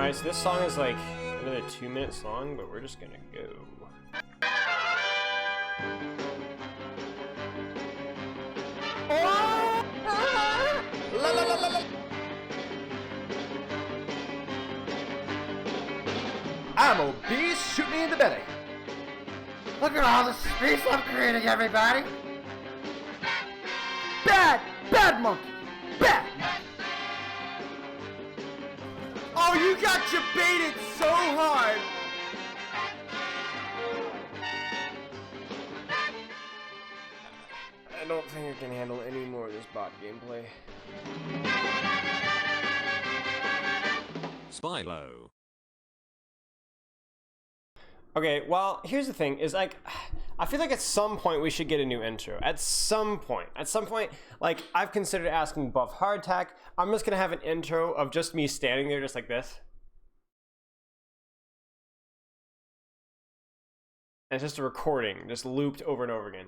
Alright, so this song is like another 2 minutes long, but we're just gonna go. I'm obese, shoot me in the belly. Look at all the space I'm creating, everybody! Bad monkey, bad monkey. Oh, you got you baited so hard. I don't think I can handle any more of this bot gameplay. Spylo. Okay, well, here's the thing, is like, I feel like at some point we should get a new intro. At some point, like, I've considered asking Buff Hardtack. I'm just gonna have an intro of just me standing there just like this. And it's just a recording, just looped over and over again.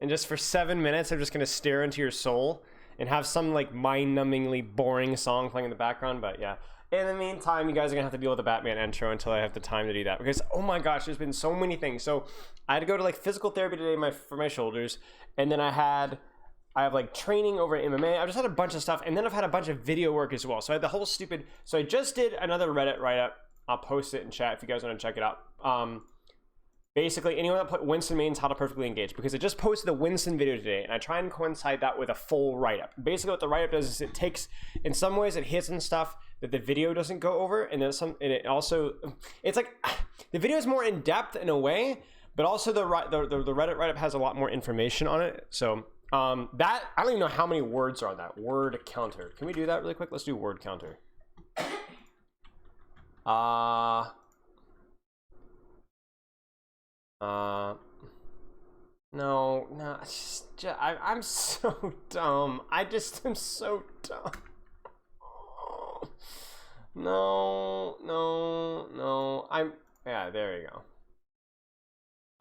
And just for 7 minutes, I'm just gonna stare into your soul and have some like mind-numbingly boring song playing in the background, but yeah. In the meantime, you guys are gonna have to deal with the Batman intro until I have the time to do that, because oh my gosh, there's been so many things. So I had to go to like physical therapy today for my shoulders, and then I have like training over at MMA. I just had a bunch of stuff, and then I've had a bunch of video work as well. So I had the whole stupid. So I just did another Reddit write-up. I'll post it in chat if you guys want to check it out. Basically, anyone that put Winston means how to perfectly engage, because I just posted the Winston video today, and I try and coincide that with a full write-up. Basically, what the write-up does is it takes, in some ways, it hits on stuff that the video doesn't go over, and then some, and it also, it's like the video is more in depth in a way, but also the Reddit write-up has a lot more information on it. So that I don't even know how many words are on that word counter. Can we do that really quick? Let's do word counter. No, I'm so dumb. I just am so dumb. No, yeah, there you go.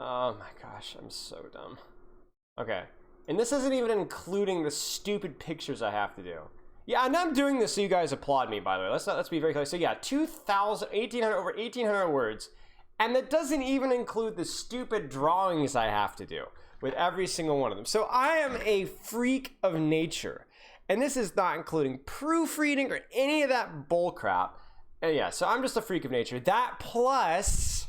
Oh my gosh, I'm so dumb. Okay, and this isn't even including the stupid pictures I have to do. Yeah, and I'm doing this so you guys applaud me, by the way. Let's be very clear. So yeah, 1,800, over 1,800 words. And that doesn't even include the stupid drawings I have to do with every single one of them. So I am a freak of nature. And this is not including proofreading or any of that bull crap. And yeah, so I'm just a freak of nature. That plus,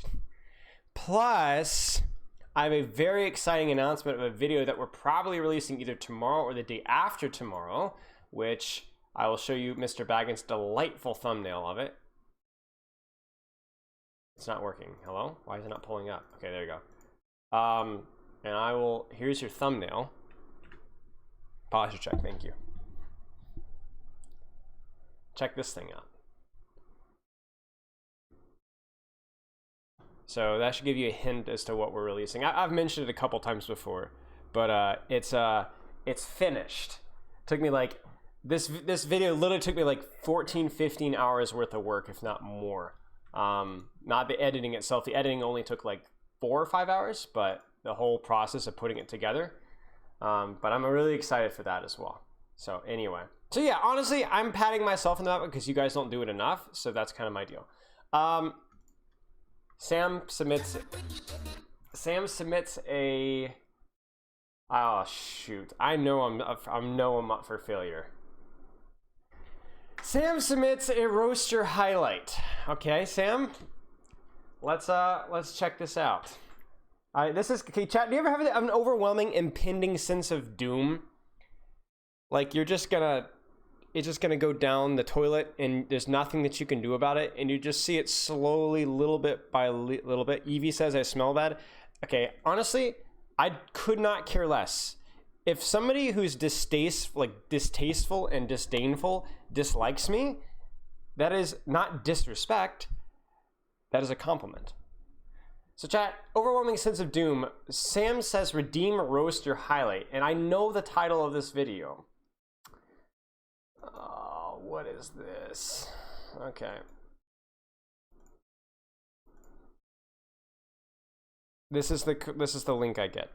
I have a very exciting announcement of a video that we're probably releasing either tomorrow or the day after tomorrow, which I will show you Mr. Baggins' delightful thumbnail of it. It's not working. Hello? Why is it not pulling up? Okay, there you go. And I will, here's your thumbnail. Pause your check, thank you. Check this thing out. So that should give you a hint as to what we're releasing. I've mentioned it a couple times before, but it's finished. Took me like, this video literally took me like 14, 15 hours worth of work, if not more. Not the editing itself. The editing only took like 4 or 5 hours, but the whole process of putting it together. But I'm really excited for that as well. So anyway, so yeah, honestly, I'm patting myself on the back because you guys don't do it enough. So that's kind of my deal. Sam submits a, oh shoot. I know I'm up for failure. Sam submits a roaster highlight. Okay, Sam, let's check this out. All right, this is, okay, chat, do you ever have an overwhelming, impending sense of doom? Like it's just gonna go down the toilet and there's nothing that you can do about it, and you just see it slowly, little bit by little bit. Evie says I smell bad. Okay, honestly, I could not care less. If somebody who's distasteful and disdainful dislikes me, that is not disrespect, that is a compliment. So chat, overwhelming sense of doom. Sam says redeem roaster highlight, and I know the title of this video. Oh, what is this? Okay. This is the link I get.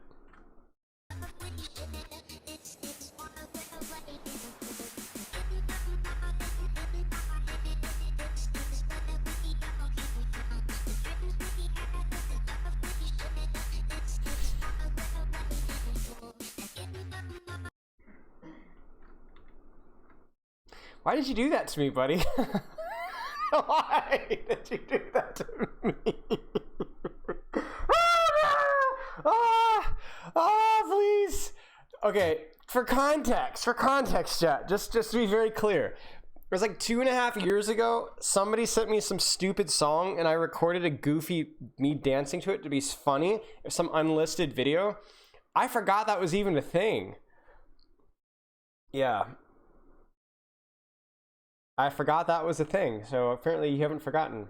Why did you do that to me, buddy? Why did you do that to me? Please. Okay, for context, chat. Just to be very clear. It was like 2.5 years ago, somebody sent me some stupid song and I recorded a goofy me dancing to it to be funny. Some unlisted video. I forgot that was even a thing. Yeah. I forgot that was a thing, so apparently you haven't forgotten.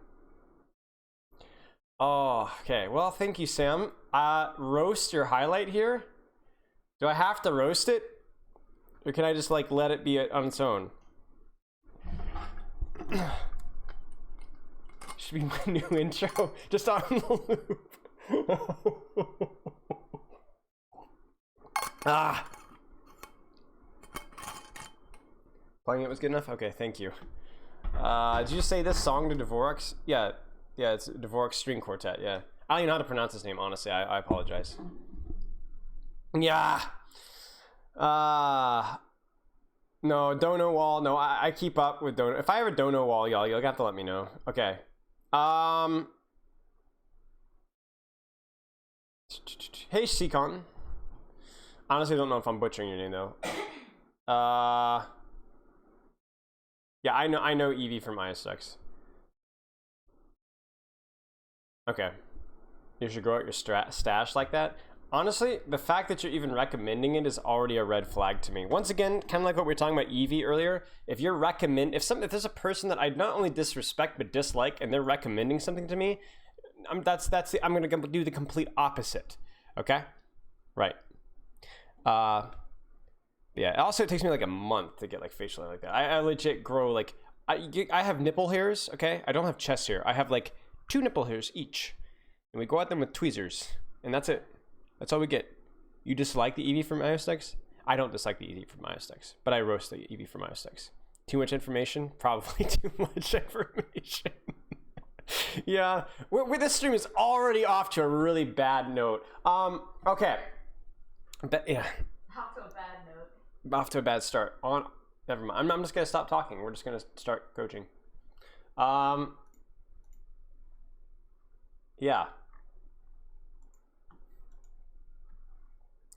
Oh, okay. Well, thank you, Sam. Roast your highlight here? Do I have to roast it? Or can I just like let it be on its own? Should be my new intro, just on the loop. Playing it was good enough? Okay, thank you. Did you just say this song to Dvorak's? Yeah, it's Dvorak's String Quartet, yeah. I don't even know how to pronounce his name, honestly. I apologize. Yeah. No, Dono Wall. No, I keep up with Dono. If I have a Dono Wall, y'all, you'll have to let me know. Okay. Hey, Seacon. Honestly, I don't know if I'm butchering your name, though. Yeah, I know Eevee from ISX. Okay. You should grow out your stash like that. Honestly, the fact that you're even recommending it is already a red flag to me. Once again, kind of like what we were talking about Eevee earlier, if there's a person that I not only disrespect but dislike and they're recommending something to me, I'm going to do the complete opposite. Okay? Right. Yeah, it also takes me like a month to get like facial hair like that. I legit grow like I have nipple hairs, okay? I don't have chest hair. I have like 2 nipple hairs each. And we go at them with tweezers, and that's it. That's all we get. You dislike the Eevee from ISX? I don't dislike the Eevee from ISX, but I roast the Eevee from ISX. Too much information? Probably too much information. Yeah, this stream is already off to a really bad note. Okay. Yeah. Off to a bad note. Off to a bad start. Never mind. I'm just gonna stop talking. We're just gonna start coaching. Yeah.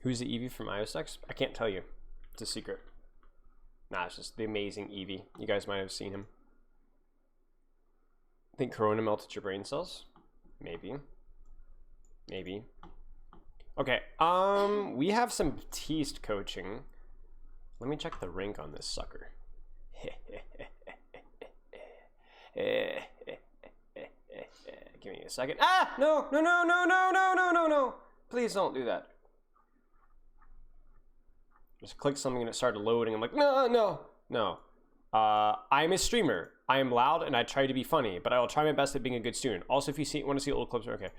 Who's the Eevee from ISX? I can't tell you. It's a secret. Nah, it's just the amazing Eevee. You guys might have seen him. I think Corona melted your brain cells. Maybe. Maybe. Okay. We have some Batiste coaching. Let me check the rank on this sucker. Give me a second. Ah! No! Please don't do that. Just clicked something and it started loading. I'm like, no. I'm a streamer. I am loud and I try to be funny, but I will try my best at being a good student. Also, if you want to see old clips, okay.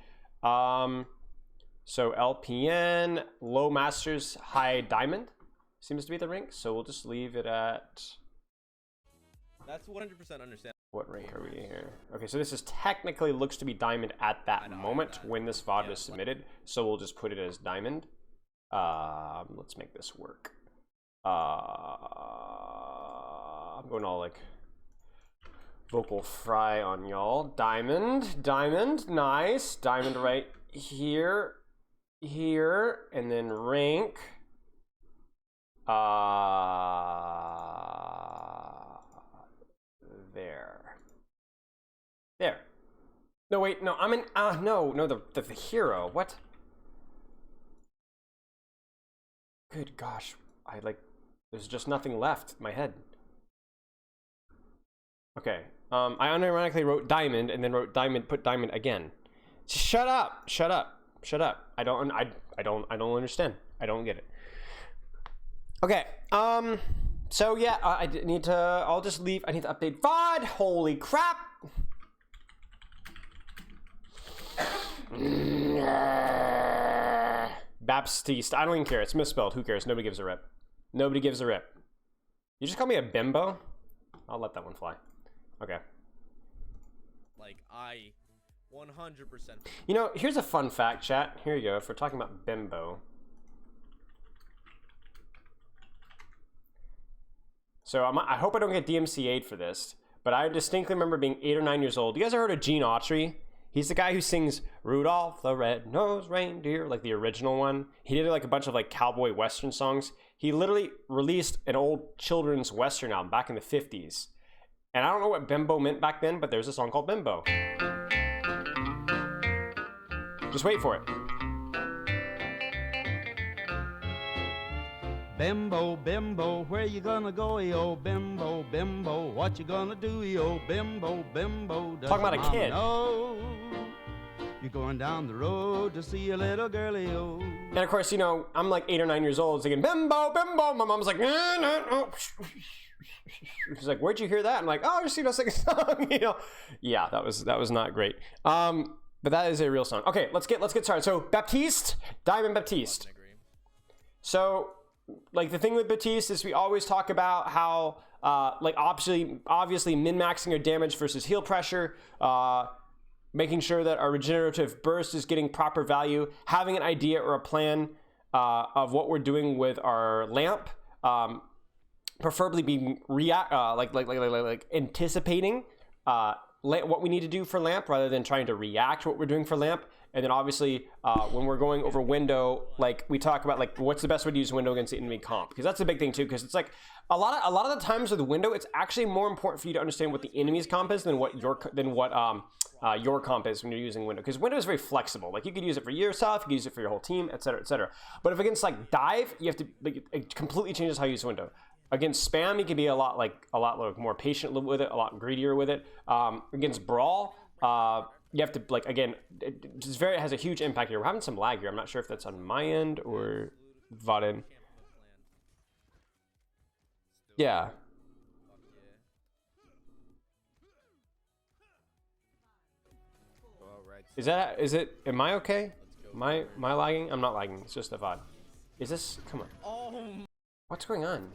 So LPN, low masters, high diamond seems to be the rank. So we'll just leave it at. That's 100% understandable. What rank are we here? Okay, so this is technically looks to be diamond at that moment when this VOD was submitted. So we'll just put it as diamond. Let's make this work. I'm going all like vocal fry on y'all. Diamond, nice. Diamond right here, and then rank. There. No, wait, no, I'm in, no, the hero, what? Good gosh, there's just nothing left in my head. Okay, I unironically wrote diamond and then wrote diamond, put diamond again. Shut up. I don't understand. I don't get it. Okay, so yeah, I'll just leave. I need to update VOD. Holy crap. Baptiste. I don't even care. It's misspelled. Who cares? Nobody gives a rip. You just call me a bimbo? I'll let that one fly. Okay. Like, I 100%. You know, here's a fun fact, chat. Here you go. If we're talking about bimbo. So I hope I don't get DMCA'd for this, but I distinctly remember being 8 or 9 years old. You guys ever heard of Gene Autry? He's the guy who sings Rudolph the Red-Nosed Reindeer, like the original one. He did like a bunch of like cowboy western songs. He literally released an old children's western album back in the 50s. And I don't know what bimbo meant back then, but there's a song called Bimbo. Just wait for it. Bimbo, bimbo, where you gonna go, yo? Bimbo, bimbo, what you gonna do, yo? Bimbo, bimbo, does Talking about a mama kid. know you're going down the road to see a little girlie, yo? And of course, you know, I'm like 8 or 9 years old singing Bimbo, Bimbo. My mom's like, nah, nah, nah. She's like, where'd you hear that? I'm like, oh, I just, you know, sing a song, you know. Yeah, that was not great. But that is a real song. Okay, let's get started. So Baptiste, Diamond Baptiste. So like the thing with Baptiste is we always talk about how like obviously min-maxing our damage versus heal pressure, making sure that our regenerative burst is getting proper value, having an idea or a plan of what we're doing with our lamp, preferably being like anticipating what we need to do for lamp rather than trying to react to what we're doing for lamp. And then obviously when we're going over window, like we talk about like what's the best way to use window against the enemy comp, because that's a big thing too, because it's like a lot of the times with the window, it's actually more important for you to understand what the enemy's comp is than what your comp is when you're using window, because window is very flexible. Like you could use it for yourself, you could use it for your whole team, etc., etc. But if against like dive, you have to like, it completely changes how you use window. Against spam, you can be a lot more patient with it, a lot greedier with it. Against brawl, you have to like, again, it has a huge impact here. We're having some lag here. I'm not sure if that's on my end or Vaden. Yeah. Is it? Am I okay? Am I lagging? I'm not lagging. It's just the VOD. Is this? Come on. Oh. What's going on?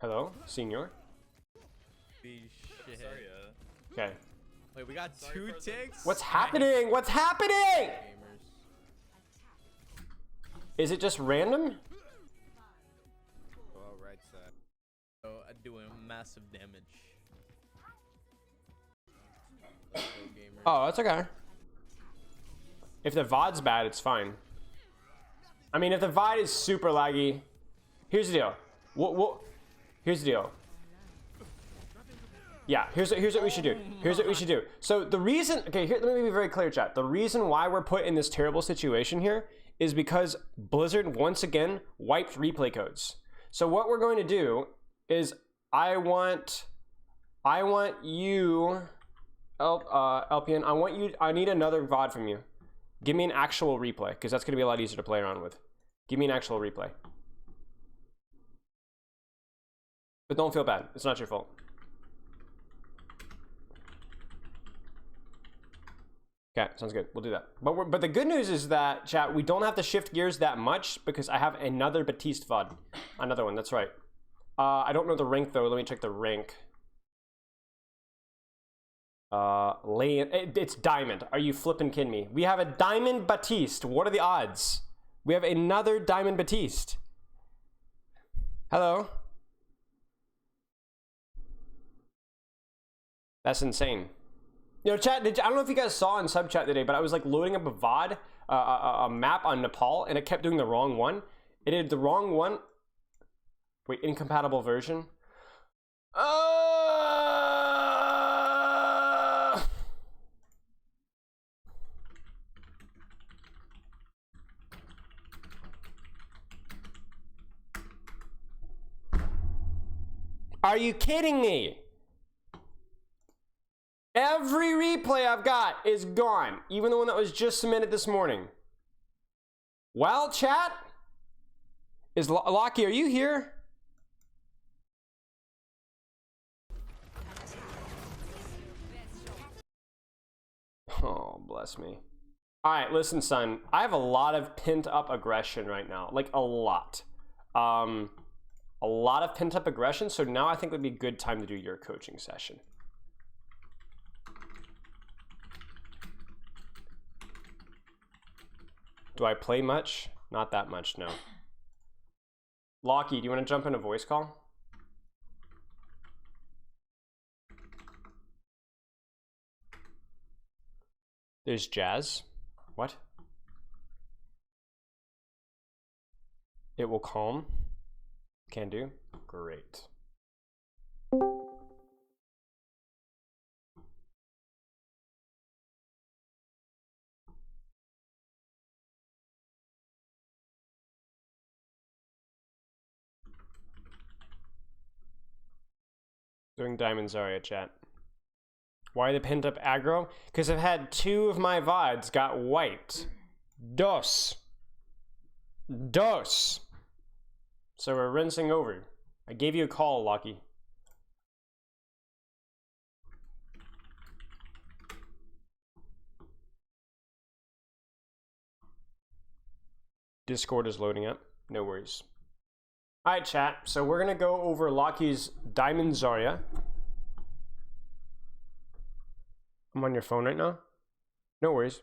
Hello, senor. Shit. Okay. Wait, we got two ticks? What's happening? What's happening? Gamers. Is it just random? Oh, right side. Oh, doing massive damage. Let's go, gamer. Oh, that's okay. If the VOD's bad, it's fine. I mean, if the VOD is super laggy, here's the deal. Here's the deal. Yeah, here's what we should do. Here's what we should do. So the reason, okay, here, let me be very clear, chat. The reason why we're put in this terrible situation here is because Blizzard once again wiped replay codes. So what we're going to do is I want you, LPN, I need another VOD from you. Give me an actual replay, because that's going to be a lot easier to play around with. Give me an actual replay. But don't feel bad. It's not your fault. Okay, sounds good. We'll do that. But the good news is that, chat, we don't have to shift gears that much because I have another Baptiste VOD. Another one, that's right. I don't know the rank, though. Let me check the rank. It's Diamond. Are you flipping kidding me? We have a Diamond Baptiste. What are the odds? We have another Diamond Baptiste. Hello? That's insane. You know, chat, I don't know if you guys saw in sub chat today, but I was like loading up a VOD, a map on Nepal, and it kept doing the wrong one. It did the wrong one. Wait, incompatible version? Are you kidding me? Every replay I've got is gone, even the one that was just submitted this morning. Well, chat, is Lockie, are you here? Oh, bless me. All right, listen, son, I have a lot of pent up aggression right now, like a lot. A lot of pent up aggression, so now I think would be a good time to do your coaching session. Do I play much? Not that much, no. Lockie, do you want to jump in a voice call? There's Jazz. What? It will calm. Can do. Great. Doing Diamond Zarya chat. Why the pent up aggro? Because I've had 2 of my VODs got wiped. Dos. So we're rinsing over. I gave you a call, Lucky. Discord is loading up. No worries. Alright, chat. So we're going to go over Lucky's Diamond Zarya. I'm on your phone right now. No worries.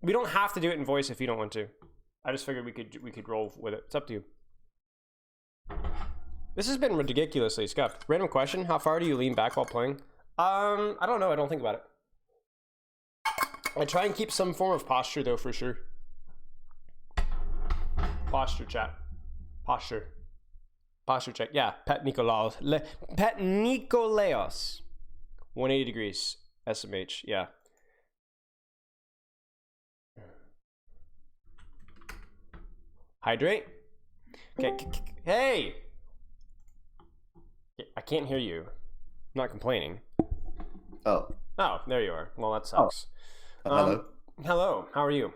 We don't have to do it in voice if you don't want to. I just figured we could roll with it. It's up to you. This has been ridiculously scuffed. Random question: how far do you lean back while playing? I don't know. I don't think about it. I try and keep some form of posture though, for sure. Posture, chat. Posture. Posture check. Yeah, Pet Nikolaos. Pet Nikolaos. 180 degrees. SMH. Yeah. Hydrate. Okay. Hey! I can't hear you. I'm not complaining. Oh. Oh, there you are. Well, that sucks. Hello. Hello. How are you?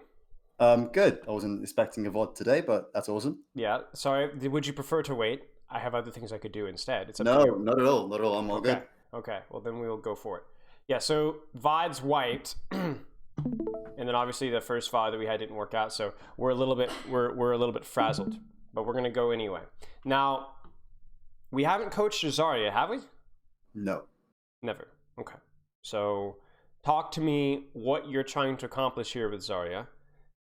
Good. I wasn't expecting a VOD today, but that's awesome. Yeah. Sorry. Would you prefer to wait? I have other things I could do instead. It's up to No, you. not at all. Not at all. I'm all Okay. good. Okay. Well, then we'll go for it. Yeah. So VOD's wiped, and then obviously the first VOD that we had didn't work out. So we're a little bit frazzled, but we're gonna go anyway. Now, we haven't coached Zarya, have we? No. Never. Okay. So talk to me what you're trying to accomplish here with Zarya.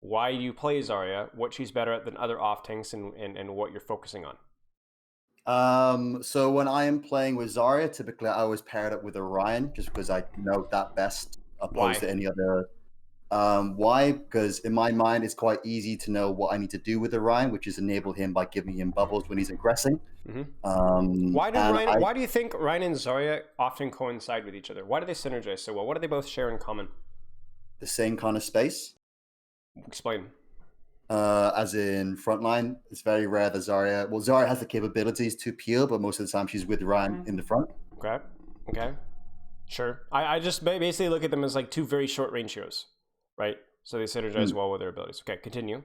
Why you play Zarya, what she's better at than other off tanks, and what you're focusing on. So when I am playing with Zarya, typically I always pair it up with Orion, just because I know that best opposed to any other. Why? Because in my mind, it's quite easy to know what I need to do with Orion, which is enable him by giving him bubbles when he's aggressing. Mm-hmm. Why do you think Ryan and Zarya often coincide with each other? Why do they synergize so well? What do they both share in common? The same kind of space. Explain. As in frontline, it's very rare that Zarya has the capabilities to peel, but most of the time she's with Ryan in the front. Okay. Sure. I just basically look at them as like 2 very short range heroes, right? So they synergize well with their abilities. Okay, continue.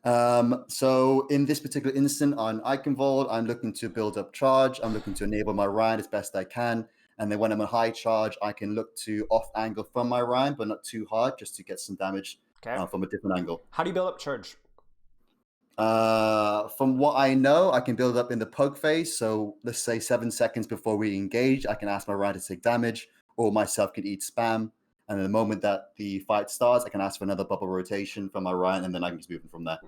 So in this particular instant on Eichenwald, I'm looking to build up charge. I'm looking to enable my Ryan as best I can. And then when I'm on high charge, I can look to off angle from my Ryan, but not too hard, just to get some damage from a different angle. How do you build up charge? From what I know, I can build up in the poke phase. So let's say 7 seconds before we engage, I can ask my Ryan to take damage, or myself can eat spam. And then the moment that the fight starts, I can ask for another bubble rotation from my Ryan, and then I can just move from there.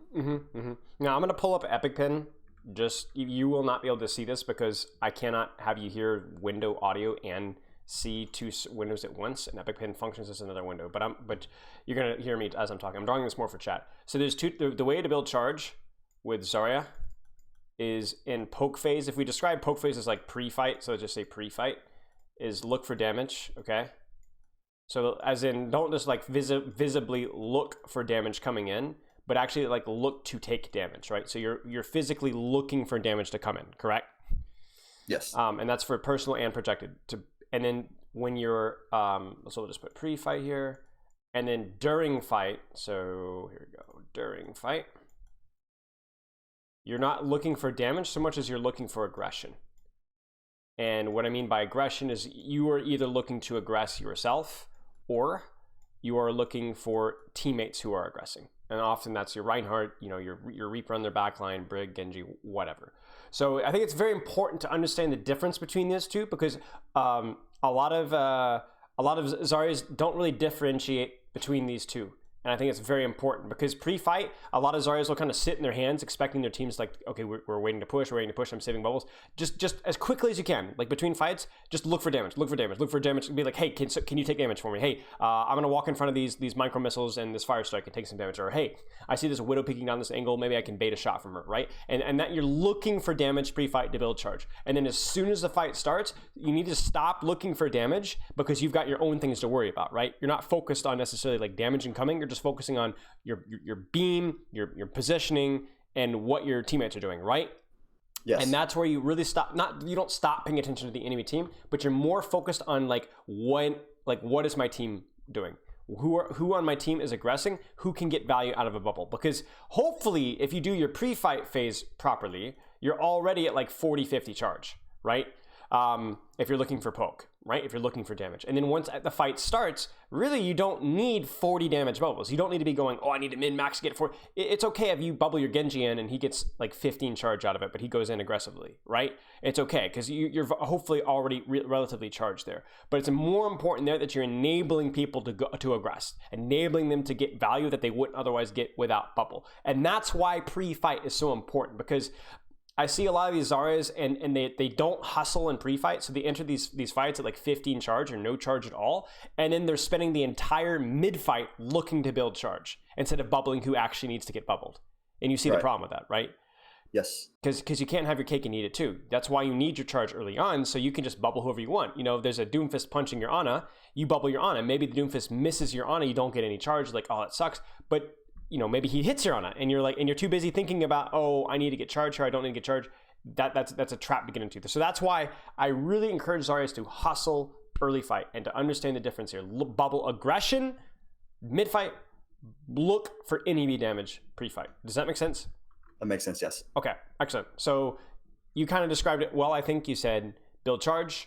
Now I'm going to pull up Epic Pin. Just, you will not be able to see this because I cannot have you hear window audio and see 2 windows at once, and Epic Pin functions as another window. But you're going to hear me as I'm talking. I'm drawing this more for chat. So there's 2. The way to build charge with Zarya is in poke phase. If we describe poke phase as like pre-fight, so just say pre-fight, is look for damage, okay? So as in, don't just like visibly look for damage coming in, but actually like look to take damage, right? So you're physically looking for damage to come in, correct? Yes. And that's for personal and projected. And then when you're, so we'll just put pre-fight here, and then during fight, so here we go, during fight, you're not looking for damage so much as you're looking for aggression. And what I mean by aggression is you are either looking to aggress yourself, or you are looking for teammates who are aggressing. And often that's your Reinhardt, your Reaper on their backline, Brig, Genji, whatever. So I think it's very important to understand the difference between these two, because a lot of Zaryas don't really differentiate between these two. And I think it's very important because pre-fight, a lot of Zarias will kind of sit in their hands expecting their teams like, okay, we're waiting to push, I'm saving bubbles. Just as quickly as you can, like between fights, just look for damage. And be like, hey, can you take damage for me? Hey, I'm going to walk in front of these micro missiles and this fire strike and take some damage. Or hey, I see this Widow peeking down this angle, maybe I can bait a shot from her, right? And that you're looking for damage pre-fight to build charge. And then as soon as the fight starts, you need to stop looking for damage because you've got your own things to worry about, right? You're not focused on necessarily like damage incoming, you're just focusing on your beam, your positioning, and what your teammates are doing, right? Yes. And that's where you really stop. You don't stop paying attention to the enemy team, but you're more focused on what is my team doing? Who on my team is aggressing? Who can get value out of a bubble? Because hopefully, if you do your pre-fight phase properly, you're already at like 40-50 charge, right? If you're looking for poke, right? If you're looking for damage. And then once the fight starts, really you don't need 40 damage bubbles. You don't need to be going, oh, I need to min-max to get 40. It's okay if you bubble your Genji in and he gets like 15 charge out of it, but he goes in aggressively, right? It's okay because you're hopefully already relatively charged there. But it's more important there that you're enabling people to aggress, enabling them to get value that they wouldn't otherwise get without bubble. And that's why pre-fight is so important, because I see a lot of these Zarias and they don't hustle in pre-fight, so they enter these fights at like 15 charge or no charge at all, and then they're spending the entire mid-fight looking to build charge instead of bubbling who actually needs to get bubbled. And you see the problem with that, right? Yes. Because you can't have your cake and eat it too. That's why you need your charge early on, so you can just bubble whoever you want. You know, if there's a Doomfist punching your Ana, you bubble your Ana. Maybe the Doomfist misses your Ana, you don't get any charge, like, oh, that sucks. But you know, maybe he hits your Ana and you're too busy thinking about, oh, I need to get charged here, I don't need to get charged. That's a trap to get into. So that's why I really encourage Zarias to hustle early fight and to understand the difference here. Bubble aggression, mid fight, look for enemy damage pre-fight. Does that make sense? That makes sense, yes. Okay, excellent. So you kind of described it well. I think you said build charge,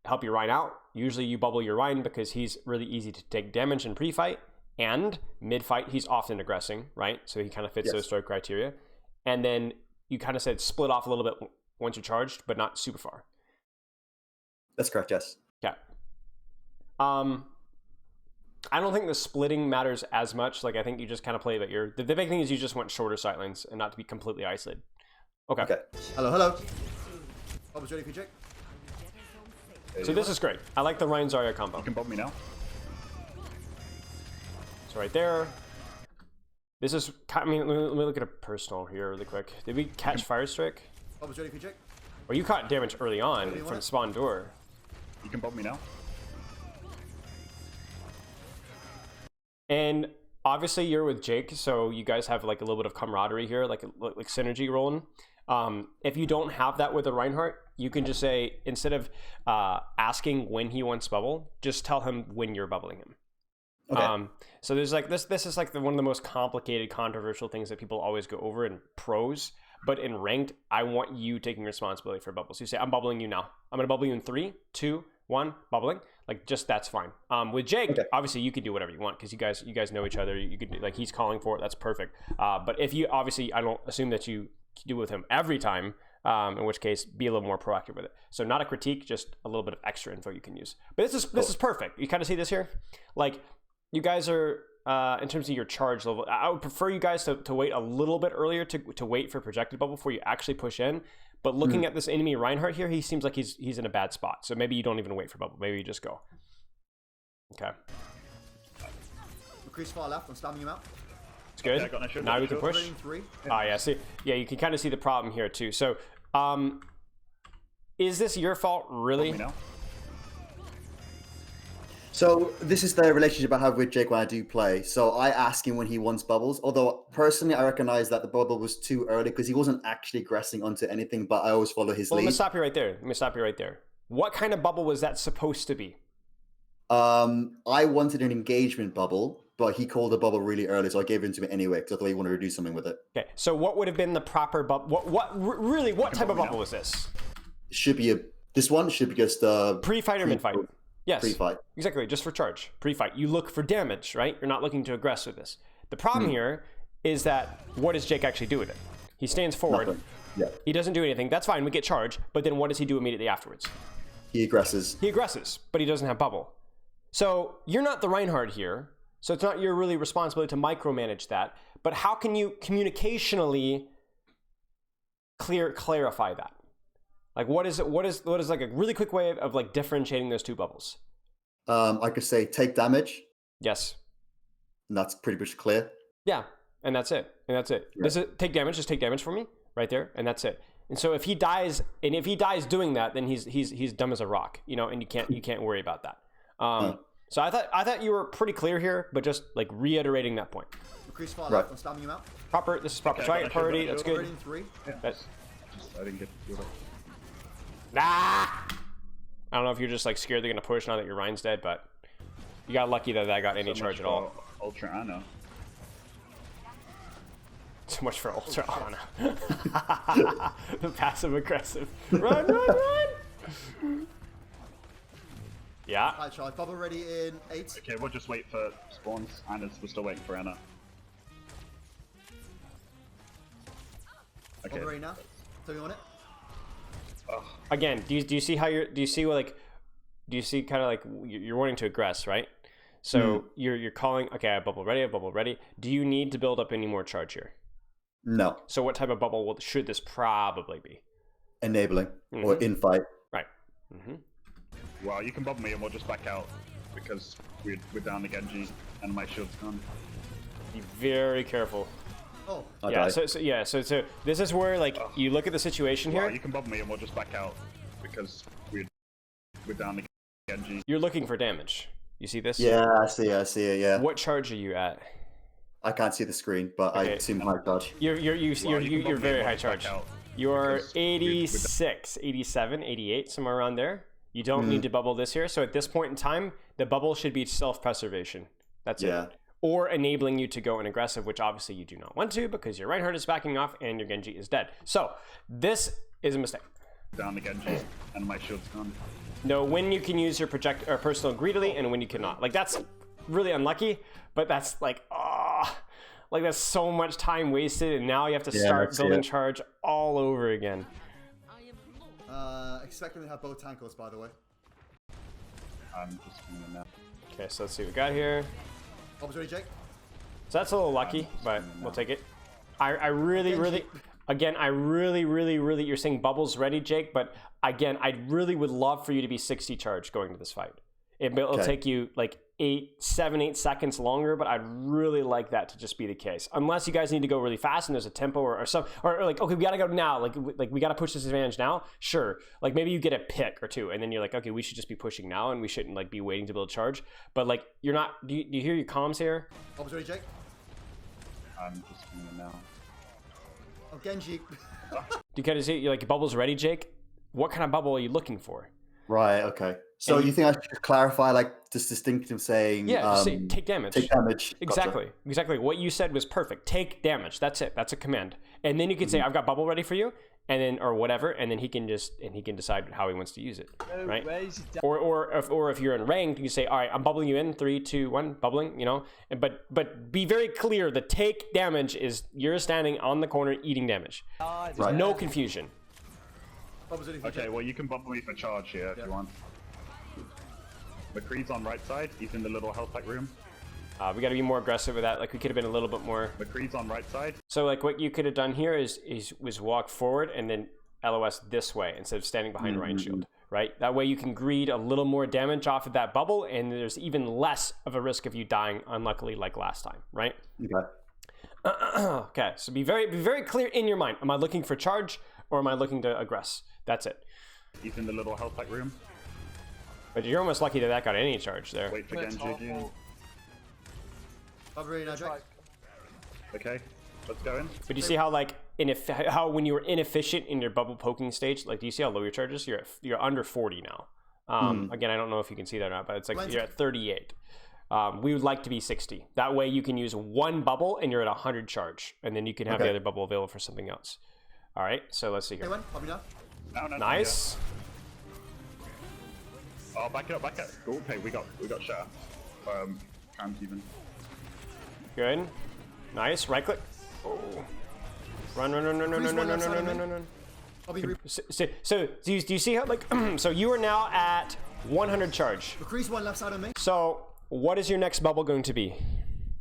help your Rhine out. Usually you bubble your Rhine because he's really easy to take damage in pre-fight. And mid-fight, he's often aggressing, right? So he kind of fits those story criteria. And then you kind of said split off a little bit once you're charged, but not super far. That's correct, yes. Okay. I don't think the splitting matters as much. Like, I think you just kind of play that the big thing is you just want shorter sight lines and not to be completely isolated. Okay. Hello. I was ready for you, Jake. So this is great. I like the Rhine Zarya combo. You can bump me now. So right there. This is, I mean, let me look at a personal here really quick. Did we catch Fire Strike? I was ready for you, Jake. Well, you caught damage early on from spawn door. You can bump me now. And obviously you're with Jake, so you guys have like a little bit of camaraderie here, like synergy rolling. If you don't have that with a Reinhardt, you can just say, instead of asking when he wants bubble, just tell him when you're bubbling him. Okay. So there's like this is like one of the most complicated, controversial things that people always go over in pros, but in ranked, I want you taking responsibility for bubbles. You say, I'm bubbling you now. I'm going to bubble you in 3, 2, 1, bubbling. Like, just that's fine. With Jake, obviously you can do whatever you want because you guys know each other. You could, like, he's calling for it. That's perfect. But if you, obviously, I don't assume that you do with him every time, in which case be a little more proactive with it. So not a critique, just a little bit of extra info you can use. But this is perfect. You kind of see this here? Like, you guys are, in terms of your charge level, I would prefer you guys to wait a little bit earlier to wait for projected bubble before you actually push in. But looking at this enemy Reinhardt here, he seems like he's in a bad spot. So maybe you don't even wait for bubble. Maybe you just go. Okay. McCree's far left. I'm spamming him out. It's good. Okay, I got no shield, Now we can push. 3. Yeah. See, yeah, you can kind of see the problem here too. So, is this your fault, really? Bump me now. So this is the relationship I have with Jake when I do play. So I ask him when he wants bubbles. Although personally, I recognize that the bubble was too early because he wasn't actually aggressing onto anything. But I always follow his Well, lead. let me stop you right there. What kind of bubble was that supposed to be? I wanted an engagement bubble, but he called the bubble really early, so I gave it to him anyway because I thought he wanted to do something with it. Okay, so what would have been the proper bubble? What type of bubble was this? It should be this one should be just Pre-fight or mid-fight? Yes. Pre-fight. Exactly, just for charge. Pre-fight. You look for damage, right? You're not looking to aggress with this. The problem here is that what does Jake actually do with it? He stands forward. Nothing. Yeah. He doesn't do anything. That's fine. We get charge. But then what does he do immediately afterwards? He aggresses. He aggresses, but he doesn't have bubble. So you're not the Reinhardt here. So it's not your really responsibility to micromanage that. But how can you communicationally clarify that? Like, what is like a really quick way of like differentiating those two bubbles? I could say take damage, Yes. and that's pretty much clear. Yeah, and that's it. And that's it. This is take damage. Just take damage for me, right there, and that's it. And so if he dies, doing that, then he's dumb as a rock, you know, and you can't worry about that. So I thought you were pretty clear here, but just like reiterating that point. Increase far Right. left. I'm spamming him out. Proper. This is proper. Try it priority. That's Already good. in 3. That's, I didn't get the order. I don't know if you're just like scared they're gonna push now that your Ryan's dead, but you got lucky that got any charge at all. Ultra Ana. Too much for Ultra Ana. The passive aggressive. Run! Yeah. High charge. Bubble ready in 8. Okay, we'll just wait for spawns. We're still waiting for Ana. Okay. Bubble ready now. Tell me on it. Again, do you see how do you see kind of like you're wanting to aggress, right? So you're calling, okay, I have bubble ready. Do you need to build up any more charge here? No, So what type of bubble should this probably be? enabling or in fight. Right. Mm-hmm. Well, you can bubble me and we'll just back out because we're down the Genji and my shield's gone. Be very careful. Oh. I Yeah. died. So this is where like you look at the situation here. Well, you can bubble me and we'll just back out because we're down the Genji. You're looking for damage. You see this? Yeah, I see it. Yeah, What charge are you at? I can't see the screen, but I Okay. assume high charge. You're Well, you can bubble me very and high we'll just back charge. out You're because 86, 87, 88, somewhere around there. You don't need to bubble this here. So at this point in time, the bubble should be self-preservation. That's Yeah. it. Or enabling you to go in aggressive, which obviously you do not want to because your Reinhardt is backing off and your Genji is dead. So this is a mistake. down the Genji and my shield's gone. Know when you can use your project or personal greedily and when you cannot. Like that's really unlucky, but that's like like that's so much time wasted, and now you have to start that's building it. charge all over again. Expect them to have both tankles, by the way. I'm just coming in now. Okay, so let's see what we got here. Bubbles ready, Jake. So that's a little lucky, but we'll take it. I really, again, I really, you're saying bubbles ready, Jake, but again, I really would love for you to be 60 charge going to this fight. It'll Okay. take you like 7, 8 seconds longer, but I'd really like that to just be the case. Unless you guys need to go really fast and there's a tempo or like, okay, we gotta go now. Like we gotta push this advantage now. Sure. Like maybe you get a pick or two and then you're like, okay, we should just be pushing now and we shouldn't like be waiting to build charge. But like, you're not, do you hear your comms here? Bubbles ready, Jake. I'm just coming in now. Oh, Genji. Do you kind of see, you're like, bubbles ready, Jake? What kind of bubble are you looking for? Right. Okay. So And you think I should clarify, like, just distinctive saying? Yeah, just say take damage. Take damage. Gotcha. Exactly. What you said was perfect. Take damage. That's it. That's a command. And then you can say, I've got bubble ready for you, and then or whatever, and then he can decide how he wants to use it, right? Or if you're in ranked, you say, all right, I'm bubbling you in 3, 2, 1, bubbling, you know. But be very clear. The take damage is you're standing on the corner eating damage. There's Right. no confusion. Bubbles ready for Okay, Jake. well you can bubble me for charge here if you want. McCree's on right side. He's in the little health pack room. We got to be more aggressive with that. Like we could have been a little bit more. McCree's on right side. So like what you could have done here was walk forward and then LOS this way instead of standing behind Ryan Shield, right? That way you can greed a little more damage off of that bubble and there's even less of a risk of you dying unluckily like last time, right? Okay. Okay, so be very clear in your mind. Am I looking for charge or am I looking to aggress? That's it. He's in the little health pack room. But you're almost lucky that got any charge there. Wait for Genji again. Bubble ready now, Jake. Okay, let's go in. But you see how like how when you were inefficient in your bubble poking stage, like do you see how low your charge is? You're under 40 now. Again, I don't know if you can see that or not, but it's like you're at 38. We would like to be 60. That way you can use one bubble and you're at 100 charge, and then you can have the other bubble available for something else. All right, so let's see here. Anyone? Bubble now. No, Nice. Oh, back it up. Cool. Okay, we got shot. Can't even. Good. Nice. Right click. Oh. Run. I'll be re- So do you see how like so you are now at 100 charge. McCree's one left side on me. So what is your next bubble going to be?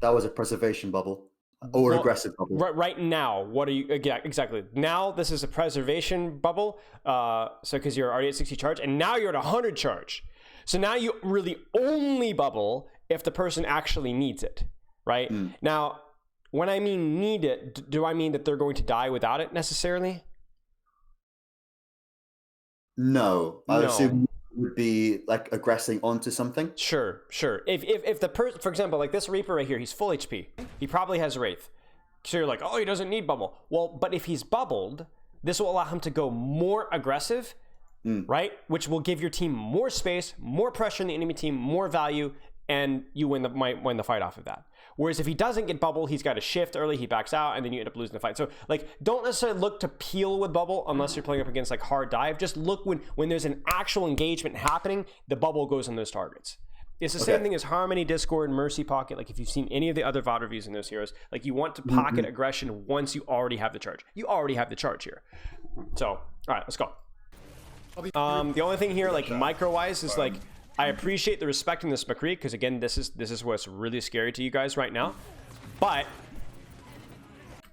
That was a preservation bubble or Well, aggressive bubble. Right now, what are you? Yeah, exactly. Now this is a preservation bubble. So because you're already at 60 charge, and now you're at 100 charge. So now you really only bubble if the person actually needs it, right? Now, when I mean need it, do I mean that they're going to die without it necessarily? No, I No. assume it would be like aggressing onto something. Sure. If the person, for example, like this Reaper right here, he's full HP. He probably has Wraith. So you're like, oh, he doesn't need bubble. Well, but if he's bubbled, this will allow him to go more aggressive, right? Which will give your team more space, more pressure on the enemy team, more value, and you might win the fight off of that. Whereas if he doesn't get bubble, he's got to shift early, he backs out, and then you end up losing the fight. So like, don't necessarily look to peel with bubble unless you're playing up against like hard dive. Just look when there's an actual engagement happening, the bubble goes on those targets. It's the same thing as Harmony, Discord, Mercy Pocket. Like if you've seen any of the other VOD reviews in those heroes, like you want to pocket aggression once you already have the charge. You already have the charge here. So, all right, let's go. The only thing here, like micro-wise, is like, I appreciate the respect in this McCree, because again, this is what's really scary to you guys right now. But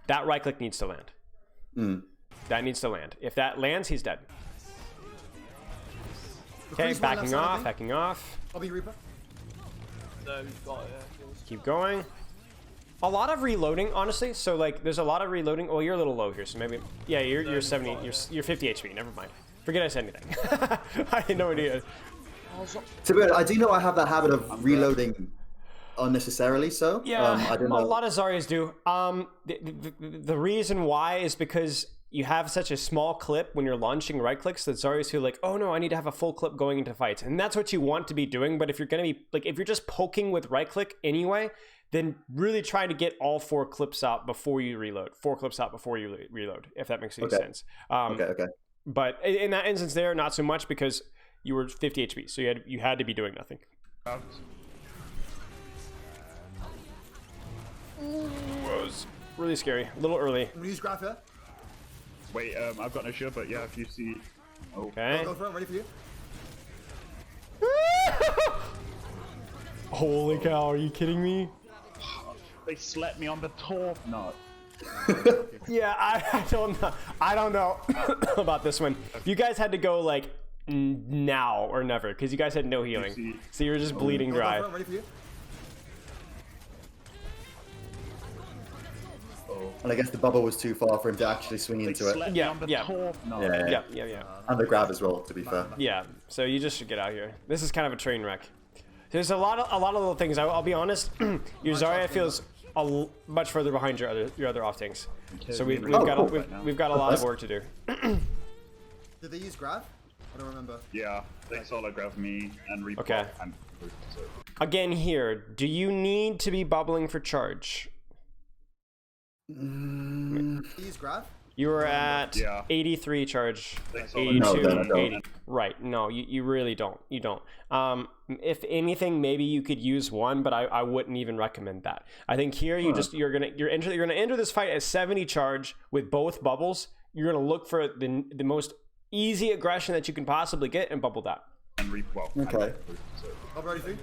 that right click needs to land. That needs to land. If that lands, he's dead. Okay, backing off. I'll be Reaper. Keep going. A lot of reloading, honestly. So like, there's a lot of reloading. Well, you're a little low here, so maybe. Yeah, you're 70. You're 50 HP. Never mind. Forget I said anything. I had no idea. To be honest, I do know I have that habit of reloading unnecessarily. So Yeah, I don't know. a lot of Zaryas do. The reason why is because you have such a small clip when you're launching right clicks that Zaryas feel like, oh no, I need to have a full clip going into fights, and that's what you want to be doing. But if you're gonna be like, if you're just poking with right click anyway, then really try to get all 4 clips out before you reload. 4 clips out before you reload, if that makes any sense. Okay. But in that instance, there, not so much because you were 50 HP, so you had to be doing nothing. It was really scary. A little early. I'm gonna use Graph here. Wait, I've got no shield, but yeah, if you see. Okay. Go for it, ready for you. Holy cow, are you kidding me? They slept me on the top knot. Yeah, I don't know about this one. You guys had to go like now or never, because you guys had no healing, so you were just bleeding Go for dry. it, ready for you. And I guess the bubble was too far for him to actually swing into it. Slept me Yeah, on the yeah. top knot. Yeah. And the grab as well, to be fair. Yeah, so you just should get out here. This is kind of a train wreck. There's a lot of little things. I'll be honest. Your Zarya feels much further behind your other off tanks. So we've got a lot of work to do. Did they use Graph? I don't remember. Yeah, they solo grab me and replot. Okay. And so. Again, here, do you need to be bubbling for charge? Did they use Graph? You were at Yeah. 83 charge, Thanks, Ola. 82, No, I don't. 80. Right? No, you really don't. You don't. If anything, maybe you could use one, but I wouldn't even recommend that. I think here you're gonna enter this fight at 70 charge with both bubbles. You're gonna look for the most easy aggression that you can possibly get and bubble that. And well, Okay. I'll be ready for you.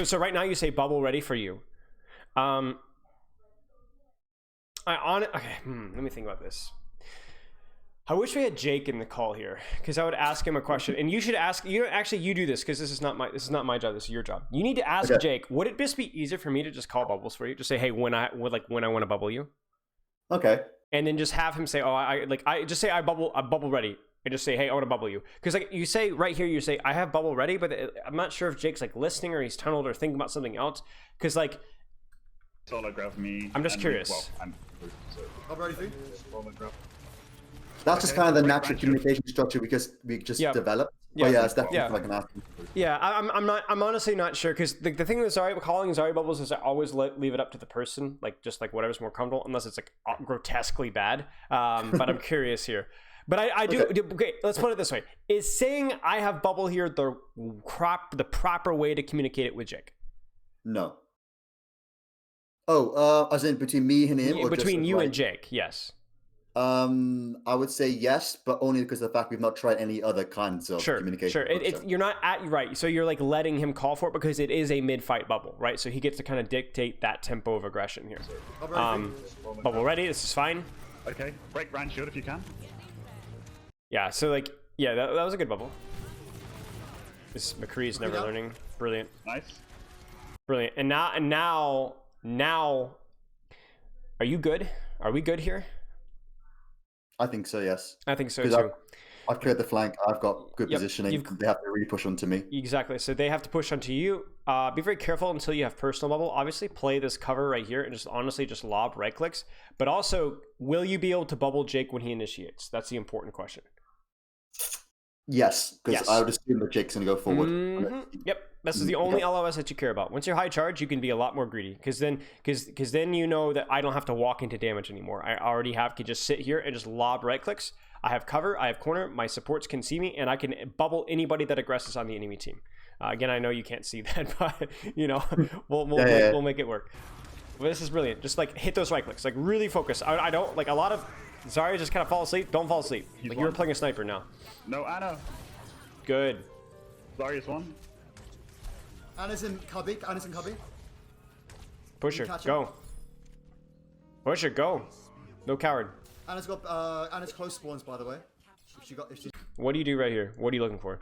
So right now you say bubble ready for you. Let me think about this. I wish we had Jake in the call here, because I would ask him a question, and you should ask. You do this, because this is not my job. This is your job. You need to ask Jake. Would it just be easier for me to just call bubbles for you? Just say, hey, when I want to bubble you, Okay. and then just have him say, oh, I just say I'm bubble ready, and just say, hey, I want to bubble you, because like you say right here, you say I have bubble ready, but I'm not sure if Jake's like listening or he's tunneled or thinking about something else, because like solo grab me. I'm just and curious. I'll be ready for you. That's just kind of the natural communication structure we just developed. Yeah. But yeah, it's definitely Yeah. like an ask. Yeah, I'm honestly not sure, because the thing with calling Zarya bubbles is I always leave it up to the person, like just like whatever's more comfortable, unless it's like grotesquely bad. But I'm curious here. But I do. Okay, let's put it this way: is saying I have bubble here the proper way to communicate it with Jake? No. Oh, as in between me and him, or Between just you like, and Jake, yes. I would say yes, but only because of the fact we've not tried any other kinds of communication. Sure. You're not right. So you're like letting him call for it because it is a mid-fight bubble, right? So he gets to kind of dictate that tempo of aggression here. Bubble ready. This is fine. Okay, break Ryan shield if you can. Yeah. So like, yeah, that was a good bubble. This McCree's never learning. Brilliant. Nice. Brilliant. And now, are you good? Are we good here? I think so, yes. I think so Because too. I've cleared the flank. I've got good positioning. They have to really push onto me. Exactly. So they have to push onto you. Be very careful until you have personal bubble. Obviously, play this cover right here and just honestly just lob right clicks. But also, will you be able to bubble Jake when he initiates? That's the important question. Yes, because I would assume that Jake's going to go forward. Yep. This is the only LOS that you care about. Once you're high charge, you can be a lot more greedy because then you know that I don't have to walk into damage anymore. I already can just sit here and just lob right clicks. I have cover, I have corner, my supports can see me, and I can bubble anybody that aggresses on the enemy team. Again, I know you can't see that, but you know, we'll make it work. But this is brilliant. Just like hit those right clicks, like really focus. I don't like a lot of Zarya just kind of fall asleep. Don't fall asleep. Like you're playing a sniper now. No, Anna. Good. Zarya's one. Anna's in cubby. Push her. Go. Push her. Go. No coward. Anna's got Anna's close spawns, by the way. If she What do you do right here? What are you looking for?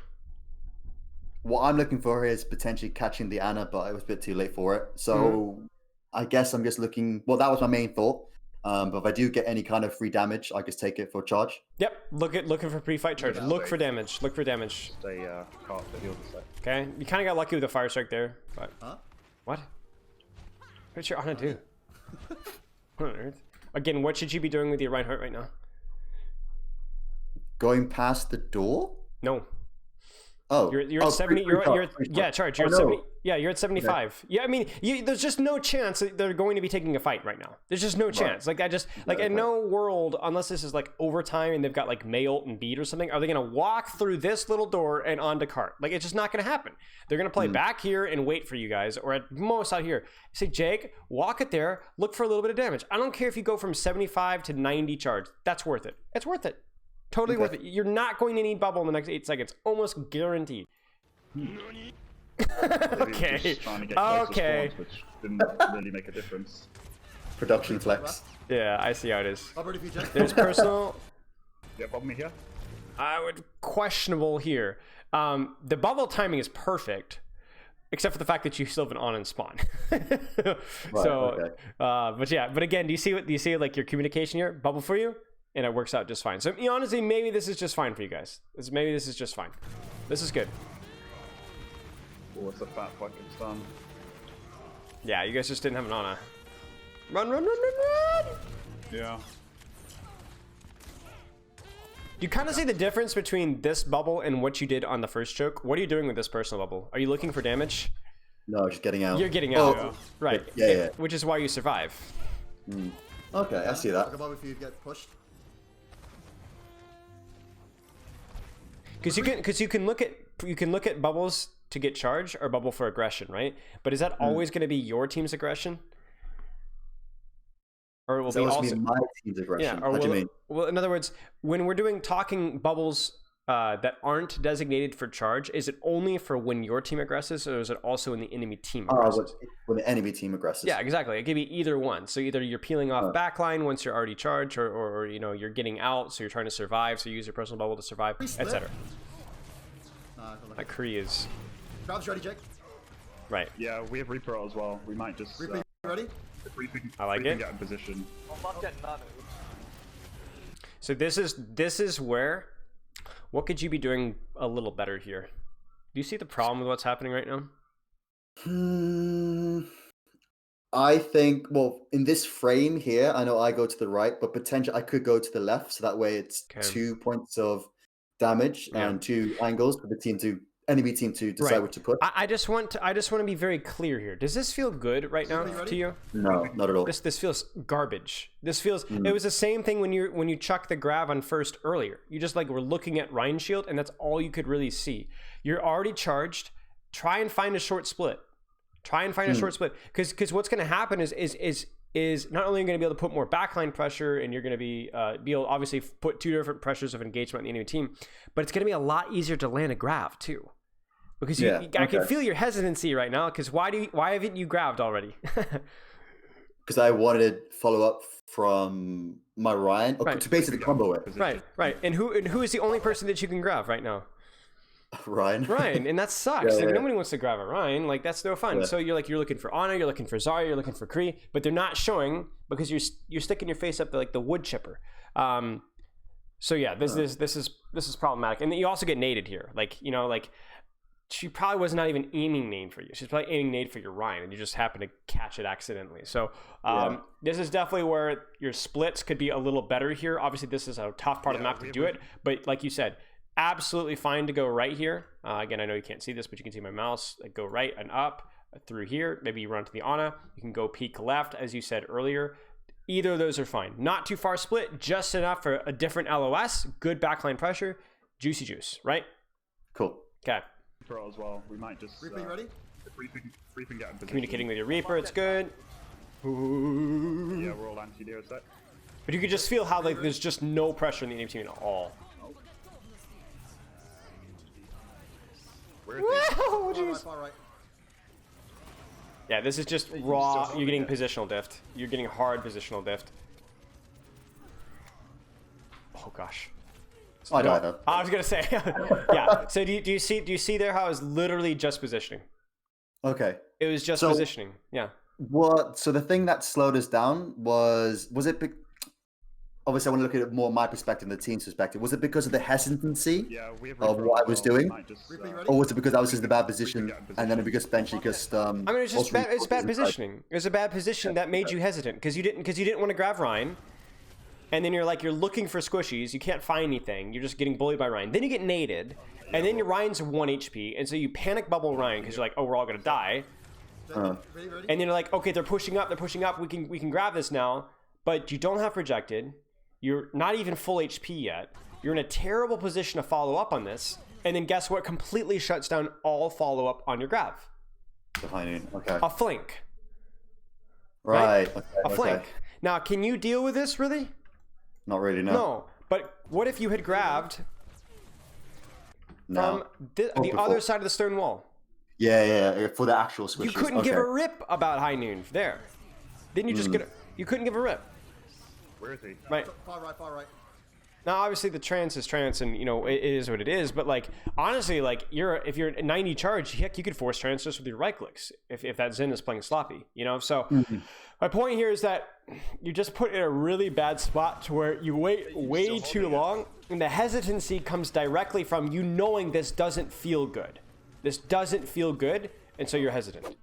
What I'm looking for is potentially catching the Anna, but I was a bit too late for it. So I guess I'm just looking. Well, that was my main thought. But if I do get any kind of free damage, I just take it for charge. Yep. Looking for pre-fight charge. Look for damage. Look for damage. They cast the heal set. Okay. You kind of got lucky with the fire strike there, but Huh? what? What's your Anna do? What on earth? Again, what should you be doing with your Reinhardt right now? Going past the door? No. Oh, You're at 70. Yeah, charge. You're at 70. Yeah, you're at 75. Okay. Yeah, I mean, there's just no chance that they're going to be taking a fight right now. There's just no chance. Like in no world, unless this is like overtime and they've got like Mayolt and Beat or something, are they going to walk through this little door and onto cart? Like it's just not going to happen. They're going to play back here and wait for you guys, or at most out here. Say, Jake, walk it there. Look for a little bit of damage. I don't care if you go from 75 to 90 charge. That's worth it. It's worth it. Totally worth it. You're not going to need bubble in the next 8 seconds. Almost guaranteed. Okay. Just trying to get close to Okay. spawns, which didn't really make a difference. Production flex. Yeah, I see how it is. I'll ready for you, Jake. There's personal. Yeah, bob me here. I would questionable here. The bubble timing is perfect, except for the fact that you still have an on and spawn. But again, do you see like your communication here? Bubble for you, and it works out just fine. So honestly, maybe this is just fine for you guys. Maybe this is just fine. This is good. Oh, it's a fat fucking stun. Yeah, you guys just didn't have an Ana. Run! Yeah. You kind of see the difference between this bubble and what you did on the first choke. What are you doing with this personal bubble? Are you looking for damage? No, just getting out. You're getting out. Oh, Right. Yeah. Which is why you survive. Okay, I see that. I'll go if you get pushed. Because you can look at bubbles to get charge or bubble for aggression, right? But is that always going to be your team's aggression? Or it will So be it must also be my team's aggression. Or What do you mean? Well, in other words, when we're doing talking bubbles that aren't designated for charge, is it only for when your team aggresses, or is it also when the enemy team aggresses? When the enemy team aggresses. Yeah, exactly. It could be either one. So either you're peeling off backline once you're already charged, or you know you're getting out, so you're trying to survive, so you use your personal bubble to survive, etc. That Kree is Crowd's ready, Jake. right. Yeah, we have Reaper out as well. We might just. Reaper, you ready? If we can, I like we can it. get in position. So this is where, what could you be doing a little better here? Do you see the problem with what's happening right now? I think, well, in this frame here, I know I go to the right, but potentially I could go to the left, so that way it's 2 points of damage and 2 angles for the enemy team to decide what to put. I just want to be very clear here. Does this feel good right now to you? No, not at all. This feels garbage. This feels. It was the same thing when you chucked the grav on first earlier. You just like were looking at Ryan Shield, and that's all you could really see. You're already charged. Try and find a short split. Try and find a short split, because what's going to happen is is not only are you going to be able to put more backline pressure, and you're going to be able to obviously put 2 different pressures of engagement on the enemy team, but it's going to be a lot easier to land a grav too. Because I can feel your hesitancy right now. Because why haven't you grabbed already? Because I wanted to follow up from my Ryan to basically combo it. Right. And who is the only person that you can grab right now? Ryan, and that sucks. Yeah. Nobody wants to grab a Ryan. Like, that's no fun. Yeah. So you're looking for Ana, you're looking for Zarya, you're looking for Kree, but they're not showing because you're sticking your face up like the wood chipper. So yeah, this is problematic. And then you also get naded here. Like, she probably was not even aiming nade for you. She's probably aiming nade for your Ryan, and you just happen to catch it accidentally. So this is definitely where your splits could be a little better here. Obviously, this is a tough part of the map to do it, but like you said, absolutely fine to go right here. Again, I know you can't see this, but you can see my mouse. Like, go right and up through here. Maybe you run to the Ana. You can go peek left, as you said earlier. Either of those are fine. Not too far split, just enough for a different LOS. Good backline pressure. Juicy juice, right? Cool. Okay. Throw as well. We might just. Reaping ready? Reaping get in position. Communicating with your Reaper, it's good. Yeah, we're all anti-Neo set. But you could just feel how like there's just no pressure in the enemy team at all. Where is he? Whoa, jeez. Far right. Yeah, this is just raw. You're getting positional dift. You're getting hard positional dift. Oh gosh. I died though. I was gonna say, yeah. So do you see there how I was literally just positioning? Okay. It was just So- positioning. Yeah. So the thing that slowed us down was it? Obviously, I want to look at it more my perspective, the team's perspective. Was it because of the hesitancy Yeah, we have of Reaper what I as was well. We doing, might just, ready? or was it because I was just in a bad position, and then because Benchy just? I mean, it's just bad. It's bad positioning. It was a bad position that made you hesitant because you didn't want to grab Ryan, and then you're looking for squishies. You can't find anything. You're just getting bullied by Ryan. Then you get naded, and then your Ryan's 1 HP, and so you panic bubble Ryan because you're like, oh, we're all gonna die. Ready? And then you're like, okay, they're pushing up. We can grab this now, but you don't have projected. You're not even full HP yet. You're in a terrible position to follow up on this. And then guess what? Completely shuts down all follow up on your grab. Behind. Okay. A flank. Right. Okay, A okay. flank. Now, can you deal with this really? Not really. No. No. But what if you had grabbed No. from the before. other side of the stern wall? Yeah. For the actual squishies. You couldn't give a rip about High Noon there. Didn't you just get? You couldn't give a rip. Where is he? Right. Far right. Now, obviously, the trance is trance, and it is what it is. But like, honestly, like if you're at 90 charge, heck, you could force trance just with your right clicks if that Zen is playing sloppy. So my point here is that you just put in a really bad spot to where you wait way too long, and the hesitancy comes directly from you knowing this doesn't feel good. This doesn't feel good, and so you're hesitant.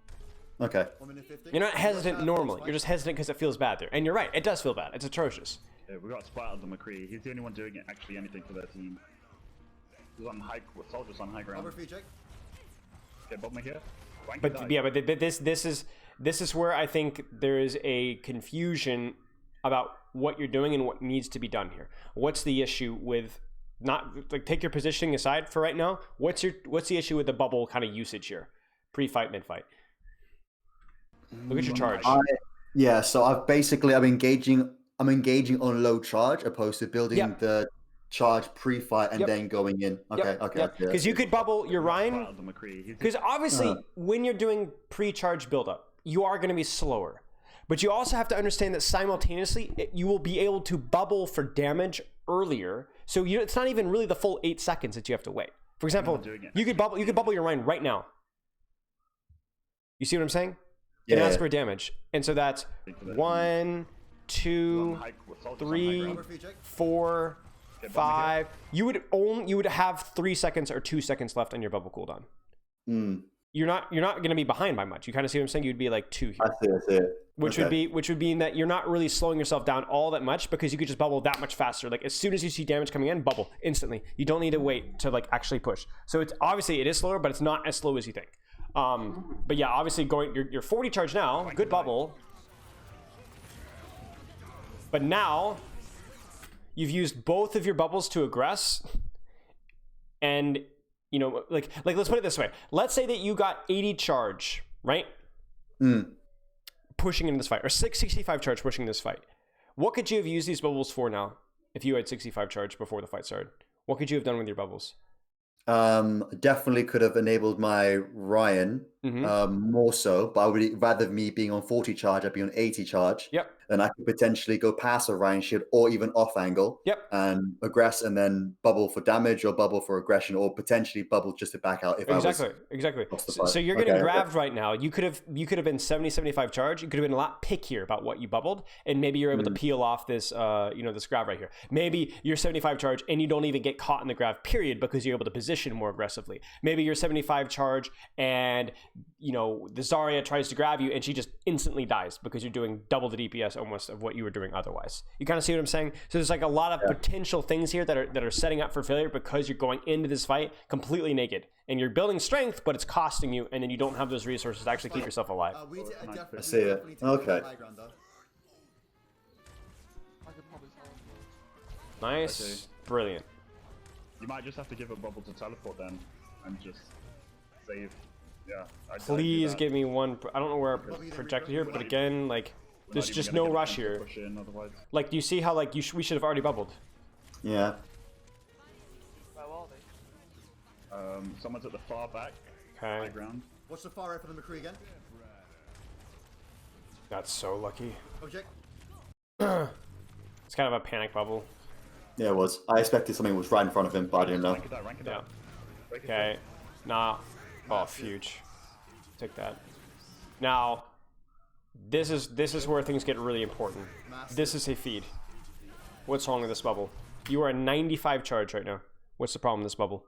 Okay. 1 minute 50. You're not hesitant normally. You're just hesitant because it feels bad there. And you're right, it does feel bad. It's atrocious. Yeah, we got Splatters on McCree. He's the only one doing anything for their team. He's on high. Soldier's on high ground. Over for you, Jake. Get bottom here. Flank But died. yeah, but this is where I think there is a confusion about what you're doing and what needs to be done here. What's the issue with not like take your positioning aside for right now? What's the issue with the bubble kind of usage here, pre-fight, mid-fight? Look at your charge. So I'm engaging on low charge opposed to building Yep. the charge pre-fight and Yep. then going in. Okay. Because you could bubble your Ryan. Splatters on McCree. Because obviously, when you're doing pre-charge buildup, you are going to be slower. But you also have to understand that simultaneously, you will be able to bubble for damage earlier. So it's not even really the full 8 seconds that you have to wait. For example, doing it. you could bubble your Ryan right now. You see what I'm saying? Yeah. And ask for damage. And so that's 1, 2, Soldier's on high 3, ground. Over for you, Jake. 4, Get bottom 5. You would have 3 seconds or 2 seconds left on your bubble cooldown. You're not going to be behind by much. You kind of see what I'm saying? You'd be like 2 here. I see it. Which would mean that you're not really slowing yourself down all that much because you could just bubble that much faster. Like as soon as you see damage coming in, bubble instantly. You don't need to wait to like actually push. So it's obviously it is slower, but it's not as slow as you think. But yeah, obviously you're 40 charge now, good bubble. But now you've used both of your bubbles to aggress, and like let's put it this way. Let's say that you got 80 charge, right? pushing into this fight, or 65 charge pushing this fight. What could you have used these bubbles for now if you had 65 charge before the fight started? What could you have done with your bubbles? Definitely could have enabled my Ryan more so, but I would rather me being on 40 charge, I'd be on 80 charge. Yep. And I could potentially go past a Ryan shield or even off angle. Yep. And aggress and then bubble for damage or bubble for aggression or potentially bubble just to back out if Exactly. So you're getting grabbed right now. You could have been 70-75 charge. You could have been a lot pickier about what you bubbled, and maybe you're able to peel off this this grab right here. Maybe you're 75 charge and you don't even get caught in the grab period because you're able to position more aggressively. Maybe you're 75 charge and the Zarya tries to grab you and she just instantly dies because you're doing double the DPS almost of what you were doing otherwise. You kind of see what I'm saying? So there's like a lot of potential things here that are setting up for failure because you're going into this fight completely naked and you're building strength, but it's costing you, and then you don't have those resources to actually keep yourself alive. I see it. Okay. Nice. Okay. Brilliant. You might just have to give a bubble to teleport then, and just save. Yeah. Please give me one. I don't know where I projected here, but again, like, there's just no rush here. Like, do you see how like we should have already bubbled? Yeah. Someone's at the far back. Okay. High ground. What's the far right for the McCree again? That's so lucky. Object. It's kind of a panic bubble. Yeah, it was. I expected something was right in front of him, but I didn't know. Rank it out, rank it out. Break it Okay. Nah. Oh, huge. Take that. Now, this is where things get really important. This is a feed. What's wrong with this bubble? You are 95 charge right now. What's the problem with this bubble?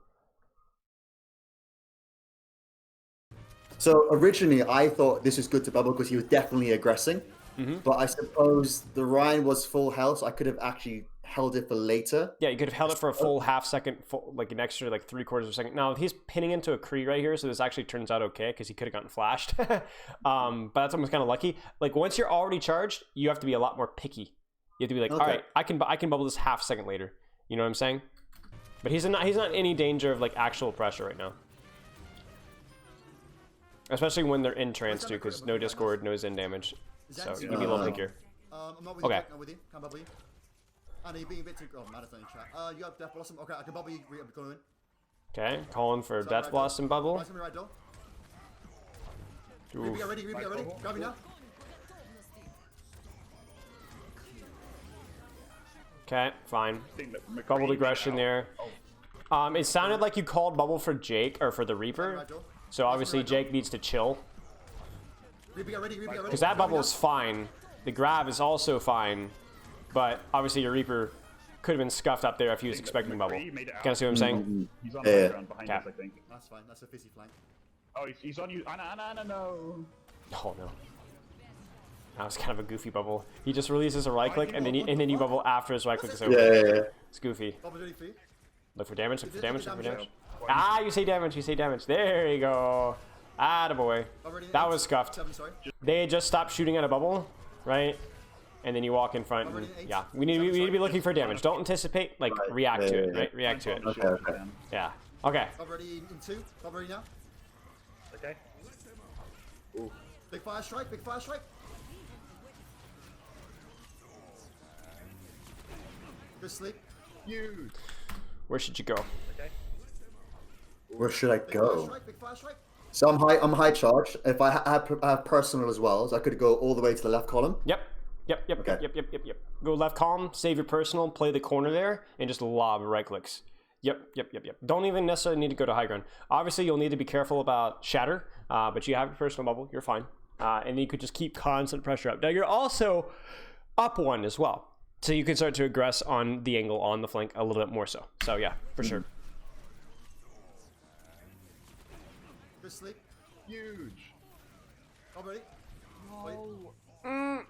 So originally, I thought this was good to bubble because he was definitely aggressing. But I suppose the Ryan was full health, so I could have actually held it for later. Yeah, you could have held it for a full half second, like an extra like 3/4 of a second. Now he's pinning into a Kree right here, so this actually turns out okay because he could have gotten flashed. But that's almost kind of lucky. Like once you're already charged, you have to be a lot more picky. You have to be like, all right, I can bubble this half second later. You know what I'm saying? But he's not in any danger of like actual pressure right now. Especially when they're in trance too, because no Discord, no Zen damage. So you can be a little pickier. I'm not with Okay. you. I'm with you. Can't bubble you. And you're being a bit too. Oh, Madison in chat. You have Death Blossom. Okay, I can bubble you. I'm going in. Okay, calling for Death Blossom bubble. Right, right door. Oof. Ruby, ready? Grab me now. Okay, fine. think that McCree Bubbled made it aggression out. there. It sounded like you called bubble for Jake or for the Reaper. Right door. So obviously Jake needs to chill. Ruby, get ready. Because that bubble is fine. The grab is also fine. But obviously your Reaper could have been scuffed up there if he was expecting bubble. McCree made it out. Kind of see what I'm saying? He's on the ground behind us, I think. That's fine. That's a fizzy flank. Oh, he's on you. Anna, no. Oh no. That was kind of a goofy bubble. He just releases a right click and then you bubble after his right click is over. Yeah. It's goofy. Bubble's ready for you. Look for damage, look for damage, look for damage. Oh, Ah, you say damage. There you go. Attaboy. That was scuffed. 7, sorry. They just stopped shooting at a bubble, right? And then you walk in front and, yeah. We need to be looking for damage. Don't anticipate, like, react to it, right? React to it. Okay. Yeah. Okay. Bubble ready in 2. Bubble ready now. Okay. Big fire strike. Good sleep. Huge. Where should you go? Okay. Where should I go? Big fire strike. So I'm high charge. If I have personal as well, so I could go all the way to the left column. Yep. Go left column, save your personal, play the corner there, and just lob right clicks. Yep. Don't even necessarily need to go to high ground. Obviously, you'll need to be careful about shatter, but you have your personal bubble, you're fine. And then you could just keep constant pressure up. Now, you're also up one as well. So you can start to aggress on the angle, on the flank a little bit more so. So yeah, for sure. Good sleep. Huge. Bubble ready. Wait. I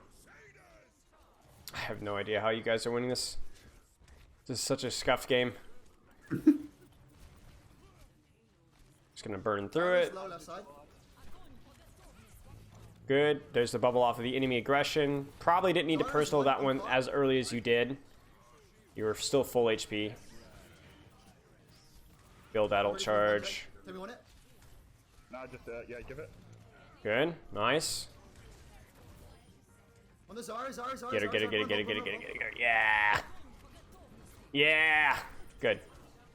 have no idea how you guys are winning this. This is such a scuffed game. Just gonna burn through it. Slow left side. Good. There's the bubble off of the enemy aggression. Probably didn't need to personal that one as early as you did. You were still full HP. Build adult charge. Tell me on it. No, just, yeah, give it. Good. Nice. On the Zarya. Get her, get her, get her, get her, get her, get her, get her. Yeah. Yeah. Good.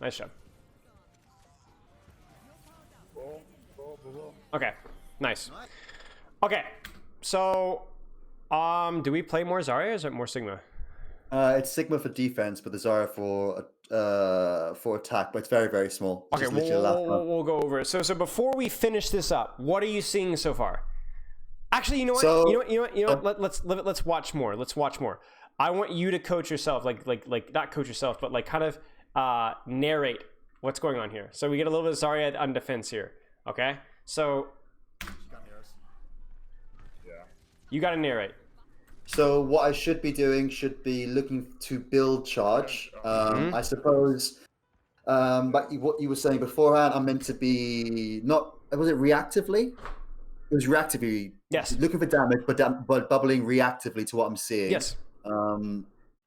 Nice job. Okay. Nice. Okay. So, do we play more Zarya or is it more Sigma? It's Sigma for defense, but the Zarya for attack, but it's very, very small. It's Okay, just literally the last one. we'll go over it. So before we finish this up, what are you seeing so far? Actually, you know what? So- you know what? Let's watch more. Let's watch more. I want you to coach yourself, like not coach yourself, but like kind of narrate what's going on here. So we get a little bit of Zarya on defense here. Okay, so you got to narrate. So what I should be doing should be looking to build charge. I suppose, but what you were saying beforehand, I'm meant to be not. Was it reactively? It was reactively. Yes. Looking for damage, but bubbling reactively to what I'm seeing. Yes.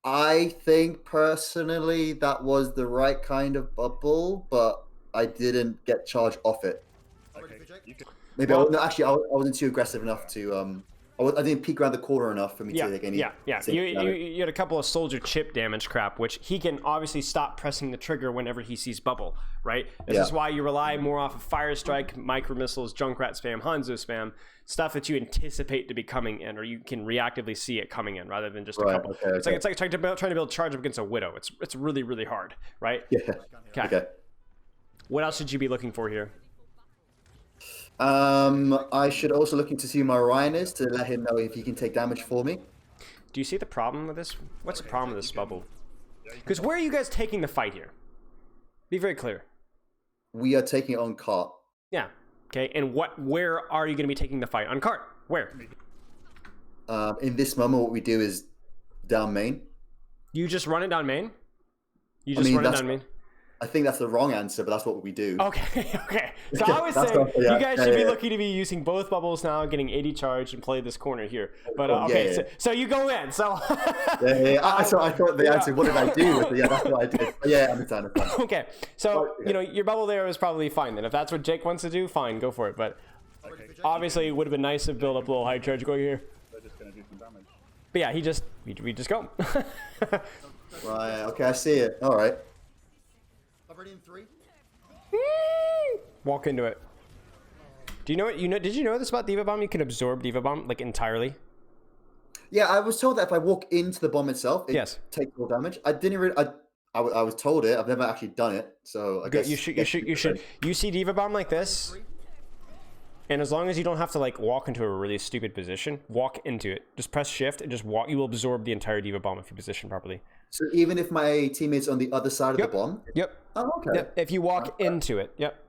I think personally that was the right kind of bubble, but I didn't get charge off it. Maybe Well- I wasn't too aggressive enough to. I didn't peek around the corner enough for me to take any. Yeah. take damage. You had a couple of soldier chip damage crap, which he can obviously stop pressing the trigger whenever he sees bubble, right? This is why you rely more off of fire strike, micro missiles, Junkrat spam, Hanzo spam, stuff that you anticipate to be coming in, or you can reactively see it coming in rather than just a Right, couple. okay, It's like trying to build charge up against a widow. It's really, really hard, right? Yeah. Okay. Okay. What else should you be looking for here? I should also look into see who my Ryan is to let him know if he can take damage for me. Do you see the problem with this? What's the problem with this bubble? Because where are you guys taking the fight here? Be very clear. We are taking it on cart. Yeah. Okay. And where are you going to be taking the fight? On cart. Where? In this moment, what we do is down main. You just run it down main? You just mean, run it that's- down main? I think that's the wrong answer, but that's what we do. Okay, okay. So I was That's saying what- yeah, you guys yeah, should be yeah. looking to be using both bubbles now, getting 80 charge and play this corner here. But Oh, okay, yeah. so you go in. So Yeah. I thought the yeah. answer. What did I do? Yeah, that's what I did. Yeah, I understand. okay, so Oh, you know your bubble there is probably fine. Then if that's what Jake wants to do, fine, go for it. But obviously, it would have been nice to build up a little high charge going here. They're just gonna do some damage. But yeah, we just go. Right. Okay, I see it. All right. Already in 3. Walk into it. Do you know what did you know this about Diva Bomb? You can absorb Diva Bomb like entirely. Yeah, I was told that if I walk into the bomb itself, it Yes. takes all damage. I didn't really. I was told it. I've never actually done it, so I Good. guess You should. You see Diva Bomb like this, and as long as you don't have to like walk into a really stupid position, walk into it. Just press shift and just walk. You will absorb the entire Diva Bomb if you position properly. So even if my teammate's on the other side Yep. of the bomb. Yep. Oh, okay. Yep. If you walk into it, yep.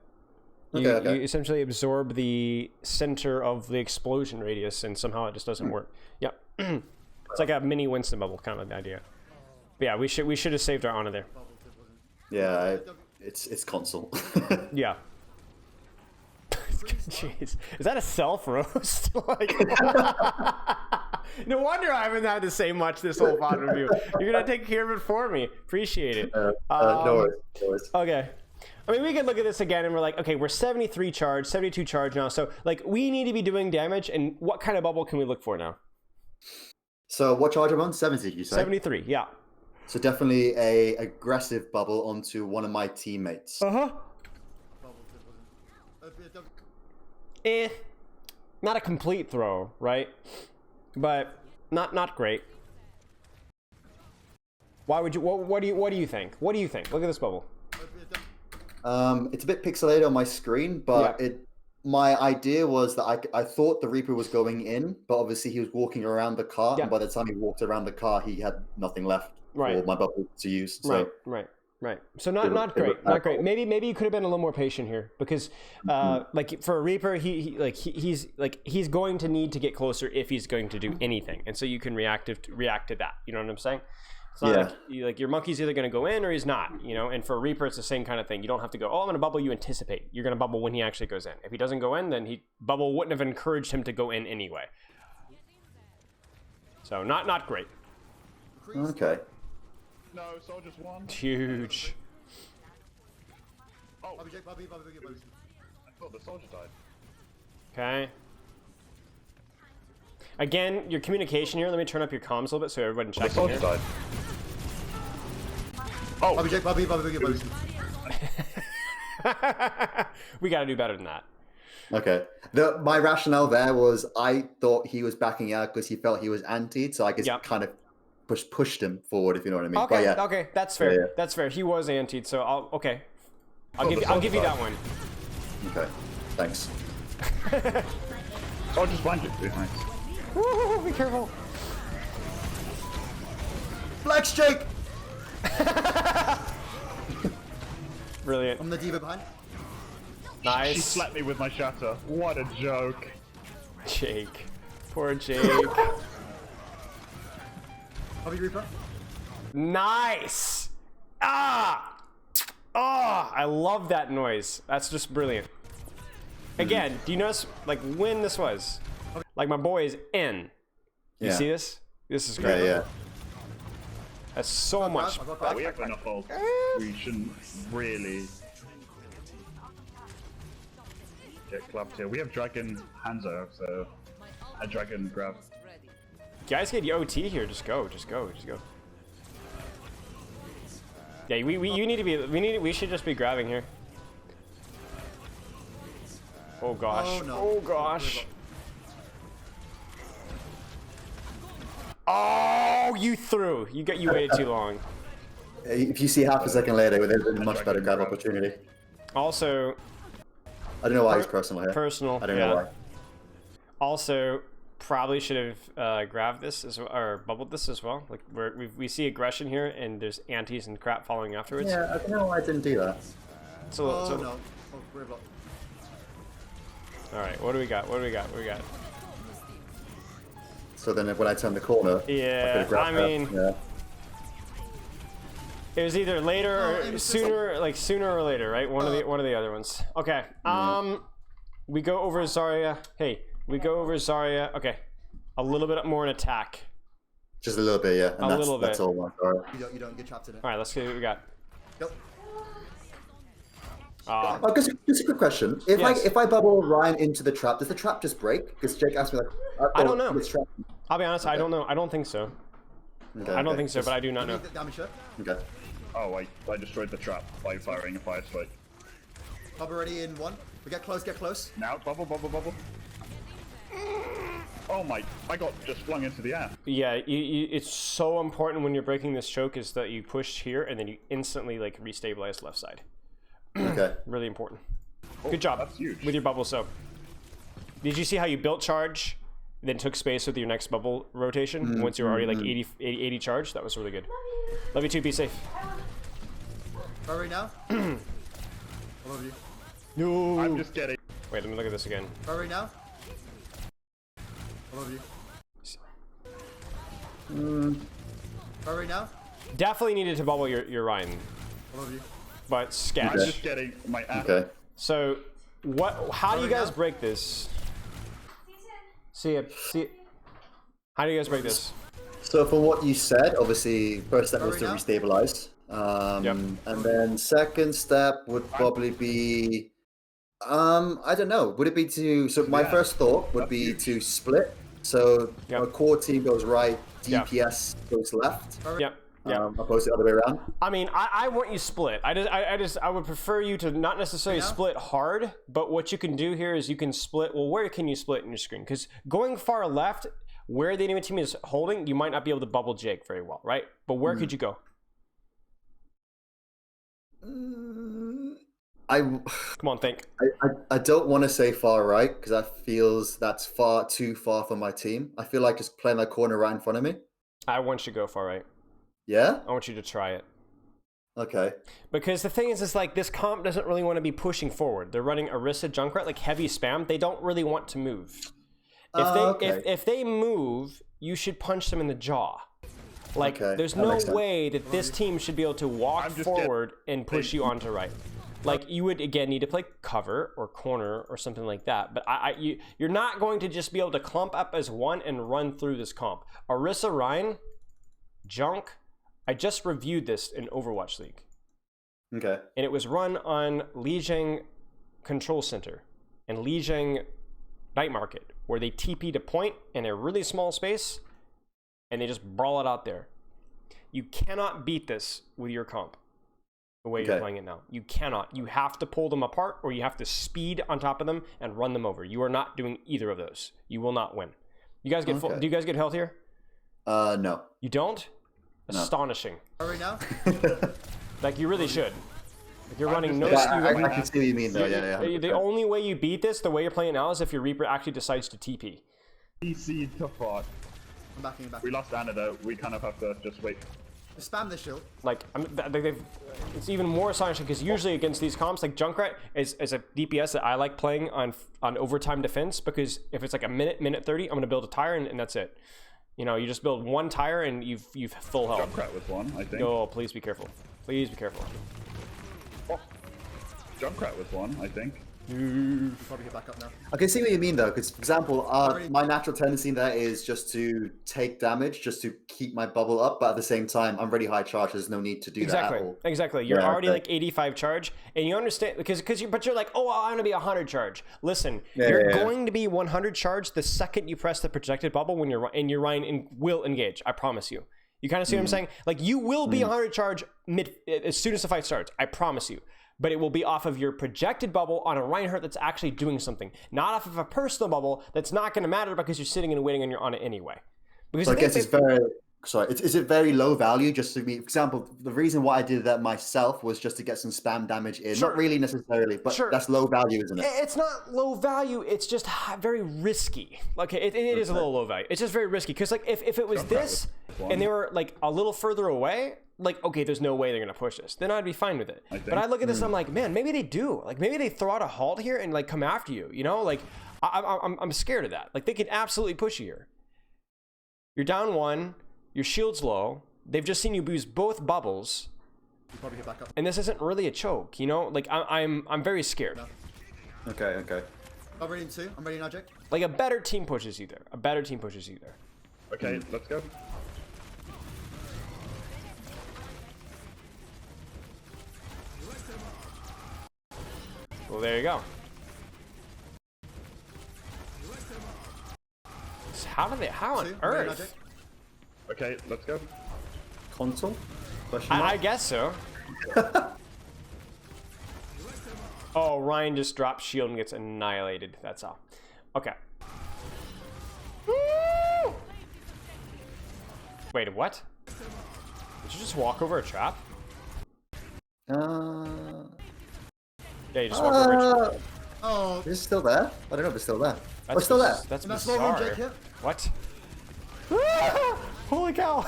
Okay. You essentially absorb the center of the explosion radius, and somehow it just doesn't work. Yep. It's like a mini Winston bubble kind of idea. But yeah, we should have saved our honor there. Yeah, it's console. Yeah. Jeez, is that a self roast? Like, no wonder I haven't had to say much this whole pod review. You're gonna take care of it for me. Appreciate it. No worries. No worries. Okay. I mean, we could look at this again and we're like, okay, we're 73 charge, 72 charge now. So, like, we need to be doing damage. And what kind of bubble can we look for now? So what charge am I on? 70, you say? 73, yeah. So definitely a aggressive bubble onto one of my teammates. Uh-huh. Not a complete throw, right? But not great. Why would you? What do you think? What do you think? Look at this bubble. It's a bit pixelated on my screen, but Yeah. my idea was that I thought the Reaper was going in, but obviously he was walking around the car, Yeah. and by the time he walked around the car, he had nothing left Right. for my bubble to use. So Right. So not great. Maybe you could have been a little more patient here because, like for a Reaper, he's going to need to get closer if he's going to do anything, and so you can react to that. You know what I'm saying? It's not like your monkey's either going to go in or he's not. You know, and for a Reaper, it's the same kind of thing. You don't have to go, oh, I'm going to bubble. You anticipate. You're going to bubble when he actually goes in. If he doesn't go in, then bubble wouldn't have encouraged him to go in anyway. So not great. Okay. No, soldiers won. Huge. Oh, Bobby Jake, Bobby. I thought the soldier died. Okay. Again, your communication here. Let me turn up your comms a little bit so everybody The checks in soldier here. died. Bobby, Jake, Bobby. We gotta do better than that. Okay. My rationale there was I thought he was backing out because he felt he was antied, so I guess Yep. kind of pushed him forward, if you know what I mean. Okay, But yeah. okay, that's fair. Yeah. That's fair. He was antied, so I'll the give you that soldier one. Okay. Thanks. Soldier's blind. Nice. Woo, be careful. Flex, Jake. Brilliant. I'm the diva behind. She Nice. slapped me with my shatter. What a joke. Jake. Poor Jake. Bobby Reaper. Nice. Ah. Oh, I love that noise. That's just brilliant. Again, do you notice like when this was? Like my boy is in. You Yeah. see this? This is Yeah, great. yeah. That's so much. I've got Grab. We have enough ult. We shouldn't really get clubbed here. We have Dragon Hanzo, so a Dragon grab. Guys get OT here. Just go. Just go. Just go. Yeah, you need to be. We should just be grabbing here. Oh gosh. Oh, no. Oh gosh. Oh, you threw. You waited too long. If you see half a second later, there's a much better grab opportunity. Also, I don't know why he's personal here. personal. I don't yeah. know why. Also, probably should have grabbed this or bubbled this as well. Like we see aggression here, and there's antis and crap following afterwards. Yeah, I don't know why I didn't do that. It's a little, Oh it's a- no. Oh, we're blocked. All right, what do we got? What do we got? What do we got? So then when I turn the corner, Yeah, could've grabbed I that. mean- Yeah. It was either later No, or it was sooner or later, right? One of the other ones. Okay. We go over Zarya. Hey, we go over Zarya. Okay, a little bit more in attack. Just a little bit, yeah. And A that's, little That's bit. all. Alright. You don't get trapped in it. All right, let's see what we got. Go. Oh, just a quick question. Yes. If I bubble Ryan into the trap, does the trap just break? Because Jake asked me like, I don't know. It's trapped. I'll be honest. I don't know. I don't think so. Okay, I don't okay. think so, but I do not know. Need the damage shot. Okay. Oh, I destroyed the trap by firing a fire strike. Bobby ready in one. We get close. Get close. Now, bubble, bubble, bubble. Oh my, I got just flung into the air. Yeah, it's so important when you're breaking this choke is that you push here and then you instantly like restabilize left side. Okay. Really important. Good job that's huge. with your bubble soap. Did you see how you built charge, then took space with your next bubble rotation once you were already like 80 charge? That was really good. Love you too. Be safe. Hurry now. I love you. No. I'm just getting. Wait, let me look at this again. Hurry now. I love you. Hurry now. Definitely needed to bubble your Ryan, I love you. but I'm sketch. just getting my ass. Okay. So, what? How do you Hurry guys now. break this? See ya. How do you guys break this? So from what you said, obviously, first step was Hurry to now. restabilize. Yep. And then second step would probably be, I don't know. Would it be to? So my Yeah, first thought would that's be huge. to split. So Yep. our core team goes right, Yep. DPS goes left, Yep. Yeah. opposed to the other way around. I mean, I want you split. I would prefer you to not necessarily Yeah. split hard, but what you can do here is you can split. Well, where can you split in your screen? Because going far left, where the enemy team is holding, you might not be able to bubble Jake very well, right? But where could you go? Come on, think. I don't want to say far right because that feels that's far too far for my team. I feel like just playing that corner right in front of me. I want you to go far right. Yeah. I want you to try it. Okay. Because the thing is like this comp doesn't really want to be pushing forward. They're running Orisa Junkrat, like heavy spam. They don't really want to move. If they move, you should punch them in the jaw. Like Okay, there's that no makes sense. way that this team should be able to walk I'm just forward and push you onto right. Like you would again need to play cover or corner or something like that. But you're not going to just be able to clump up as one and run through this comp. Orisa Ryan, Junk. I just reviewed this in Overwatch League. Okay. And it was run on Lijiang Control Center. And Lijiang Night Market, where they TP to point in a really small space, and they just brawl it out there. You cannot beat this with your comp, the way you're playing it now. You cannot. You have to pull them apart, or you have to speed on top of them and run them over. You are not doing either of those. You will not win. You guys get full, do you guys get health here? No. You don't? No. Astonishing. Right now? Like, you really should. Like, you're running no... I can see what you mean, though. Yeah. The only way you beat this, the way you're playing now, is if your Reaper actually decides to TP. PC tough fight. I'm backing back. We lost Anna though. We kind of have to just wait. Just spam this shield. Like, it's even more astonishing because usually against these comps, like Junkrat is a DPS that I like playing on overtime defense, because if it's like a minute 30, I'm gonna build a tire and that's it. You know, you just build one tire and you've full health. Junkrat was one, I think. Oh, please be careful. Please be careful. Oh. Junkrat was one, I think. Probably get back up now. I can see what you mean, though, because, for example, my natural tendency in there is just to take damage, just to keep my bubble up, but at the same time, I'm already high charge. There's no need to do that at all. Exactly. You're already like 85 charge, and you understand, but you're like, oh, I'm going to be 100 charge. Listen, you're going to be 100 charge the second you press the projected bubble when your Ryan will engage. I promise you. You kind of see what I'm saying? Like, you will be 100 charge as soon as the fight starts. I promise you. But it will be off of your projected bubble on a Reinhardt that's actually doing something, not off of a personal bubble that's not going to matter because you're sitting and waiting on it anyway. Because so I guess it's very... Sorry, is it very low value? Just to be, for example, the reason why I did that myself was just to get some spam damage in. Not really necessarily, but that's low value, isn't it? It's not low value. It's just very risky. Okay, it is a little low value. It's just very risky because, like, if it was this and they were like a little further away, like, okay, there's no way they're gonna push this, then I'd be fine with it. But I look at this and I'm like, man, maybe they do. Like, maybe they throw out a halt here and like come after you. You know, like I'm scared of that. Like, they could absolutely push you here. You're down one. Your shield's low. They've just seen you use both bubbles. You probably get back up. And this isn't really a choke, you know? Like, I'm very scared. No. Okay. I'm ready in 2. I'm ready in Jack. Like, a better team pushes you there. Okay, let's go. Well, there you go. So how on 2. earth? Okay, let's go. Console? I guess so. Oh, Ryan just drops shield and gets annihilated. That's all. Okay. Woo! Wait, what? Did you just walk over a trap? Yeah, you just walked over a trap. Oh, Is it still there? I don't know if it's still there. That's It's still there. That's that's small room, bizarre. Jake here. What? Holy cow!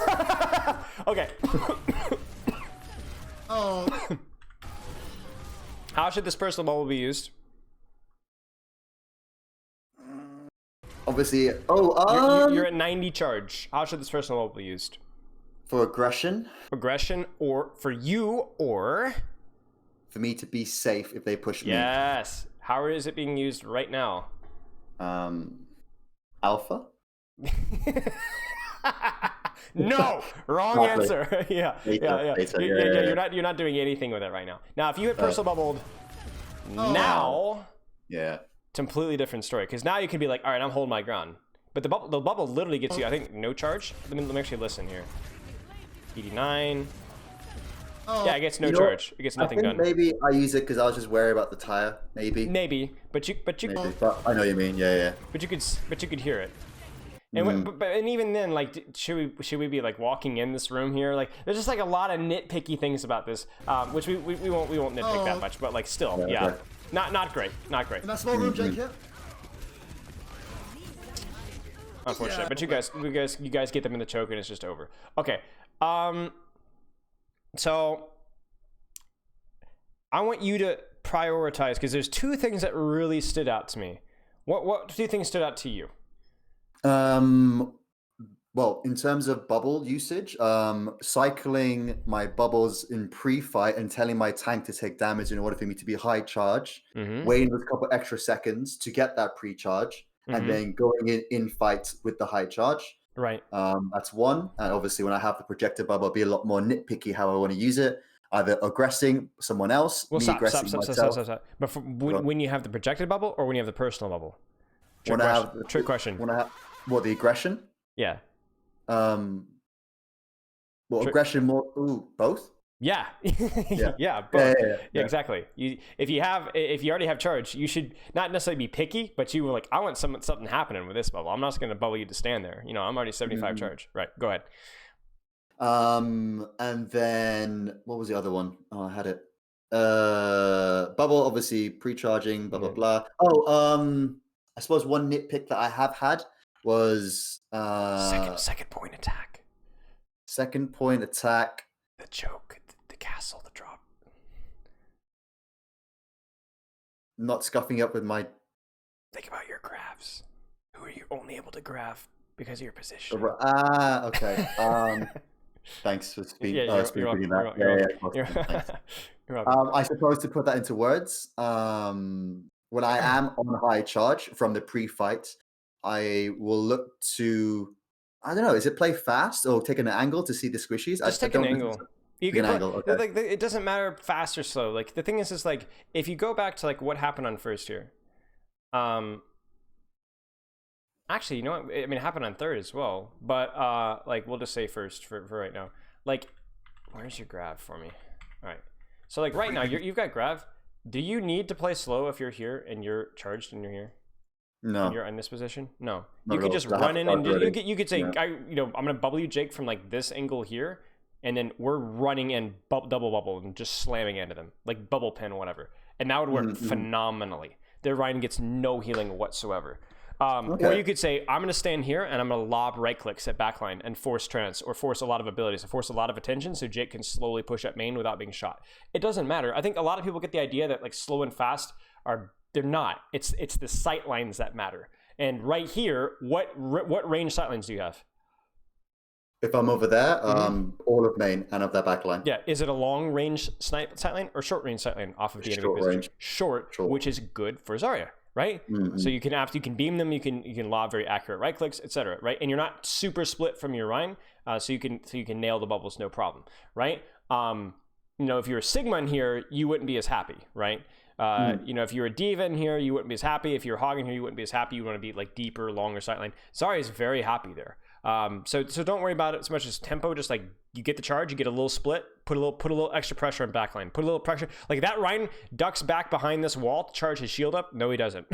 Okay. Oh, How should this personal bubble be used? Obviously, You're at 90 charge. How should this personal bubble be used? for aggression, Aggression, or for you, or for me to be safe if they push me. yes. How is it being used right now? Alpha? No, wrong Not answer. Yeah. You're not doing anything with it right now. Now, if you had personal bubbled now, Yeah. completely different story. Because now you can be like, all right, I'm holding my ground. But the bubble literally gets you, I think, no charge. Let me actually listen here. 89. Yeah, it gets no charge. It gets nothing done. Maybe I use it because I was just worried about the tire. Maybe. Maybe, but you But I know what you mean. Yeah. but you could hear it. And and even then, like, should we be like walking in this room here? Like, there's just like a lot of nitpicky things about this, which we won't nitpick that much. But like, still, yeah, okay. not great. in that small room, Jake here. Unfortunate, Yeah, but you guys get them in the choke and it's just over. Okay, so I want you to prioritize because there's two things that really stood out to me. What two things stood out to you? Well, in terms of bubble usage, cycling my bubbles in pre-fight and telling my tank to take damage in order for me to be high charge, waiting a couple extra seconds to get that pre-charge, and then going in fight with the high charge. Right. That's one. And obviously, when I have the projected bubble, I'll be a lot more nitpicky how I want to use it. Either aggressing someone else, Well, me stop. aggressing myself. But when you have the projected bubble or when you have the personal bubble? Trick question. When I have what the aggression? Yeah. Well, Trick- aggression more. Ooh, both. Yeah. Yeah. Yeah, both. Yeah. Exactly. If you already have charge, you should not necessarily be picky, but you were like, I want something happening with this bubble. I'm not just going to bubble you to stand there. You know, I'm already 75 charge. Right. Go ahead. And then what was the other one? Oh, I had it. Bubble, obviously pre-charging, blah blah blah. Oh, I suppose one nitpick that I have had was Second point attack. second point attack. The choke, the castle, the drop. Not scuffing up with my. Think about your grabs. Who are you only able to grab because of your position? Okay. Thanks for speaking that. Thanks. You're welcome. I suppose to put that into words, when I am on high charge from the pre-fight, I will look to, I don't know, is it play fast or take an angle to see the squishies? Just take an angle. You Take can an angle, okay. like it doesn't matter fast or slow. Like the thing is like if you go back to like what happened on first here, actually, you know what? I mean, it happened on third as well. But like we'll just say first for right now. Like, where's your grab for me? All right. So like right now you've got grab. Do you need to play slow if you're here and you're charged and you're here? No. And you're in this position? No. Not You at could all. just I have run in and already. you could say, Yeah. I'm gonna bubble you, Jake, from like this angle here, and then we're running and double bubble and just slamming into them like bubble pin or whatever, and that would work phenomenally. Their Ryan gets no healing whatsoever. Or you could say, I'm going to stand here and I'm going to lob right clicks at backline and force trance or force a lot of abilities and force a lot of attention so Jake can slowly push up main without being shot. It doesn't matter. I think a lot of people get the idea that like slow and fast they're not. It's the sight lines that matter. And right here, what range sight lines do you have? If I'm over there, all of main and of that back line. Yeah, is it a long range sight line or short range sight line off of the enemy Short position? range. Short, Short. which is good for Zarya, right? So you can beam them, you can lob very accurate right clicks, etc. Right, and you're not super split from your Rhine, so you can nail the bubbles no problem, right? If you're a Sigma in here, you wouldn't be as happy, right? If you're a Diva in here, you wouldn't be as happy. If you're a Hog in here, you wouldn't be as happy. You want to be like deeper, longer sightline. Zarya is very happy there. So don't worry about it so much as tempo. Just like you get the charge, you get a little split, put a little extra pressure on backline, put a little pressure. Like that Ryan ducks back behind this wall to charge his shield up. No, he doesn't.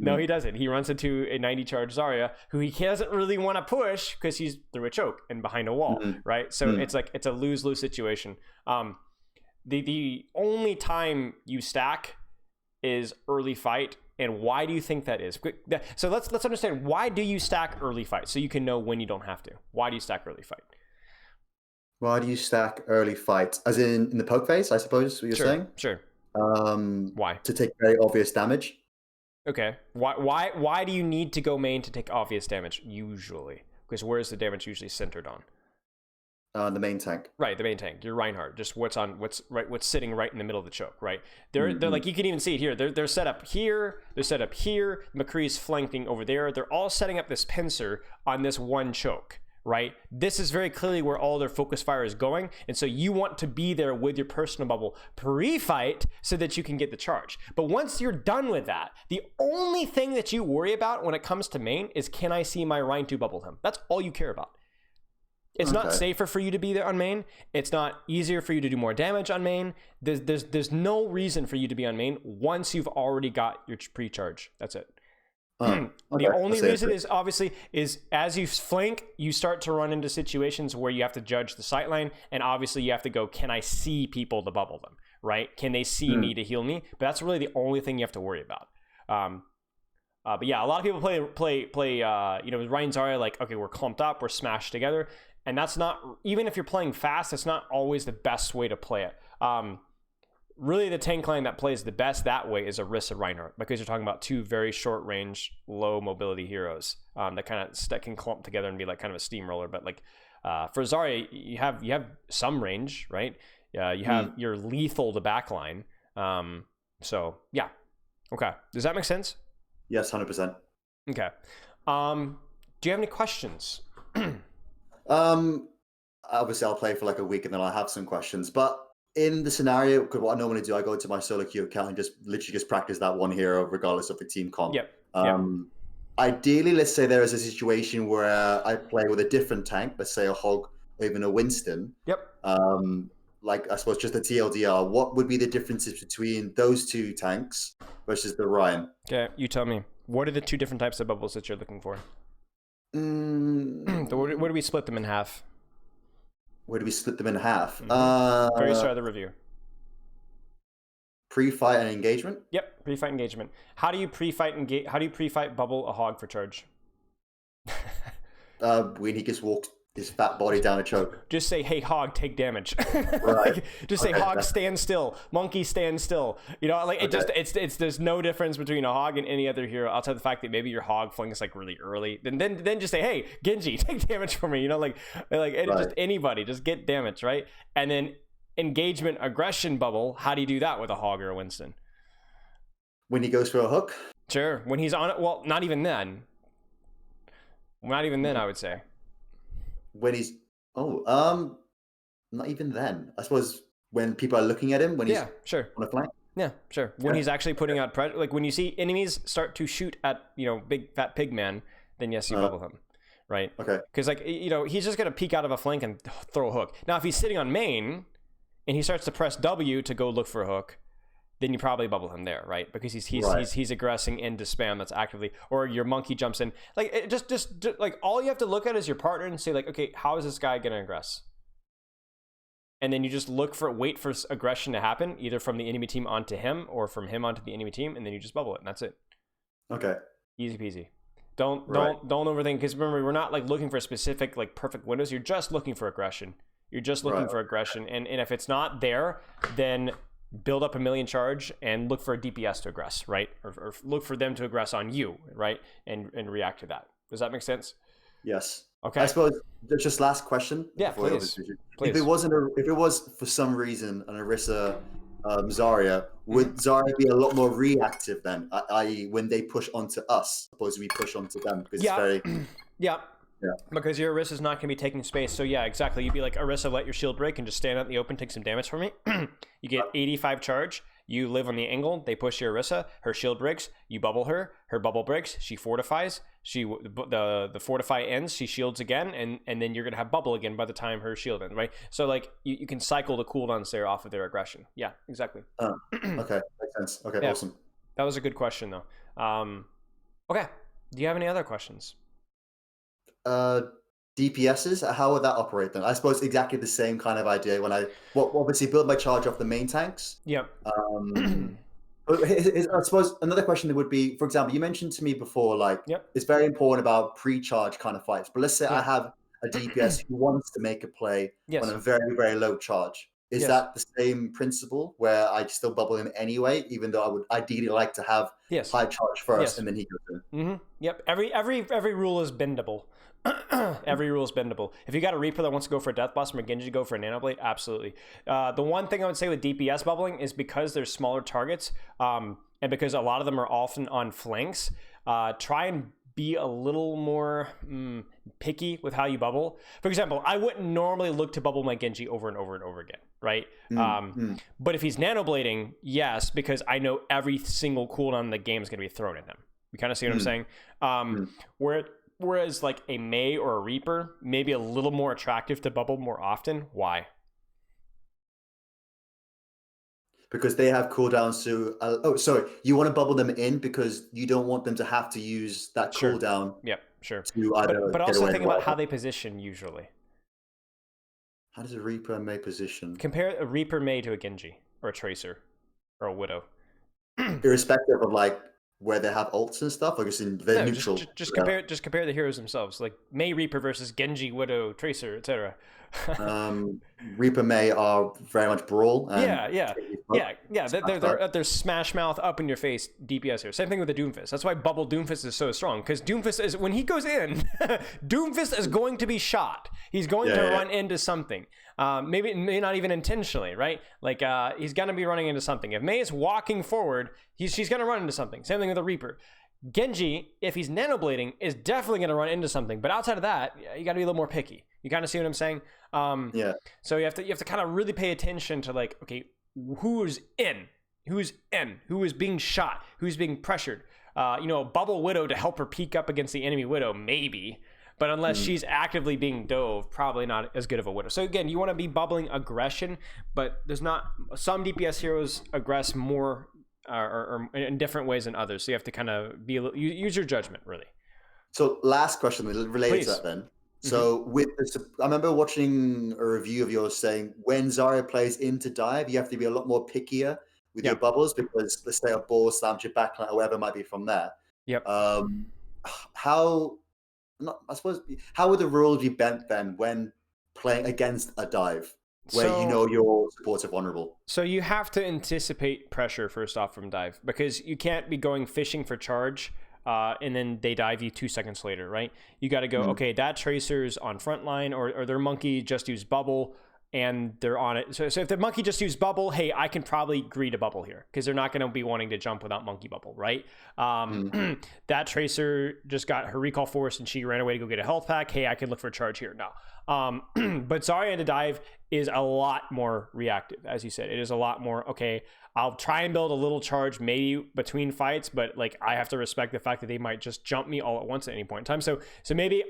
No, he doesn't. He runs into a 90 charge Zarya who he doesn't really want to push because he's through a choke and behind a wall, right? So it's a lose-lose situation. The only time you stack is early fight. And why do you think that is? So let's understand, why do you stack early fight so you can know when you don't have to? Why do you stack early fight? Why do you stack early fight? As in the poke phase, I suppose what you're saying? Sure. Why? Why? To take very obvious damage. Okay. Why do you need to go main to take obvious damage usually? Because where is the damage usually centered on? The main tank. Right, the main tank. Your Reinhardt. Just what's sitting right in the middle of the choke, right? They're like, you can even see it here. They're set up here. They're set up here. McCree's flanking over there. They're all setting up this pincer on this one choke, right? This is very clearly where all their focus fire is going. And so you want to be there with your personal bubble pre-fight so that you can get the charge. But once you're done with that, the only thing that you worry about when it comes to main is, can I see my Rhine to bubble him? That's all you care about. It's not safer for you to be there on main. It's not easier for you to do more damage on main. There's no reason for you to be on main once you've already got your pre-charge. That's it. The only reason is obviously as you flank, you start to run into situations where you have to judge the sightline, and obviously you have to go, can I see people to bubble them, right? Can they see me to heal me? But that's really the only thing you have to worry about. But yeah, a lot of people play with Ryan Zarya, like, okay, we're clumped up, we're smashed together. And that's not, even if you're playing fast, that's not always the best way to play it. Really, the tank line that plays the best that way is Orisa Reinhardt, because you're talking about two very short range, low mobility heroes that can clump together and be like kind of a steamroller. But like for Zarya, you have some range, right? You have your lethal to backline. So yeah, okay. Does that make sense? Yes, 100%. Okay. Do you have any questions? Obviously I'll play for like a week and then I'll have some questions, but in the scenario, because what I normally do, I go to my solo queue account and just literally practice that one hero regardless of the team comp. Yep. Ideally, let's say there is a situation where I play with a different tank, let's say a Hog or even a Winston. Yep. Like I suppose just a TLDR. What would be the differences between those two tanks versus the Ryan? Okay, you tell me. What are the two different types of bubbles that you're looking for? Mm, So where do we split them in half? where do we split them in half? Very start of the review. Pre-fight and engagement. Yep, pre-fight engagement. How do you pre-fight bubble a Hog for charge? When he just walks his fat body down a choke. Just say, "Hey, Hog, take damage." Right. Like, just say, Okay. "Hog, stand still." Monkey, stand still. You know, like it Okay. just it's there's no difference between a Hog and any other hero outside the fact that maybe your Hog flanks like really early. Then just say, "Hey, Genji, take damage for me." You know, like Right. just anybody, just get damage, right? And then engagement aggression bubble. How do you do that with a Hog or a Winston? When he goes for a hook. Sure, when he's on it. Well, not even then. Not even then, I would say. When he's not even then. I suppose when people are looking at him when he's Yeah, sure. on a flank. Yeah, sure. When Yeah. he's actually putting out pressure, like when you see enemies start to shoot at, big fat pig man, then yes, you bubble him, right? Okay. Because he's just gonna peek out of a flank and throw a hook. Now, if he's sitting on main and he starts to press W to go look for a hook, then you probably bubble him there, right? Because he's Right. aggressing into spam that's actively, or your monkey jumps in. Like it just like all you have to look at is your partner and say like, okay, how is this guy gonna aggress? And then you just wait for aggression to happen, either from the enemy team onto him or from him onto the enemy team, and then you just bubble it, and that's it. Okay. Easy peasy. Don't Right. overthink, because remember, we're not like looking for specific like perfect windows. You're just looking for aggression. You're just looking Right. for aggression, and if it's not there, then build up a million charge and look for a DPS to aggress, right? Or look for them to aggress on you, right? And react to that. Does that make sense? Yes. Okay. I suppose just last question. Yeah, before we please. over- Please. If it was for some reason an Orisa Zarya, would Zarya be a lot more reactive then? I.e., when they push onto us, suppose we push onto them because Yeah. it's very Yeah. Yeah. Because your Orisa's not going to be taking space. So yeah, exactly. You'd be like, Orisa, let your shield break and just stand out in the open, take some damage from me. You get 85 charge. You live on the angle. They push your Orisa. Her shield breaks. You bubble her. Her bubble breaks. She fortifies. The fortify ends. She shields again, and then you're gonna have bubble again by the time her shield ends, right? So like you can cycle the cooldowns there off of their aggression. Yeah, exactly. okay. Makes sense. Okay, Yeah. awesome. That was a good question though. Okay. Do you have any other questions? DPSs, how would that operate then? I suppose exactly the same kind of idea when I obviously build my charge off the main tanks. Yep. But I suppose another question that would be, for example, you mentioned to me before, like Yep. it's very important about pre-charge kind of fights. But let's say I Yeah. have a DPS who wants to make a play Yes. on a very, very low charge. Is Yes. that the same principle where I still bubble him anyway, even though I would ideally like to have Yes. high charge first Yes. and then he goes in? Mm-hmm. Yep. Every rule is bendable. Every rule is bendable. If you got a Reaper that wants to go for a Death Blossom or Genji to go for a Nanoblade, absolutely. The one thing I would say with DPS bubbling is because there's smaller targets, and because a lot of them are often on flanks, try and be a little more picky with how you bubble. For example, I wouldn't normally look to bubble my Genji over and over and over again, right? But if he's nanoblading, yes, because I know every single cooldown in the game is going to be thrown at him. You kind of see what I'm saying? Whereas like a Mei or a Reaper, maybe a little more attractive to bubble more often. Why? Because they have cooldowns to. You want to bubble them in because you don't want them to have to use that Sure. cooldown Yep, sure. to either. But get also away think with about it. how they position usually. How does a Reaper and Mei position? Compare a Reaper Mei to a Genji or a Tracer or a Widow. Irrespective of like where they have ults and stuff, or just in they're No, neutral. just compare the heroes themselves, like Mei Reaper versus Genji, Widow, Tracer, etc. Reaper Mei are very much brawl. And Yeah. They're smash mouth up in your face DPS here. Same thing with the Doomfist. That's why Bubble Doomfist is so strong, because Doomfist is, when he goes in, Doomfist is going to be shot. He's going to run into something. Maybe not even intentionally, right? Like he's gonna be running into something. If Mei is walking forward, she's gonna run into something. Same thing with the Reaper. Genji, if he's nanoblading, is definitely gonna run into something. But outside of that, you got to be a little more picky. You kind of see what I'm saying? Yeah. So you have to kind of really pay attention to like, okay, who is being shot, who's being pressured. Bubble Widow to help her peek up against the enemy Widow, maybe. But unless she's actively being dove, probably not as good of a Widow. So again, you want to be bubbling aggression, but there's not, some DPS heroes aggress more or in different ways than others. So you have to kind of use your judgment, really. So last question related to that then. So with this, I remember watching a review of yours saying when Zarya plays into dive, you have to be a lot more pickier with your bubbles because let's say a ball slams your backline or whatever it might be from there. Yep. How would the rules be bent then when playing against a dive where your supports are vulnerable? So you have to anticipate pressure first off from dive because you can't be going fishing for charge and then they dive you 2 seconds later, right? You got to go, okay, that Tracer's on front line or their monkey just used bubble and they're on it. So if the monkey just used bubble, hey, I can probably greet a bubble here because they're not going to be wanting to jump without monkey bubble, right? That Tracer just got her recall force and she ran away to go get a health pack. Hey, I can look for a charge here. No. But Zarya into dive is a lot more reactive, as you said. It is a lot more, okay, I'll try and build a little charge maybe between fights, but like I have to respect the fact that they might just jump me all at once at any point in time. So maybe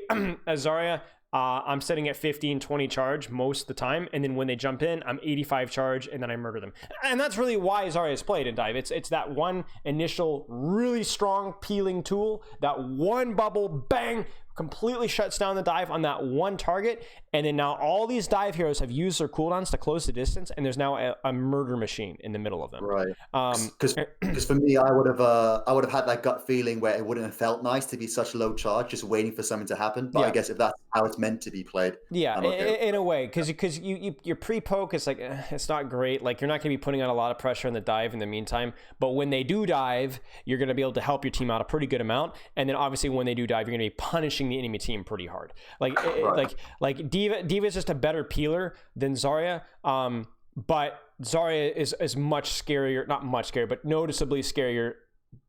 as Zarya, I'm setting at 15, 20 charge most of the time. And then when they jump in, I'm 85 charge and then I murder them. And that's really why Zarya is played in dive. It's that one initial really strong peeling tool, that one bubble, bang, completely shuts down the dive on that one target. And then now all these dive heroes have used their cooldowns to close the distance. And there's now a murder machine in the middle of them. Right. Because for me, I would have had that gut feeling where it wouldn't have felt nice to be such low charge, just waiting for something to happen. But I guess if that's how it's meant to be played, in a way, because your pre-poke is like it's not great. Like you're not going to be putting on a lot of pressure in the dive in the meantime. But when they do dive, you're going to be able to help your team out a pretty good amount. And then obviously when they do dive, you're going to be punishing the enemy team pretty hard. Like Diva is just a better peeler than Zarya. But Zarya is much scarier, not much scarier, but noticeably scarier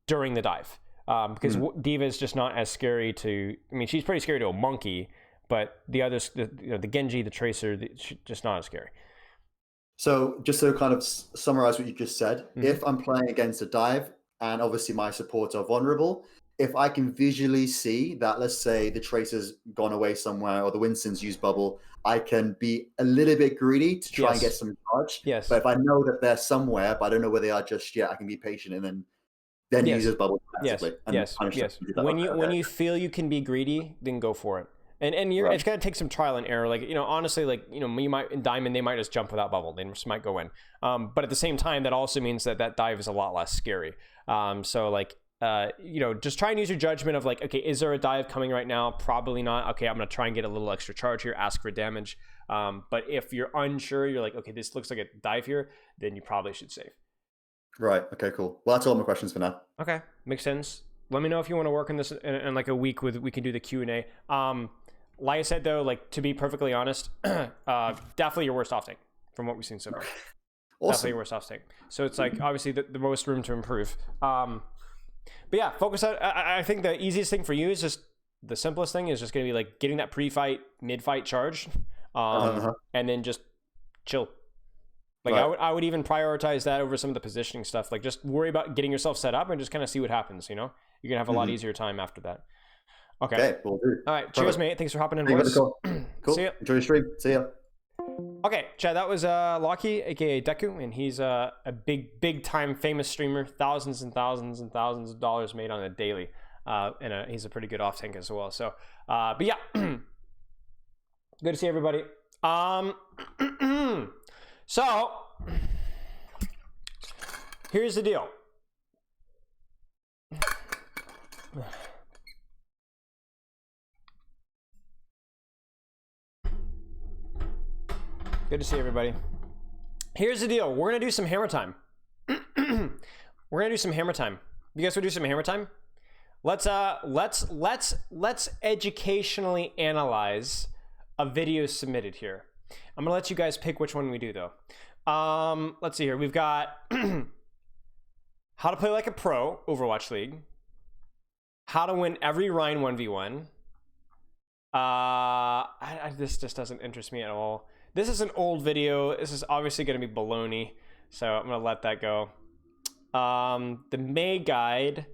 during the dive. Because Diva is just not as scary to. I mean, she's pretty scary to a monkey. But the others, the Genji, the Tracer, just not as scary. So just to kind of summarize what you just said, if I'm playing against a dive and obviously my supports are vulnerable, if I can visually see that, let's say the Tracer's gone away somewhere or the Winston's used bubble, I can be a little bit greedy to try and get some charge. Yes. But if I know that they're somewhere, but I don't know where they are just yet, I can be patient and then use his bubble. Yes. When you feel you can be greedy, then go for it. And it's going to take some trial and error. Like, honestly, like, you might in Diamond, they might just jump without bubble. They just might go in. But at the same time, that also means that dive is a lot less scary. So like, just try and use your judgment of like, okay, is there a dive coming right now? Probably not. Okay, I'm going to try and get a little extra charge here, ask for damage. But if you're unsure, you're like, okay, this looks like a dive here, then you probably should save. Right. Okay, cool. Well, that's all my questions for now. Okay, makes sense. Let me know if you want to work on this in like a week we can do the Q&A. Like I said, though, like to be perfectly honest, definitely your worst off take from what we've seen so far. Awesome. Definitely your worst off take. So it's like obviously the most room to improve. But yeah, focus on. I think the easiest thing for you is just the simplest thing is just going to be like getting that pre-fight, mid-fight charge, and then just chill. Like I would even prioritize that over some of the positioning stuff. Like just worry about getting yourself set up and just kind of see what happens. You're gonna have a lot easier time after that. Okay, we'll do. All right, cheers, mate. Thanks for hopping in. Cool. See ya. Enjoy your stream. See ya. Okay, Chad, that was Lockie, aka Deku, and he's a big time famous streamer, thousands and thousands and thousands of dollars made on a daily, and he's a pretty good off tank as well. So, but yeah, good to see everybody. So here's the deal. Good to see everybody. Here's the deal. We're gonna do some hammer time. We're gonna do some hammer time. You guys wanna do some hammer time? Let's educationally analyze a video submitted here. I'm gonna let you guys pick which one we do though. Let's see here. We've got how to play like a pro Overwatch League, how to win every Rhine 1v1. This just doesn't interest me at all. This is an old video. This is obviously going to be baloney, so I'm going to let that go. The May guide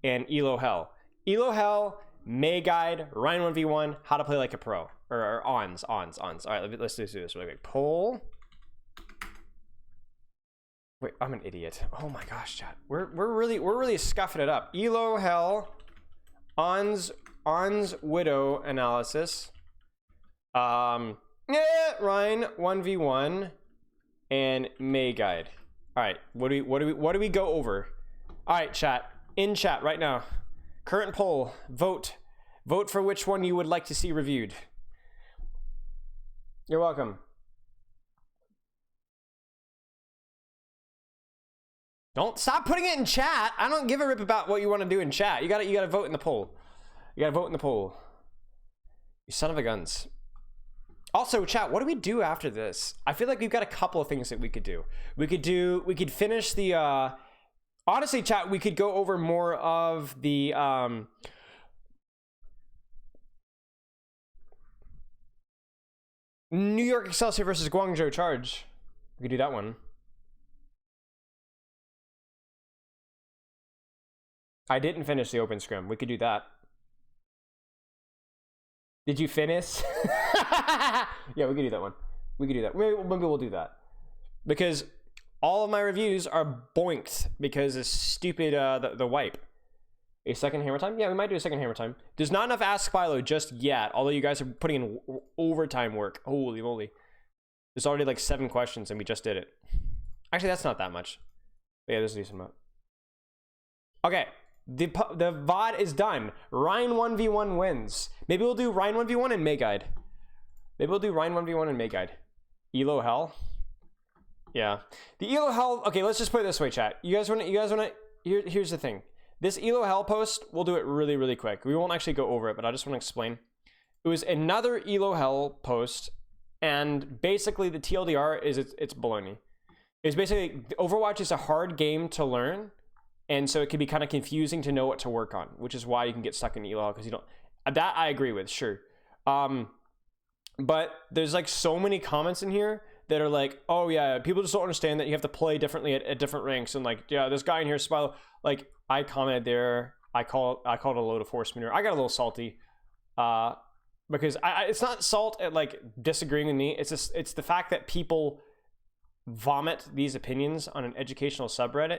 and Elo Hell. Elo Hell, May Guide, Ryan 1v1, how to play like a pro. Or ons. All right, let's do this really quick. Poll. Wait, I'm an idiot. Oh my gosh, chat. We're really scuffing it up. Elo Hell, Ons Widow analysis. Ryan 1v1 and May Guide. All right, what do we go over? All right, chat. In chat right now. Current poll. Vote for which one you would like to see reviewed. You're welcome. Don't stop putting it in chat. I don't give a rip about what you want to do in chat. You gotta vote in the poll. You gotta vote in the poll. You son of a guns. Also, chat, what do we do after this? I feel like we've got a couple of things that we could do. We could finish the honestly, chat, we could go over more of the New York Excelsior versus Guangzhou Charge. We could do that one. I didn't finish the open scrim. We could do that. Did you finish? Yeah, we could do that one. We could do that. Maybe we'll do that. Because all of my reviews are boinked because of stupid, the wipe. A second hammer time? Yeah, we might do a second hammer time. There's not enough Ask Philo just yet, although you guys are putting in overtime work. Holy moly. There's already like 7 questions and we just did it. Actually, that's not that much. But yeah, there's a decent amount. Okay. The VOD is done. Ryan 1v1 wins. Maybe we'll do Ryan 1v1 and May Guide. Maybe we'll do Ryan 1v1 and May Guide. Elo Hell? Yeah. The Elo Hell, okay, let's just put it this way, chat. You guys wanna here's the thing. This Elo Hell post, we'll do it really quick. We won't actually go over it, but I just want to explain. It was another Elo Hell post, and basically the TLDR is it's baloney. It's basically, Overwatch is a hard game to learn, and so it can be kind of confusing to know what to work on, which is why you can get stuck in Elo Hell, because you don't, that I agree with, sure. But there's like so many comments in here that are like, oh yeah, people just don't understand that you have to play differently at different ranks, and like, yeah, this guy in here, Spilo, like, I commented there, I called it a load of force maneuver. I got a little salty, because it's not salt at like disagreeing with me. It's just, it's the fact that people vomit these opinions on an educational subreddit,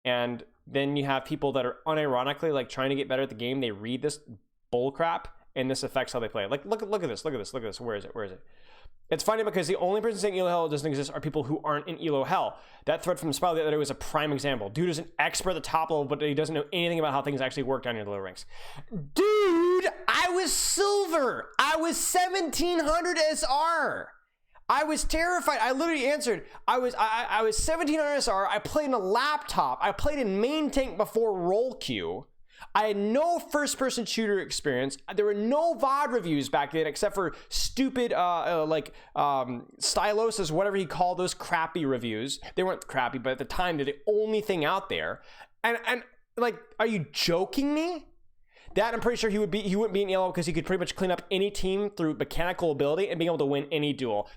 and then you have people that are unironically like trying to get better at the game. They read this bull crap, and this affects how they play. Like, look at this. Where is it? It's funny because the only person saying Elo Hell doesn't exist are people who aren't in Elo Hell. That thread from Spell the other day was a prime example. Dude is an expert at the top level, but he doesn't know anything about how things actually work down near the lower ranks. Dude, I was silver. I was 1700 SR. I was terrified. I literally answered. I was 1700 SR. I played in a laptop. I played in main tank before roll queue. I had no first-person shooter experience. There were no VOD reviews back then except for stupid, Stylosis, whatever he called those crappy reviews. They weren't crappy, but at the time, they're the only thing out there. And like, are you joking me? That I'm pretty sure he wouldn't be in Elo because he could pretty much clean up any team through mechanical ability and being able to win any duel.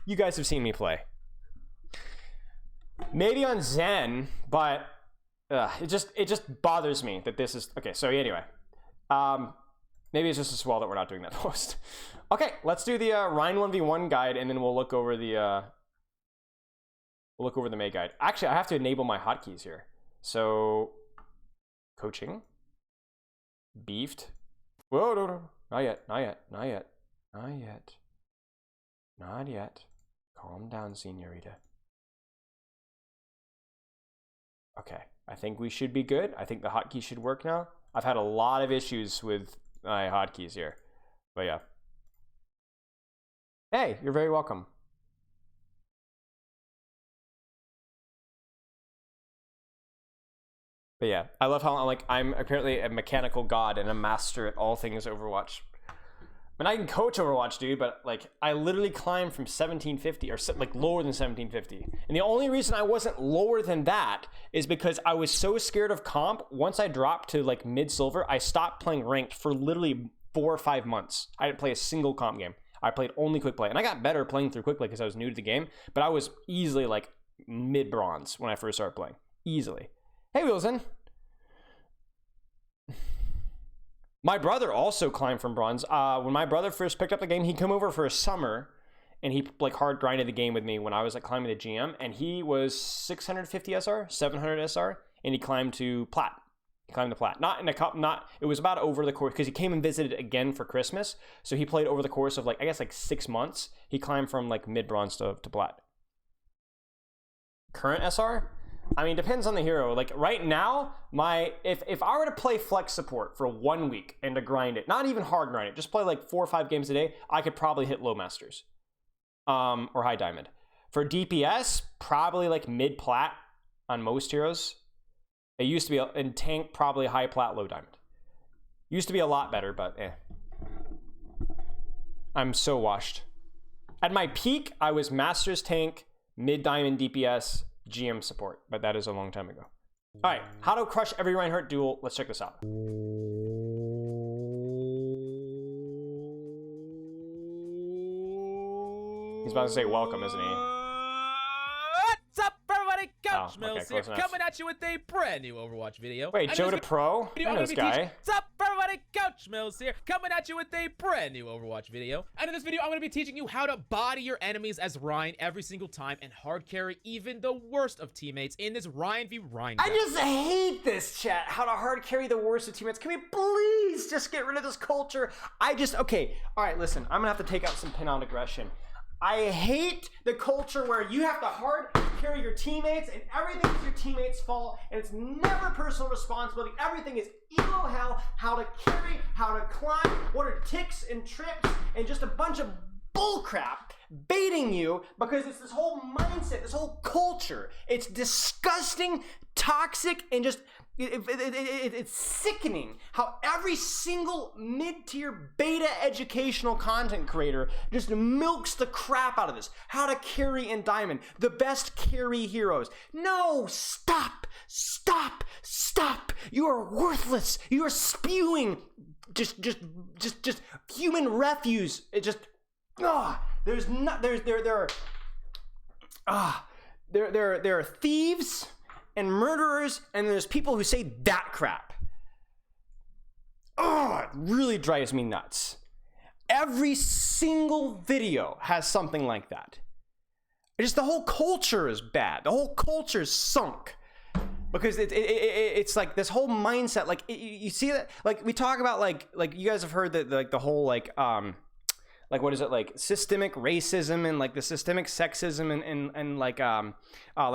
You guys have seen me play. Maybe on Zen, but it just bothers me that this is okay. So anyway, maybe it's just a swell that we're not doing that post. Okay, let's do the Ryan 1v1 guide, and then we'll look over the May guide. Actually, I have to enable my hotkeys here. So coaching, beefed. Whoa, no, not yet. Calm down, señorita. Okay, I think we should be good. I think the hotkeys should work now. I've had a lot of issues with my hotkeys here, but yeah. Hey, you're very welcome. But yeah, I love how I'm apparently a mechanical god and a master at all things Overwatch. I mean, I can coach Overwatch, dude, but like I literally climbed from 1750 or like lower than 1750. And the only reason I wasn't lower than that is because I was so scared of comp. Once I dropped to like mid-silver, I stopped playing ranked for literally 4 or 5 months. I didn't play a single comp game. I played only quick play. And I got better playing through quick play because I was new to the game, but I was easily like mid-bronze when I first started playing. Easily. Hey, Wilson. My brother also climbed from bronze. When my brother first picked up the game, he came over for a summer, and he like hard grinded the game with me when I was like climbing the GM, and he was 650 SR, 700 SR, and he climbed to plat. He climbed to plat. Not in a cup. Not. It was about over the course because he came and visited again for Christmas. So he played over the course of like I guess like 6 months. He climbed from like mid bronze to plat. Current SR. I mean, depends on the hero. Like right now, if I were to play flex support for 1 week and to grind it, not even hard grind it, just play like 4 or 5 games a day, I could probably hit low masters, or high diamond. For DPS, probably like mid plat on most heroes. It used to be in tank, probably high plat, low diamond. Used to be a lot better, but eh. I'm so washed. At my peak, I was masters tank, mid diamond DPS, GM support, but that is a long time ago. All right, how to crush every Reinhardt duel. Let's check this out. He's about to say welcome, isn't he? What's up, everybody? Coach Oh, Mills okay, here, close enough. coming at you with a brand new Overwatch video. Wait, And Joe in to this Pro? video, I I'm know gonna this be teaching- guy. What's up, everybody? Coach Mills here, coming at you with a brand new Overwatch video. And in this video, I'm going to be teaching you how to body your enemies as Ryan every single time and hard carry even the worst of teammates in this Ryan v Ryan. I just hate this chat. How to hard carry the worst of teammates. Can we please just get rid of this culture? Okay. All right, listen. I'm going to have to take out some pin-on aggression. I hate the culture where you have to hard carry your teammates and everything's your teammates' fault and it's never personal responsibility. Everything is emo hell, how to carry, how to climb, what are ticks and trips and just a bunch of bullcrap baiting you because it's this whole mindset, this whole culture. It's disgusting, toxic, and just it's sickening how every single mid-tier beta educational content creator just milks the crap out of this. How to carry in Diamond, the best carry heroes. No, stop. You are worthless. You are spewing just human refuse. It just there are thieves and murderers, and there's people who say that crap. It really drives me nuts. Every single video has something like that. Just the whole culture is bad. The whole culture is sunk. Because it's like this whole mindset, like you see that, like we talk about like you guys have heard that like the whole like what is it, like systemic racism and like the systemic sexism and like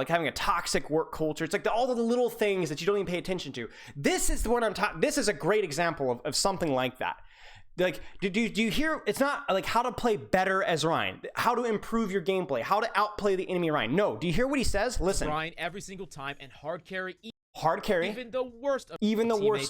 having a toxic work culture. It's like all the little things that you don't even pay attention to. This is the one I'm talking. This is a great example of something like that. Like, do you hear? It's not like how to play better as Ryan, how to improve your gameplay, how to outplay the enemy Ryan. No, do you hear what he says? Listen, Ryan every single time and hard carry even the worst of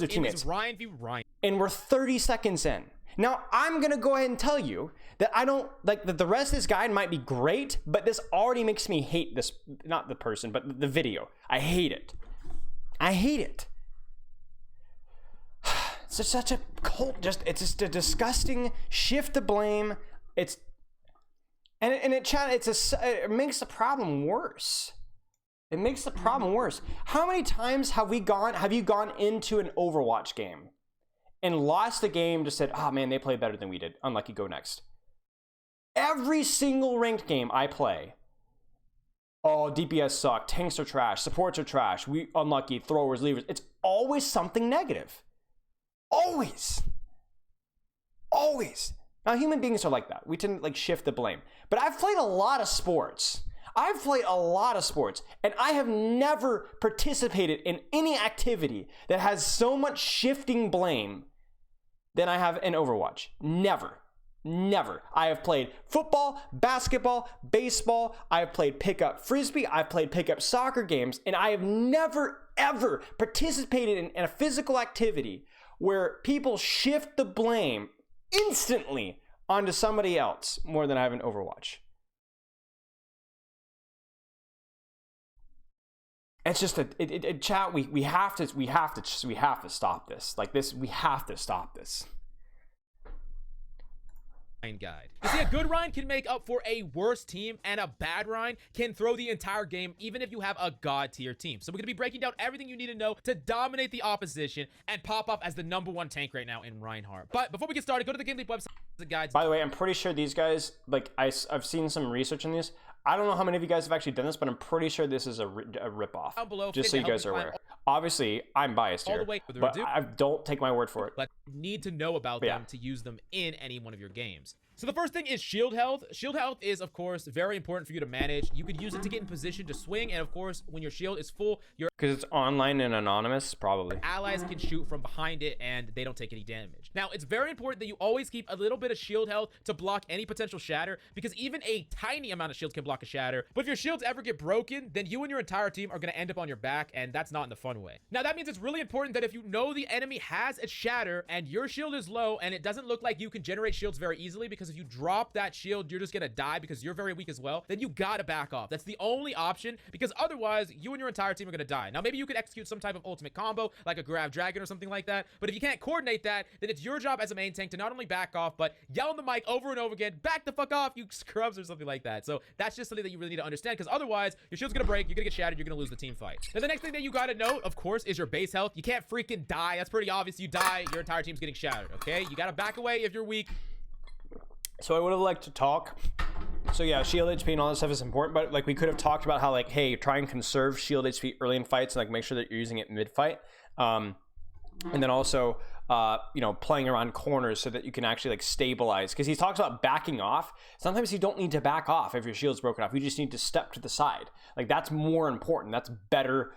teammates. Ryan v Ryan. And we're 30 seconds in. Now, I'm going to go ahead and tell you that I don't, like, that the rest of this guide might be great, but this already makes me hate this, not the person, but the video. I hate it. It's just such a cult, it's just a disgusting shift to blame. It makes the problem worse. It makes the problem worse. How many times have you gone into an Overwatch game and lost the game, just said, oh man, they played better than we did. Unlucky, go next. Every single ranked game I play, oh, DPS suck, tanks are trash, supports are trash, we unlucky, throwers, leavers. It's always something negative. Always. Now, human beings are like that. We tend to like shift the blame. But I've played a lot of sports. And I have never participated in any activity that has so much shifting blame than I have in Overwatch. Never. I have played football, basketball, baseball. I have played pickup frisbee. I've played pickup soccer games. And I have never, ever participated in a physical activity where people shift the blame instantly onto somebody else more than I have in Overwatch. It's just chat. We have to stop this. Like this, we have to stop this. guide. You see, a good Rein can make up for a worse team, and a bad Rein can throw the entire game even if you have a god tier team. So we're gonna be breaking down everything you need to know to dominate the opposition and pop off as the #1 tank right now in Reinhardt. But before we get started, go to the Game Leap website, the guides. By the way, I'm pretty sure these guys, like I've seen some research on these. I don't know how many of you guys have actually done this, but I'm pretty sure this is a ripoff. Down below, just so you guys are aware. Obviously, I'm biased all here, the way further but ado. don't take my word for it. But you need to know about Yeah. them to use them in any one of your games. So the first thing is shield health. Shield health is, of course, very important for you to manage. You could use it to get in position to swing, and of course, when your shield is full, your Because it's online and anonymous, probably. allies can shoot from behind it and they don't take any damage. Now, it's very important that you always keep a little bit of shield health to block any potential shatter, because even a tiny amount of shields can block a shatter. But if your shields ever get broken, then you and your entire team are going to end up on your back, and that's not in the fun way. Now, that means it's really important that if you know the enemy has a shatter and your shield is low and it doesn't look like you can generate shields very easily, because if you drop that shield, you're just going to die because you're very weak as well, then you got to back off. That's the only option, because otherwise, you and your entire team are going to die. Now, maybe you could execute some type of ultimate combo, like a Grab Dragon or something like that, but if you can't coordinate that, then it's your job as a main tank to not only back off, but yell on the mic over and over again, back the fuck off, you scrubs, or something like that. So that's just something that you really need to understand, because otherwise, your shield's going to break, you're going to get shattered, you're going to lose the team fight. Now, the next thing that you got to note, of course, is your base health. You can't freaking die. That's pretty obvious. You die, your entire team's getting shattered, okay? You got to back away if you're weak. So I would have liked to talk. So yeah, shield HP and all that stuff is important, but like we could have talked about how like, hey, try and conserve shield HP early in fights and like make sure that you're using it mid fight. And then also, you know, playing around corners so that you can actually like stabilize. Because he talks about backing off. Sometimes you don't need to back off if your shield's broken off. You just need to step to the side. Like that's more important. That's better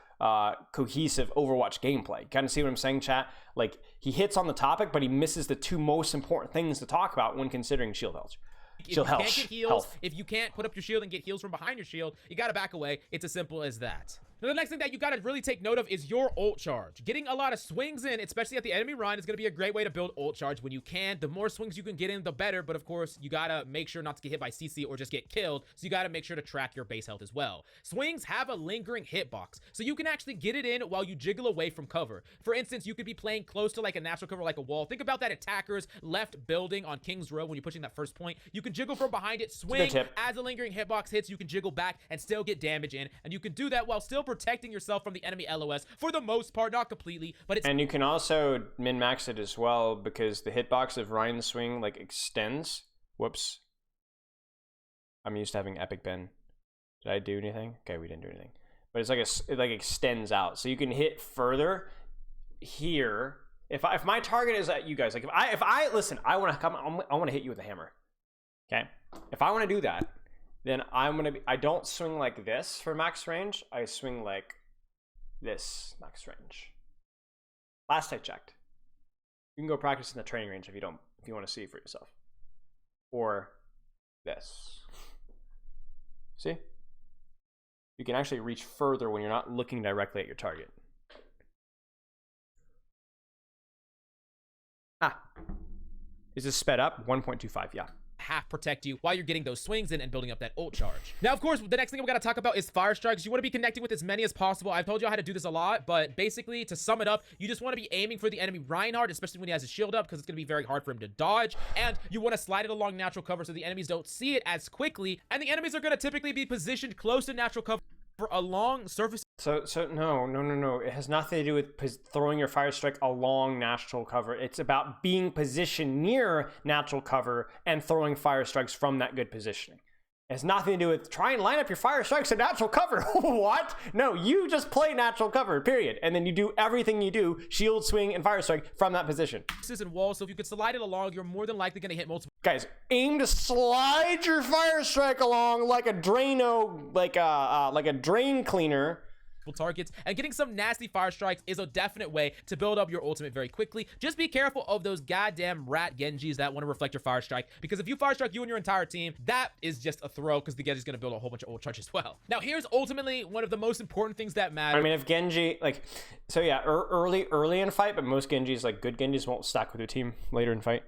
cohesive Overwatch gameplay. Kind of see what I'm saying, chat? Like he hits on the topic, but he misses the two most important things to talk about when considering shield health. If you can't get heals, if you can't put up your shield and get heals from behind your shield, you gotta back away. It's as simple as that. Now, the next thing that you gotta really take note of is your ult charge. Getting a lot of swings in, especially at the enemy Rein, is gonna be a great way to build ult charge when you can. The more swings you can get in, the better, but of course, you gotta make sure not to get hit by CC or just get killed, so you gotta make sure to track your base health as well. Swings have a lingering hitbox, so you can actually get it in while you jiggle away from cover. For instance, you could be playing close to like a natural cover like a wall. Think about that attacker's left building on King's Row when you're pushing that first point. You can jiggle from behind it, swing, as a lingering hitbox hits, you can jiggle back and still get damage in, and you can do that while still protecting yourself from the enemy LOS for the most part, not completely, but it's— And you can also min-max it as well, because the hitbox of Rein's swing like extends. Whoops. I'm used to having Epic Ben. Did I do anything? Okay, we didn't do anything. But it's like it like extends out, so you can hit further here. If my target is at you guys, like if I listen, I want to come, I want to hit you with a hammer. Okay, if I want to do that, then I don't swing like this for max range. I swing like this max range. Last I checked. You can go practice in the training range if you want to see it for yourself. Or this. See? You can actually reach further when you're not looking directly at your target. Is this sped up? 1.25, yeah. Half protect you while you're getting those swings in and building up that ult charge. Now, of course, the next thing we gotta talk about is fire strikes. You want to be connecting with as many as possible. I've told you how to do this a lot, but basically, to sum it up, you just want to be aiming for the enemy Reinhardt, especially when he has his shield up, because it's gonna be very hard for him to dodge. And you want to slide it along natural cover so the enemies don't see it as quickly. And the enemies are gonna typically be positioned close to natural cover for a long surface. So no. It has nothing to do with throwing your fire strike along natural cover. It's about being positioned near natural cover and throwing fire strikes from that good positioning. It has nothing to do with try and line up your fire strikes at natural cover. What? No, you just play natural cover, period. And then you do everything you do, shield, swing, and fire strike from that position. And walls, so if you could slide it along, you're more than likely going to hit multiple. Guys, aim to slide your fire strike along like a Drano, like a drain cleaner. Targets, and getting some nasty fire strikes is a definite way to build up your ultimate very quickly. Just be careful of those goddamn rat Genjis that want to reflect your fire strike, because if you fire strike you and your entire team, that is just a throw, because the Genji's going to build a whole bunch of ult charge as well. Now, here's ultimately one of the most important things that matter. I mean, if Genji, like, so yeah, early in fight, but most Genjis, like good Genjis, won't stack with your team later in fight.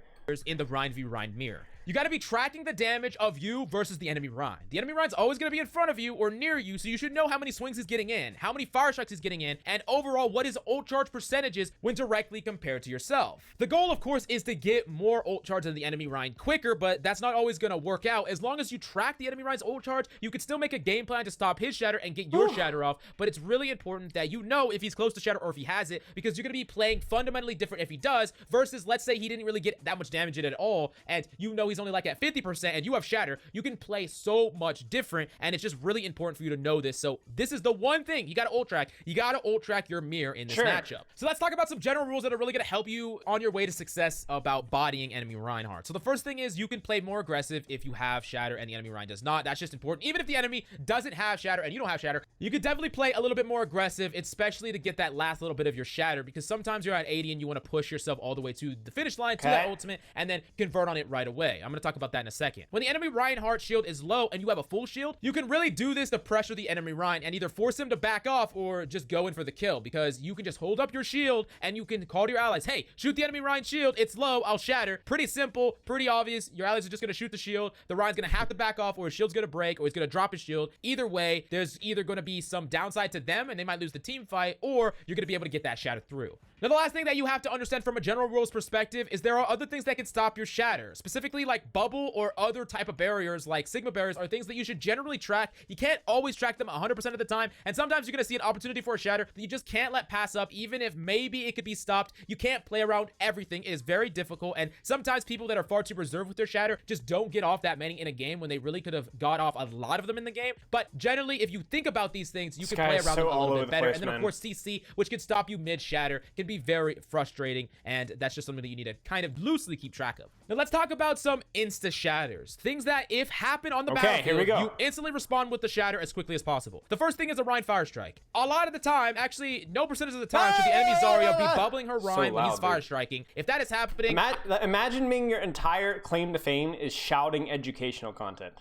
In the Rein v Rein mirror. You got to be tracking the damage of you versus the enemy Rein. The enemy Rein's always going to be in front of you or near you, so you should know how many swings he's getting in, how many fire strikes he's getting in, and overall what his ult charge percentages when directly compared to yourself. The goal, of course, is to get more ult charge than the enemy Rein quicker, but that's not always going to work out. As long as you track the enemy Rein's ult charge, you can still make a game plan to stop his shatter and get your shatter off, but it's really important that you know if he's close to shatter or if he has it, because you're going to be playing fundamentally different if he does versus, let's say he didn't really get that much damage in it at all, and you know he's only like at 50% and you have shatter. You can play so much different, and it's just really important for you to know this. So this is the one thing you got to ult track. You got to ult track your mirror in this matchup. So let's talk about some general rules that are really going to help you on your way to success about bodying enemy Reinhardt. So the first thing is you can play more aggressive if you have shatter and the enemy Rein does not. That's just important. Even if the enemy doesn't have shatter and you don't have shatter, you could definitely play a little bit more aggressive, especially to get that last little bit of your shatter, because sometimes you're at 80 and you want to push yourself all the way to the finish line, to that ultimate, and then convert on it right away. I'm going to talk about that in a second. When the enemy Reinhardt shield is low and you have a full shield, you can really do this to pressure the enemy Rein and either force him to back off or just go in for the kill, because you can just hold up your shield and you can call to your allies, hey, shoot the enemy Rein shield, it's low, I'll shatter. Pretty simple, pretty obvious. Your allies are just going to shoot the shield. The Rein's going to have to back off, or his shield's going to break, or he's going to drop his shield. Either way, there's either going to be some downside to them and they might lose the team fight, or you're going to be able to get that shatter through. Now, the last thing that you have to understand from a general rules perspective is there are other things that can stop your shatter, specifically like bubble or other type of barriers like Sigma barriers are things that you should generally track. You can't always track them 100% of the time, and sometimes you're going to see an opportunity for a shatter that you just can't let pass up, even if maybe it could be stopped. You can't play around everything. It is very difficult, and sometimes people that are far too reserved with their shatter just don't get off that many in a game when they really could have got off a lot of them in the game. But generally, if you think about these things, you can play around them a little bit better. And then, of course, CC, which can stop you mid-shatter, can be very frustrating, and that's just something that you need to kind of loosely keep track of. Now, let's talk about some insta-shatters. Things that, if happen on the battlefield, you instantly respond with the shatter as quickly as possible. The first thing is a Rein Fire Strike. A lot of the time, actually, no percentage of the time, should the enemy Zarya be bubbling her Rein when he's fire striking. If that is happening... Imagine being your entire claim to fame is shouting educational content.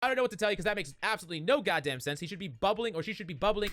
I don't know what to tell you, because that makes absolutely no goddamn sense. He should be bubbling, or she should be bubbling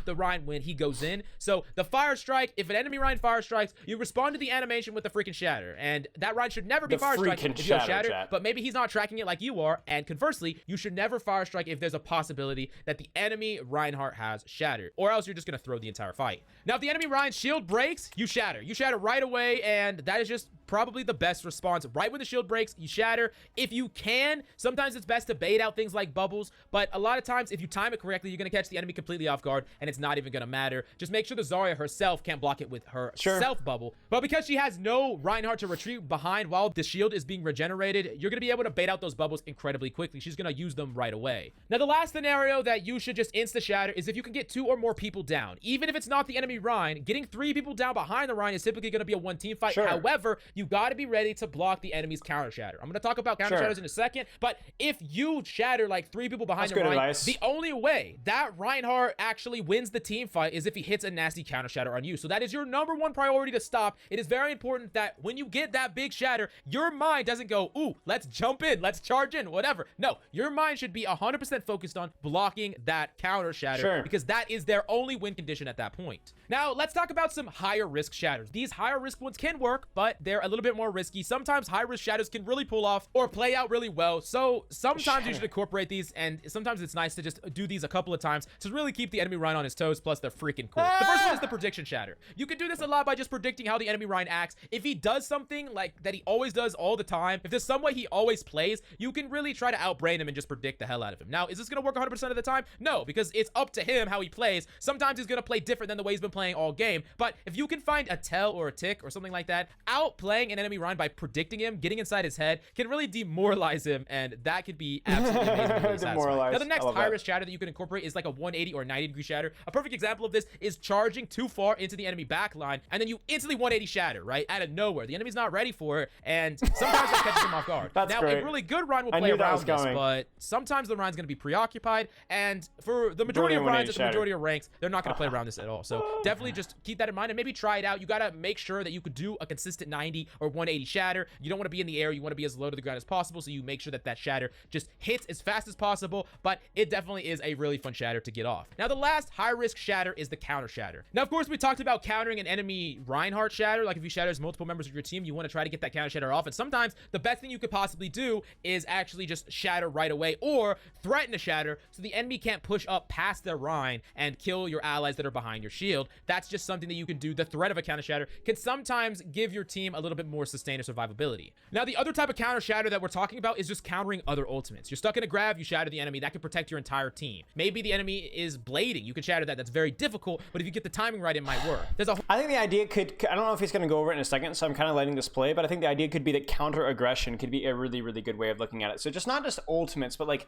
the Rein when he goes in. So the fire strike, if an enemy Rein fire strikes, you respond to the animation with the freaking shatter, and that Rein should never be fire striking if you have shatter, but maybe he's not tracking it like you are. And conversely, you should never fire strike if there's a possibility that the enemy Reinhardt has shatter, or else you're just gonna throw the entire fight. Now, if the enemy Rein's shield breaks, you shatter right away, and that is just probably the best response. Right when the shield breaks, you shatter. If you can, sometimes it's best to bait out things like bubbles, but a lot of times, if you time it correctly, you're gonna catch the enemy completely off guard, and it's not even gonna matter. Just make sure the Zarya herself can't block it with her self bubble. But because she has no Reinhardt to retreat behind while the shield is being regenerated, you're gonna be able to bait out those bubbles incredibly quickly. She's gonna use them right away. Now, the last scenario that you should just insta shatter is if you can get 2 or more people down. Even if it's not the enemy Rein, getting 3 people down behind the Rein is typically gonna be a 1-team fight. However, you gotta be ready to block the enemy's counter shatter. I'm gonna talk about counter shatters in a second, but if you shatter like 3 people behind the Rein, the only way that Reinhardt actually wins the team fight is if he hits a nasty counter shatter on you. So that is your #1 priority to stop. It is very important that when you get that big shatter, your mind doesn't go, ooh, let's jump in, let's charge in, whatever. No, your mind should be 100% focused on blocking that counter shatter, because that is their only win condition at that point. Now, let's talk about some higher risk shatters. These higher risk ones can work, but they're a little bit more risky. Sometimes high risk shatters can really pull off or play out really well. So sometimes you should incorporate these, and sometimes it's nice to just do these a couple of times to really keep the enemy Rein on his toes, plus they're freaking cool. The first one is the prediction shatter. You can do this a lot by just predicting how the enemy Rein acts. If he does something like that he always does all the time, if there's some way he always plays, you can really try to outbrain him and just predict the hell out of him. Now, is this going to work 100% of the time? No, because it's up to him how he plays. Sometimes he's going to play different than the way he's been playing all game, but if you can find a tell or a tick or something like that, outplaying an enemy Rein by predicting him, getting inside his head, can really demoralize him, and that could be absolutely amazing. Now, the next high risk shatter that you can incorporate is like a 180 or 90 degree shatter. A perfect example of this is charging too far into the enemy back line, and then you instantly 180 shatter, right? Out of nowhere. The enemy's not ready for it, and sometimes that catches him off guard. Now, a really good Rein will play around this, but sometimes the Rein's going to be preoccupied, and for the majority of Reins at the majority of ranks, they're not going to play around this at all. So definitely just keep that in mind and maybe try it out. You got to make sure that you could do a consistent 90 190 or 180 shatter. You don't want to be in the air. You want to be as low to the ground as possible, so you make sure that that shatter just hits as fast as possible, but it definitely is a really fun shatter to get off. Now, the last high-risk shatter is the counter shatter. Now, of course, we talked about countering an enemy Reinhardt shatter. Like, if you shatters multiple members of your team, you want to try to get that counter shatter off, and sometimes the best thing you could possibly do is actually just shatter right away or threaten a shatter so the enemy can't push up past their Rein and kill your allies that are behind your shield. That's just something that you can do. The threat of a counter shatter can sometimes give your team a little bit more sustain or survivability. Now, the other type of counter shatter that we're talking about is just countering other ultimates. You're stuck in a grab, you shatter the enemy, that can protect your entire team. Maybe the enemy is blading, you can shatter that. That's very difficult, but if you get the timing right, it might work. I think the idea could, I don't know if he's going to go over it in a second, so I'm kind of letting this play, but I think the idea could be that counter aggression could be a really, really good way of looking at it. So just not just ultimates, but like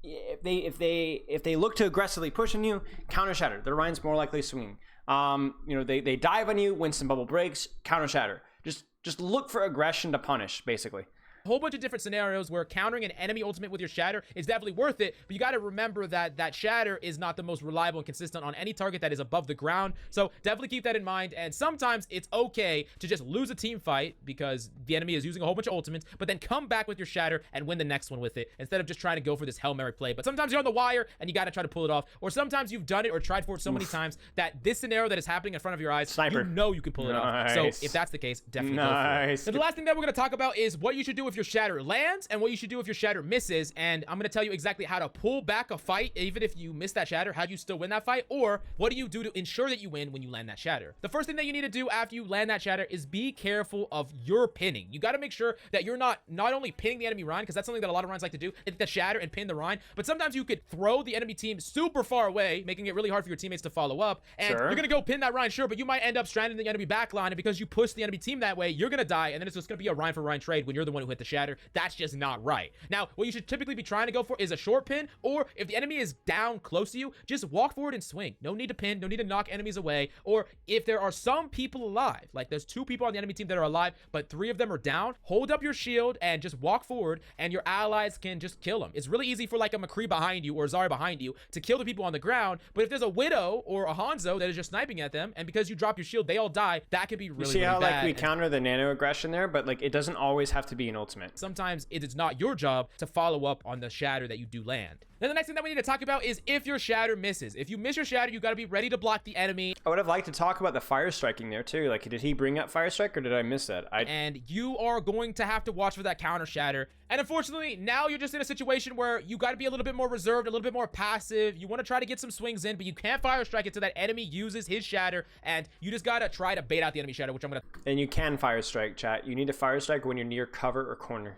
if they look to aggressively push on you, counter shatter. Their Rein's more likely swinging. You know, they dive on you, Winston bubble breaks, counter shatter. Just look for aggression to punish, basically. A whole bunch of different scenarios where countering an enemy ultimate with your shatter is definitely worth it, but you got to remember that that shatter is not the most reliable and consistent on any target that is above the ground, so definitely keep that in mind. And sometimes it's okay to just lose a team fight because the enemy is using a whole bunch of ultimates, but then come back with your shatter and win the next one with it instead of just trying to go for this Hail Mary play. But sometimes you're on the wire and you got to try to pull it off, or sometimes you've done it or tried for it so many times that this scenario that is happening in front of your eyes, Sniper. you know you can pull it off. So if that's the case, definitely go for it. Now, the last thing that we're going to talk about is what you should do if your shatter lands and what you should do if your shatter misses, and I'm going to tell you exactly how to pull back a fight even if you miss that shatter. How do you still win that fight, or what do you do to ensure that you win when you land that shatter? The first thing that you need to do after you land that shatter is be careful of your pinning. You got to make sure that you're not only pinning the enemy Rein, because that's something that a lot of Reins like to do, hit the shatter and pin the Rein, but sometimes you could throw the enemy team super far away, making it really hard for your teammates to follow up, and you're going to go pin that Rein, sure, but you might end up stranding the enemy backline, and because you push the enemy team that way, you're going to die, and then it's just going to be a Rein for Rein trade when you're the one who hit the shatter. That's just not right. Now, what you should typically be trying to go for is a short pin, or if the enemy is down close to you, just walk forward and swing. No need to pin, no need to knock enemies away, or if there are some people alive, like there's 2 people on the enemy team that are alive, but 3 of them are down, hold up your shield and just walk forward, and your allies can just kill them. It's really easy for like a McCree behind you or Zarya behind you to kill the people on the ground, but if there's a Widow or a Hanzo that is just sniping at them, and because you drop your shield, they all die, that could be really, you see really how bad. like we counter the nano aggression there, but like it doesn't always have to be an ultimate. Sometimes it is not your job to follow up on the shatter that you do land. Then the next thing that we need to talk about is if your shatter misses. If you miss your shatter, you got to be ready to block the enemy. I would have liked to talk about the fire striking there too. Like, did he bring up fire strike or did I miss that? And you are going to have to watch for that counter shatter. And unfortunately, now you're just in a situation where you got to be a little bit more reserved, a little bit more passive. You want to try to get some swings in, but you can't fire strike until that enemy uses his shatter, and you just got to try to bait out the enemy shatter, which I'm going to... And you can fire strike, chat. You need to fire strike when you're near cover or corner.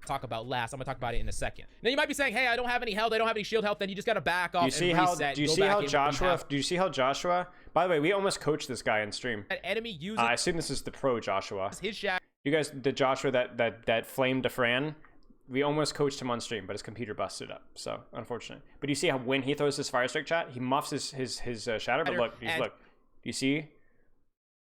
Talk about last. I'm gonna talk about it in a second. Now you might be saying, hey, I don't have any health, I don't have any shield health, then you just gotta back off and reset. Do you see how Joshua, by the way, we almost coached this guy in stream. That enemy uses I assume this is the pro Joshua. his shatter. You guys, the Joshua that flamed Fran, we almost coached him on stream, but his computer busted up, so unfortunate. But you see how when he throws his fire strike, chat, he muffs his shatter, but look, do you see?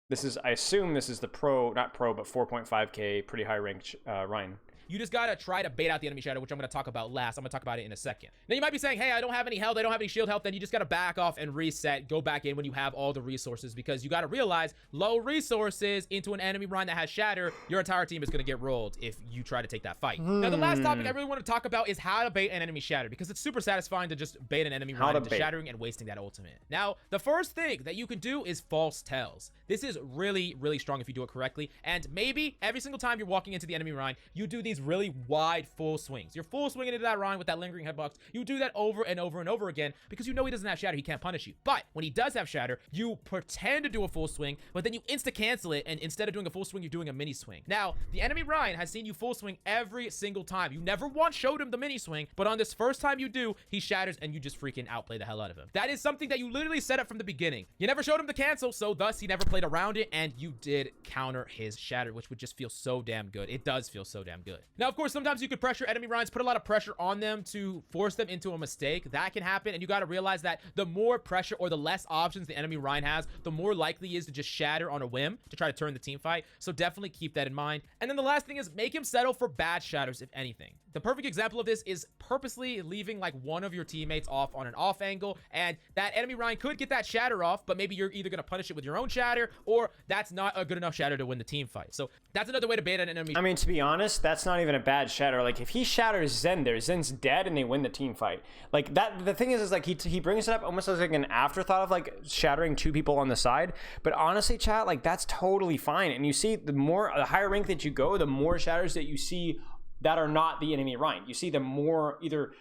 This is, I assume this is the pro, not pro, but 4.5k, pretty high ranked Rein. You just gotta try to bait out the enemy shatter, which I'm gonna talk about last. I'm gonna talk about it in a second. Now you might be saying, hey, I don't have any health, I don't have any shield health, then you just gotta back off and reset, go back in when you have all the resources, because you gotta realize low resources into an enemy Rein that has shatter, your entire team is gonna get rolled if you try to take that fight. Now the last topic I really want to talk about is how to bait an enemy shatter, because it's super satisfying to just bait an enemy Rein into shattering and wasting that ultimate. Now the first thing that you can do is false tells. This is really, really strong if you do it correctly, and maybe every single time you're walking into the enemy Rein, you do these really wide full swings. You're full swinging into that Rein with that lingering headbox. You do that over and over and over again because you know he doesn't have shatter, he can't punish you. But when he does have shatter, you pretend to do a full swing, but then you insta cancel it, and instead of doing a full swing, you're doing a mini swing. Now the enemy Rein has seen you full swing every single time. You never once showed him the mini swing, but on this first time you do, he shatters and you just freaking outplay the hell out of him. That is something that you literally set up from the beginning. You never showed him the cancel, so thus he never played around it, and you did counter his shatter, which would just feel so damn good. It does feel so damn good. Now of course, sometimes you could pressure enemy Reins, put a lot of pressure on them to force them into a mistake. That can happen, and you got to realize that the more pressure or the less options the enemy Rein has, the more likely he is to just shatter on a whim to try to turn the team fight. So definitely keep that in mind. And then the last thing is make him settle for bad shatters, if anything. The perfect example of this is purposely leaving like one of your teammates off on an off angle, and that enemy Rein could get that shatter off, but maybe you're either going to punish it with your own shatter, or that's not a good enough shatter to win the team fight. So that's another way to bait an enemy. I mean, to be honest, that's not even a bad shatter. Like, if he shatters Zen there, Zen's dead and they win the team fight. Like, that, the thing is like, he brings it up almost as like an afterthought of like shattering two people on the side. But honestly, chat, like, that's totally fine. And you see, the higher rank that you go, the more shatters that you see that are not the enemy Rein. You see the more either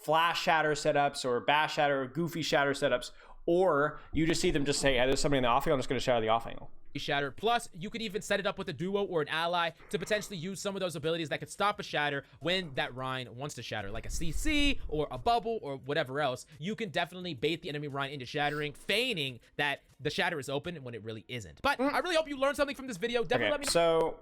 flash shatter setups or bash shatter or goofy shatter setups, or you just see them just say, hey, there's somebody in the off angle, I'm just going to shatter the off angle. Shatter. Plus, you could even set it up with a duo or an ally to potentially use some of those abilities that could stop a shatter when that Rein wants to shatter, like a CC or a bubble or whatever else. You can definitely bait the enemy Rein into shattering, feigning that the shatter is open when it really isn't. But I really hope you learned something from this video. Definitely let me know. So,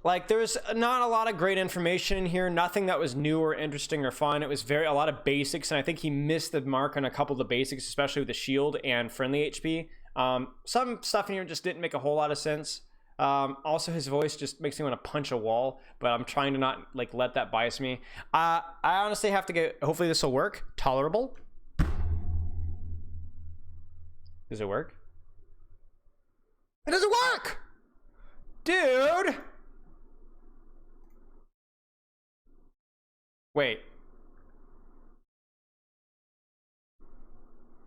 like, there's not a lot of great information in here. Nothing that was new or interesting or fun. It was a lot of basics, and I think he missed the mark on a couple of the basics, especially with the shield and friendly HP. Some stuff in here just didn't make a whole lot of sense. Also, his voice just makes me want to punch a wall, but I'm trying to not like let that bias me. I honestly have to get, hopefully this will work. Tolerable. Does it work? It doesn't work! Dude! Wait.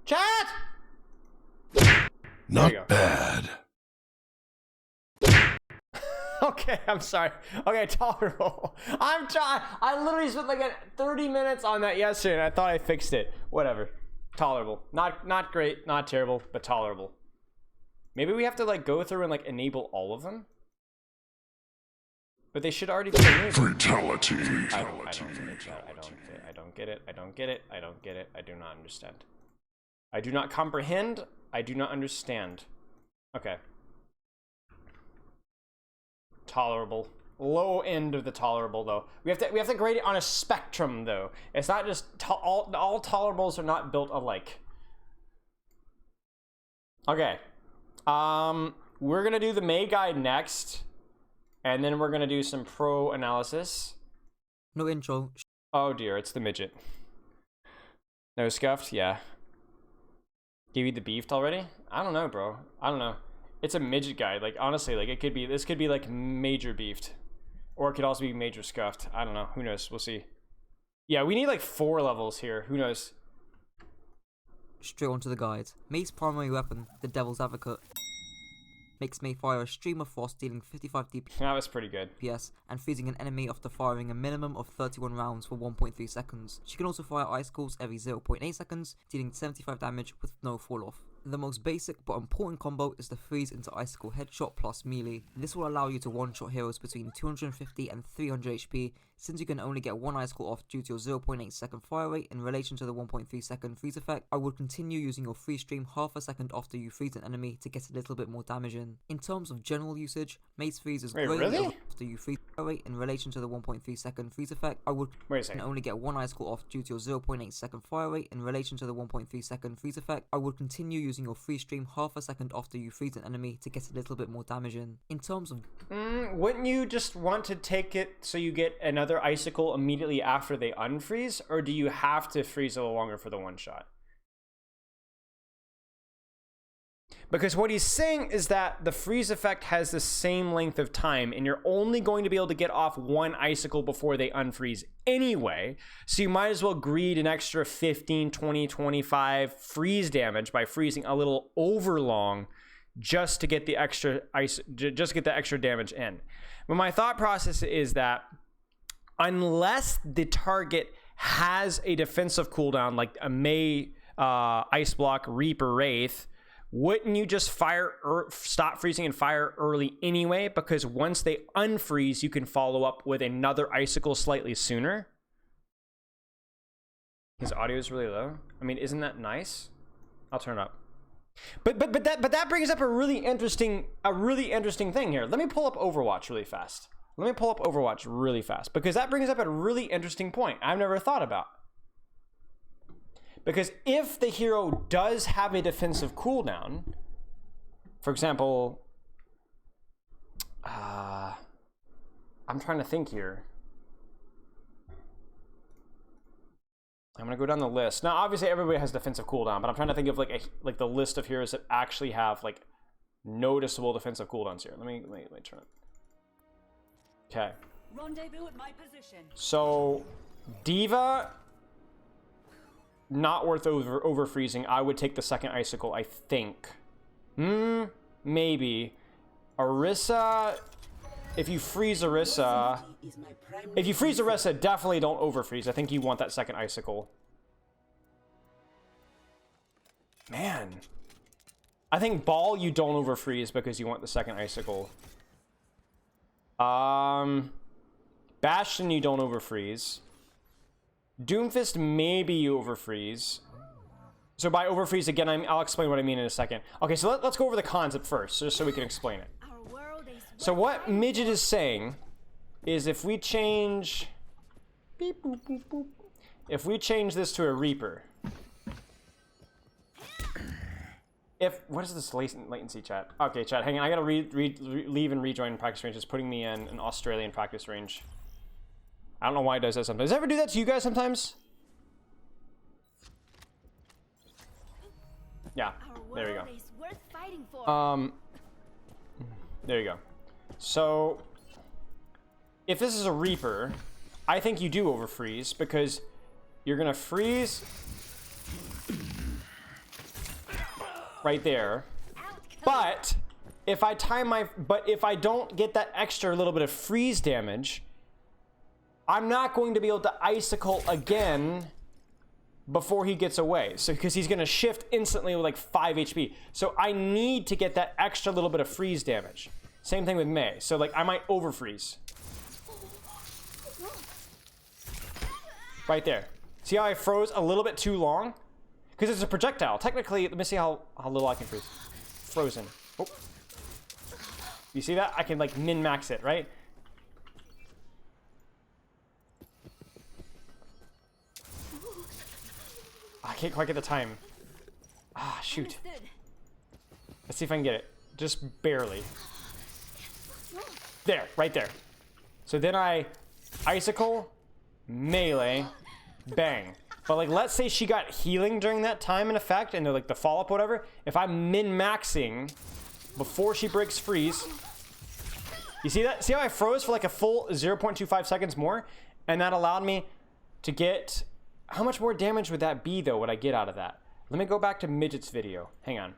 Chat! Not bad. Okay, I'm sorry. Okay, tolerable. I'm trying. I literally spent like 30 minutes on that yesterday, and I thought I fixed it. Whatever. Tolerable. Not great, not terrible, but tolerable. Maybe we have to like go through and like enable all of them. But they should already be enabled. Fatality. I don't get it. I don't get it. I don't get it. I do not understand. I do not comprehend. I do not understand. Okay. Tolerable. Low end of the tolerable, though. We have to grade it on a spectrum, though. It's not just all tolerables are not built alike. Okay. We're gonna do the May guide next, and then we're gonna do some pro analysis. No intro. Oh dear, it's the midget. No scuffed, yeah. Give you the beefed already? I don't know, bro. I don't know. It's a midget guide. Like, honestly, like, this could be like major beefed, or it could also be major scuffed. I don't know. Who knows? We'll see. Yeah, we need like 4 levels here. Who knows? Straight onto the guide. May's primary weapon, the Devil's Advocate, makes May fire a stream of frost dealing 55 That was pretty good. DPS and freezing an enemy after firing a minimum of 31 rounds for 1.3 seconds. She can also fire icicles every 0.8 seconds, dealing 75 damage with no fall off. The most basic but important combo is the freeze into icicle headshot plus melee. This will allow you to one-shot heroes between 250 and 300 HP, since you can only get one icicle off due to your 0.8 second fire rate in relation to the 1.3 second freeze effect. I would continue using your freeze stream half a second after you freeze an enemy to get a little bit more damage in. In terms of general usage, Mace freeze is great after you freeze fire rate in relation to the 1.3 second freeze effect. I would only get one icicle off due to your 0.8 second fire rate in relation to the 1.3 second freeze effect. I would continue using your freeze stream half a second after you freeze an enemy to get a little bit more damage in. In terms of wouldn't you just want to take it so you get another icicle immediately after they unfreeze, or do you have to freeze a little longer for the one shot? Because what he's saying is that the freeze effect has the same length of time, and you're only going to be able to get off one icicle before they unfreeze anyway, so you might as well greed an extra 15, 20, 25 freeze damage by freezing a little over long just to get the extra extra damage in. But my thought process is that unless the target has a defensive cooldown like a May, Ice Block, Reaper, Wraith, wouldn't you just stop freezing and fire early anyway? Because once they unfreeze, you can follow up with another icicle slightly sooner. His audio is really low. I mean, isn't that nice? I'll turn it up. But that brings up a really interesting thing here. Let me pull up Overwatch really fast. Because that brings up a really interesting point I've never thought about. Because if the hero does have a defensive cooldown, for example, I'm trying to think here. I'm gonna go down the list. Now, obviously, everybody has defensive cooldown, but I'm trying to think of like the list of heroes that actually have like noticeable defensive cooldowns here. Let me turn it. Okay. Rendezvous at my position. So, D.Va, not worth over freezing. I would take the second icicle, I think. Maybe. Orisa, if you freeze Orisa, definitely don't overfreeze. I think you want that second icicle. Man. I think Ball, you don't overfreeze because you want the second icicle. Bastion, you don't overfreeze. Doomfist, maybe you overfreeze. So by overfreeze, again, I'll explain what I mean in a second. Okay, so let's go over the concept first, just so we can explain it. So what Midget is saying is if we change... Beep, boop, boop, boop. If we change this to a Reaper... What is this latency, chat? Okay, chat, hang on. I gotta leave and rejoin practice range. It's putting me in an Australian practice range. I don't know why it does that sometimes. Does it ever do that to you guys sometimes? Yeah, there we go. There you go. So, if this is a Reaper, I think you do overfreeze because you're gonna freeze right there. But if I don't get that extra little bit of freeze damage, I'm not going to be able to icicle again before he gets away. So because he's gonna shift instantly with like 5 HP. So I need to get that extra little bit of freeze damage. Same thing with Mei. So like I might overfreeze. Right there. See how I froze a little bit too long? Because it's a projectile. Technically, let me see how little I can freeze. Frozen. Oh. You see that? I can like min-max it, right? I can't quite get the time. Ah, shoot. Let's see if I can get it. Just barely. There, right there. So then I icicle, melee, bang. But like, let's say she got healing during that time in effect, and like the follow-up, whatever. If I'm min-maxing before she breaks freeze, you see that? See how I froze for like a full 0.25 seconds more, and that allowed me to get. How much more damage would that be, though? Would I get out of that? Let me go back to Midget's video. Hang on.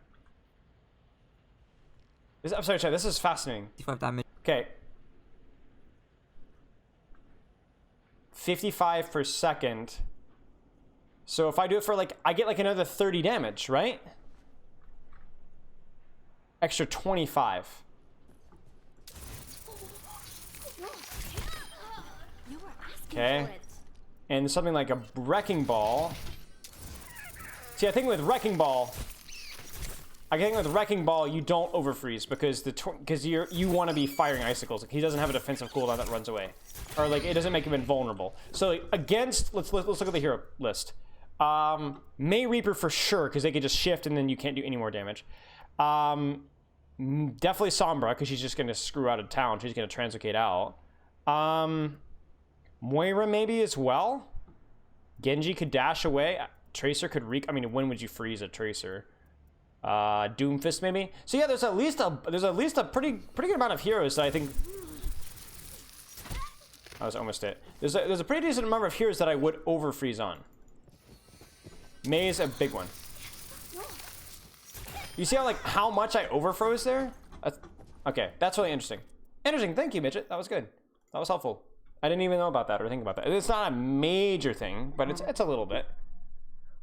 I'm sorry, chat. This is fascinating. 55 damage. Okay. 55 per second. So if I do it for like, I get like another 30 damage, right? Extra 25. Okay. And something like a Wrecking Ball. See, I think with Wrecking Ball, you don't overfreeze because you want to be firing icicles. He doesn't have a defensive cooldown that runs away, or like it doesn't make him invulnerable. So like, against, let's look at the hero list. Mei Reaper for sure because they could just shift and then you can't do any more damage. Definitely Sombra because she's just gonna screw out of town. She's gonna translocate out. Moira maybe as well. Genji could dash away. Tracer could I mean, when would you freeze a Tracer? Doomfist maybe. So yeah, there's at least a pretty good amount of heroes that I think. That was almost it. There's a pretty decent number of heroes that I would overfreeze on. Mei is a big one. You see how much I overfroze there? Okay, that's really interesting. Interesting. Thank you, Midget. That was good. That was helpful. I didn't even know about that or think about that. It's not a major thing, but it's a little bit.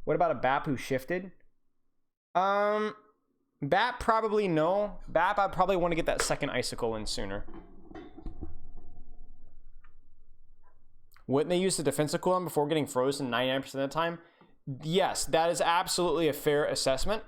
What about a Bap who shifted? Bap probably no. Bap, I probably want to get that second icicle in sooner. Wouldn't they use the defensive cooldown before getting frozen 99% of the time? Yes, that is absolutely a fair assessment.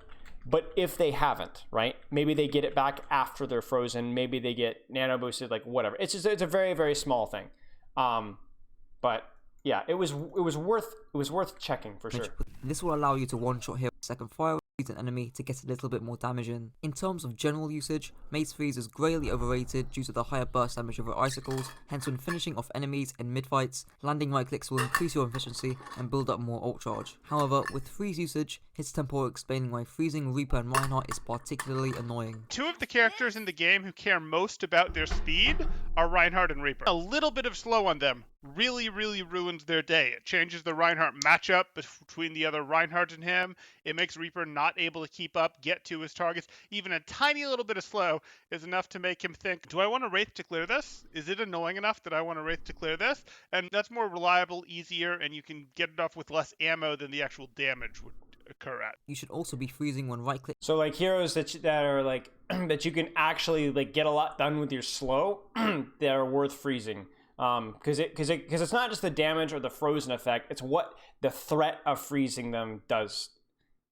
But if they haven't, right? Maybe they get it back after they're frozen. Maybe they get nano boosted, like whatever. It's a very, very small thing. But yeah, it was worth checking for sure. This will allow you to one-shot hero second fire an enemy to get a little bit more damage in. In terms of general usage, Maze Freeze is greatly overrated due to the higher burst damage of her icicles, hence when finishing off enemies in mid-fights, landing right clicks will increase your efficiency and build up more ult charge. However, with Freeze usage, his tempo explaining why freezing Reaper and Reinhardt is particularly annoying. Two of the characters in the game who care most about their speed are Reinhardt and Reaper. A little bit of slow on them really ruins their day. It changes the Reinhardt matchup between the other Reinhardt and him. It makes Reaper not able to keep up, get to his targets. Even a tiny little bit of slow is enough to make him think, do I want to Wraith to clear this? Is it annoying enough that I want to Wraith to clear this? And that's more reliable, easier, and you can get it off with less ammo than the actual damage would occur at. You should also be freezing when right click. So like heroes that are like that you can actually like get a lot done with your slow that are worth freezing. Because it's not just the damage or the frozen effect, it's what the threat of freezing them does,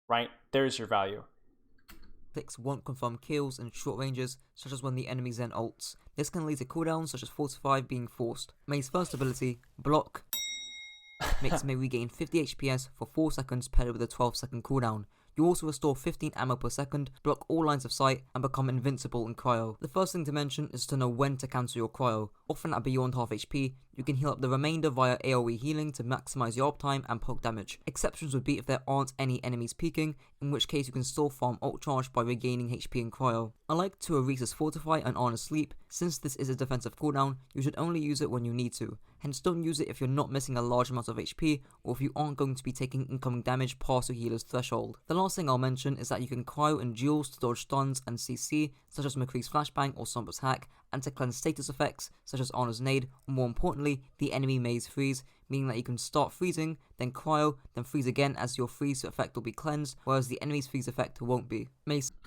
right? There's your value. Clicks won't confirm kills in short ranges, such as when the enemy Zen ults. This can lead to cooldowns such as Fortify being forced. May's first ability, Block, makes May regain 50 HPS for 4 seconds paired with a 12-second cooldown. You also restore 15 ammo per second, block all lines of sight, and become invincible in cryo. The first thing to mention is to know when to cancel your cryo. Often at beyond half HP, you can heal up the remainder via AoE healing to maximize your uptime and poke damage. Exceptions would be if there aren't any enemies peeking, in which case you can still farm ult charge by regaining HP in cryo. Unlike Tuaresa's Fortify and Ana's Sleep, since this is a defensive cooldown, you should only use it when you need to. Hence don't use it if you're not missing a large amount of HP, or if you aren't going to be taking incoming damage past your healer's threshold. The last thing I'll mention is that you can cryo in duels to dodge stuns and CC, such as McCree's Flashbang or Sombra's Hack, and to cleanse status effects, such as Ana's Nade, or more importantly, the enemy Maze Freeze, meaning that you can start freezing, then cryo, then freeze again as your freeze effect will be cleansed, whereas the enemy's freeze effect won't be.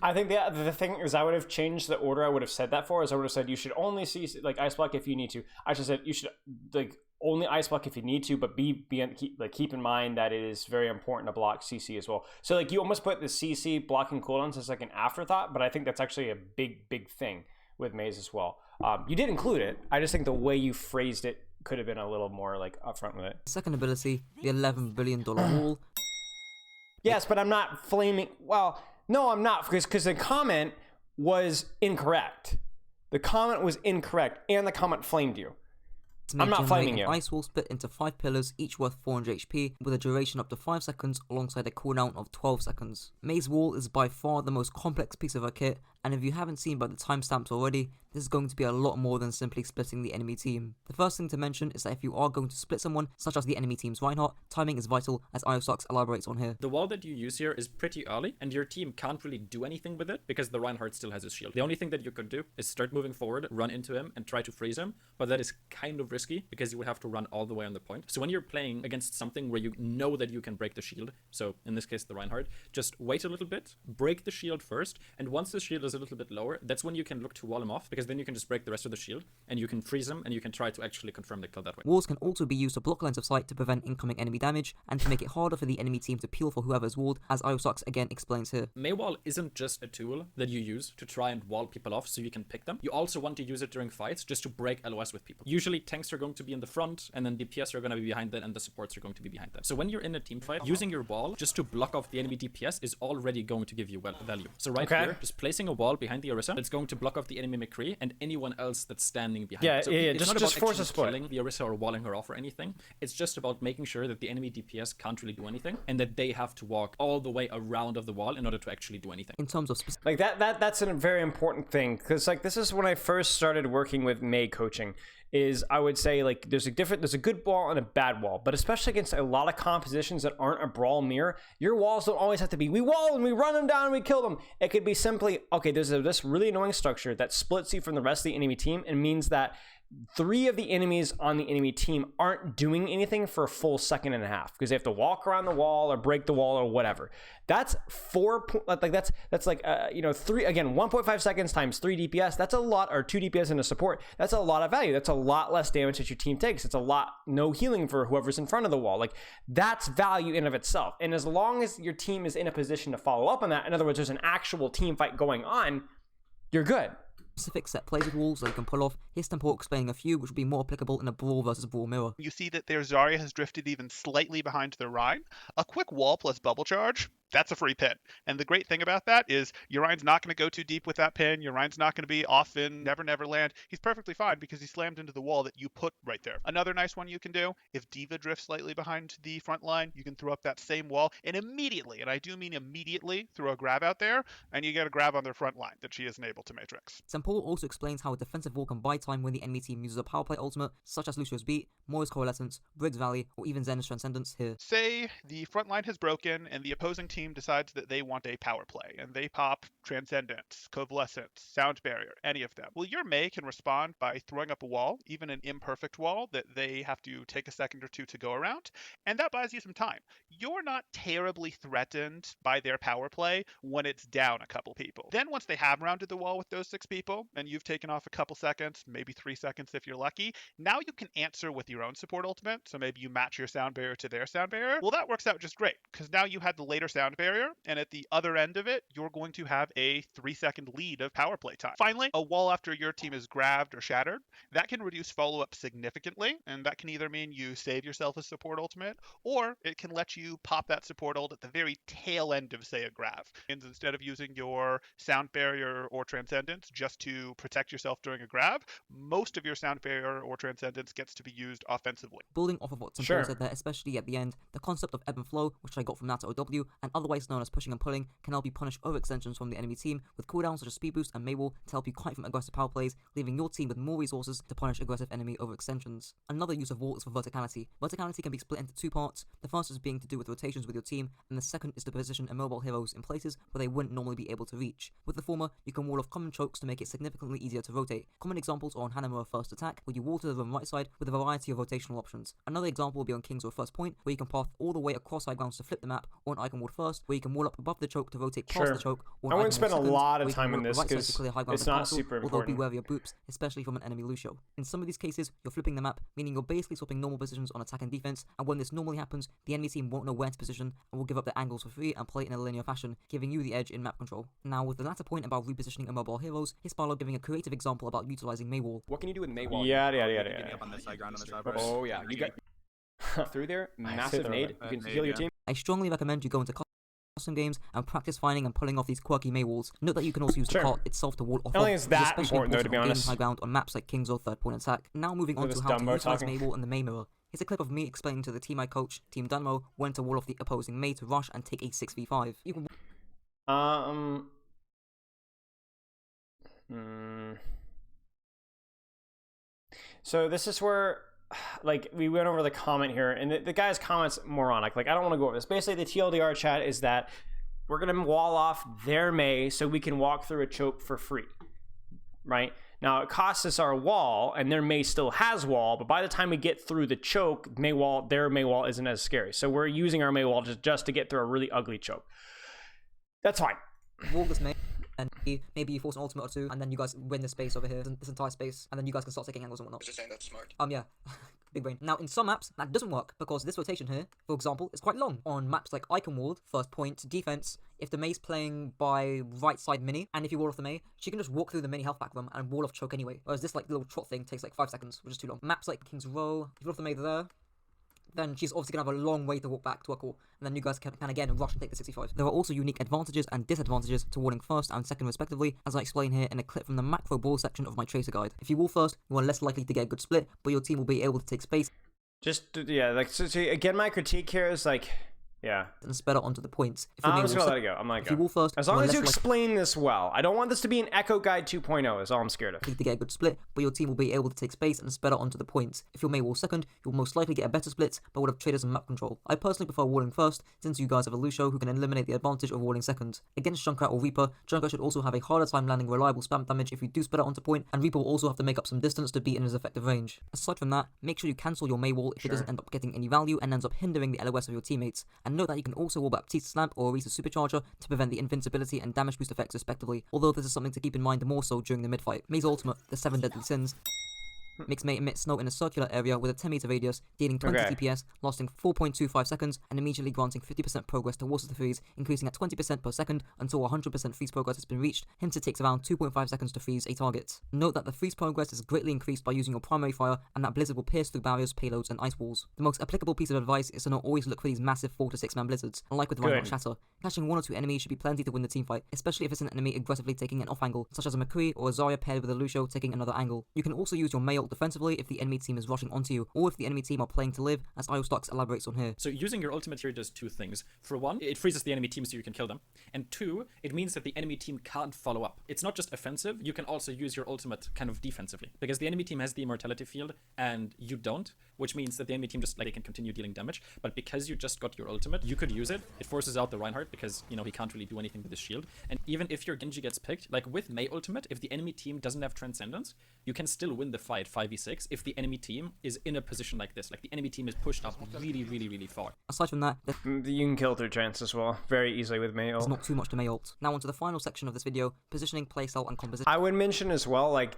I think the thing is I would have changed the order I would have said that for, is I would have said you should only see like Ice Block if you need to. I should have said you should like only Ice Block if you need to, but keep in mind that it is very important to block CC as well. So like you almost put the CC blocking cooldowns as like an afterthought, but I think that's actually a big thing with Maze as well. You did include it. I just think the way you phrased it could have been a little more like upfront with it. Second ability, the $11 billion wall. Yes, but I'm not flaming. Well, no, I'm not, because the comment was incorrect. The comment was incorrect, and the comment flamed you. I'm not flaming you. Ice wall split into 5 pillars, each worth 400 HP, with a duration up to 5 seconds alongside a cooldown of 12 seconds. Maze Wall is by far the most complex piece of her kit, and if you haven't seen by the timestamps already, this is going to be a lot more than simply splitting the enemy team. The first thing to mention is that if you are going to split someone, such as the enemy team's Reinhardt, timing is vital, as Iosox elaborates on here. The wall that you use here is pretty early, and your team can't really do anything with it, because the Reinhardt still has his shield. The only thing that you could do is start moving forward, run into him, and try to freeze him, but that is kind of risky, because you would have to run all the way on the point. So when you're playing against something where you know that you can break the shield, so in this case the Reinhardt, just wait a little bit, break the shield first, and once the shield is a little bit lower, that's when you can look to wall him off, because then you can just break the rest of the shield, and you can freeze him, and you can try to actually confirm the kill that way. Walls can also be used to block lines of sight to prevent incoming enemy damage, and to make it harder for the enemy team to peel for whoever is walled, as Iosox again explains here. Maywall isn't just a tool that you use to try and wall people off so you can pick them. You also want to use it during fights just to break LOS with people. Usually tanks are going to be in the front, and then DPS are going to be behind them, and the supports are going to be behind them. So when you're in a team fight, using your wall just to block off the enemy DPS is already going to give you value. So right here, just placing a wall behind the Orisa, it's going to block off the enemy McCree and anyone else that's standing behind. Yeah, so yeah, it's just force a split. Killing the Orisa or walling her off or anything. It's just about making sure that the enemy DPS can't really do anything, and that they have to walk all the way around of the wall in order to actually do anything. In terms of like that's a very important thing, because like this is when I first started working with May coaching. Is I would say like there's a good wall and a bad wall, but especially against a lot of compositions that aren't a brawl mirror, your walls don't always have to be we wall and we run them down and we kill them. It could be simply okay, there's this really annoying structure that splits you from the rest of the enemy team and means that 3 of the enemies on the enemy team aren't doing anything for a full second and a half because they have to walk around the wall or break the wall or whatever. That's 4 like that's like 3 again 1.5 seconds times 3 DPS. That's a lot, or 2 DPS and a support. That's a lot of value. That's a lot less damage that your team takes. It's a lot no healing for whoever's in front of the wall. Like that's value in of itself. And as long as your team is in a position to follow up on that, in other words, there's an actual team fight going on, you're good. Specific set plays with walls that you can pull off. Here's Tempo explaining a few which would be more applicable in a brawl versus brawl mirror. You see that their Zarya has drifted even slightly behind their Rhine. A quick wall plus bubble charge that's a free pin. And the great thing about that is Urine's not going to go too deep with that pin. Urine's not going to be off in Never Never Land. He's perfectly fine because he slammed into the wall that you put right there. Another nice one you can do, if D.Va drifts slightly behind the front line, you can throw up that same wall and immediately, and I do mean immediately, throw a grab out there, and you get a grab on their front line that she isn't able to matrix. St. Paul also explains how a defensive wall can buy time when the enemy team uses a power play ultimate, such as Lucio's Beat, Moira's Coalescence, Briggs Valley, or even Zen's Transcendence here. Say the front line has broken and the opposing team decides that they want a power play, and they pop Transcendence, Coalescence, Sound Barrier, any of them. Well, your Mei can respond by throwing up a wall, even an imperfect wall that they have to take a second or two to go around, and that buys you some time. You're not terribly threatened by their power play when it's down a couple people. Then once they have rounded the wall with those 6 people, and you've taken off a couple seconds, maybe 3 seconds if you're lucky, now you can answer with your own support ultimate, so maybe you match your Sound Barrier to their Sound Barrier. Well, that works out just great, because now you had the later Sound Barrier, and at the other end of it, you're going to have a 3-second lead of power play time. Finally, a wall after your team is grabbed or shattered, that can reduce follow-up significantly, and that can either mean you save yourself a support ultimate, or it can let you pop that support ult at the very tail end of, say, a grab. And instead of using your Sound Barrier or Transcendence just to protect yourself during a grab, most of your Sound Barrier or Transcendence gets to be used offensively. Building off of what St. Paul said there, especially at the end, the concept of ebb and flow, which I got from Nata OW, and otherwise known as pushing and pulling, can help you punish overextensions from the enemy team with cooldowns such as Speed Boost and Maywall to help you kite from aggressive power plays, leaving your team with more resources to punish aggressive enemy overextensions. Another use of wall is for verticality. Verticality can be split into 2 parts. The first is being to do with rotations with your team, and the second is to position immobile heroes in places where they wouldn't normally be able to reach. With the former, you can wall off common chokes to make it significantly easier to rotate. Common examples are on Hanamura First Attack, where you wall to the room right side with a variety of rotational options. Another example will be on King's Row First Point, where you can path all the way across high grounds to flip the map, or on Icon Ward First, where you can wall up above the choke to rotate past the choke, or I wouldn't spend a lot of where you can time wall in up this right side because to clear high ground it's and not castle, super although be important. wary of boops, especially from an enemy Lucio. In some of these cases, you're flipping the map, meaning you're basically swapping normal positions on attack and defense, and when this normally happens, the enemy team won't know where to position and will give up their angles for free and play in a linear fashion, giving you the edge in map control. Now, with the latter point about repositioning immobile heroes, Hispalo giving a creative example about utilizing Maywall. What can you do with Maywall? Yeah. Up on this high ground on the side. Oh yeah, you got through there. Massive nade. You can heal your team. I strongly recommend you go into custom games and practice finding and pulling off these quirky Maywalls. Note that you can also use the cart itself to wall off. I don't think it's that important though, to be on honest. High ground on maps like King's Row Third Point Attack. Now moving on to how to utilize Maywall in the Mei mirror. Here's a clip of me explaining to the team I coach, Team Dunmo, when to wall off the opposing Mei to rush and take a 6v5. You can So this is where, like, we went over the comment here, and the guy's comment's moronic. Like, I don't want to go over this. Basically, the TLDR chat is that we're going to wall off their Mei so we can walk through a choke for free, right? Now, it costs us our wall, and their Mei still has wall, but by the time we get through the choke, their Mei wall isn't as scary. So we're using our Mei wall just to get through a really ugly choke. That's fine. Wall this Mei, and maybe you force an ultimate or 2, and then you guys win the space over here, this entire space, and then you guys can start taking angles and whatnot. Just saying that's smart. Yeah. Big brain. Now, in some maps, that doesn't work, because this rotation here, for example, is quite long. On maps like Icon Ward, First Point, Defense, if the Mei's playing by right side mini, and if you wall off the Mei, she can just walk through the mini health pack room and wall off choke anyway. Whereas this like little trot thing takes like 5 seconds, which is too long. Maps like King's Row, if you wall off the Mei there, then she's obviously going to have a long way to walk back to her core, and then you guys can again rush and take the 65. There are also unique advantages and disadvantages to walling first and second respectively, as I explain here in a clip from the macro ball section of my Tracer guide. If you wall first, you are less likely to get a good split, but your team will be able to take space. So again, my critique here is like, and spread out onto the points. I'm just gonna let it go. I'm like, if you wall first, as long as you explain this well. I don't want this to be an Echo Guide 2.0. Is all I'm scared of. To get a good split, but your team will be able to take space and spread out onto the points. If your Mei wall second, you'll most likely get a better split, but would have traders and map control. I personally prefer walling first, since you guys have a Lucio who can eliminate the advantage of walling second. Against Junkrat or Reaper, Junkrat should also have a harder time landing reliable spam damage if you do spread out onto point, and Reaper will also have to make up some distance to be in his effective range. Aside from that, make sure you cancel your Mei wall if it doesn't end up getting any value and ends up hindering the LOS of your teammates. And note that you can also wall Baptiste Slamp or Orisa Supercharger to prevent the invincibility and damage boost effects respectively, although this is something to keep in mind more so during the mid-fight. Mei's ultimate, the 7 Deadly Sins. makes Mei emit snow in a circular area with a 10-meter radius, dealing 20 Okay. DPS, lasting 4.25 seconds, and immediately granting 50% progress towards the freeze, increasing at 20% per second until 100% freeze progress has been reached. Hence, it takes around 2.5 seconds to freeze a target. Note that the freeze progress is greatly increased by using your primary fire, and that Blizzard will pierce through barriers, payloads, and ice walls. The most applicable piece of advice is to not always look for these massive 4 to 6 man blizzards, unlike with Reinhardt Good. Shatter. Catching 1 or 2 enemies should be plenty to win the teamfight, especially if it's an enemy aggressively taking an off angle, such as a McCree or a Zarya paired with a Lucio taking another angle. You can also use your Mei ult defensively if the enemy team is rushing onto you, or if the enemy team are playing to live, as IoStocks elaborates on here. So using your ultimate here does 2 things. For 1, it freezes the enemy team so you can kill them. And 2, it means that the enemy team can't follow up. It's not just offensive, you can also use your ultimate kind of defensively. Because the enemy team has the immortality field and you don't, which means that the enemy team just like they can continue dealing damage. But because you just got your ultimate, you could use it. It forces out the Reinhardt because, you know, he can't really do anything with his shield. And even if your Genji gets picked, like with Mei ultimate, if the enemy team doesn't have Transcendence, you can still win the fight 5v6 if the enemy team is in a position like this. Like the enemy team is pushed up really, really, really far. Aside from that, You can kill through Trance as well, very easily with Mei ult. there's not too much to Mei ult. Now onto the final section of this video, positioning, playstyle, and composition. I would mention as well, like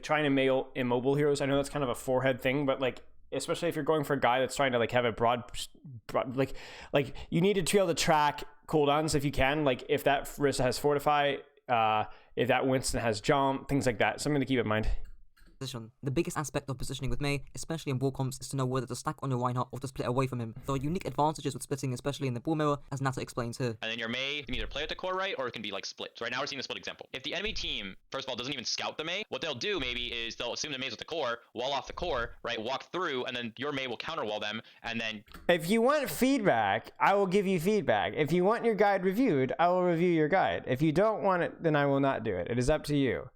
trying to Mei ult immobile heroes. I know that's kind of a forehead thing, but like, especially if you're going for a guy that's trying to like have a broad like you need to be able to track cooldowns if you can. Like if that Rissa has Fortify, if that Winston has Jump, things like that. Something to keep in mind. The biggest aspect of positioning with Mei, especially in war comps, is to know whether to stack on your Reinhardt or to split away from him. There are unique advantages with splitting, especially in the Ball Mirror, as Nata explains here. And then your Mei can either play at the core right, or it can be like split. So right now we're seeing the split example. If the enemy team, first of all, doesn't even scout the Mei, what they'll do maybe is they'll assume the Mei's at the core, wall off the core, right, walk through, and then your Mei will counter wall them, and then... If you want feedback, I will give you feedback. If you want your guide reviewed, I will review your guide. If you don't want it, then I will not do it. It is up to you.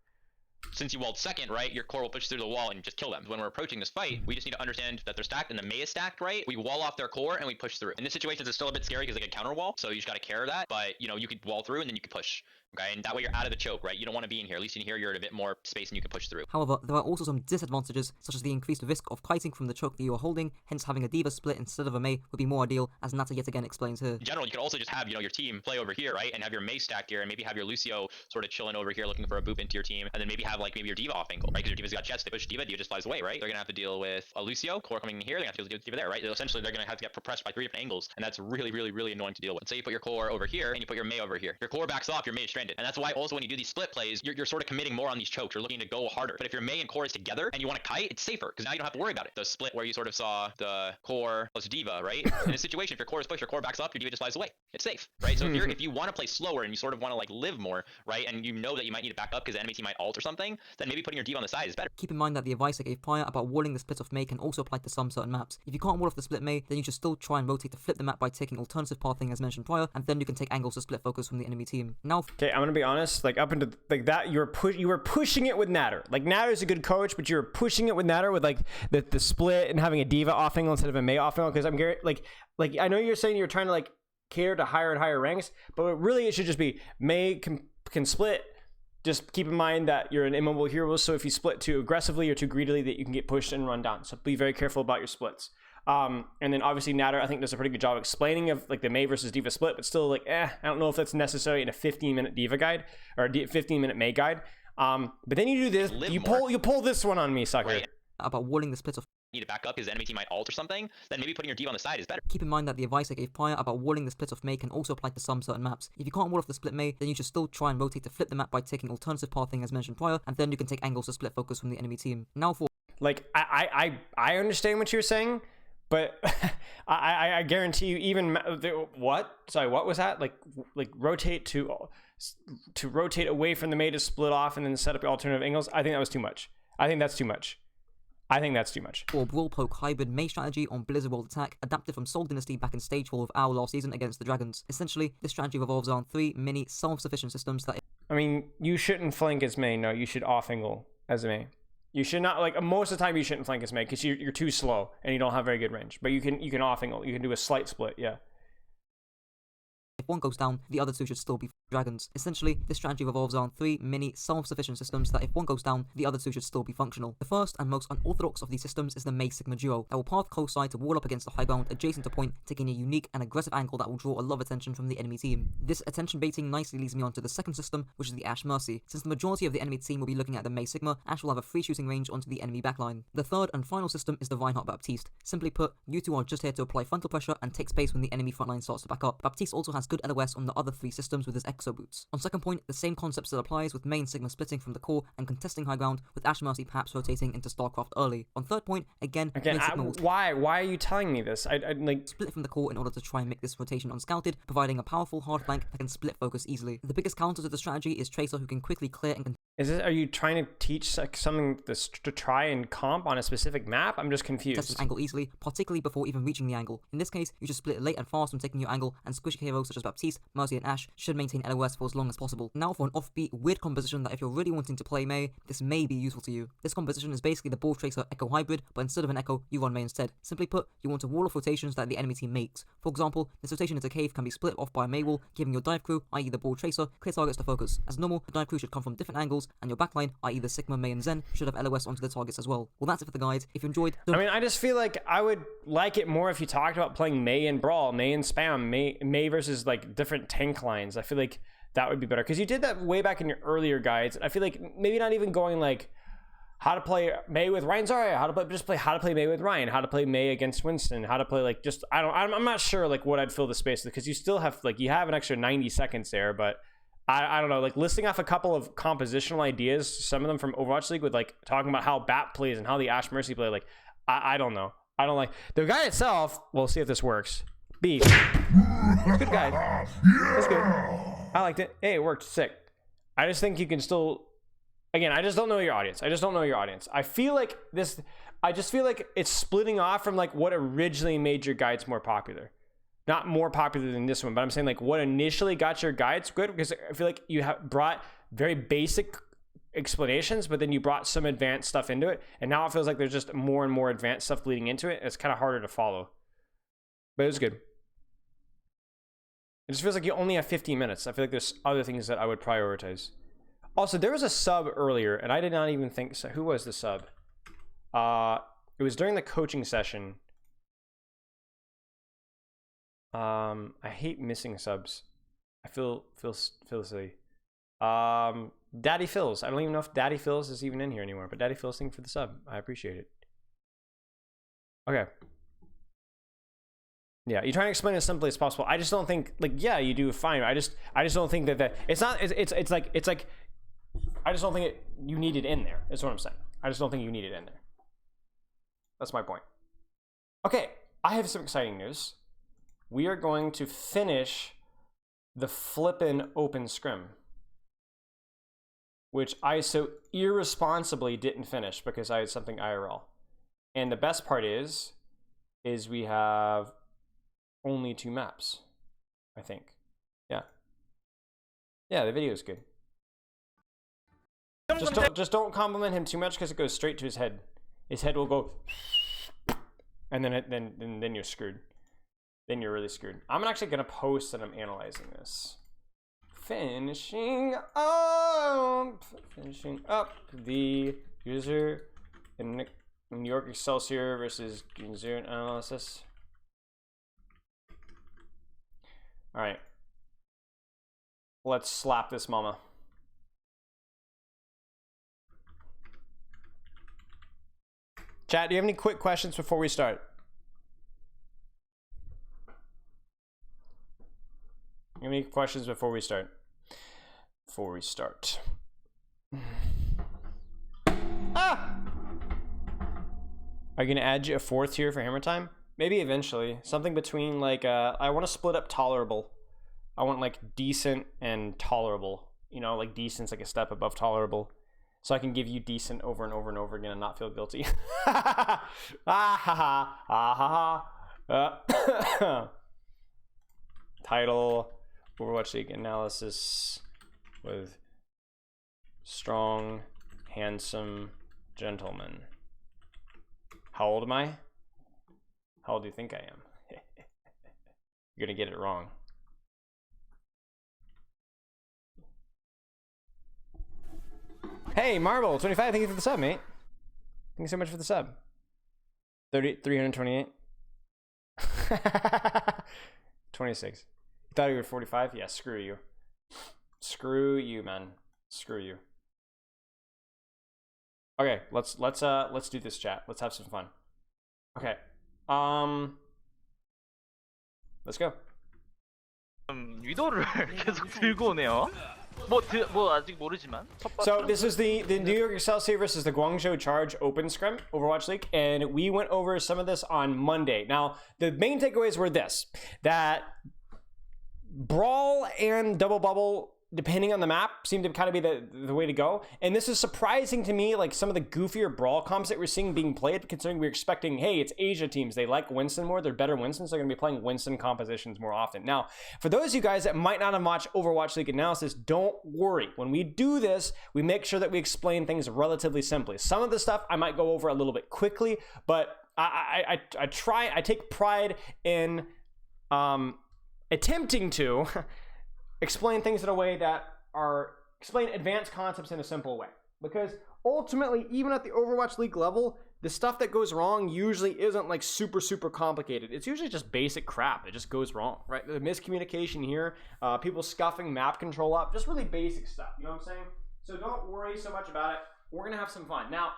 Since you walled second, right, your core will push through the wall and just kill them. When we're approaching this fight, we just need to understand that they're stacked and the Mei is stacked, right? We wall off their core and we push through. In this situation, it's still a bit scary because they can counter wall, so you just gotta care of that. But, you know, you could wall through and then you can push. Okay, and that way you're out of the choke, right? You don't want to be in here. At least in here, you're at a bit more space and you can push through. However, there are also some disadvantages, such as the increased risk of kiting from the choke that you are holding, hence having a D.Va split instead of a Mei would be more ideal, as Nata yet again explains here. In general, you could also just have, you know, your team play over here, right? And have your Mei stacked here, and maybe have your Lucio sort of chilling over here looking for a boop into your team, and then maybe have, like, maybe your D.Va off angle, right? Because your D.Va's got jets, they push D.Va, D.Va just flies away, right? They're gonna have to deal with a Lucio, core coming in here, they're gonna have to deal with D.Va there, right? Essentially, they're gonna have to get pressed by 3 different angles, and that's really, really, really annoying to deal with. Say you put your core over here, and you put your Mei over here. Your core backs off, your Mei is stranded. And that's why also when you do these split plays, you're sort of committing more on these chokes. You're looking to go harder. But if your Mei and core is together and you want to kite, it's safer because now you don't have to worry about it. The split where you sort of saw the core plus D.Va, right? In a situation, if your core is pushed, your core backs up, your D.Va just flies away. It's safe, right? So if you want to play slower and you sort of want to like live more, right? And you know that you might need to back up because the enemy team might ult or something, then maybe putting your D.Va on the side is better. Keep in mind that the advice I gave prior about walling the split of Mei can also apply to some certain maps. If you can't wall off the split Mei, then you should still try and rotate to flip the map by taking alternative pathing as mentioned prior, and then you can take angles to split focus from the enemy team. Now, okay, I'm gonna be honest. Like up into like that, you were pushing it with Natter. Like Natter's a good coach, but you're pushing it with Natter with like the split and having a D.Va off angle instead of a Mei off angle. Because I'm like I know you're saying you're trying to like cater to higher and higher ranks, but really it should just be Mei can split. Just keep in mind that you're an immobile hero, so if you split too aggressively or too greedily, that you can get pushed and run down. So be very careful about your splits. And then obviously Natter, I think, does a pretty good job explaining of like the Mei versus D.Va split, but still like, I don't know if that's necessary in a 15-minute D.Va guide or a 15-minute Mei guide. But then you do this, you pull this one on me, sucker. Right. About walling the split of Need to back up because the enemy team might ult or something, then maybe putting your D.Va on the side is better. Keep in mind that the advice I gave prior about walling the split of Mei can also apply to some certain maps. If you can't wall off the split Mei, then you should still try and rotate to flip the map by taking alternative pathing as mentioned prior, and then you can take angles to split focus from the enemy team. Now for like I understand what you're saying, but I guarantee you even what? Sorry, what was that? Like rotate to rotate away from the Mei to split off and then set up alternative angles. I think that was too much. I think that's too much. Or Brawl Poke hybrid Mei strategy on Blizzard World Attack, adapted from Soul Dynasty back in Stage 4 of our last season against the Dragons. Essentially, this strategy revolves around 3 mini self-sufficient systems that... I mean, you shouldn't flank as Mei, no, you should off angle as a Mei. You should not, like, most of the time you shouldn't flank as Mei because you're too slow and you don't have very good range. But you can off angle, you can do a slight split, yeah. If one goes down, the other two should still be... dragons. Essentially, this strategy revolves around 3 mini self-sufficient systems that if one goes down, the other 2 should still be functional. The first and most unorthodox of these systems is the Mei Sigma duo that will path close side to wall up against the high ground adjacent to point, taking a unique and aggressive angle that will draw a lot of attention from the enemy team. This attention baiting nicely leads me on to the second system, which is the Ashe Mercy. Since the majority of the enemy team will be looking at the Mei Sigma, Ashe will have a free shooting range onto the enemy backline. The third and final system is the Reinhardt Baptiste. Simply put, you two are just here to apply frontal pressure and take space when the enemy frontline starts to back up. Baptiste also has good LOS on the other 3 systems with his exo boots. On second point, the same concept still applies with Mei and Sigma splitting from the core and contesting high ground, with Ashe Mercy perhaps rotating into StarCraft early. On third point, again why are you telling me this? I like split from the core in order to try and make this rotation unscouted, providing a powerful hard flank that can split focus easily. The biggest counter to the strategy is Tracer, who can quickly clear and are you trying to teach like something to try and comp on a specific map? I'm just confused. Test this angle easily, particularly before even reaching the angle. In this case, you just split late and fast when taking your angle, and squishy heroes such as Baptiste, Mercy, and Ashe should maintain LOS for as long as possible. Now for an offbeat, weird composition that if you're really wanting to play Mei, this may be useful to you. This composition is basically the Ball Tracer Echo hybrid, but instead of an Echo, you run Mei instead. Simply put, you want a wall of rotations that the enemy team makes. For example, this rotation into cave can be split off by a Mei wall, giving your dive crew, i.e. the Ball Tracer, clear targets to focus. As normal, the dive crew should come from different angles, and your backline, i.e. the Sigma, Mei, and Zen, should have LOS onto the targets as well. Well, that's it for the guide. If you enjoyed... I mean, I just feel like I would like it more if you talked about playing Mei and Brawl, Mei and Spam, Mei versus like different tank lines. I feel like that would be better, because you did that way back in your earlier guides. I feel like maybe not even going like how to play Mei with Ryan Zarya, how to play Mei with Ryan, how to play Mei against Winston, how to play like just I'm not sure like what I'd fill the space with, because you still have like you have an extra 90 seconds there, but I don't know, like listing off a couple of compositional ideas, some of them from Overwatch League with like talking about how BAP plays and how the Ashe Mercy play, like I don't know. I don't like the guide itself. We'll see if this works. B. Good guide. That's good. I liked it. Hey, it worked. Sick. I just think you can still, again, I just don't know your audience. I feel like this, I just feel like it's splitting off from like what originally made your guides more popular. Not more popular than this one, but I'm saying like what initially got your guides good, because I feel like you have brought very basic explanations, but then you brought some advanced stuff into it, and now it feels like there's just more and more advanced stuff leading into it. It's kind of harder to follow, but it was good. It just feels like you only have 15 minutes. I feel like there's other things that I would prioritize. Also, there was a sub earlier, and I did not even think so. Who was the sub? It was during the coaching session. I hate missing subs. I feel silly. Daddy Phils. I don't even know if Daddy Phils is even in here anymore, but Daddy Phils, thank you for the sub. I appreciate it. Okay. Yeah, you try to explain it as simply as possible. I just don't think, like, yeah, you do fine. I just don't think that it's not. It's like I just don't think you need it in there. Is what I'm saying. I just don't think you need it in there. That's my point. Okay, I have some exciting news. We are going to finish the flippin' open scrim, which I so irresponsibly didn't finish because I had something IRL. And the best part is we have only 2 maps, I think. Yeah. Yeah, the video is good. Just don't compliment him too much, because it goes straight to his head. His head will go, and then you're screwed. Then you're really screwed. I'm actually gonna post that I'm analyzing this. Finishing up the user in New York Excelsior versus Green analysis. All right, let's slap this mama. Chat, do you have any quick questions before we start? Any questions before we start? Ah! Are you gonna add a 4th tier for Hammer Time? Maybe eventually. Something between like I want to split up tolerable. I want like decent and tolerable. You know, like decent's like a step above tolerable, so I can give you decent over and over and over again and not feel guilty. Ah ha ha, ah ha ha. Title: Overwatch League analysis with strong, handsome gentleman. How old am I? How old do you think I am? You're gonna get it wrong. Hey, Marble 25. Thank you for the sub, mate. Thank you so much for the sub. 328. 26. You thought you were 45? Yeah, screw you. Screw you, man. Screw you. Okay, let's do this, chat. Let's have some fun. Okay. Let's go. 위도를 계속 들고 오네요. 뭐 아직 모르지만. So this is the New York Excelsior versus the Guangzhou Charge Open Scrim Overwatch League, and we went over some of this on Monday. Now, the main takeaways were this: that Brawl and Double Bubble, depending on the map, seem to kind of be the way to go. And this is surprising to me, like some of the goofier Brawl comps that we're seeing being played, considering we're expecting, hey, it's Asia teams. They like Winston more. They're better Winstons. They're going to be playing Winston compositions more often. Now, for those of you guys that might not have watched Overwatch League analysis, don't worry. When we do this, we make sure that we explain things relatively simply. Some of the stuff I might go over a little bit quickly, but I take pride in attempting to explain things in a way that explain advanced concepts in a simple way. Because ultimately, even at the Overwatch League level, the stuff that goes wrong usually isn't like super complicated. It's usually just basic crap. It just goes wrong, right? The miscommunication here, people scuffing map control up, just really basic stuff. You know what I'm saying? So don't worry so much about it. We're gonna have some fun. Now,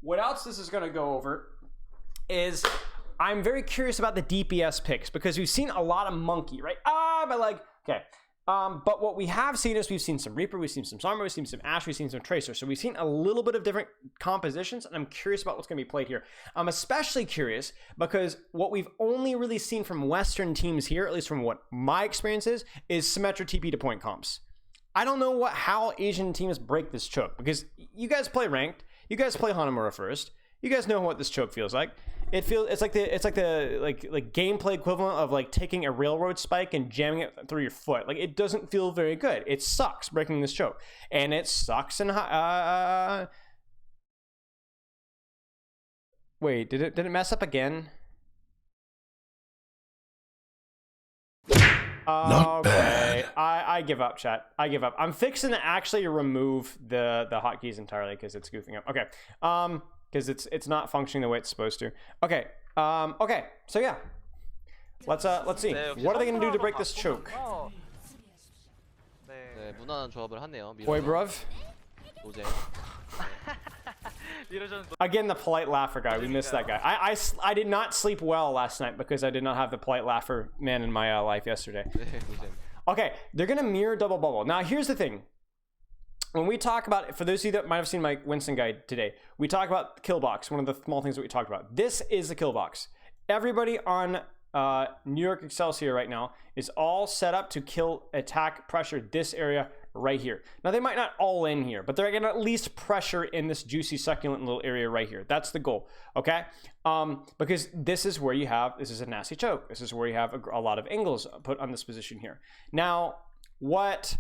what else this is gonna go over is I'm very curious about the DPS picks, because we've seen a lot of Monkey, right? But like, okay. But what we have seen is we've seen some Reaper, we've seen some Sombra, we've seen some Ashe, we've seen some Tracer. So we've seen a little bit of different compositions, and I'm curious about what's going to be played here. I'm especially curious because what we've only really seen from Western teams here, at least from what my experience is Symmetra TP to point comps. I don't know how Asian teams break this choke, because you guys play ranked, you guys play Hanamura first, you guys know what this choke feels like. It's like the gameplay equivalent of like taking a railroad spike and jamming it through your foot. Like, it doesn't feel very good. It sucks breaking this choke, and it sucks. And wait, did it mess up again? Not bad. I give up, chat. I give up. I'm fixing to actually remove the hotkeys entirely because it's goofing up. Okay. Because it's not functioning the way it's supposed to. Okay. Okay. So yeah. Let's see. What are they gonna do to break this choke? 네, 무난한 조합을 하네요. Boy, bruv. 노제. Again, the polite laugher guy. We missed that guy. I did not sleep well last night because I did not have the polite laugher man in my life yesterday. Okay, they're gonna mirror Double Bubble. Now, here's the thing. When we talk about, for those of you that might have seen my Winston guide today, we talk about kill box, one of the small things that we talked about. This is the kill box. Everybody on New York Excelsior right now is all set up to kill, attack, pressure this area right here. Now, they might not all in here, but they're gonna at least pressure in this juicy, succulent little area right here. That's the goal, okay? Because this is where you have, this is a nasty choke. This is where you have a lot of angles put on this position here. Now, what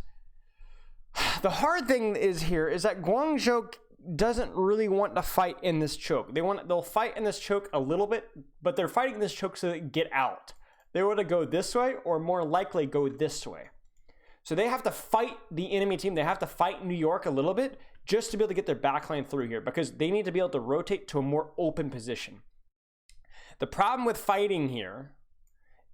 the hard thing is here is that Guangzhou doesn't really want to fight in this choke. They'll fight in this choke a little bit, but they're fighting this choke so they get out. They want to go this way, or more likely go this way. So they have to fight the enemy team. They have to fight New York a little bit just to be able to get their backline through here, because they need to be able to rotate to a more open position. The problem with fighting here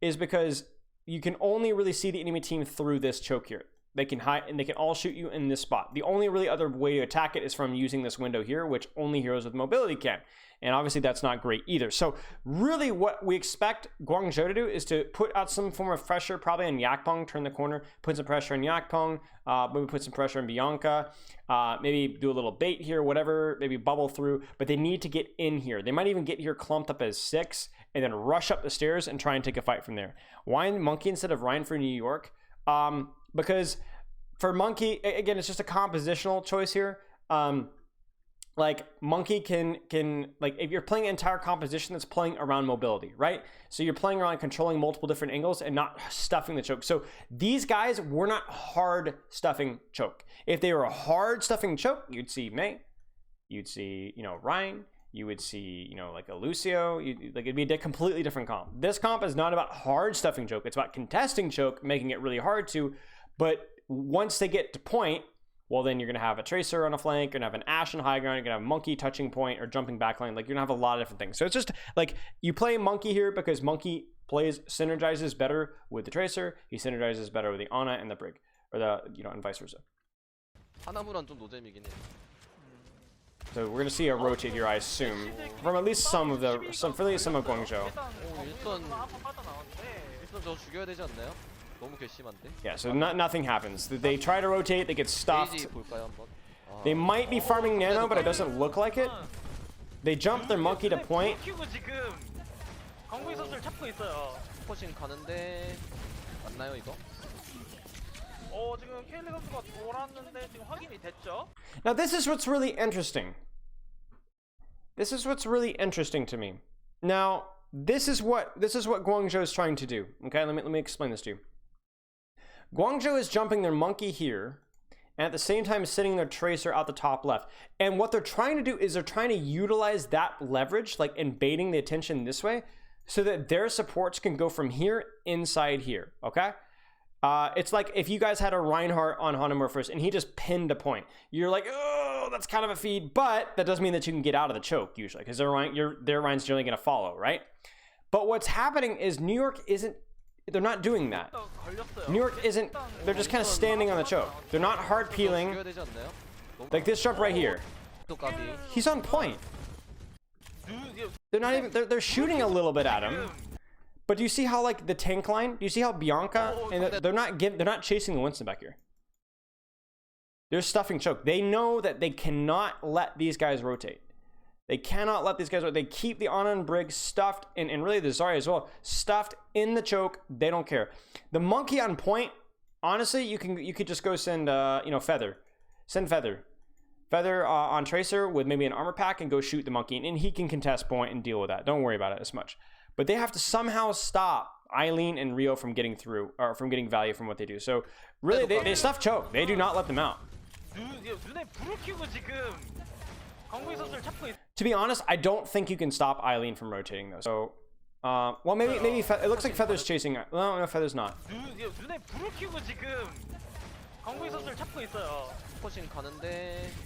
is because you can only really see the enemy team through this choke here. They can hide, and they can all shoot you in this spot. The only really other way to attack it is from using this window here, which only heroes with mobility can. And obviously that's not great either. So really what we expect Guangzhou to do is to put out some form of pressure, probably on Yakpong, turn the corner, put some pressure on Yakpong, maybe put some pressure on Bianca, maybe do a little bait here, whatever, maybe bubble through, but they need to get in here. They might even get here clumped up as 6 and then rush up the stairs and try and take a fight from there. Why Monkey instead of Ryan for New York? Because for Monkey, again, it's just a compositional choice here. Like Monkey can like, if you're playing an entire composition that's playing around mobility, right? So you're playing around controlling multiple different angles and not stuffing the choke. So these guys were not hard stuffing choke. If they were a hard stuffing choke, you'd see Mei, you'd see, Ryan, you would see, like a Lucio, like it'd be a completely different comp. This comp is not about hard stuffing choke. It's about contesting choke, making it really hard to, but once they get to point, well, then you're going to have a Tracer on a flank, you're going to have an Ashe on high ground, you're going to have Monkey touching point or jumping backline. Like, you're going to have a lot of different things. So it's just like you play Monkey here because Monkey synergizes better with the Tracer. He synergizes better with the Ana and the Brig, or the, you know, and vice versa. 하나무란 좀 노잼이긴 해. So we're going to see a rotate here, I assume, from at least some of the, some of Guangzhou. 일단 저 죽여야 되지 않나요? 너무 괘씸한데. Yeah, so nothing happens. They try to rotate, they get stuffed. 게이지 볼까요 한번? They might be farming nano, but it doesn't look like it. They jump their Monkey to point. 지금 강구이 선수를 찾고 있어요. 포싱 가는데 맞나요 이거? 지금 케일리 선수가 돌았는데 지금 확인이 됐죠? Now this is what's really interesting. This is what's really interesting to me. Now, this is what Guangzhou is trying to do. Okay, let me explain this to you. Guangzhou is jumping their Monkey here, and at the same time sitting their Tracer out the top left. And what they're trying to do is they're trying to utilize that leverage, like invading the attention this way, so that their supports can go from here inside here, okay? It's like if you guys had a Reinhardt on Hanamura first and he just pinned a point. You're like, oh, that's kind of a feed, but that doesn't mean that you can get out of the choke usually, because their Rein's generally going to follow, right? But what's happening is New York isn't, they're not doing that. New York isn't, they're just kind of standing on the choke. They're not hard peeling. Like this jump right here. He's on point. They're not even, they're shooting a little bit at him. But do you see how, like, the tank line? Do you see how Bianca, and they're not chasing the Winston back here. They're stuffing choke. They know that they cannot let these guys rotate. They cannot let these guys rotate. They keep the Ana and Brig stuffed, and really the Zarya as well, stuffed in the choke. They don't care. The Monkey on point, honestly, you could just go send, you know, Feather. Send Feather. Feather on Tracer with maybe an armor pack and go shoot the Monkey, and he can contest point and deal with that. Don't worry about it as much. But they have to somehow stop Eileen and Rio from getting through, or from getting value from what they do. So really, they stuff choke. They do not let them out. To be honest, I don't think you can stop Eileen from rotating though. So, well, maybe it looks like Feather's chasing. No, Feather's not.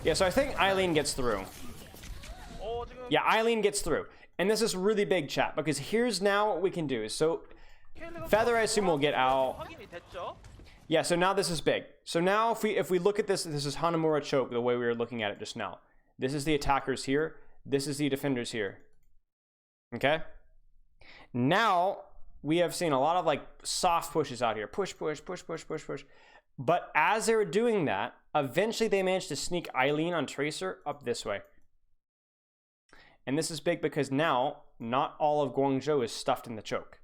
Yeah, so I think Eileen gets through. Yeah, Eileen gets through. And this is really big, chat, because here's now what we can do. So Feather, I assume, will get out. Yeah, so now this is big. So now if we look at this, this is Hanamura choke the way we were looking at it just now. This is the attackers here. This is the defenders here. Okay? Now we have seen a lot of like soft pushes out here. Push, push, push, push, push, push. But as they were doing that, eventually they managed to sneak Eileen on Tracer up this way. And this is big because now not all of Guangzhou is stuffed in the choke.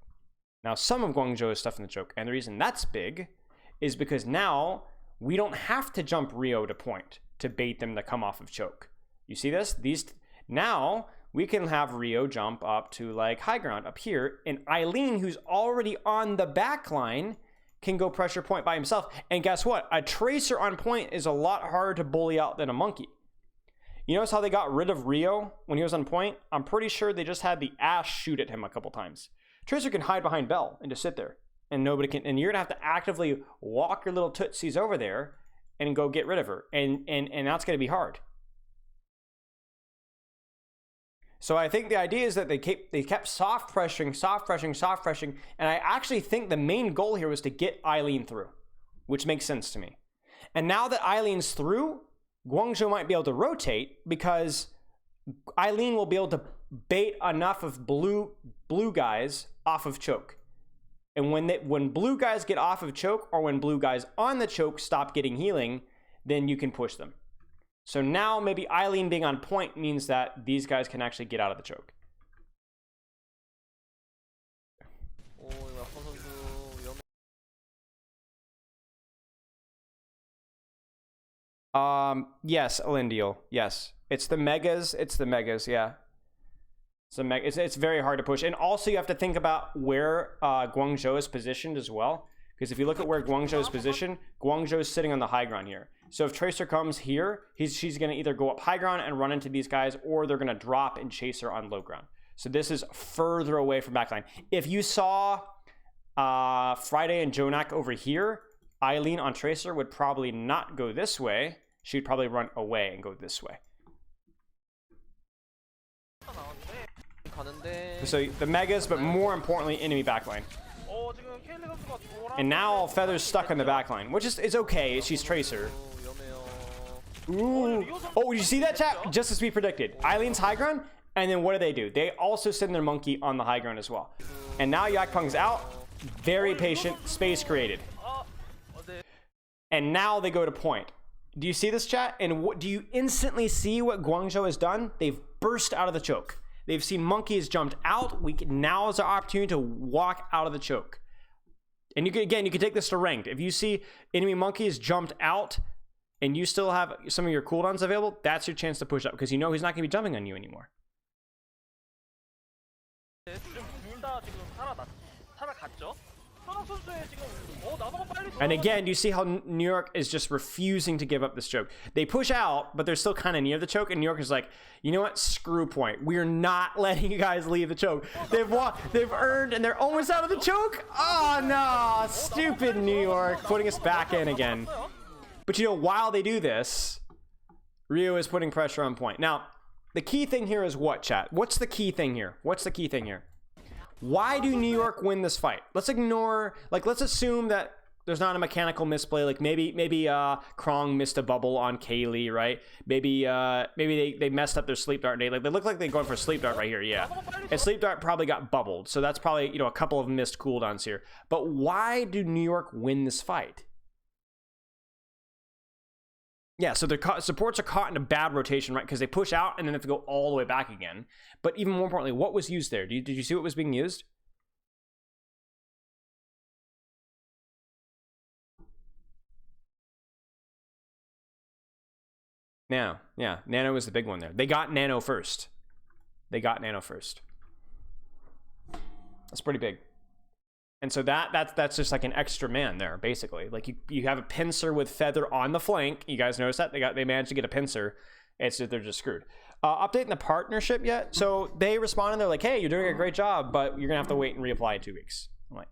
Now some of Guangzhou is stuffed in the choke. And the reason that's big is because now we don't have to jump Rio to point to bait them to come off of choke. You see this? Now we can have Rio jump up to like high ground up here, and Eileen, who's already on the back line, can go pressure point by himself. And guess what? A Tracer on point is a lot harder to bully out than a Monkey. You notice how they got rid of Rio when he was on point? I'm pretty sure they just had the Ashe shoot at him a couple times. Tracer can hide behind Bell and just sit there, and nobody can. And you're gonna have to actively walk your little tootsies over there and go get rid of her, and that's gonna be hard. So I think the idea is that they kept soft pressuring, and I actually think the main goal here was to get Eileen through, which makes sense to me. And now that Eileen's through, Guangzhou might be able to rotate because Eileen will be able to bait enough of blue guys off of choke. And when blue guys get off of choke, or when blue guys on the choke stop getting healing, then you can push them. So now maybe Eileen being on point means that these guys can actually get out of the choke. Yes, Elindial. Yes. It's the megas, yeah. It's very hard to push. And also you have to think about where Guangzhou is positioned as well. Because if you look at where Guangzhou is positioned, Guangzhou is sitting on the high ground here. So if Tracer comes here, she's going to either go up high ground and run into these guys, or they're going to drop and chase her on low ground. So this is further away from backline. If you saw Friday and Jonak over here, Eileen on Tracer would probably not go this way. she'd probably run away and go this way. So the megas, but more importantly, enemy backline. And now Feather's stuck on the backline, which is okay. She's Tracer. Ooh. Oh, did you see that, chat? Just as we predicted. Eileen's high ground, and then what do? They also send their monkey on the high ground as well. And now Yakpung's out. Very patient. Space created. And now they go to point. Do you see this, chat? And what do you instantly see what Guangzhou has done? They've burst out of the choke. They've seen monkeys jumped out. Now is our opportunity to walk out of the choke. And you can take this to ranked. If you see enemy monkeys jumped out and you still have some of your cooldowns available, that's your chance to push up because you know he's not going to be jumping on you anymore. And again, do you see how New York is just refusing to give up this choke? They push out, but they're still kind of near the choke, and New York is like, you know what? Screw point. We're not letting you guys leave the choke. They've earned, and they're almost out of the choke. Oh no, stupid New York, putting us back in again. But you know, while they do this, Rio is putting pressure on point. Now, the key thing here is what, chat? What's the key thing here? What's the key thing here? Why do New York win this fight? Let's ignore, let's assume that there's not a mechanical misplay. Like maybe Krong missed a bubble on Kaylee, right? Maybe they messed up their sleep dart. They look like they're going for a sleep dart right here, yeah. And sleep dart probably got bubbled, so that's probably, you know, a couple of missed cooldowns here. But why do New York win this fight? Yeah, so their supports are caught in a bad rotation, right? Because they push out and then have to go all the way back again. But even more importantly, what was used there? Did you see what was being used? Nano. Yeah, Nano was the big one there. They got Nano first. That's pretty big. And so that's just like an extra man there, basically. Like you have a pincer with Feather on the flank. You guys notice that they managed to get a pincer. It's just, they're just screwed. Updating the partnership yet? So they responded. They're like, "Hey, you're doing a great job, but you're gonna have to wait and reapply in 2 weeks." I'm like,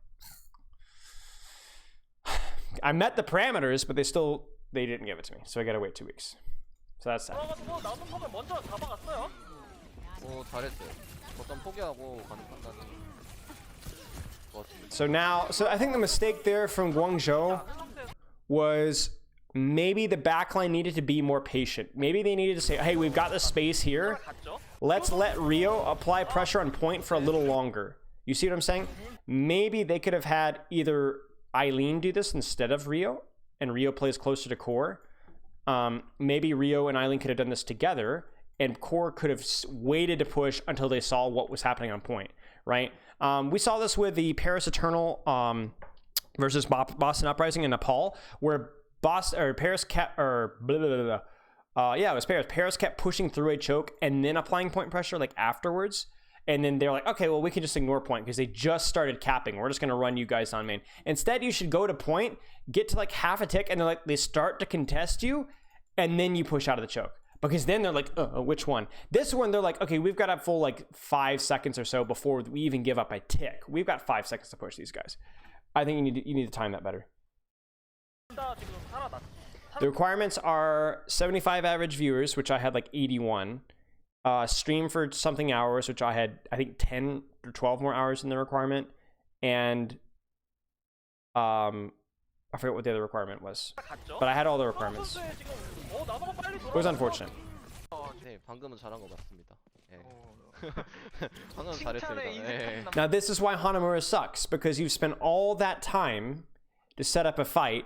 I met the parameters, but they didn't give it to me, so I gotta wait 2 weeks. So that's sad. So I think the mistake there from Guangzhou was maybe the backline needed to be more patient. Maybe they needed to say, hey, we've got the space here. Let's let Rio apply pressure on point for a little longer. You see what I'm saying? Maybe they could have had either Eileen do this instead of Rio, and Rio plays closer to Core. Maybe Rio and Eileen could have done this together, and Core could have waited to push until they saw what was happening on point, right? We saw this with the Paris Eternal versus Boston Uprising in Nepal, where Paris kept, it was Paris. Paris kept pushing through a choke and then applying point pressure like afterwards. And then they're like, okay, well, we can just ignore point because they just started capping. We're just going to run you guys on main. Instead, you should go to point, get to like half a tick, and they start to contest you, and then you push out of the choke. Because then they're like, which one? This one, they're like, okay, we've got a full like 5 seconds or so before we even give up a tick. We've got 5 seconds to push these guys. I think you need to time that better. The requirements are 75 average viewers, which I had like 81. Stream for something hours, which I had, I think 10 or 12 more hours in the requirement. And I forget what the other requirement was, but I had all the requirements. It was unfortunate. Now this is why Hanamura sucks, because you've spent all that time to set up a fight,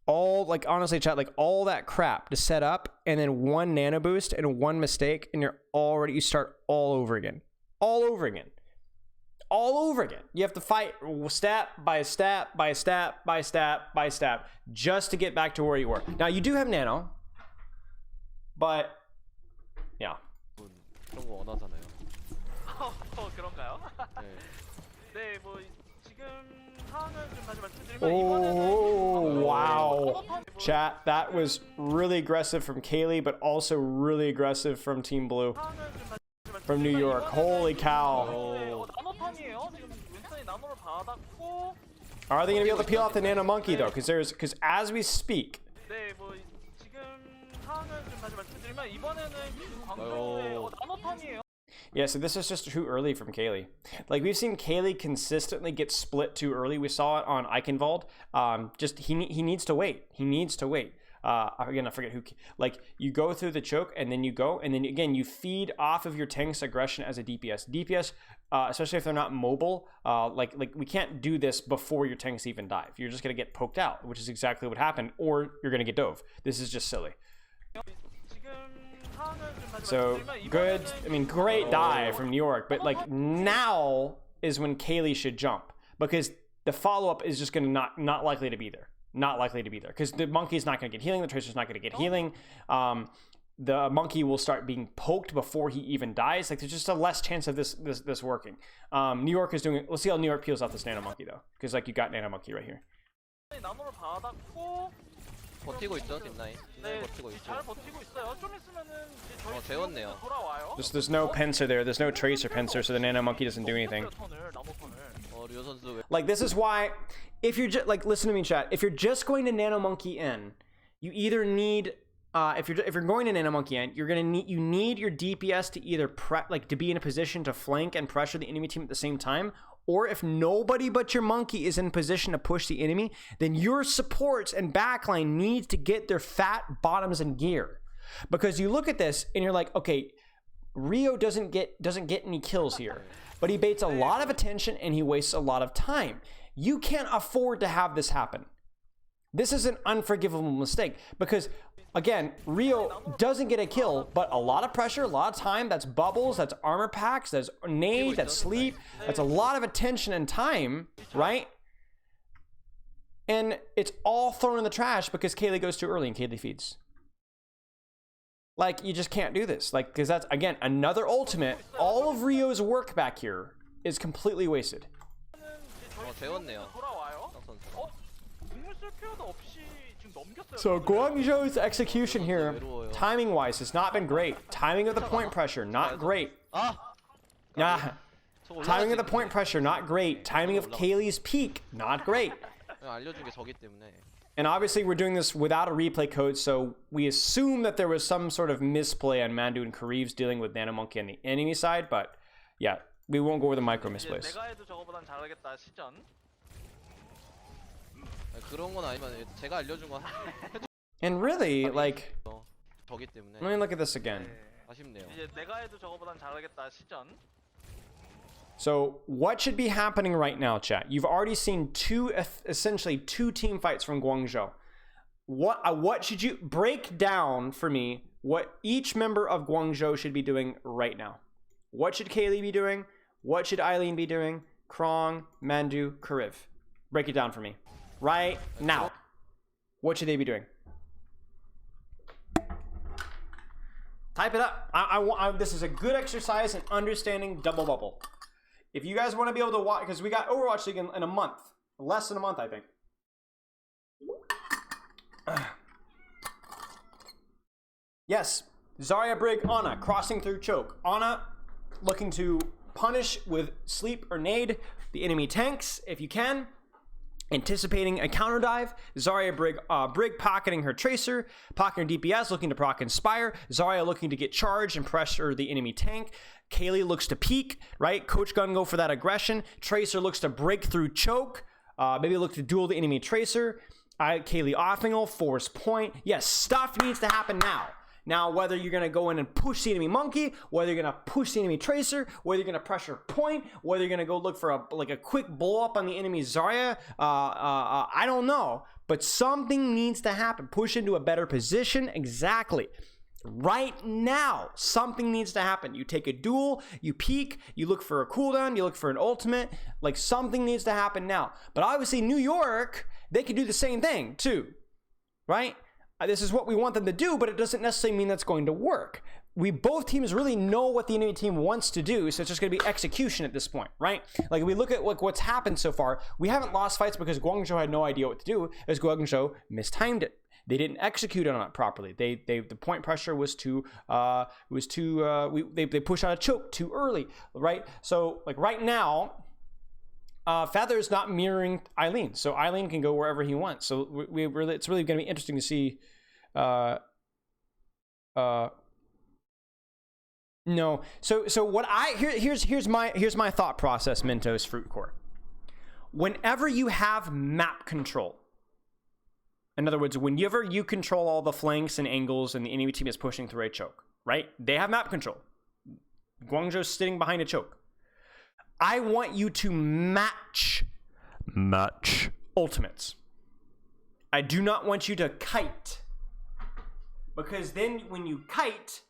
honestly chat, like all that crap to set up, and then one nano boost and one mistake, and you start all over again. You have to fight stat by stat by stat by stat by stat just to get back to where you were. Now you do have nano, but yeah. Oh wow, chat, that was really aggressive from Kaylee, but also really aggressive from Team Blue, from New York. Holy cow. Are they gonna be able to peel off the Nano Monkey though? Because as we speak, 다시 말씀드리면 이번에는 광저우의 나노턴이에요. Yeah, so this is just too early from Kaylee. Like, we've seen Kaylee consistently get split too early. We saw it on Eichenwald. Just he needs to wait. He needs to wait. Again, I forget who. Like, you go through the choke, and then you go, and then again you feed off of your tank's aggression as a DPS. DPS, especially if they're not mobile, like we can't do this before your tanks even dive. You're just gonna get poked out, which is exactly what happened, or you're gonna get dove. This is just silly. So good. I mean, great dive from New York, but like now is when Kaylee should jump, because the follow-up is just gonna not likely to be there. Not likely to be there, because the monkey's not going to get healing, the tracer's not going to get healing. The monkey will start being poked before he even dies. Like, there's just a less chance of this working. New York is doing it. Let's see how New York peels off this nano monkey though, because like you got nano monkey right here. 나노를 받았고 버티고 있죠, 딥나인. 네, 버티고 있죠. 잘 버티고 있어요. 좀 있으면은 이제 저희 재웠네요. 돌아와요. Just there's no pincer there. There's no tracer pincer, so the nano monkey doesn't do anything. 류호 선수 Like, this is why, if you're just like, listen to me, chat. If you're just going to nano monkey in, you either need, if you're going to nano monkey in, you need your DPS to either to be in a position to flank and pressure the enemy team at the same time, or if nobody but your monkey is in position to push the enemy, then your supports and backline needs to get their fat bottoms in gear, because you look at this and you're like, okay, Rio doesn't get any kills here, but he baits a lot of attention and he wastes a lot of time. You can't afford to have this happen. This is an unforgivable mistake, because again, Rio doesn't get a kill, but a lot of pressure, a lot of time. That's bubbles, that's armor packs, that's nade, that's sleep. That's a lot of attention and time, right? And it's all thrown in the trash because Kaylee goes too early and Kaylee feeds. Like, you just can't do this. Like, because that's, again, another ultimate. All of Rio's work back here is completely wasted. 재웠네요. So Guangzhou's execution here, timing-wise, has not been great. Timing of the point pressure, not great. Timing of the point pressure, not great. Timing of Kaylee's peak, not great. 알려준 게 저기 때문에. And obviously we're doing this without a replay code, so we assume that there was some sort of misplay on Mandu and Kariv's dealing with Nanomonkey on the enemy side, but yeah, we won't go over the micro misplays. 내가 해도 저거보단 잘하겠다 시전. 그런 건 아니면 제가 알려준 건. And really, like, 저기 때문에. let me look at this again. 아쉽네요. 이제 내가 해도 저거보단 잘하겠다 시전. So what should be happening right now, chat? You've already seen essentially two team fights from Guangzhou. What should you break down for me? What each member of Guangzhou should be doing right now? What should Kaylee be doing? What should Eileen be doing? Krong, Mandu, Kariv. Break it down for me right now. What should they be doing? Type it up. This is a good exercise in understanding double bubble. If you guys want to be able to watch, because we got Overwatch League in a month. Less than a month, I think. Yes, Zarya Brig, Ana, crossing through choke. Ana looking to punish with sleep or nade the enemy tanks, if you can. Anticipating a counter dive. Zarya Brig pocketing her tracer, pocketing her DPS, looking to proc Inspire. Zarya looking to get charged and pressure the enemy tank. Kaylee looks to peek, right? Coach Gun go for that aggression. Tracer looks to break through choke. Maybe look to duel the enemy tracer. Kaylee Offingall, force point. Yes, stuff needs to happen now. Now, whether you're going to go in and push the enemy monkey, whether you're going to push the enemy tracer, whether you're going to pressure point, whether you're going to go look for a quick blow up on the enemy Zarya, I don't know. But something needs to happen. Push into a better position. Exactly. Right now, something needs to happen. You take a duel, you peek, you look for a cooldown, you look for an ultimate. Like, something needs to happen now. But obviously, New York, they could do the same thing too, right? This is what we want them to do, but it doesn't necessarily mean that's going to work. Both teams really know what the enemy team wants to do, so it's just going to be execution at this point, right? Like, if we look at what's happened so far, we haven't lost fights because Guangzhou had no idea what to do, as Guangzhou mistimed it. They didn't execute on it properly. The point pressure was too they pushed out a choke too early, right? So like right now, Feather's not mirroring Eileen, so Eileen can go wherever he wants. So it's really going to be interesting to see No. So what here's my thought process, Mentos Fruit Core. Whenever you have map control, in other words, whenever you control all the flanks and angles and the enemy team is pushing through a choke, right? They have map control. Guangzhou's sitting behind a choke. I want you to match ultimates. I do not want you to kite. Because then when you kite,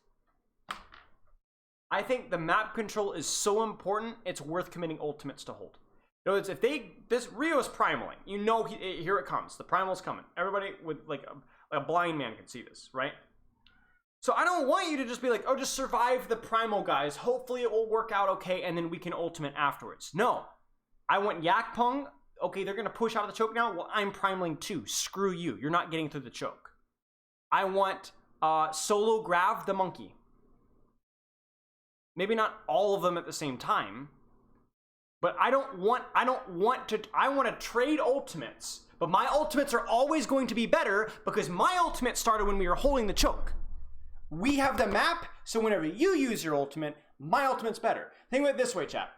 I think the map control is so important, it's worth committing ultimates to hold. In other words, Rio's primaling. You know, here it comes. The primal's coming. Everybody with like a blind man can see this, right? So I don't want you to just be like, oh, just survive the primal, guys. Hopefully it will work out okay, and then we can ultimate afterwards. No. I want Yakpeng. Okay, they're going to push out of the choke now. Well, I'm primaling too. Screw you. You're not getting through the choke. I want Solo Grav the monkey. Maybe not all of them at the same time. But I want to trade ultimates. But my ultimates are always going to be better because my ultimate started when we were holding the choke. We have the map, so whenever you use your ultimate, my ultimate's better. Think of it this way, chat.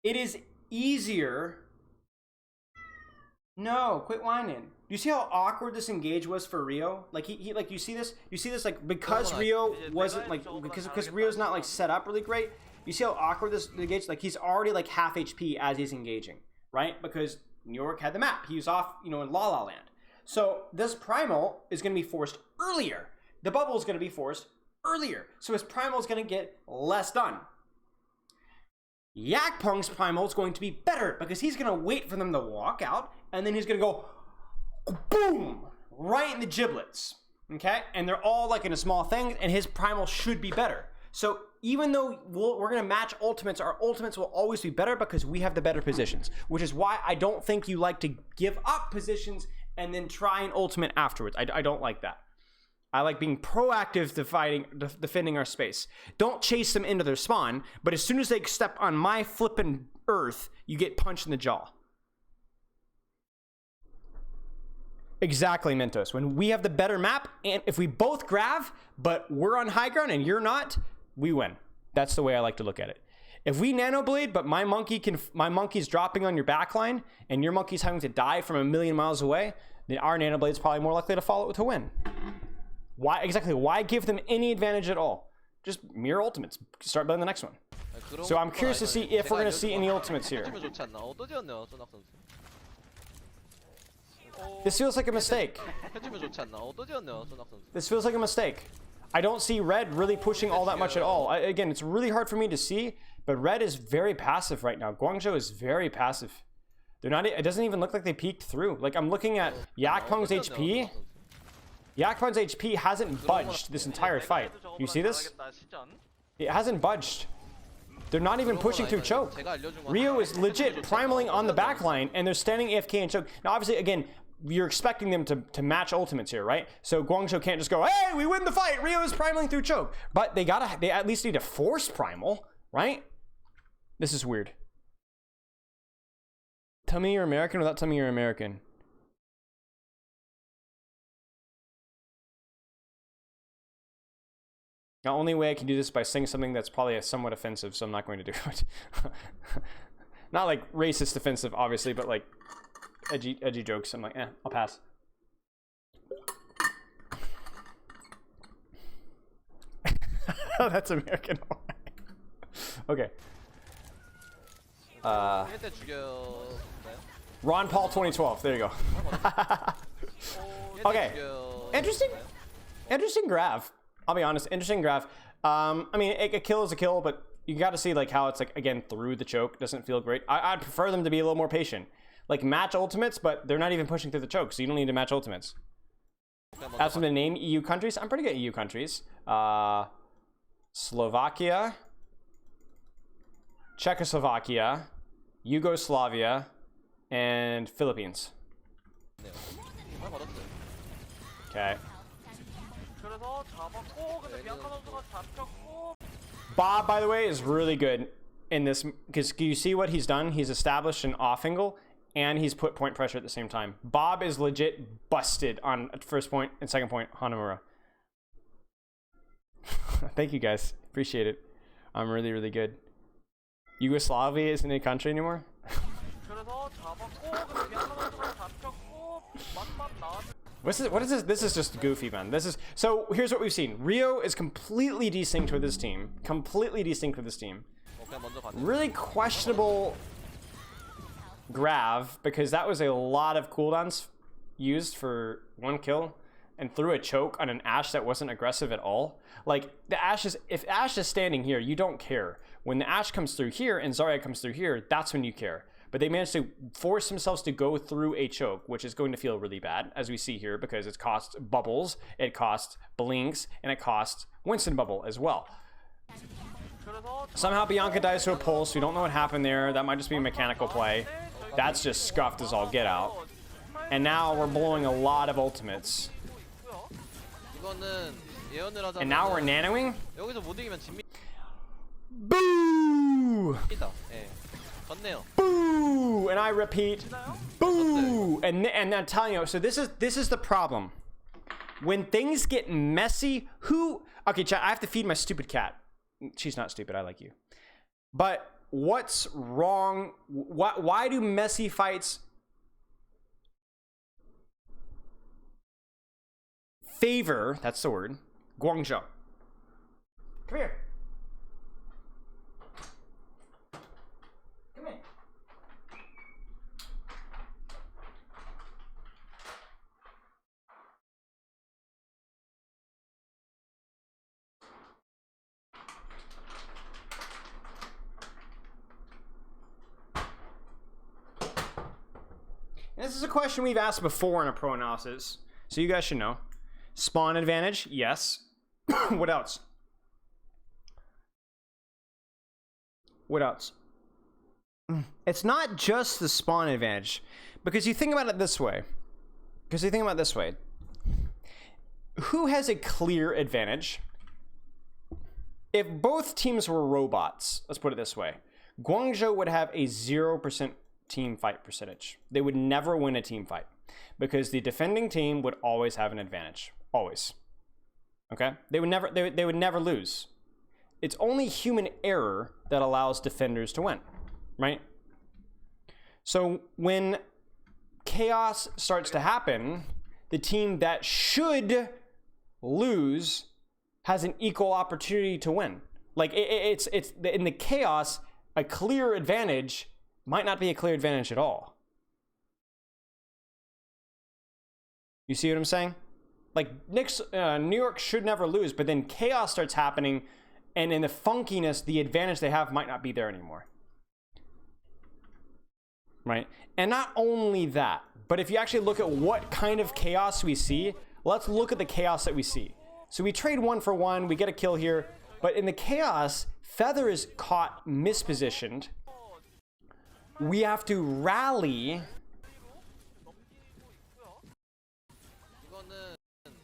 It is easier. No, quit whining. You see how awkward this engage was for Rio? Like he like you see this? You see this like because Rio wasn't like because Rio's not like set up really great. You see how awkward this engage? Like he's already like half HP as he's engaging, right? Because New York had the map. He was off, in La La Land. So this primal is going to be forced earlier. The bubble is going to be forced earlier. So his primal is going to get less done. Yakpeng's primal is going to be better because he's going to wait for them to walk out and then he's going to go boom right in the giblets. Okay? And they're all like in a small thing and his primal should be better. So even though we're going to match ultimates, our ultimates will always be better because we have the better positions, which is why I don't think you like to give up positions and then try an ultimate afterwards. I don't like that. I like being proactive defending our space. Don't chase them into their spawn, but as soon as they step on my flippin' earth, you get punched in the jaw. Exactly, Mentos. When we have the better map, and if we both grav, but we're on high ground and you're not, we win. That's the way I like to look at it. If we nanoblade, but my monkey's dropping on your backline, and your monkey's having to die from a million miles away, then our nanoblade's probably more likely to follow to win. Why give them any advantage at all? Just mirror ultimates. Start building the next one. So I'm curious to see if we're going to see any ultimates here. This feels like a mistake. This feels like a mistake. I don't see Red really pushing all that much at all. Again, it's really hard for me to see, but Red is very passive right now. Guangzhou is very passive. They're not. It doesn't even look like they peeked through. Like I'm looking at Yakpeng's HP. Yakpeng's HP hasn't budged this entire fight. You see this? It hasn't budged. They're not even pushing through choke. Rio is legit primaling on the backline, and they're standing AFK in choke. Now, obviously, again, you're expecting them to match ultimates here, right? So Guangzhou can't just go, hey, we win the fight. Rio is primaling through choke. But they at least need to force primal, right? This is weird. Tell me you're American without telling me you're American. The only way I can do this is by saying something that's probably somewhat offensive, so I'm not going to do it. Not like racist offensive, obviously, but like edgy jokes. I'm like, I'll pass. That's American. Okay. Ron Paul 2012. There you go. Okay. Interesting grav. I'll be honest, interesting graph. I mean, a kill is a kill, but you got to see like how it's like again through the choke. Doesn't feel great. I'd prefer them to be a little more patient, like match ultimates, but they're not even pushing through the choke, so you don't need to match ultimates. As for the name EU countries, I'm pretty good at EU countries. Slovakia, Czechoslovakia, Yugoslavia, and Philippines. Okay. Bob, by the way, is really good in this because you see what he's done. He's established an off angle and he's put point pressure at the same time. Bob is legit busted on first point and second point, Hanamura. Thank you guys. Appreciate it. I'm really, really good. Yugoslavia isn't a country anymore? What is this? This is just goofy, man. This is so. Here's what we've seen. Rio is completely desynced with his team. Completely desynced with his team. Really questionable Grav, because that was a lot of cooldowns used for one kill and threw a choke on an Ashe that wasn't aggressive at all. Like, the Ashe is, if Ashe is standing here, you don't care. When the Ashe comes through here and Zarya comes through here, that's when you care. But they managed to force themselves to go through a choke, which is going to feel really bad, as we see here, because it costs bubbles, it costs blinks, and it costs Winston bubble as well. Somehow Bianca dies to a pulse. We don't know what happened there. That might just be a mechanical play. That's just scuffed as all get out. And now we're blowing a lot of ultimates. And now we're nanoing? Boo! Boo! And I repeat, boo! And I'm telling you, so this is the problem. When things get messy, okay, chat, I have to feed my stupid cat. She's not stupid, I like you. But what's wrong? Why do messy fights favor, that's the word, Guangzhou? Come here. Come here. This is a question we've asked before in a pro analysis, so you guys should know. Spawn advantage, yes. What else? What else? It's not just the spawn advantage, because you think about it this way. Who has a clear advantage? If both teams were robots, let's put it this way, Guangzhou would have a 0% team fight percentage. They would never win a team fight because the defending team would always have an advantage. Always. Okay? They would never lose. It's only human error that allows defenders to win, right? So when chaos starts to happen, the team that should lose has an equal opportunity to win. Like it's in the chaos, a clear advantage might not be a clear advantage at all. You see what I'm saying? Like New York should never lose, but then chaos starts happening, and in the funkiness, the advantage they have might not be there anymore. Right? And not only that, but if you actually look at what kind of chaos we see, let's look at the chaos that we see. So we trade 1 for 1, we get a kill here, but in the chaos, Feather is caught mispositioned. We have to rally.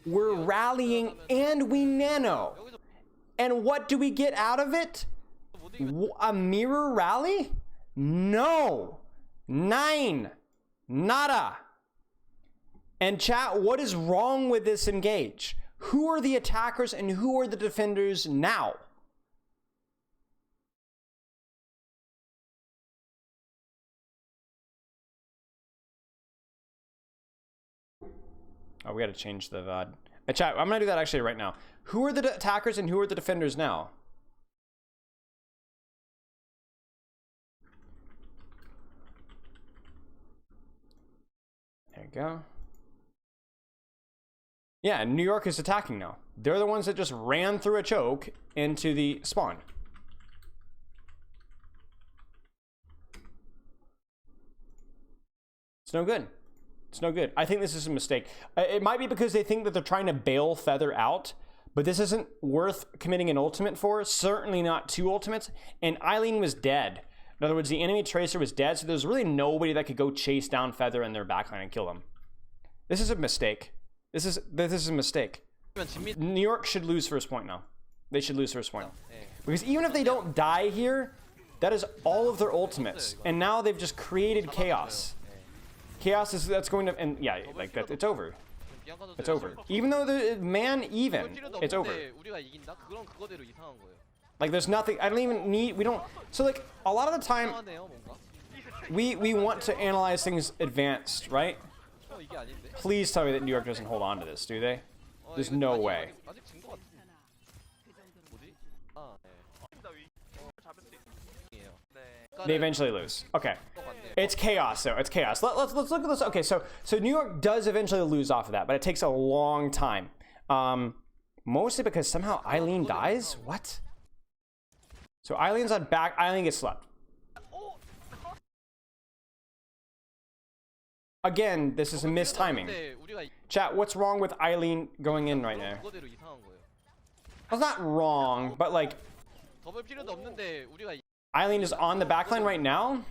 We're rallying and we nano. And what do we get out of it? A mirror rally? No. 9. Nada. And chat, what is wrong with this engage? Who are the attackers and who are the defenders now? Oh, we gotta change the VOD. Chat, I'm gonna do that actually right now. Who are the attackers and who are the defenders now? There you go. Yeah, New York is attacking now. They're the ones that just ran through a choke into the spawn. It's no good. It's no good. I think this is a mistake. It might be because they think that they're trying to bail Feather out, but this isn't worth committing an ultimate for. Certainly not 2 ultimates. And Eileen was dead. In other words, the enemy Tracer was dead, so there's really nobody that could go chase down Feather in their backline and kill them. This is a mistake. This is a mistake. New York should lose first point now. They should lose first point. Because even if they don't die here, that is all of their ultimates. And now they've just created chaos. Chaos is that's going to and yeah, like that. It's over. It's over. Even though the man even, it's over. 우리가 이긴다? 그건 그거대로 이상한 거예요. Like there's nothing. I don't even need. We don't. So like a lot of the time, 이상하네요, 뭔가. we want to analyze things advanced, right? 이게 아닌데. Please tell me that New York doesn't hold on to this, do they? There's no way. 아직 진거 같은데. 뭐지? 아, 네. They eventually lose. Okay. It's chaos, though. It's chaos. Let's look at this. Okay, so New York does eventually lose off of that, but it takes a long time. Mostly because somehow Eileen dies? What? So Eileen's on back. Eileen gets slept. Again, this is a mistiming. Chat, what's wrong with Eileen going in right now? 그거대로 이상한 거예요. That's not wrong, but like 더블 필요도 없는데 우리가 Eileen is on the backline right now.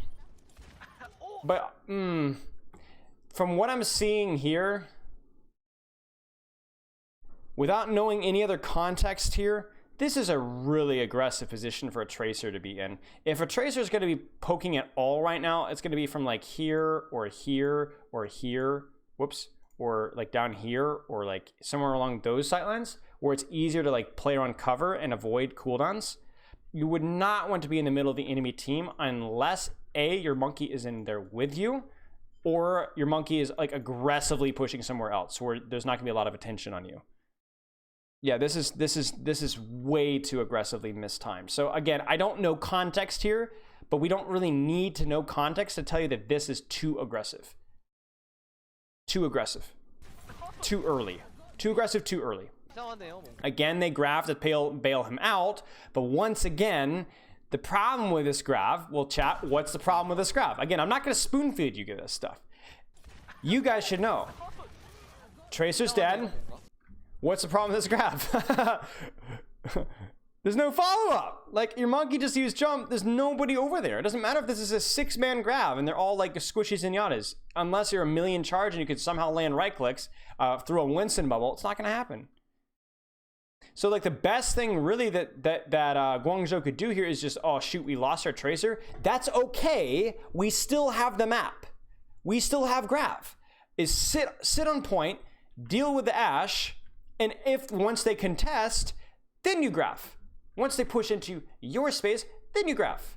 But from what I'm seeing here, without knowing any other context here, this is a really aggressive position for a Tracer to be in. If a Tracer is going to be poking at all right now, it's going to be from like here or here or here, whoops, or like down here or like somewhere along those sightlines where it's easier to like play around cover and avoid cooldowns. You would not want to be in the middle of the enemy team unless A, your monkey is in there with you, or your monkey is like aggressively pushing somewhere else where there's not gonna be a lot of attention on you. Yeah, this is way too aggressively mistimed. So again, I don't know context here, but we don't really need to know context to tell you that this is too aggressive. Too aggressive. Too early. Too aggressive, too early. Again, they graph to bail him out, but once again, the problem with this graph, well, chat, what's the problem with this graph? Again, I'm not going to spoon feed you this stuff. You guys should know. Tracer's dead. What's the problem with this graph? There's no follow-up. Like, your monkey just used jump. There's nobody over there. It doesn't matter if this is a 6-man grab and they're all like squishies and yadas. Unless you're a million charge and you could somehow land right clicks through a Winston bubble, it's not going to happen. So like the best thing really that Guangzhou could do here is just, oh shoot, we lost our Tracer. That's okay. We still have the map. We still have graph. Is sit on point, deal with the Ashe, and if once they contest, then you graph. Once they push into your space, then you graph.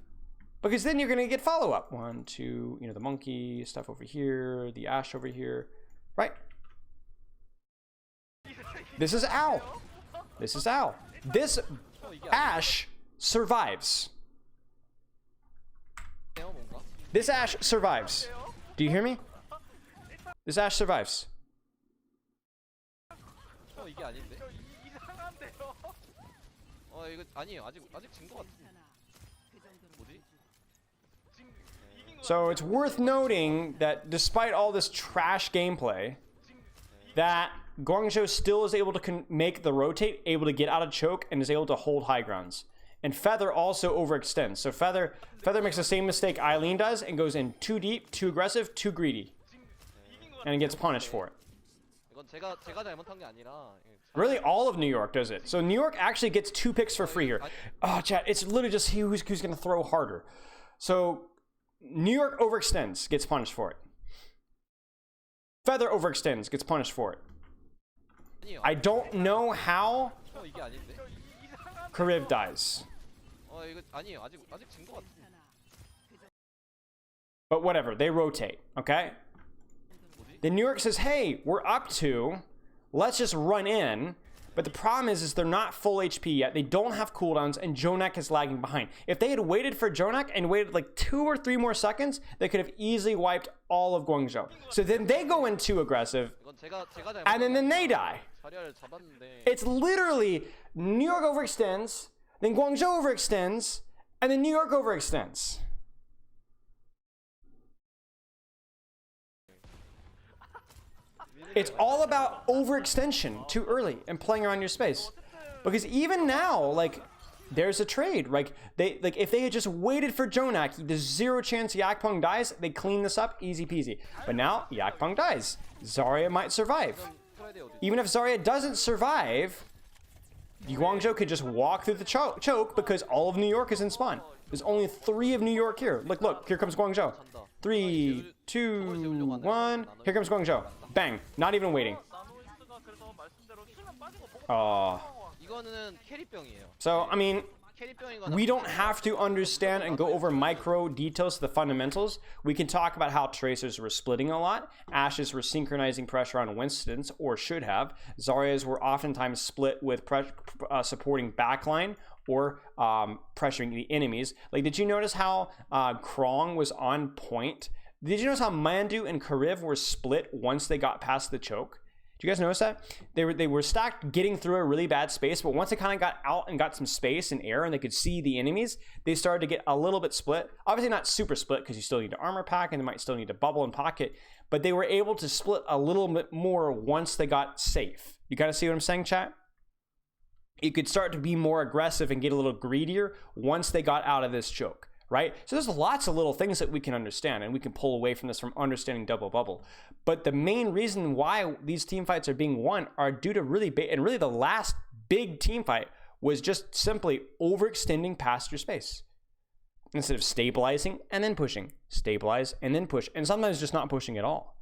Because then you're gonna get follow-up. 1, 2, the monkey stuff over here, the Ashe over here, right? This is Owl. This is Owl. This Ashe survives. This Ashe survives. Do you hear me? This Ashe survives. 이게 아닌데. 이거 아니에요. 아직 진거 같은데. 뭐지? So it's worth noting that despite all this trash gameplay, that Guangzhou still is able to make the rotate, able to get out of choke, and is able to hold high grounds. And Feather also overextends. So Feather makes the same mistake Eileen does and goes in too deep, too aggressive, too greedy. And gets punished for it. 제가 잘못한 게 아니라 Really, all of New York does it. So New York actually gets 2 picks for free here. Oh, chat, it's literally just who's going to throw harder. So New York overextends, gets punished for it. Feather overextends, gets punished for it. I don't know how Kariv dies. 이거 아니에요. 아직 진거 같은데. But whatever, they rotate, okay? Then New York says, hey, we're up 2. Let's just run in. But the problem is they're not full HP yet. They don't have cooldowns, and JJoNak is lagging behind. If they had waited for JJoNak and waited like 2 or 3 more seconds, they could have easily wiped all of Guangzhou. So then they go in too aggressive, and then they die. It's literally New York overextends, then Guangzhou overextends, and then New York overextends. It's all about overextension too early and playing around your space. Because even now, like, there's a trade. Like if they had just waited for JJoNak, there's 0 chance Yakpong dies. They clean this up, easy peasy. But now Yakpong dies. Zarya might survive. Even if Zarya doesn't survive, Guangzhou could just walk through the choke because all of New York is in spawn. There's only 3 of New York here. Look, here comes Guangzhou. 3, 2, 1. Here comes Guangzhou. Bang. Not even waiting. 이거는 캐리병이에요. So, I mean, we don't have to understand and go over micro details to the fundamentals. We can talk about how Tracers were splitting a lot. Ashes were synchronizing pressure on Winston's, or should have. Zaryas were oftentimes split with supporting backline or pressuring the enemies. Like, did you notice how Krong was on point? Did you notice how Mandu and Kariv were split once they got past the choke? Did you guys notice that? They were stacked getting through a really bad space, but once they kind of got out and got some space and air and they could see the enemies, they started to get a little bit split. Obviously not super split because you still need to armor pack and they might still need to bubble and pocket, but they were able to split a little bit more once they got safe. You gotta see what I'm saying, chat? You could start to be more aggressive and get a little greedier once they got out of this choke. Right? So there's lots of little things that we can understand, and we can pull away from this from understanding double bubble. But the main reason why these team fights are being won are due to really big, and really the last big team fight was just simply overextending past your space. Instead of stabilizing and then pushing, stabilize and then push, and sometimes just not pushing at all.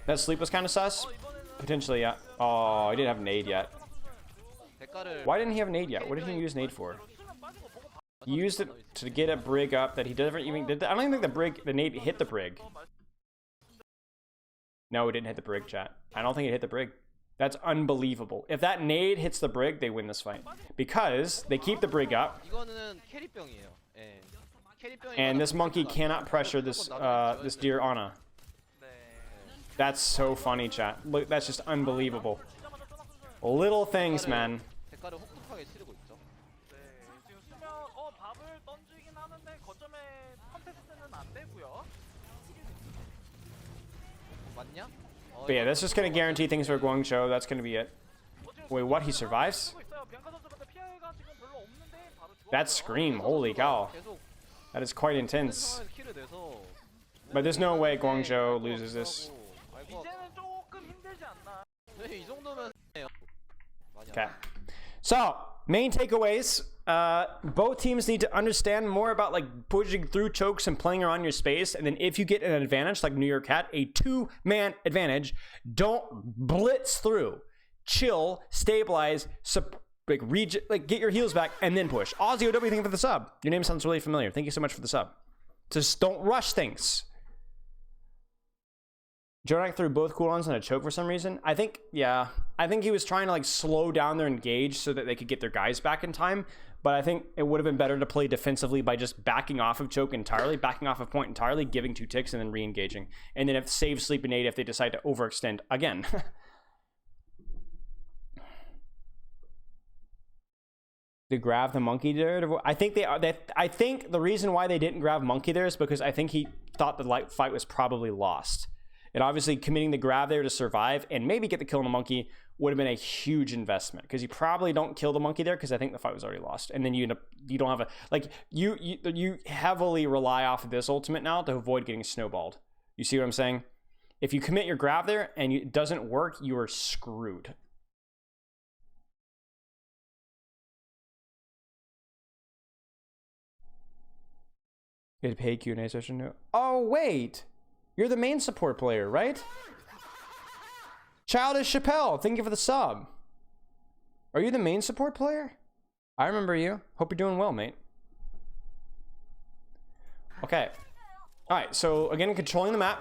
That sleep was kind of sus. Potentially, yeah. Oh, I didn't have nade yet. Why didn't he have nade yet? What did he use nade for? He used it to get a brig up that he never even did. I don't even think the nade hit the brig. No, it didn't hit the brig, chat. I don't think it hit the brig. That's unbelievable. If that nade hits the brig, they win this fight. Because they keep the brig up. And this monkey cannot pressure this this dear Ana. That's so funny, chat. Look, that's just unbelievable. Little things, man. But yeah, that's just going to guarantee things for Guangzhou. That's going to be it. Wait, what? He survives? That scream, holy cow. That is quite intense. But there's no way Guangzhou loses this. Okay. So, main takeaways. Both teams need to understand more about like pushing through chokes and playing around your space, and then if you get an advantage like New York Cat, a 2-man advantage, don't blitz through. Chill, stabilize, get your heels back, and then push. Ozzy, what do you think for the sub? Your name sounds really familiar. Thank you so much for the sub. Just don't rush things. Jonak threw both cooldowns on a choke for some reason. I think he was trying to like slow down their engage so that they could get their guys back in time. But I think it would have been better to play defensively by just backing off of choke entirely, backing off of point entirely, giving 2 ticks, and then re-engaging. And then if save, sleep, and nade if they decide to overextend again. To grab the monkey there. I think I think the reason why they didn't grab monkey there is because I think he thought the light fight was probably lost. And obviously committing the grab there to survive and maybe get the kill on the monkey would have been a huge investment, because you probably don't kill the monkey there because I think the fight was already lost. And then you don't have a, like, you heavily rely off of this ultimate now to avoid getting snowballed. You see what I'm saying? If you commit your grab there and it doesn't work, you are screwed. You had to pay Q&A session. No. Oh, wait. You're the main support player, right? Childish Chappelle, thank you for the sub. Are you the main support player? I remember you. Hope you're doing well, mate. Okay. Alright, so again, controlling the map.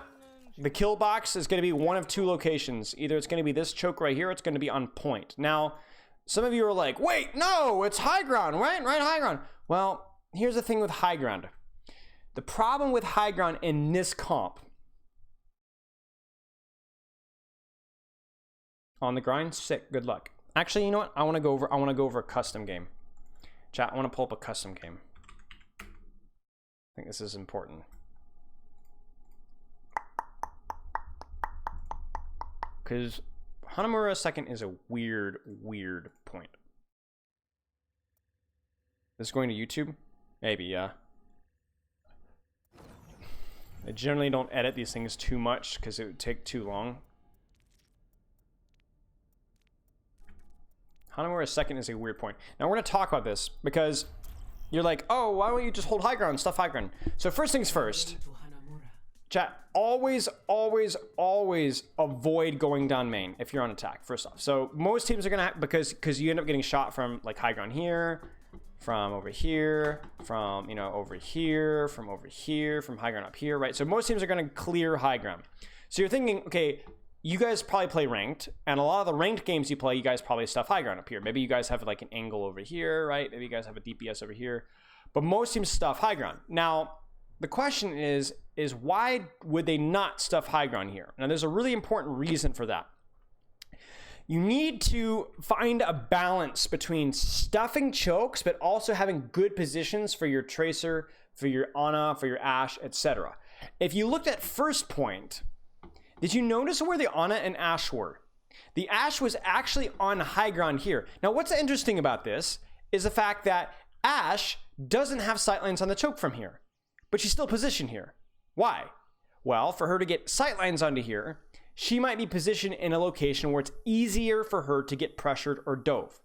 The kill box is going to be one of 2 locations. Either it's going to be this choke right here, or it's going to be on point. Now, some of you are like, wait, no, it's high ground, right? Right, high ground. Well, here's the thing with high ground. The problem with high ground in this comp, on the grind, sick, good luck. Actually, you know what? I want to go over a custom game. Chat, I want to pull up a custom game. I think this is important. Because Hanamura second is a weird point. This is going to YouTube? Maybe, yeah. I generally don't edit these things too much because it would take too long. Hanamura second is a weird point. Now we're going to talk about this because You're like, oh, why don't you just hold high ground, stuff high ground? So first things first, chat, always avoid going down main if you're on attack, first off. So most teams are gonna have, because you end up getting shot from like high ground here, from over here, from, you know, over here, from over here, from high ground up here, right? So most teams are gonna clear high ground. So you're thinking, okay, you guys probably play ranked, and a lot of the ranked games you play, you guys probably stuff high ground up here. Maybe you guys have like an angle over here, right? Maybe you guys have a DPS over here, but most teams stuff high ground. Now, the question is why would they not stuff high ground here? Now, there's a really important reason for that. You need to find a balance between stuffing chokes, but also having good positions for your Tracer, for your Ana, for your Ashe, etc. If you looked at first point, did you notice where the Ana and Ashe were? The Ashe was actually on high ground here. Now, what's interesting about this is the fact that Ashe doesn't have sightlines on the choke from here, but she's still positioned here. Why? Well, for her to get sightlines onto here, she might be positioned in a location where it's easier for her to get pressured or dove.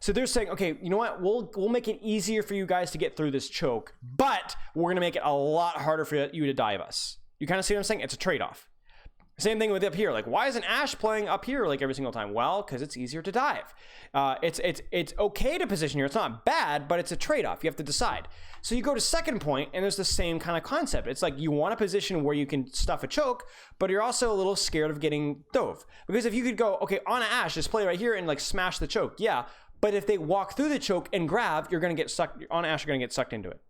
So they're saying, okay, you know what? We'll make it easier for you guys to get through this choke, but we're gonna make it a lot harder for you to dive us. You kind of see what I'm saying? It's a trade-off. Same thing with up here. Like, why isn't Ashe playing up here like every single time? Well, because it's easier to dive. It's okay to position here. It's not bad, but it's a trade-off. You have to decide. So you go to second point, and there's the same kind of concept. It's like you want a position where you can stuff a choke, but you're also a little scared of getting dove. Because if you could go, okay, Ana Ashe, just play right here and like smash the choke. Yeah, but if they walk through the choke and grab, you're going to get sucked. Ana Ashe are going to get sucked into it.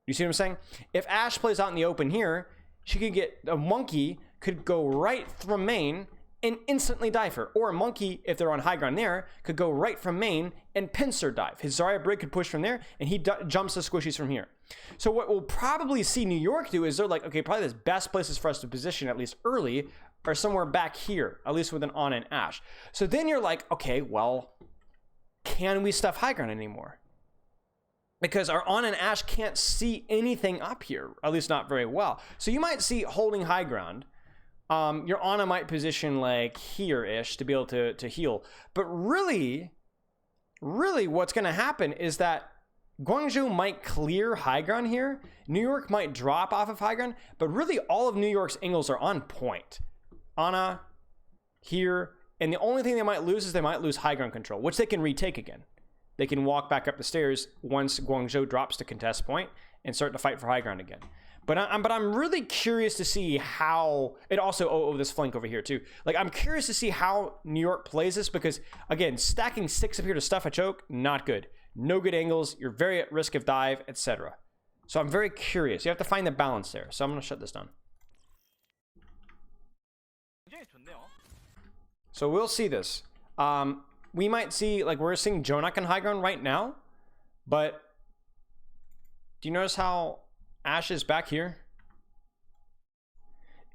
You see what I'm saying? If Ashe plays out in the open here, she could get a monkey could go right from main and instantly dive her. Or a monkey, if they're on high ground there, could go right from main and pincer dive. His Zarya Brig could push from there, and he jumps the squishies from here. So what we'll probably see New York do is they're like, okay, probably the best places for us to position, at least early, are somewhere back here, at least with an Ana and Ashe. So then you're like, okay, well, can we stuff high ground anymore? Because our Ana and Ashe can't see anything up here, at least not very well. So you might see holding high ground. Your Ana might position like here-ish to be able to heal. But really what's going to happen is that Guangzhou might clear high ground here. New York might drop off of high ground. But really all of New York's angles are on point. Ana, here. And the only thing they might lose is they might lose high ground control, which they can retake again. They can walk back up the stairs once Guangzhou drops to contest point and start to fight for high ground again. But I'm really curious to see how it also, this flank over here too. Like, I'm curious to see how New York plays this because, again, stacking 6 up here to stuff a choke, not good. No good angles. You're very at risk of dive, etc. So I'm very curious. You have to find the balance there. So I'm going to shut this down. So we'll see this. We might see, like, we're seeing Jonak and high ground right now, but do you notice how Ashe is back here?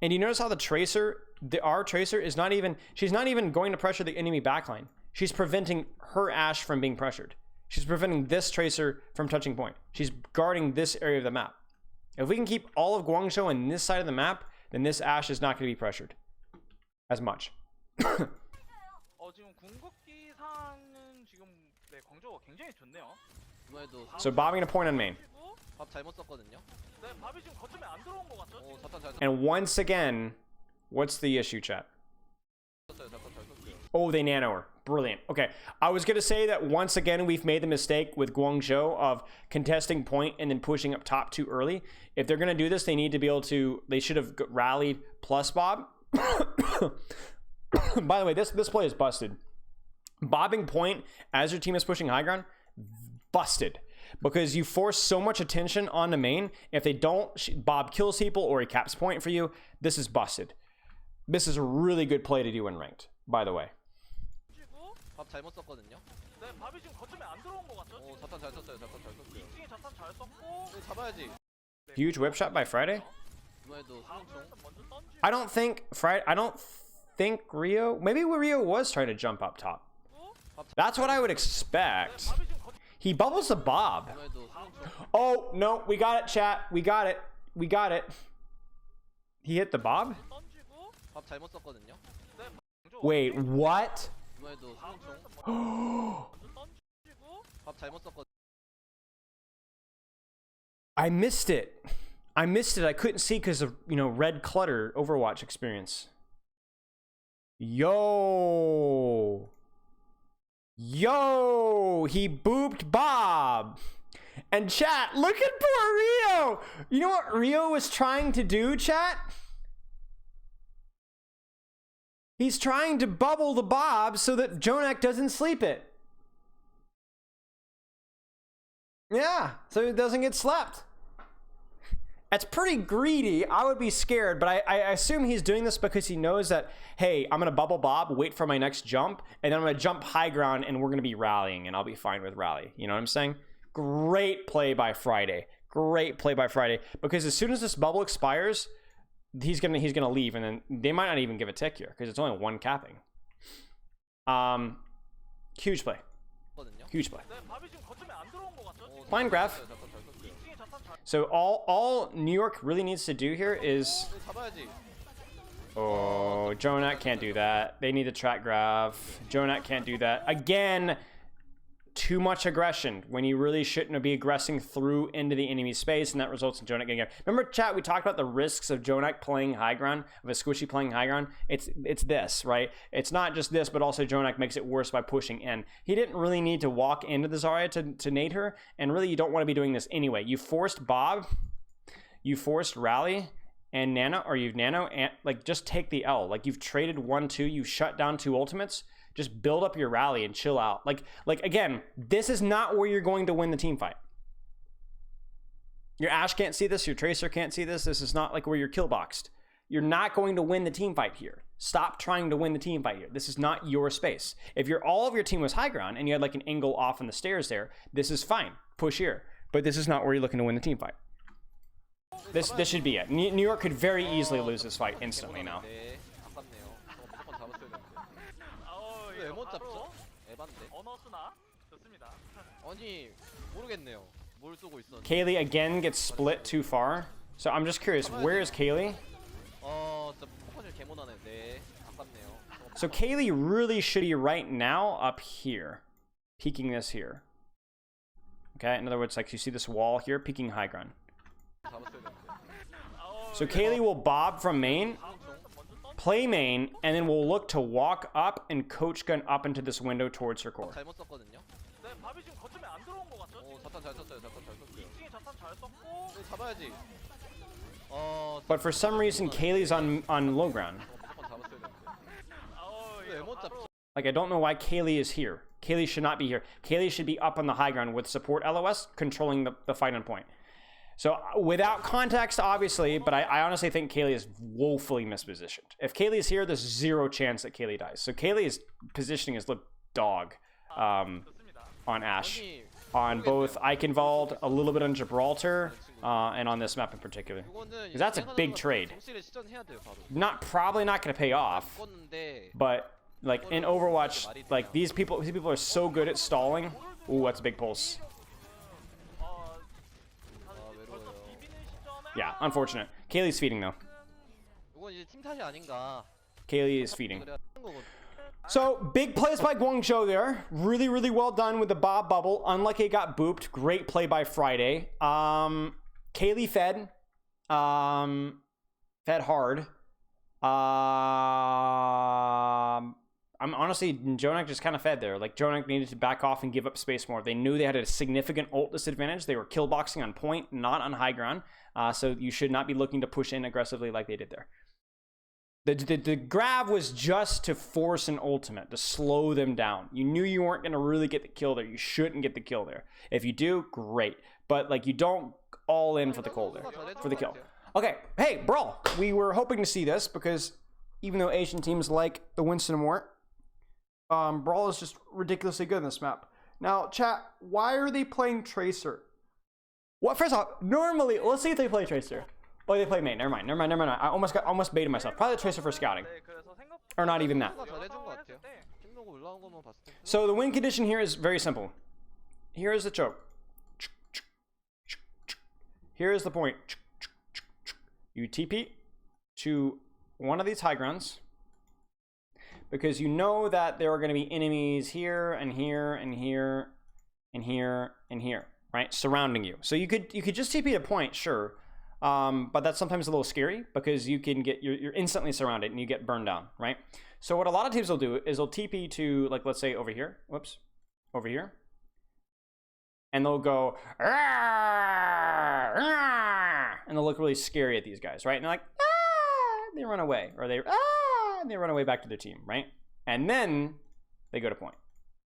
And you notice how the Tracer, our Tracer is not even, she's not even going to pressure the enemy backline. She's preventing her Ashe from being pressured. She's preventing this Tracer from touching point. She's guarding this area of the map. If we can keep all of Guangzhou on this side of the map, then this Ashe is not going to be pressured as much. So bobbing a point on main. And once again, what's the issue, chat? Oh, they nano her. Brilliant. Okay, I was going to say that once again, we've made the mistake with Guangzhou of contesting point and then pushing up top too early. If they're going to do this, they need to be able to, they should have rallied plus Bob. By the way, this play is busted. Bobbing point as your team is pushing high ground, busted. Because you force so much attention on the main. If they don't, Bob kills people or he caps point for you. This is busted. This is a really good play to do in ranked, by the way. Huge whip shot by Friday. I don't think Rio. Maybe Rio was trying to jump up top. That's what I would expect. He bubbles the Bob. Oh, no. We got it, chat. We got it. We got it. He hit the Bob? Wait, what? I missed it. I couldn't see because of, red clutter Overwatch experience. Yo, he booped Bob. And chat, look at poor Rio. You know what Rio was trying to do, chat? He's trying to bubble the Bob so that JJoNak doesn't sleep it. Yeah, so it doesn't get slept. That's pretty greedy. I would be scared, but I assume he's doing this because he knows that, hey, I'm going to bubble Bob, wait for my next jump, and then I'm going to jump high ground, and we're going to be rallying, and I'll be fine with rally. You know what I'm saying? Great play by Friday. Great play by Friday. Because as soon as this bubble expires, he's gonna leave, and then they might not even give a tick here because it's only one capping. Huge play. Huge play. Fine graph. So all New York really needs to do here is... Oh, JJoNak can't do that. They need to track graph. JJoNak can't do that. Again, too much aggression when you really shouldn't be aggressing through into the enemy space, and that results in JJoNak getting out. Remember, chat, we talked about the risks of JJoNak playing high ground, of a squishy playing high ground. It's this, right? It's not just this, but also JJoNak makes it worse by pushing in. He didn't really need to walk into the Zarya to nade her, and really you don't want to be doing this anyway. You forced Bob, you forced Rally, and Nano, or you've Nano, and like just take the L. Like you've traded 1-2, you shut down 2 ultimates. Just build up your rally and chill out. Like again, this is not where you're going to win the team fight. Your Ashe can't see this. Your Tracer can't see this. This is not like where you're kill boxed. You're not going to win the team fight here. Stop trying to win the team fight here. This is not your space. If all of your team was high ground and you had like an angle off on the stairs there, this is fine. Push here. But this is not where you're looking to win the team fight. This should be it. New York could very easily lose this fight instantly now. Kaylee again gets split too far. So I'm just curious, where is Kaylee? So Kaylee really should be right now up here. Peeking this here. Okay, in other words, like you see this wall here, peeking high ground. So Kaylee will bob from main, play main, and then we'll look to walk up and coach gun up into this window towards her core. But for some reason, Kaylee's on low ground. Like, I don't know why Kaylee is here. Kaylee should not be here. Kaylee should be up on the high ground with support LOS controlling the fight on point. So without context, obviously, but I honestly think Kaylee is woefully mispositioned. If Kaylee is here, there's zero chance that Kaylee dies. So Kaylee's positioning is look dog on Ashe. On both Eichenwald, a little bit on Gibraltar, and on this map in particular. Because that's a big trade. Probably not going to pay off, but like in Overwatch, like these people are so good at stalling. Ooh, that's a big pulse. Yeah, unfortunate. Kaylee's feeding though. Kaylee is feeding. So, big plays by Guangzhou there. Really, really well done with the Bob bubble. Unlucky it got booped. Great play by Friday. Kaylee fed. Fed hard. I'm honestly, JJoNak just kind of fed there. Like, JJoNak needed to back off and give up space more. They knew they had a significant ult disadvantage. They were kill boxing on point, not on high ground. So you should not be looking to push in aggressively like they did there. The grab was just to force an ultimate, to slow them down. You knew you weren't going to really get the kill there. You shouldn't get the kill there. If you do, great. But, like, you don't all in for the kill there, for the kill. Okay, hey, Brawl. We were hoping to see this because even though Asian teams like the Winston weren't, Brawl is just ridiculously good in this map. Now, chat, why are they playing Tracer? Well, first off, normally, let's see if they play Tracer. Oh, they play main. Never mind. I almost baited myself. Probably the Tracer for scouting. Or not even that. So the win condition here is very simple. Here is the choke. Here is the point. You TP to one of these high grounds. Because you know that there are going to be enemies here and here and here and here and here. right? Surrounding you. So you could just TP a point, sure. But that's sometimes a little scary because you can get you're instantly surrounded and you get burned down, right? So what a lot of teams will do is they'll TP to, like, let's say over here. Whoops. Over here. And they'll go, and they'll look really scary at these guys, right? And they're like, and they run away, or and they run away back to their team, right? And then they go to point,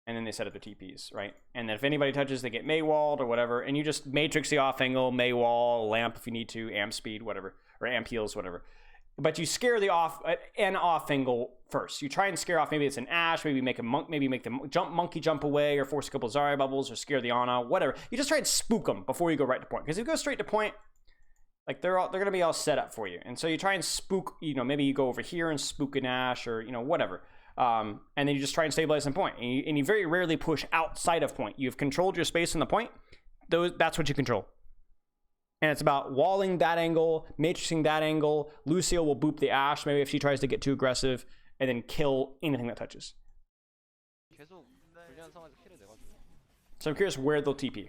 and then they set up their TPs, right? And then if anybody touches, they get Maywalled or whatever, and you just matrix the off angle, Maywall, lamp if you need to, amp speed, whatever, or amp heals, whatever. But you scare the off angle first. You try and scare off. Maybe it's an Ashe. Maybe make a monk. Maybe make the monkey jump away, or force a couple Zarya bubbles, or scare the Ana. Whatever. You just try and spook them before you go right to point. Because if you go straight to point, like they're gonna be all set up for you. And so you try and spook. Maybe you go over here and spook an Ashe, or whatever. And then you just try and stabilize in point. And you very rarely push outside of point. You've controlled your space in the point. That's what you control. And it's about walling that angle, matrixing that angle. Lucio will boop the Ashe, maybe if she tries to get too aggressive, and then kill anything that touches. So I'm curious where they'll TP.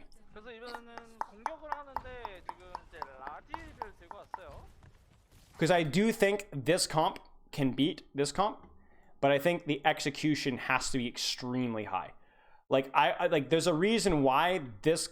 Because I do think this comp can beat this comp, but I think the execution has to be extremely high. Like I there's a reason why this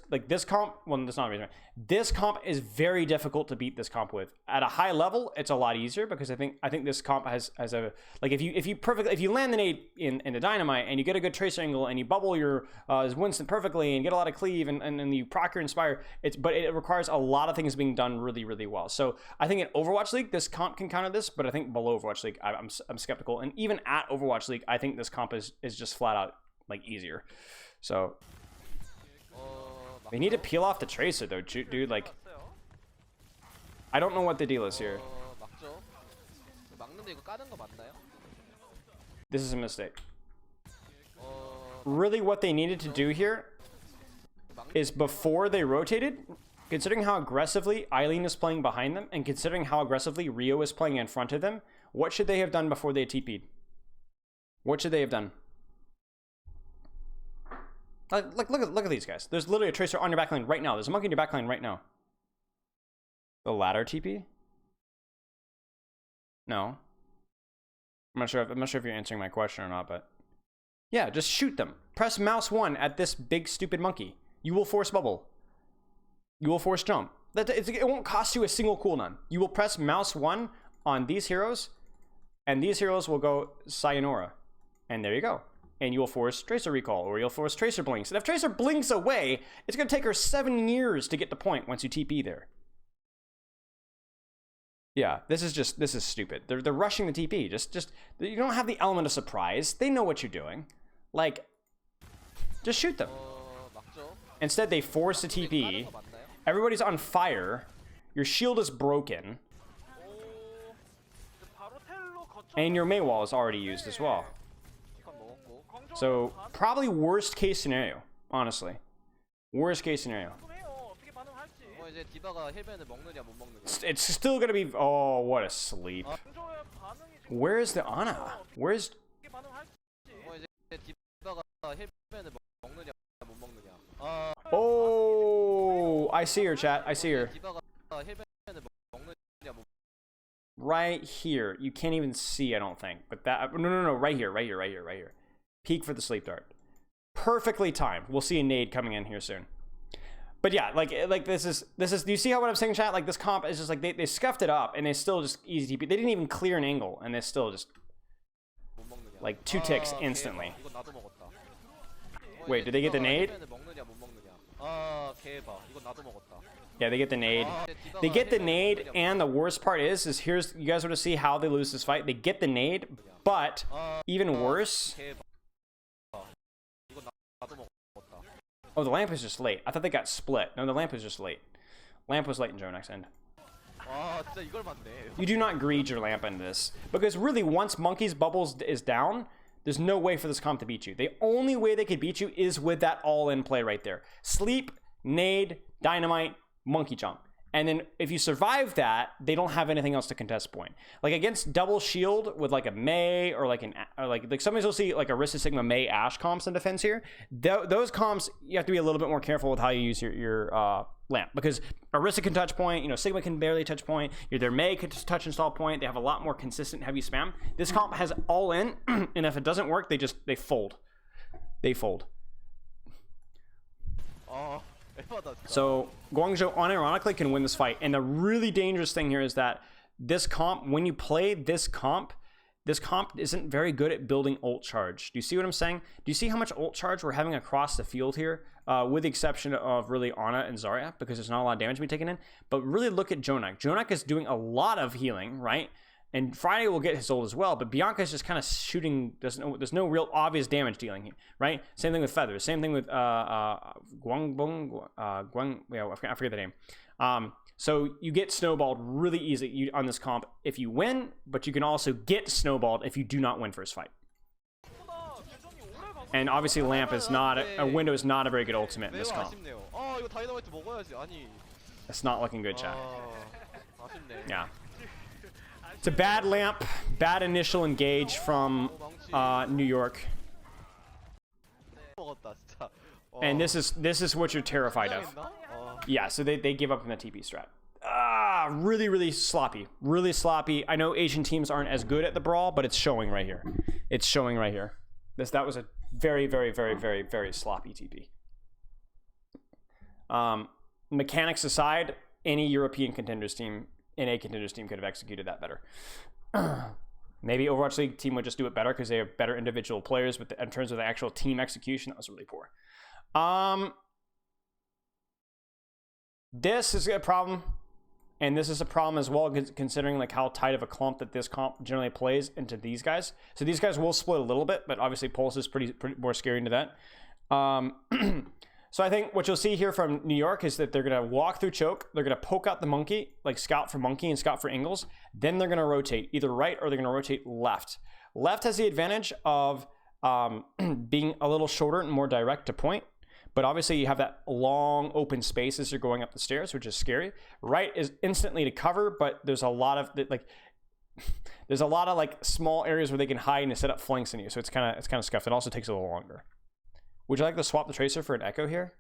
comp, well, that's not a reason. This comp is very difficult to beat this comp with. At a high level, it's a lot easier because I think this comp has a, like, if you land the nade in the dynamite and you get a good tracer angle and you bubble your Winston perfectly and get a lot of cleave and you proc your inspire, but it requires a lot of things being done really, really well. So I think in Overwatch League this comp can counter this, but I think below Overwatch League I'm skeptical. And even at Overwatch League, I think this comp is just flat out like easier. So they need to peel off the tracer though, dude. Like, I don't know what the deal is here. This is a mistake. Really what they needed to do here is, before they rotated, considering how aggressively Eileen is playing behind them and considering how aggressively Rio is playing in front of them, what should they have done before they TP'd? What should they have done? Like, look at these guys. There's literally a tracer on your backline right now. There's a monkey in your backline right now. The ladder TP? No. I'm not sure if you're answering my question or not, but yeah, just shoot them. Press mouse 1 at this big stupid monkey. You will force bubble. You will force jump. It won't cost you a single cooldown. You will press mouse 1 on these heroes, and these heroes will go Sayonara. And there you go. And you'll force Tracer Recall, or you'll force Tracer Blinks. And if Tracer blinks away, it's going to take her 7 years to get to point once you TP there. Yeah, this is stupid. They're rushing the TP. Just you don't have the element of surprise. They know what you're doing. Like, just shoot them. Instead, they force the TP. Everybody's on fire. Your shield is broken. And your Maywall is already used as well. So, probably worst case scenario, honestly. Worst case scenario. It's still gonna be... Oh, what a sleep. Where's the Ana? Where's... Oh, I see her, chat. I see her. Right here. You can't even see, I don't think. But that... No. Right here. Peek for the sleep dart. Perfectly timed. We'll see a nade coming in here soon. But yeah, like this is. Do you see how what I'm saying, chat? Like, this comp is just like they scuffed it up and they still just easy TP. They didn't even clear an angle and they still just like 2 ticks instantly. Wait, did they get the nade? Yeah, they get the nade. They get the nade, and the worst part is here's, you guys want to see how they lose this fight. They get the nade, but even worse. Oh, the lamp is just late. I thought they got split. No, the lamp is just late. Lamp was late in Jonax end. You do not greed your lamp into this. Because really, once Monkey's bubbles is down, there's no way for this comp to beat you. The only way they could beat you is with that all-in play right there. Sleep, nade, dynamite, monkey jump. And then if you survive that, they don't have anything else to contest point. Like against double shield with like a Mei or like sometimes you'll see like Arista Sigma Mei Ashe comps in defense here. Those comps, you have to be a little bit more careful with how you use your lamp, because Arista can touch point, you know, Sigma can barely touch point, their Mei can touch install point. They have a lot more consistent heavy spam. This comp has all in, and if it doesn't work, they fold. They fold. So Guangzhou unironically can win this fight. And the really dangerous thing here is that this comp, when you play this comp isn't very good at building ult charge. Do you see what I'm saying? Do you see how much ult charge we're having across the field here? With the exception of really Ana and Zarya, because there's not a lot of damage to be taken in. But really look at Jonak. Jonak is doing a lot of healing, right? And Friday will get his ult as well, but Bianca is just kind of shooting. There's no real obvious damage dealing here, right? Same thing with Feathers. Same thing with Guangbong. Yeah, I forget the name. So you get snowballed really easy on this comp if you win, but you can also get snowballed if you do not win first fight. And obviously, Lamp is not a window is not a very good ultimate in this comp. It's not looking good, chat. Yeah. It's a bad Lamp, bad initial engage from New York. And this is what you're terrified of. Yeah, so they give up in the TP strat. Really, really sloppy. Really sloppy. I know Asian teams aren't as good at the brawl, but it's showing right here. It's showing right here. That was a very, very, very, very, very sloppy TP. Mechanics aside, any European contenders team, NA contenders team could have executed that better. Maybe Overwatch League team would just do it better because they have better individual players, but in terms of the actual team execution, that was really poor. This is a problem, and this is a problem as well, considering like how tight of a clump that this comp generally plays into these guys. So these guys will split a little bit, but obviously Pulse is pretty more scary into that. So I think what you'll see here from New York is that they're going to walk through choke. They're going to poke out the monkey, like scout for monkey and scout for Ingles. Then they're going to rotate either right or they're going to rotate left. Left has the advantage of being a little shorter and more direct to point. But obviously you have that long open space as you're going up the stairs, which is scary. Right is instantly to cover, but there's a lot of like small areas where they can hide and set up flanks in you. So it's kind of scuffed. It also takes a little longer. Would you like to swap the Tracer for an Echo here?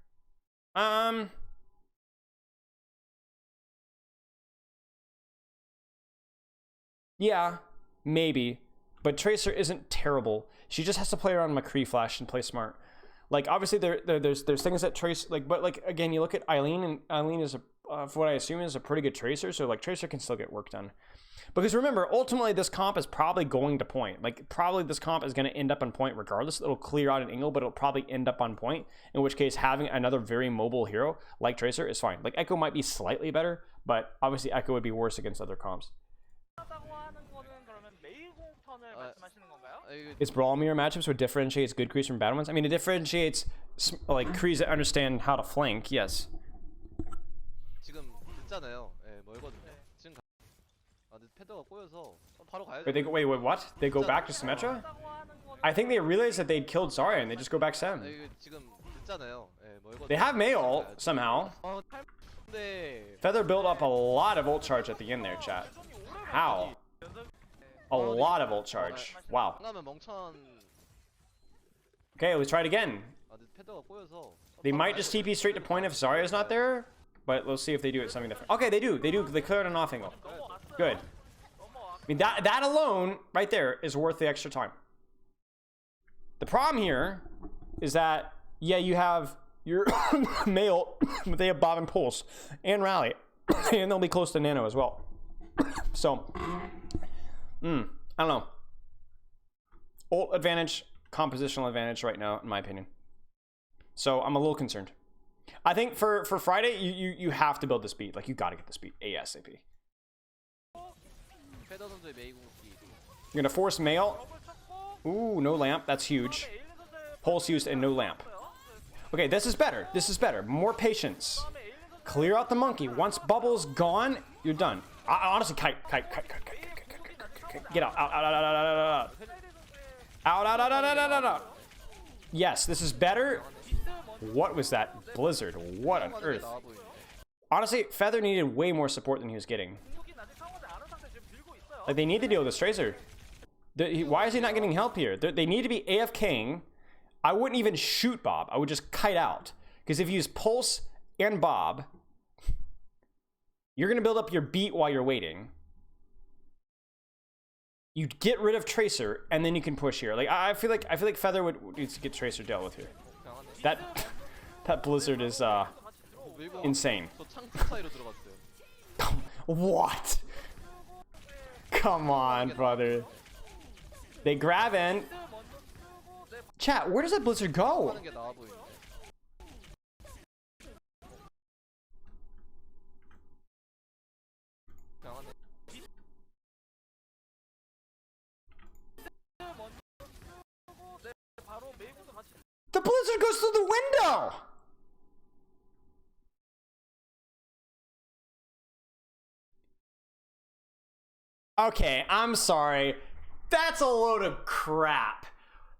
Yeah, maybe. But Tracer isn't terrible. She just has to play around McCree Flash and play smart. Like obviously there's things that Trace like, but like again you look at Eileen, and Eileen is for what I assume is a pretty good Tracer. So like Tracer can still get work done. Because remember, ultimately this comp is probably going to point. Like probably this comp is going to end up on point regardless. It'll clear out an angle, but it'll probably end up on point. In which case, having another very mobile hero like Tracer is fine. Like Echo might be slightly better, but obviously Echo would be worse against other comps. It's Brawl Mirror matchups what differentiates good Krees from bad ones? I mean, it differentiates like Krees that understand how to flank. Yes. Wait, what? They go back to Symmetra? I think they realized that they'd killed Zarya and they just go back Sem. They have Mei ult somehow. Feather built up a lot of ult charge at the end there, chat. How? A lot of ult charge. Wow. Okay, let's try it again. They might just TP straight to point if Zarya's not there, but let's see if they do it something different. Okay, they do. They clear it an off angle. Good. I mean, that alone, right there, is worth the extra time. The problem here is that, yeah, you have your male, but they have Bob and Pulse and Rally, and they'll be close to Nano as well. So, I don't know. Ult advantage, compositional advantage right now, in my opinion. So I'm a little concerned. I think for Friday, you have to build the speed. Like, you got to get the speed ASAP. You're going to force Mail. Ooh, no lamp. That's huge. Pulse used and no lamp. Okay, this is better. This is better. More patience. Clear out the monkey. Once Bubble's gone, you're done. Honestly, kite. Get out. Out. Yes, this is better. What was that? Blizzard. What on earth? Honestly, Feather needed way more support than he was getting. Like, they need to deal with this Tracer. Why is he not getting help here? They need to be AFKing. I wouldn't even shoot Bob. I would just kite out. Because if you use Pulse and Bob, you're going to build up your beat while you're waiting. You get rid of Tracer, and then you can push here. Like, I feel like Feather needs to get Tracer dealt with here. That Blizzard is insane. What? Come on, brother. They grab in. Chat, where does that Blizzard go? The Blizzard goes through the window! Okay, I'm sorry. That's a load of crap.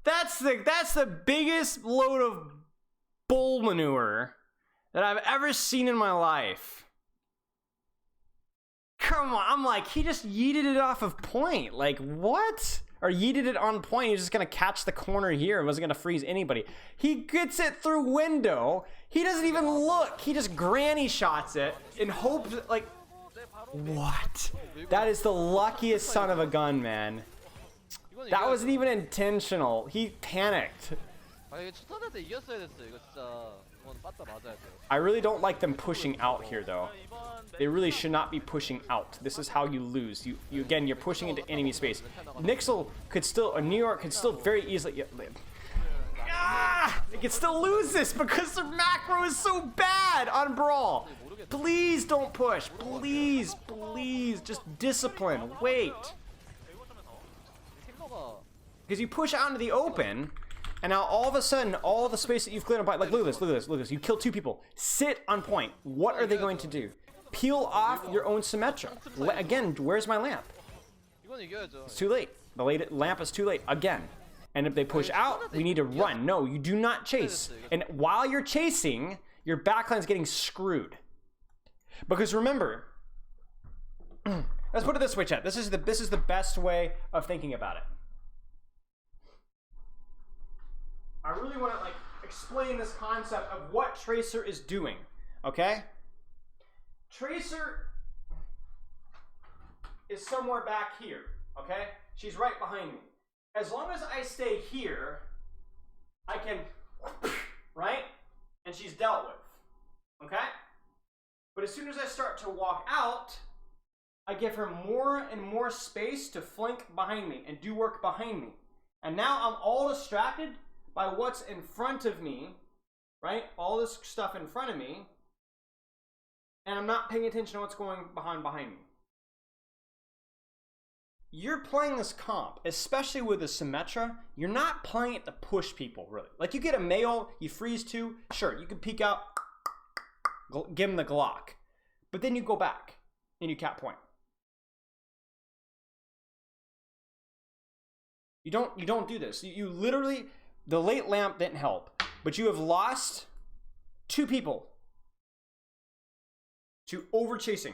That's the biggest load of bull manure that I've ever seen in my life. Come on, I'm like, he just yeeted it off of point. Like, what? Or yeeted it on point. He's just gonna catch the corner here and wasn't gonna freeze anybody. He gets it through window. He doesn't even look. He just granny shots it and hopes, like, what? That is the luckiest son of a gun, man. That wasn't even intentional. He panicked. I really don't like them pushing out here, though. They really should not be pushing out. This is how you lose. You again, you're pushing into enemy space. Nixel could still, or New York could still very easily. They could still lose this because their macro is so bad on Brawl. Please don't push. Please, please, just discipline. Wait. Because you push out into the open, and now all of a sudden, all the space that you've cleared up, like, look at this, look at this, look at this. You kill 2 people. Sit on point. What are they going to do? Peel off your own Symmetra. Again, where's my lamp? It's too late. The lamp is too late. Again. And if they push out, we need to run. No, you do not chase. And while you're chasing, your backline's getting screwed. Because remember, let's put it this way, chat. This is the best way of thinking about it. I really want to like explain this concept of what Tracer is doing, okay? Tracer is somewhere back here, okay? She's right behind me. As long as I stay here, I can, right? And she's dealt with, okay? But as soon as I start to walk out, I give her more and more space to flank behind me and do work behind me. And now I'm all distracted by what's in front of me, right? All this stuff in front of me, and I'm not paying attention to what's going behind me. You're playing this comp, especially with a Symmetra, you're not playing it to push people, really. Like, you get a Mayo, you freeze 2, sure, you can peek out, give him the Glock. But then you go back, and you cap point. You don't do this. You literally, the late lamp didn't help, but you have lost 2 people to over chasing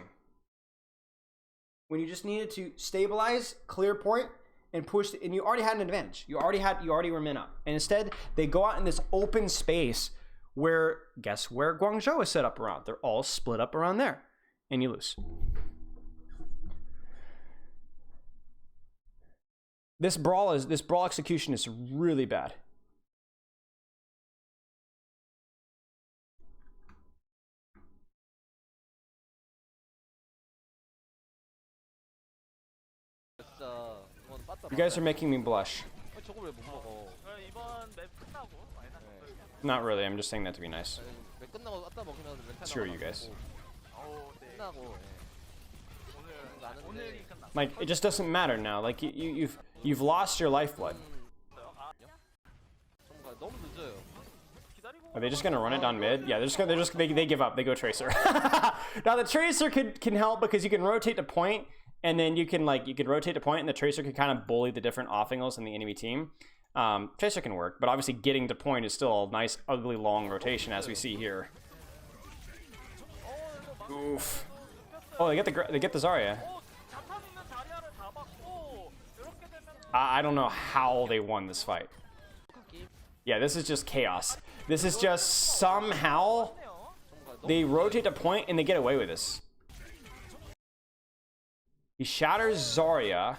when you just needed to stabilize, clear point, and push, and you already had an advantage. You already were min up. And instead, they go out in this open space where, guess where Guangzhou is set up around? They're all split up around there, and you lose. This brawl execution is really bad. You guys are making me blush. Not really, I'm just saying that to be nice. Screw you guys. Like, it just doesn't matter now. Like, you've lost your lifeblood. Are they just gonna run it down mid? Yeah, they give up. They go Tracer. Now the Tracer can help because you can rotate to point, and then you can rotate to point, and the Tracer can kind of bully the different off-angles in the enemy team. Tracer can work, but obviously getting to point is still a nice, ugly, long rotation, as we see here. Oof. Oh, they get the Zarya. I don't know how they won this fight. Yeah, this is just chaos. This is just somehow they rotate a point and they get away with this. He shatters Zarya.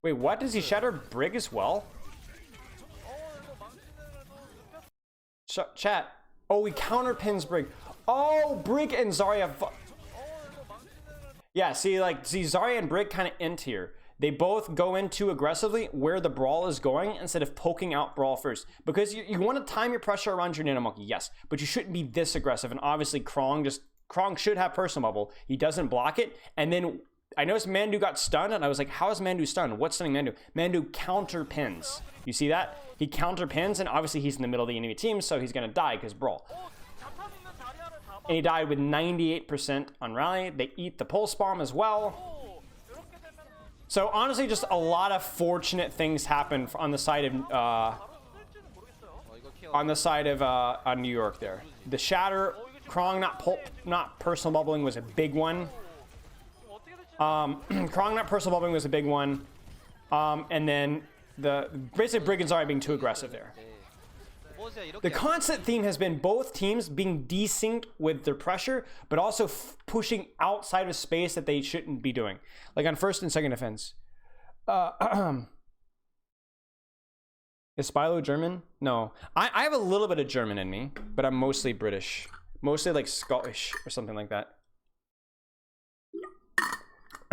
Wait, what? Does he shatter Brig as well? Chat. Oh, he counterpins Brig. Oh, Brig and Zarya. Yeah, see, Zarya and Brig kind of end here. They both go in too aggressively where the Brawl is going instead of poking out Brawl first. Because you want to time your pressure around your Nanomonkey, yes. But you shouldn't be this aggressive. And obviously, Krong should have personal bubble. He doesn't block it. And then I noticed Mandu got stunned. And I was like, how is Mandu stunned? What's stunning Mandu? Mandu counterpins. You see that? He counterpins. And obviously, he's in the middle of the enemy team. So he's going to die because Brawl. And he died with 98% on Rally. They eat the Pulse Bomb as well. So honestly, just a lot of fortunate things happen on the side of New York there. The Shatter, Krong not personal bubbling was a big one. Krong not personal bubbling was a big one. And then basically Brig and Zarya being too aggressive there. The constant theme has been both teams being desynced with their pressure, but also pushing outside of space that they shouldn't be doing. Like on first and second defense. Is Spilo German? No. I have a little bit of German in me, but I'm mostly British. Mostly like Scottish or something like that.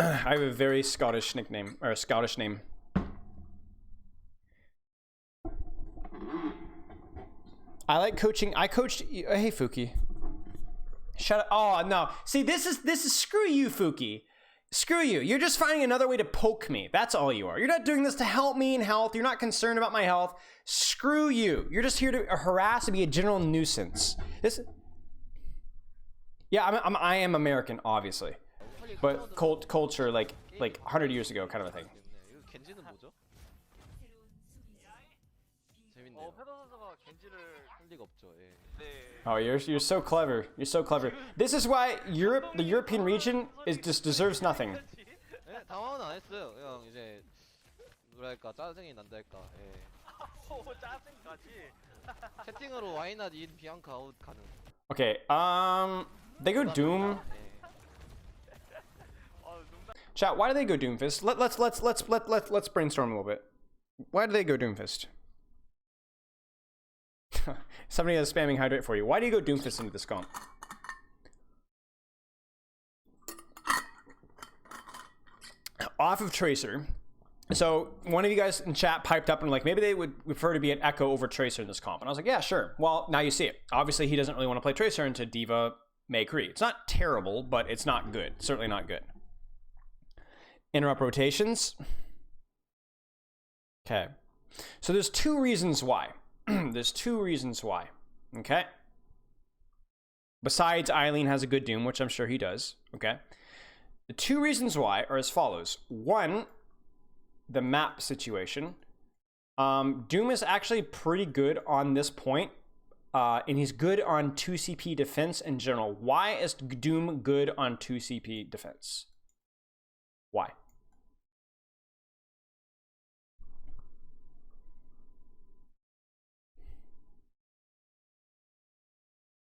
I have a very Scottish nickname, or a Scottish name. I like coaching. I coached. Hey, Fuki. Shut up. Oh, no. See, this is screw you, Fuki. Screw you. You're just finding another way to poke me. That's all you are. You're not doing this to help me in health. You're not concerned about my health. Screw you. You're just here to harass and be a general nuisance. Yeah, I am American, obviously. But culture, like 100 years ago, kind of a thing. Oh, you're so clever. You're so clever. This is why the European region just deserves nothing. 당황은 안 했어요. 그냥 이제 뭐랄까 짜증이 난달까. 짜증까지. 채팅으로 Why not in 비앙카 아웃 가능. Okay. They go Doom. Chat. Why do they go Doomfist? Let's brainstorm a little bit. Why do they go Doomfist? Somebody is spamming hydrate for you. Why do you go Doomfist into this comp? Off of Tracer. So one of you guys in chat piped up and like maybe they would prefer to be an Echo over Tracer in this comp. And I was like, yeah, sure. Well, now you see it. Obviously, he doesn't really want to play Tracer into D.Va May-Cree. It's not terrible, but it's not good. Certainly not good. Interrupt rotations. Okay. So there's two reasons why. There's two reasons why. Okay. Besides, Eileen has a good Doom, which I'm sure he does. Okay. The two reasons why are as follows. One, the map situation. Doom is actually pretty good on this point, and he's good on 2CP defense in general. Why is Doom good on 2CP defense? Why?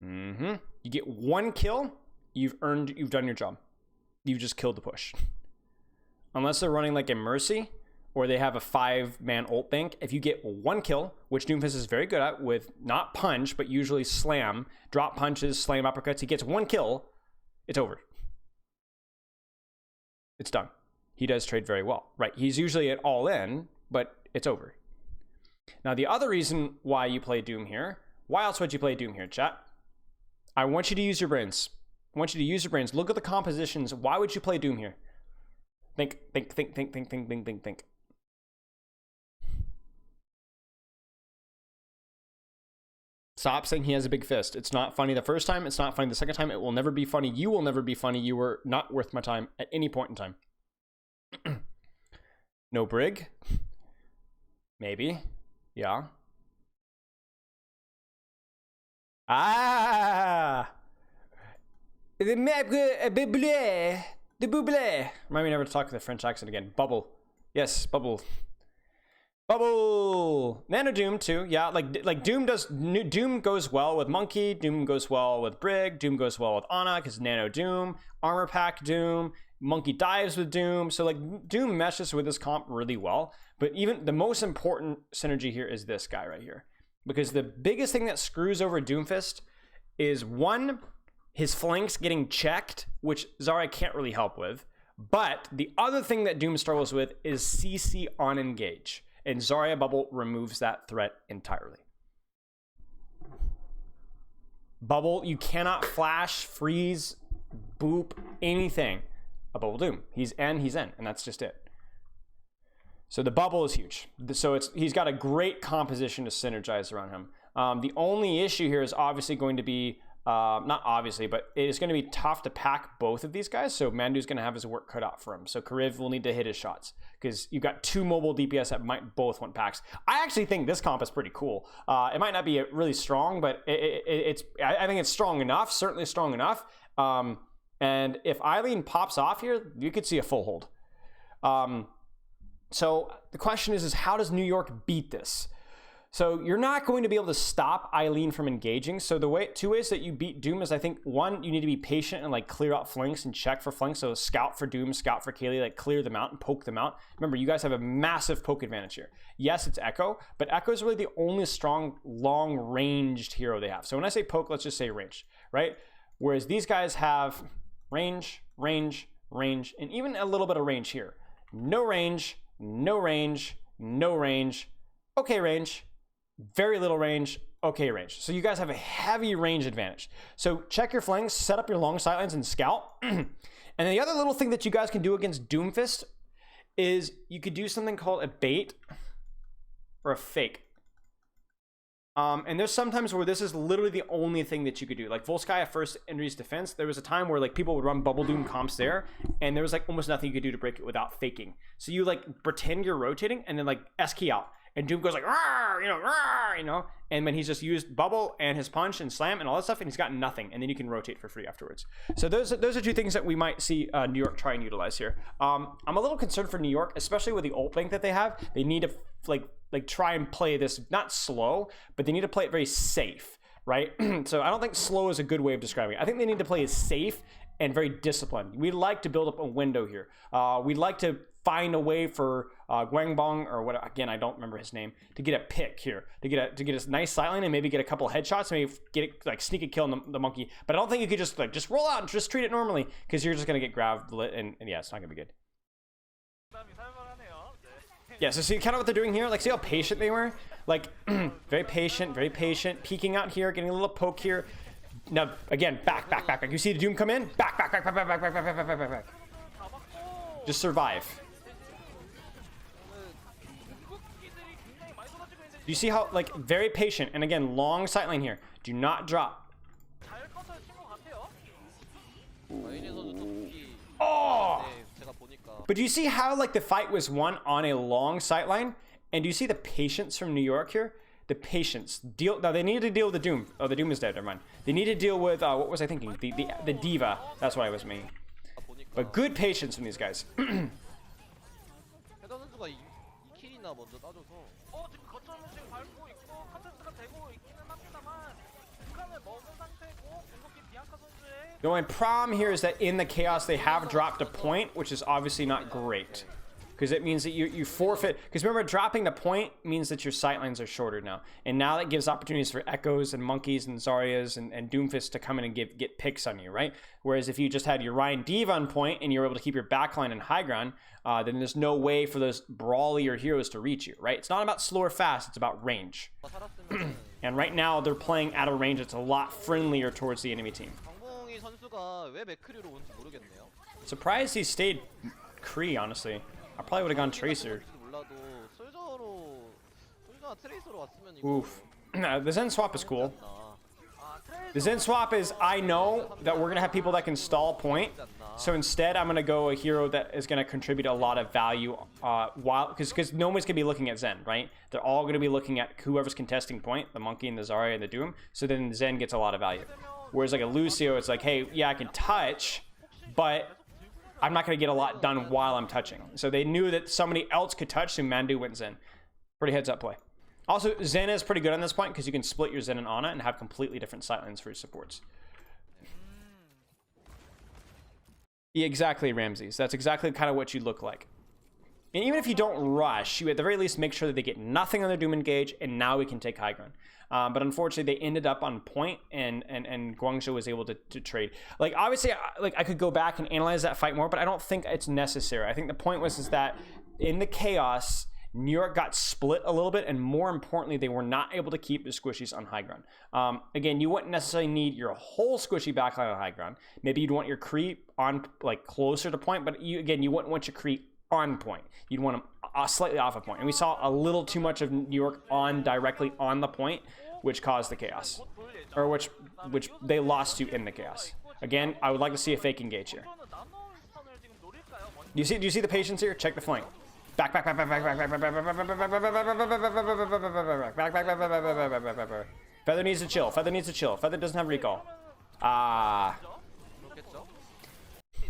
You get one kill, you've done your job. You've just killed the push. Unless they're running like a Mercy, or they have a 5-man ult bank, if you get one kill, which Doomfist is very good at with not punch, but usually slam, drop punches, slam uppercuts, he gets one kill, it's over. It's done. He does trade very well. Right, he's usually at all in, but it's over. Now the other reason why you play Doom here, why else would you play Doom here, chat? I want you to use your brains. I want you to use your brains. Look at the compositions. Why would you play Doom here? Think. Stop saying he has a big fist. It's not funny the first time. It's not funny the second time. It will never be funny. You will never be funny. You were not worth my time at any point in time. No Brig? Maybe. Yeah. Ah! The buble. The buble. Remind me never to talk with a French accent again. Bubble. Yes, bubble. Bubble. Nano Doom too. Yeah, like Doom goes well with Monkey. Doom goes well with Brig. Doom goes well with Ana because Nano Doom. Armor Pack Doom. Monkey dives with Doom. So like Doom meshes with this comp really well. But even the most important synergy here is this guy right here. Because the biggest thing that screws over Doomfist is one, his flanks getting checked, which Zarya can't really help with. But the other thing that Doom struggles with is CC on engage. And Zarya Bubble removes that threat entirely. Bubble, you cannot flash, freeze, boop, anything. A Bubble Doom. He's N, and that's just it. So the bubble is huge. So he's got a great composition to synergize around him. The only issue here is obviously going to be, not obviously, but it is going to be tough to pack both of these guys. So Mandu's going to have his work cut out for him. So Kariv will need to hit his shots because you've got two mobile DPS that might both want packs. I actually think this comp is pretty cool. It might not be really strong, but I think it's strong enough, certainly strong enough. And if Eileen pops off here, you could see a full hold. So the question is how does New York beat this? So you're not going to be able to stop Eileen from engaging. So two ways that you beat Doom is, I think, one, you need to be patient and like clear out flanks and check for flanks. So scout for Doom, scout for Kaylee, like clear them out and poke them out. Remember, you guys have a massive poke advantage here. Yes, it's Echo, but Echo is really the only strong, long-ranged hero they have. So when I say poke, let's just say range, right? Whereas these guys have range, range, range, and even a little bit of range here. No range, no range, no range, okay range, very little range, okay range. So you guys have a heavy range advantage. So check your flanks, set up your long sightlines and scout. And then the other little thing that you guys can do against Doomfist is you could do something called a bait or a fake. And there's sometimes where this is literally the only thing that you could do. Like Volskaya first entries defense, there was a time where like people would run Bubble Doom comps there, and there was like almost nothing you could do to break it without faking. So you like pretend you're rotating and then like S key out, and Doom goes like rawr, you know, and then he's just used Bubble and his punch and slam and all that stuff, and he's got nothing, and then you can rotate for free afterwards. So those are two things that we might see New York try and utilize here. I'm a little concerned for New York, especially with the ult bank that they have. They need to like try and play this not slow, but they need to play it very safe, right? So I don't think slow is a good way of describing it. I think they need to play it safe and very disciplined. We'd like to build up a window here. We'd like to find a way for Guangbong or what, again, I don't remember his name, to get a pick here, to get a nice sightline and maybe get a couple of headshots, maybe get it, like sneak a kill on the monkey. But I don't think you could just roll out and just treat it normally, because you're just gonna get grabbed lit and yeah, it's not gonna be good. Yeah, so see kind of what they're doing here? Like, see how patient they were? Like, very patient, peeking out here, getting a little poke here. Now, again, back. You see the Doom come in? Back. Just survive. You see how, like, very patient, and again, long sightline here. Do not drop. Oh! But do you see how, like, the fight was won on a long sightline? And do you see the patience from New York here? The patience. Now, they needed to deal with the Doom. Oh, the Doom is dead, never mind. They need to deal with, what was I thinking? The Diva. That's what I was meaning. But good patience from these guys. The only problem here is that in the chaos they have dropped a point, which is obviously not great, because it means that you forfeit. Because remember, dropping the point means that your sightlines are shorter now, and now that gives opportunities for Echoes and Monkeys and Zaryas and Doomfist to come in and get picks on you, right? Whereas if you just had your Ryan Diva on point and you're able to keep your backline and high ground, then there's no way for those brawlier heroes to reach you, right? It's not about slow or fast, it's about range. And right now they're playing at a range that's a lot friendlier towards the enemy team. Surprised he stayed Kree, honestly. I probably would have gone Tracer. Oof. The Zen swap is cool. The Zen swap is, I know that we're going to have people that can stall point, So instead, I'm going to go a hero that is going to contribute a lot of value because no one's going to be looking at Zen, right? They're all going to be looking at whoever's contesting point, the Monkey and the Zarya and the Doom. So then Zen gets a lot of value. Whereas like a Lucio, it's like, hey, yeah, I can touch, but I'm not going to get a lot done while I'm touching. So they knew that somebody else could touch, so Mandu went Zen. Pretty heads up play. Also, Zen is pretty good on this point because you can split your Zen and Ana and have completely different sightlines for your supports. Yeah, exactly, Ramses. That's exactly kind of what you look like. And even if you don't rush, you at the very least make sure that they get nothing on their Doom engage, and now we can take high ground. But unfortunately, they ended up on point, and Guangzhou was able to trade. Like, obviously, I could go back and analyze that fight more, but I don't think it's necessary. I think the point was that in the chaos, New York got split a little bit, and more importantly, they were not able to keep the squishies on high ground. Again, you wouldn't necessarily need your whole squishy backline on high ground. Maybe you'd want your creep on like closer to point, but you wouldn't want your creep on point. You'd want them slightly off a point. And we saw a little too much of New York directly on the point, which caused the chaos, or which they lost to in the chaos. Again, I would like to see a fake engage here. Do you see the patience here? Check the flank. Back. Feather needs to chill. Feather doesn't have recall.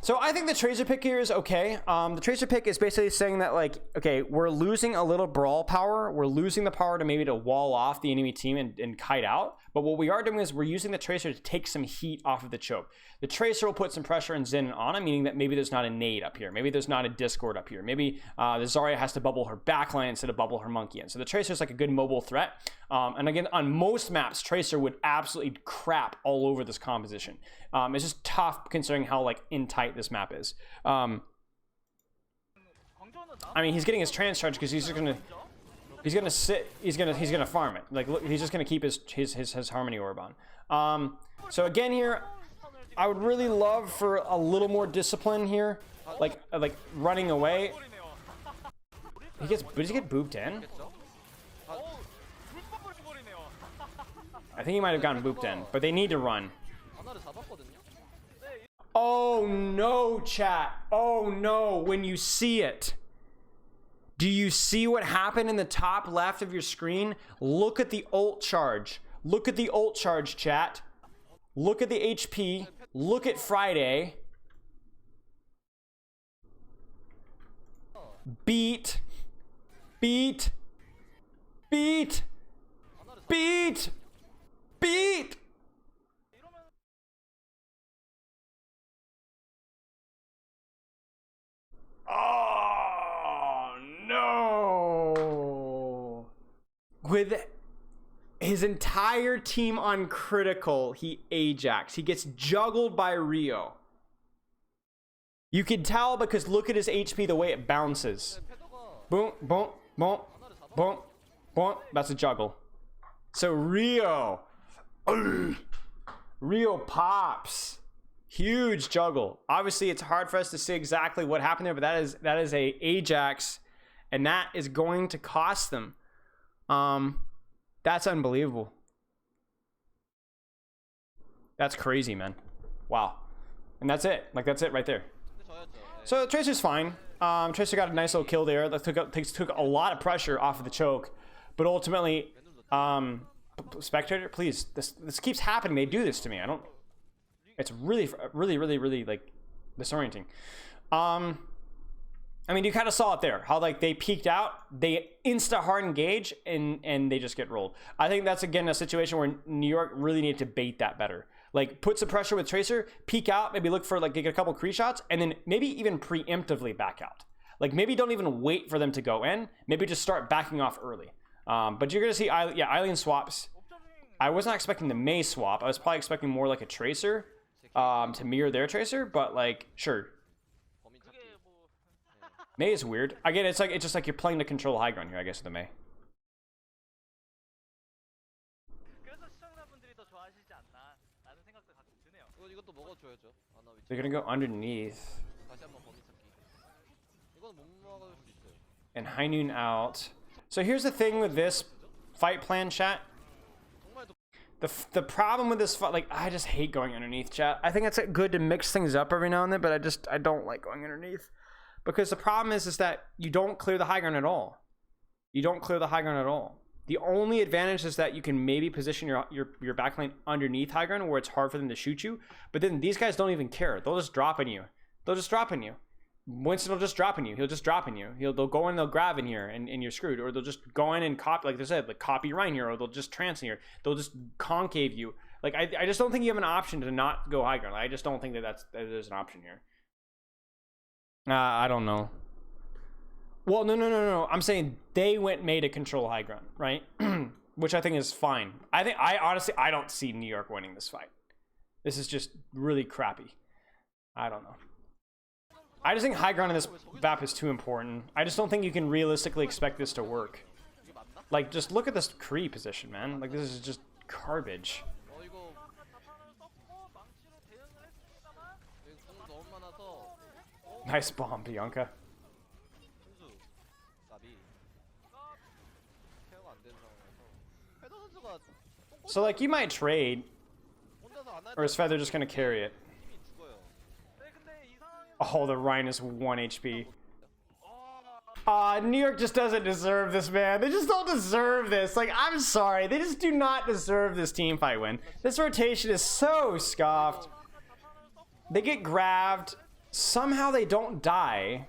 So I think the Tracer pick here is okay. The Tracer pick is basically saying that, like, okay, we're losing a little brawl power. We're losing the power to maybe to wall off the enemy team and kite out. But what we are doing is we're using the Tracer to take some heat off of the choke. The Tracer will put some pressure on Zen and Ana, meaning that maybe there's not a nade up here. Maybe there's not a Discord up here. Maybe the Zarya has to bubble her backline instead of bubble her Monkey in. So the Tracer is like a good mobile threat. And again, on most maps, Tracer would absolutely crap all over this composition. It's just tough considering how like in tight this map is. I mean, he's getting his trans charge because he's gonna sit. He's gonna farm it. Like, look, he's just gonna keep his Harmony Orb on. So again here, I would really love for a little more discipline here, like running away. Does he get booped in? I think he might have gotten booped in, but they need to run. Oh no, chat. Oh no, when you see it. Do you see what happened in the top left of your screen? Look at the ult charge. Look at the ult charge, chat. Look at the HP. Look at Friday. Beat. Oh, no. With his entire team on critical, he Ajax. He gets juggled by Rio. You can tell because look at his HP, the way it bounces. Boom, boom, boom, boom, boom. That's a juggle. So Rio pops. Huge juggle. Obviously, it's hard for us to see exactly what happened there, but that is a Ajax, and that is going to cost them. That's unbelievable. That's crazy, man. Wow. And that's it. Like, that's it right there. So Tracer's fine. Tracer got a nice little kill there. That took a lot of pressure off of the choke, but ultimately, spectator, please. This keeps happening. They do this to me. I don't. It's really like disorienting. I mean, you kind of saw it there. How like they peeked out, they insta hard engage, and they just get rolled. I think that's again a situation where New York really needed to bait that better. Like put some pressure with Tracer, peek out, maybe look for like get a couple Kree shots, and then maybe even preemptively back out. Like maybe don't even wait for them to go in. Maybe just start backing off early. But you're gonna see, Eileen swaps. I was not expecting the Mei swap. I was probably expecting more like a Tracer. To mirror their Tracer, but like, sure. Mei is weird. Again, it's just like you're playing to control high ground here, I guess, with the Mei. They're gonna go underneath. And High Noon out. So here's the thing with this fight plan, chat. The problem with this fight, like, I just hate going underneath, chat. I think it's good to mix things up every now and then, but I don't like going underneath. Because the problem is that you don't clear the high ground at all. You don't clear the high ground at all. The only advantage is that you can maybe position your backline underneath high ground where it's hard for them to shoot you. But then these guys don't even care. They'll just drop on you. They'll just drop on you. Winston will just drop on you. He'll just drop on you. They'll go in, they'll grab in here, and you're screwed. Or they'll just go in and copy, like they said, like copy Ryan here, or they'll just trance in here. They'll just concave you. Like, I just don't think you have an option to not go high ground. I just don't think that there's an option here. I don't know. Well, no. I'm saying they made a control high ground, right? Which I think is fine. I honestly don't see New York winning this fight. This is just really crappy. I don't know. I just think high ground in this map is too important. I just don't think you can realistically expect this to work. Like, just look at this Kree position, man. Like, this is just garbage. Nice bomb, Bianca. So, like, you might trade. Or is Feather just gonna carry it? Oh, the Ryan is 1 HP. New York just doesn't deserve this, man. They just don't deserve this. Like, I'm sorry. They just do not deserve this team fight win. This rotation is so scoffed. They get grabbed. Somehow they don't die.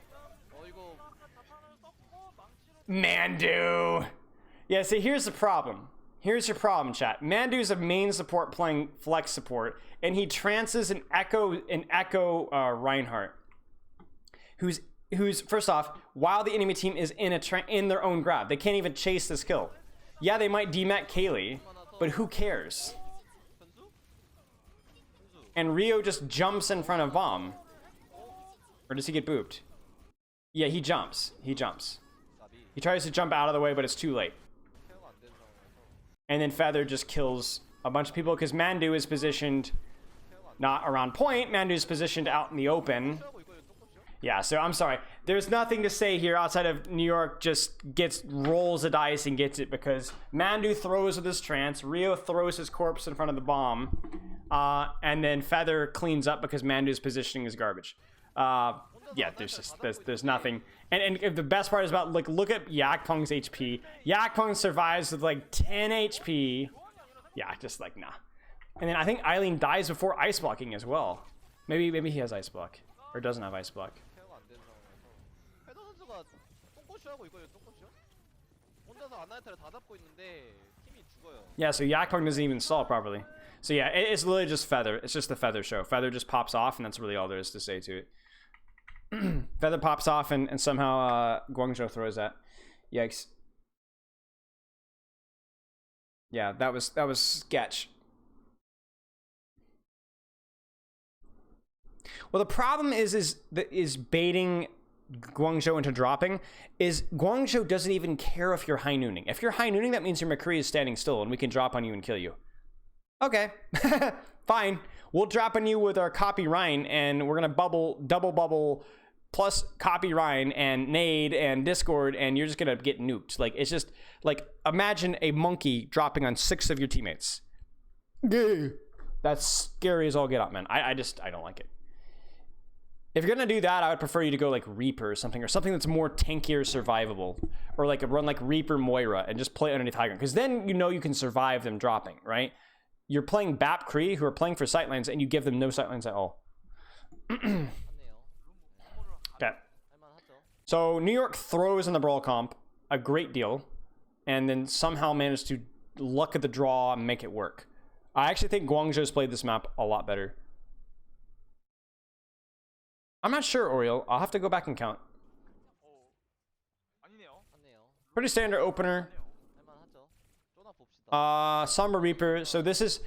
Mandu. Yeah, see, here's the problem. Here's your problem, chat. Mandu's a main support playing flex support, and he trances an Echo Reinhardt, who's first off, while the enemy team is in their own grab, they can't even chase this kill. Yeah, they might demat Kaylee, but who cares? And Rio just jumps in front of Bomb. Or does he get booped? Yeah, he jumps. He jumps. He tries to jump out of the way, but it's too late. And then Feather just kills a bunch of people because Mandu is positioned not around point. Mandu is positioned out in the open. Yeah, so I'm sorry. There's nothing to say here outside of New York just rolls the dice and gets it because Mandu throws with his trance. Rio throws his corpse in front of the bomb. And then Feather cleans up because Mandu's positioning is garbage. Yeah, there's nothing. And the best part is about, like, look at Yakpong's HP. Yakpong survives with like 10 HP. Yeah, just like, nah. And then I think Eileen dies before ice blocking as well. Maybe he has ice block. Or doesn't have ice block. Yeah, so Yakpong doesn't even stall properly. So yeah, it's literally just Feather. It's just the Feather show. Feather just pops off, and that's really all there is to say to it. Feather pops off, and somehow Guangzhou throws that. Yikes. Yeah, that was sketch. Well, the problem is baiting Guangzhou into dropping is Guangzhou doesn't even care if you're high nooning. If you're high nooning, that means your McCree is standing still, and we can drop on you and kill you. Okay, fine. We'll drop on you with our copy Ryan, and we're gonna double bubble, plus copy Ryan and nade and Discord, and you're just gonna get nuked. Like, it's just like, imagine a monkey dropping on 6 of your teammates. That's scary as all get out, man. I don't like it. If you're gonna do that, I would prefer you to go like Reaper or something that's more tankier, survivable, or like run like Reaper Moira and just play underneath high ground, because then you know you can survive them dropping, right? You're playing BAP Kree, who are playing for sightlines, and you give them no sightlines at all. Okay. So New York throws in the Brawl comp a great deal, and then somehow managed to luck at the draw and make it work. I actually think Guangzhou's played this map a lot better. I'm not sure, Oriole. I'll have to go back and count. Pretty standard opener. Sombra Reaper. So this is,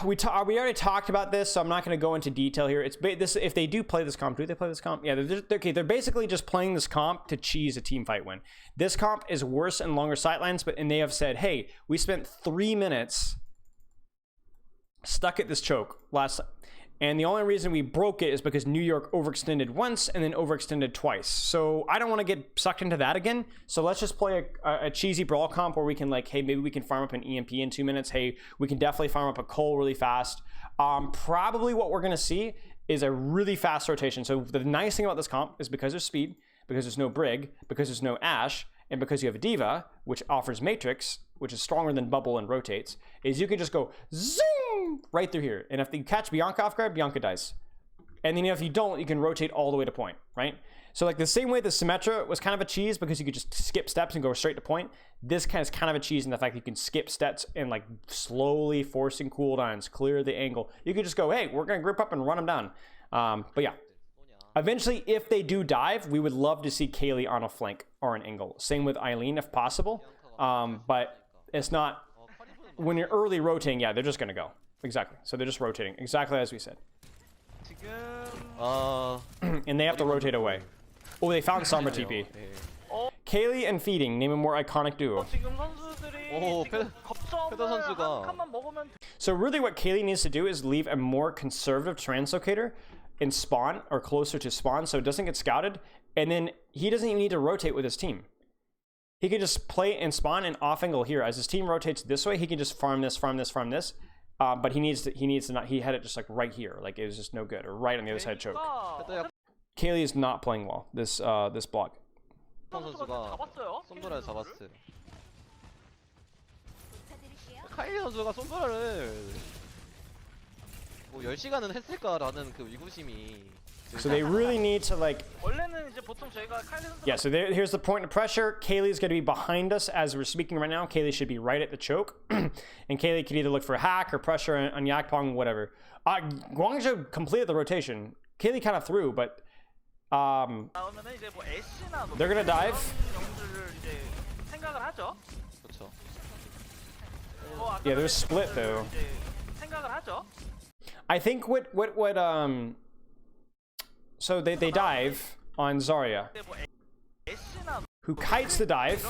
we already talked about this, so I'm not going to go into detail here. It's this, if they do play this comp, do they play this comp? Yeah, they're basically just playing this comp to cheese a team fight win. This comp is worse and longer sightlines, and they have said, hey, we spent 3 minutes stuck at this choke last. And the only reason we broke it is because New York overextended once and then overextended twice. So I don't want to get sucked into that again. So let's just play a cheesy brawl comp where we can like, hey, maybe we can farm up an EMP in 2 minutes. Hey, we can definitely farm up a Cole really fast. Probably what we're going to see is a really fast rotation. So the nice thing about this comp is because there's speed, because there's no Brig, because there's no Ashe, and because you have a D.Va, which offers Matrix, which is stronger than Bubble and rotates, is you can just go zoom right through here. And if you catch Bianca off guard, Bianca dies. And then if you don't, you can rotate all the way to point, right? So like the same way the Symmetra was kind of a cheese because you could just skip steps and go straight to point, this kind of a cheese in the fact that you can skip steps and like slowly forcing cooldowns, clear the angle. You could just go, hey, we're going to group up and run them down. But yeah. Eventually, if they do dive, we would love to see Kaylee on a flank or an angle. Same with Eileen if possible. But it's not, when you're early rotating, yeah, they're just going to go. Exactly. So they're just rotating, exactly as we said. And they have to rotate away. Oh, they found Sombra TP. Kaylee and Feeding, name a more iconic duo. So really what Kaylee needs to do is leave a more conservative translocator in spawn or closer to spawn so it doesn't get scouted, and then he doesn't even need to rotate with his team. He can just play and spawn and off angle here. As his team rotates this way, he can just farm this, but he needs to not, he had it just like right here, like it was just no good, or right on the other side of choke. Kaylee is not playing well this block. 카일리 선수가 솜브라를 뭐 10시간은 했을까라는 그 의구심이. So they really need to like. Yeah, so here's the point of pressure. Kaylee's going to be behind us as we're speaking right now. Kaylee should be right at the choke. And Kaylee could either look for a hack or pressure on Yakpong, whatever. Guangzhou completed the rotation. Kaylee kind of threw, but they're going to dive. Yeah, they're split though. I think so they dive on Zarya, who kites the dive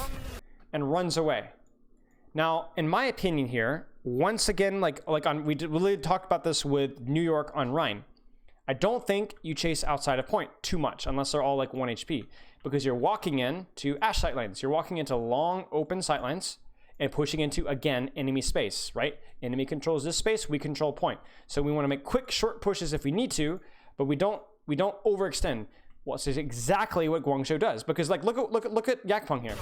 and runs away. Now, in my opinion here, once again, we really talked about this with New York on Rein. I don't think you chase outside of point too much unless they're all like 1 HP, because you're walking in to Ashe sightlines. You're walking into long open sightlines and pushing into, again, enemy space, right? Enemy controls this space, we control point. So we want to make quick, short pushes if we need to, but we don't overextend. Well, this is exactly what Guangzhou does, because like look at Yakpong here.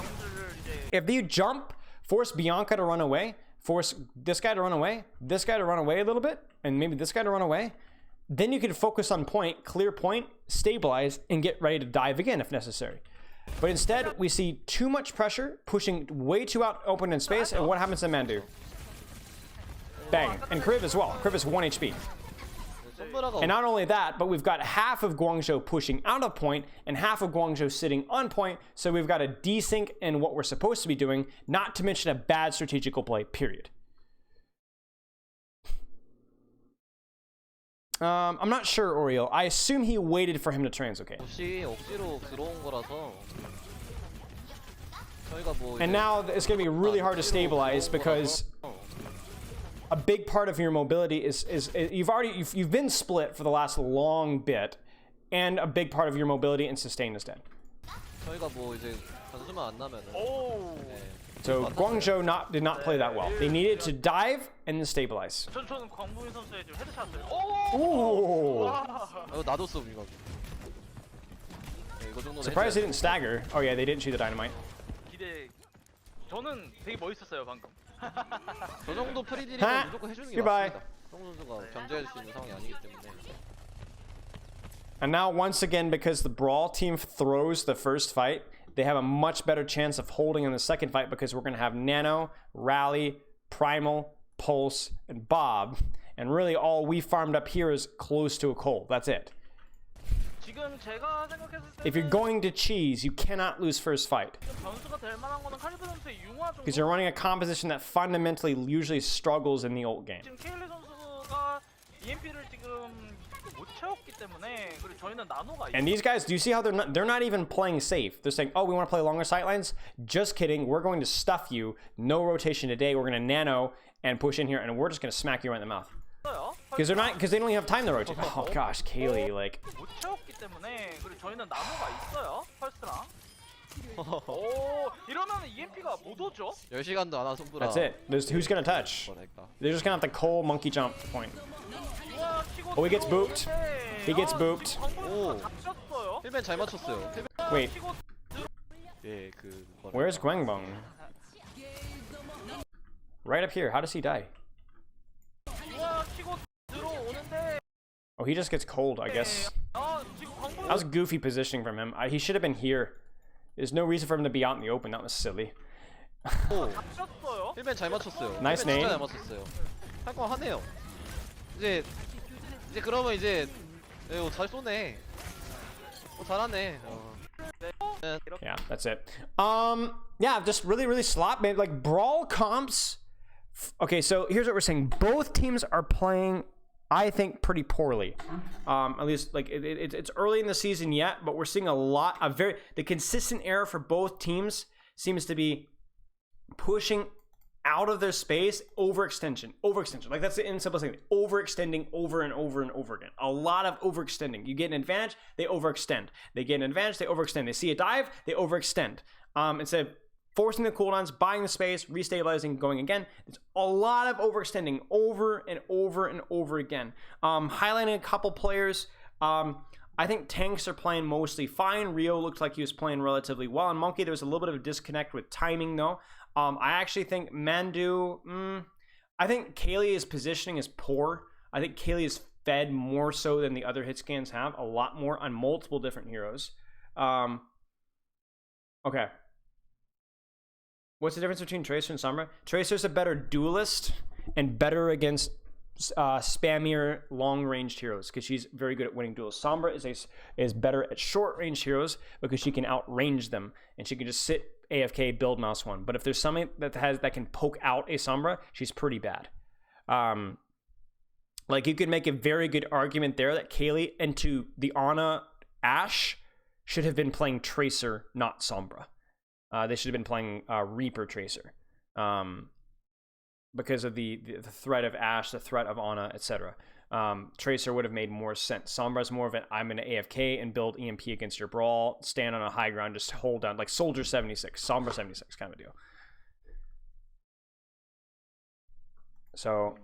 If you jump, force Bianca to run away, force this guy to run away, this guy to run away a little bit, and maybe this guy to run away, then you can focus on point, clear point, stabilize, and get ready to dive again if necessary. But instead, we see too much pressure, pushing way too out open in space, and what happens to Mandu? Bang. And Kriv as well. Kriv is 1 HP. And not only that, but we've got half of Guangzhou pushing out of point and half of Guangzhou sitting on point, so we've got a desync in what we're supposed to be doing, not to mention a bad strategical play, period. I'm not sure, Oriel. I assume he waited for him to translocate. And now it's going to be really hard to stabilize because a big part of your mobility is you've been split for the last long bit, and a big part of your mobility and sustain is dead. So Guangzhou did not play that well. They needed to dive and then stabilize. Ooh. Surprised they didn't stagger. Oh yeah, they didn't shoot the dynamite. 저는 되게 멋있었어요 방금. 저 정도 프리딜이면 무조건 해주는 게 맞습니다. 성 선수가 견제할 수 있는 상황이 아니기 때문에. And now once again, because the Brawl team throws the first fight, they have a much better chance of holding in the second fight because we're going to have Nano, Rally, Primal, Pulse, and Bob. And really all we farmed up here is close to a Cole. That's it. If you're going to cheese, you cannot lose first fight. Because you're running a composition that fundamentally usually struggles in the ult game. And these guys, do you see how they're not even playing safe? They're saying, oh, we want to play longer sightlines? Just kidding. We're going to stuff you. No rotation today. We're going to nano and push in here, and we're just going to smack you right in the mouth. Because they don't even have time to rotate. Oh gosh, Kaylee, like. 못 채웠기 때문에 그리고 저희는 나무가 있어요. 펄스랑. 오, 이러면 EMP가 못 오죠? 10시간도 안 한 손브라. That's it. Who's gonna touch? They're just gonna have to Cole monkey jump point. Oh, he gets booped. He gets booped. 오. 힐맨 잘 맞췄어요. Wait. 예, Where's Gwengbong? Right up here. How does he die? Oh, he just gets cold, I guess. That was goofy positioning from him. He should have been here. There's no reason for him to be out in the open. That was silly. 오. 힐맨 잘 맞췄어요. Nice 힐맨 name. 진짜 잘 맞췄어요. 할 거 하네요. 이제 그러면 이제 잘 쏘네. 잘하네. Yeah, that's it. Yeah, just really slop, man. Like brawl comps. Okay, so here's what we're saying. Both teams are playing, I think, pretty poorly. At least like it's early in the season yet, but we're seeing the consistent error for both teams seems to be pushing out of their space, overextension. Like that's the simple thing. Overextending over and over and over again. A lot of overextending. You get an advantage, they overextend. They get an advantage, they overextend. They see a dive, they overextend. Instead of forcing the cooldowns, buying the space, restabilizing, going again. It's a lot of overextending over and over and over again. Highlighting a couple players. I think tanks are playing mostly fine. Rio looked like he was playing relatively well. And Monkey, there was a little bit of a disconnect with timing though. I actually think Mandu, I think Kaylee's positioning is poor. I think Kaylee is fed more so than the other hit scans have, a lot more on multiple different heroes. Okay. What's the difference between Tracer and Sombra? Tracer's a better duelist and better against spammier long-ranged heroes because she's very good at winning duels. Sombra is better at short-range heroes because she can outrange them and she can just sit AFK, build mouse one. But if there's something that can poke out a Sombra, she's pretty bad. Like you could make a very good argument there that Kaylee into the Ana Ashe should have been playing Tracer, not Sombra. They should have been playing Reaper Tracer. Because of the threat of Ashe, the threat of Ana, etc. Tracer would have made more sense. Sombra's more of an I'm an AFK and build EMP against your brawl, stand on a high ground, just hold down, like Soldier 76, Sombra 76 kind of a deal. So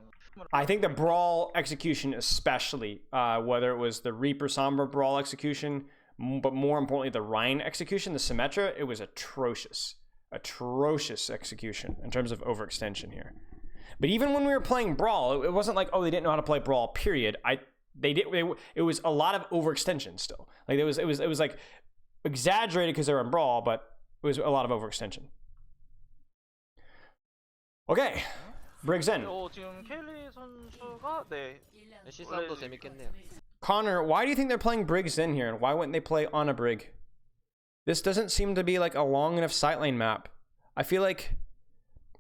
I think the brawl execution especially, whether it was the Reaper Sombra brawl execution, but more importantly the Rein execution, the Symmetra, it was atrocious execution in terms of overextension here. But even when we were playing Brawl, it wasn't like, oh, they didn't know how to play Brawl, period. It was a lot of overextension still. Like it was like exaggerated because they were in Brawl, but it was a lot of overextension. Okay. Briggs in. 지금 켈리 선수가 시상도 재밌겠네요. Connor, why do you think they're playing Briggs in here? And why wouldn't they play on a Brig? This doesn't seem to be like a long enough sightlane map. I feel like,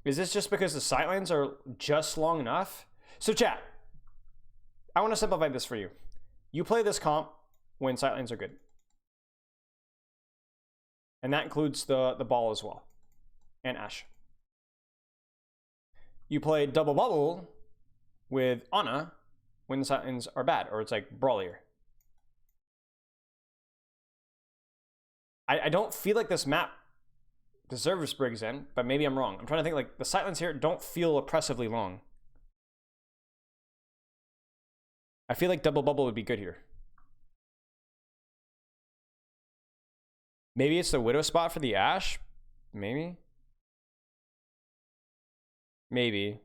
is this just because the sightlines are just long enough? So chat, I want to simplify this for you. You play this comp when sightlines are good. And that includes the ball as well. And Ashe. You play double bubble with Ana when the sightlines are bad, or it's like brawlier. I don't feel like this map deserves Briggs in, but maybe I'm wrong. I'm trying to think, like, the sightlines here don't feel oppressively long. I feel like double bubble would be good here. Maybe it's the Widow spot for the Ashe? Maybe? Maybe.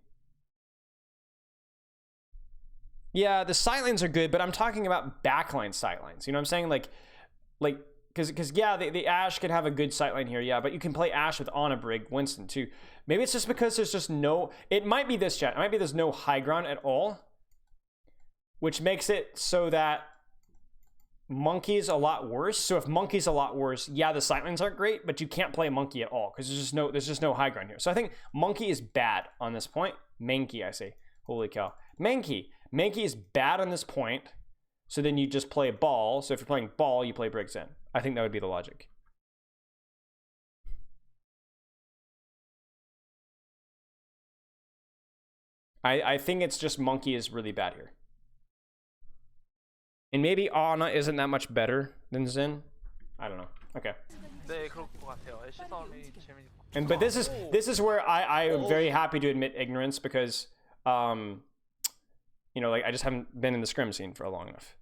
Yeah, the sightlines are good, but I'm talking about backline sightlines. You know what I'm saying? Like because yeah, the Ashe can have a good sightline here, yeah, but you can play Ashe with Ana Brig, Winston too. Maybe it's just because there's just no, it might be this, chat, it might be there's no high ground at all, which makes it so that Monkey's a lot worse. So if Monkey's a lot worse, yeah, the sightlines aren't great, but you can't play Monkey at all because there's just no high ground here. So I think Monkey is bad on this point. Mankey, I say. Holy cow. Mankey is bad on this point. So then you just play ball. So if you're playing ball, you play Briggs in. I think that would be the logic. I think it's just Monkey is really bad here. And maybe Ana isn't that much better than Xin. I don't know. Okay. 네, 그럴 것 같아요. 애쉬 싸움이 재밌. And but this is where I am very happy to admit ignorance because you know, like I just haven't been in the scrim scene for long enough.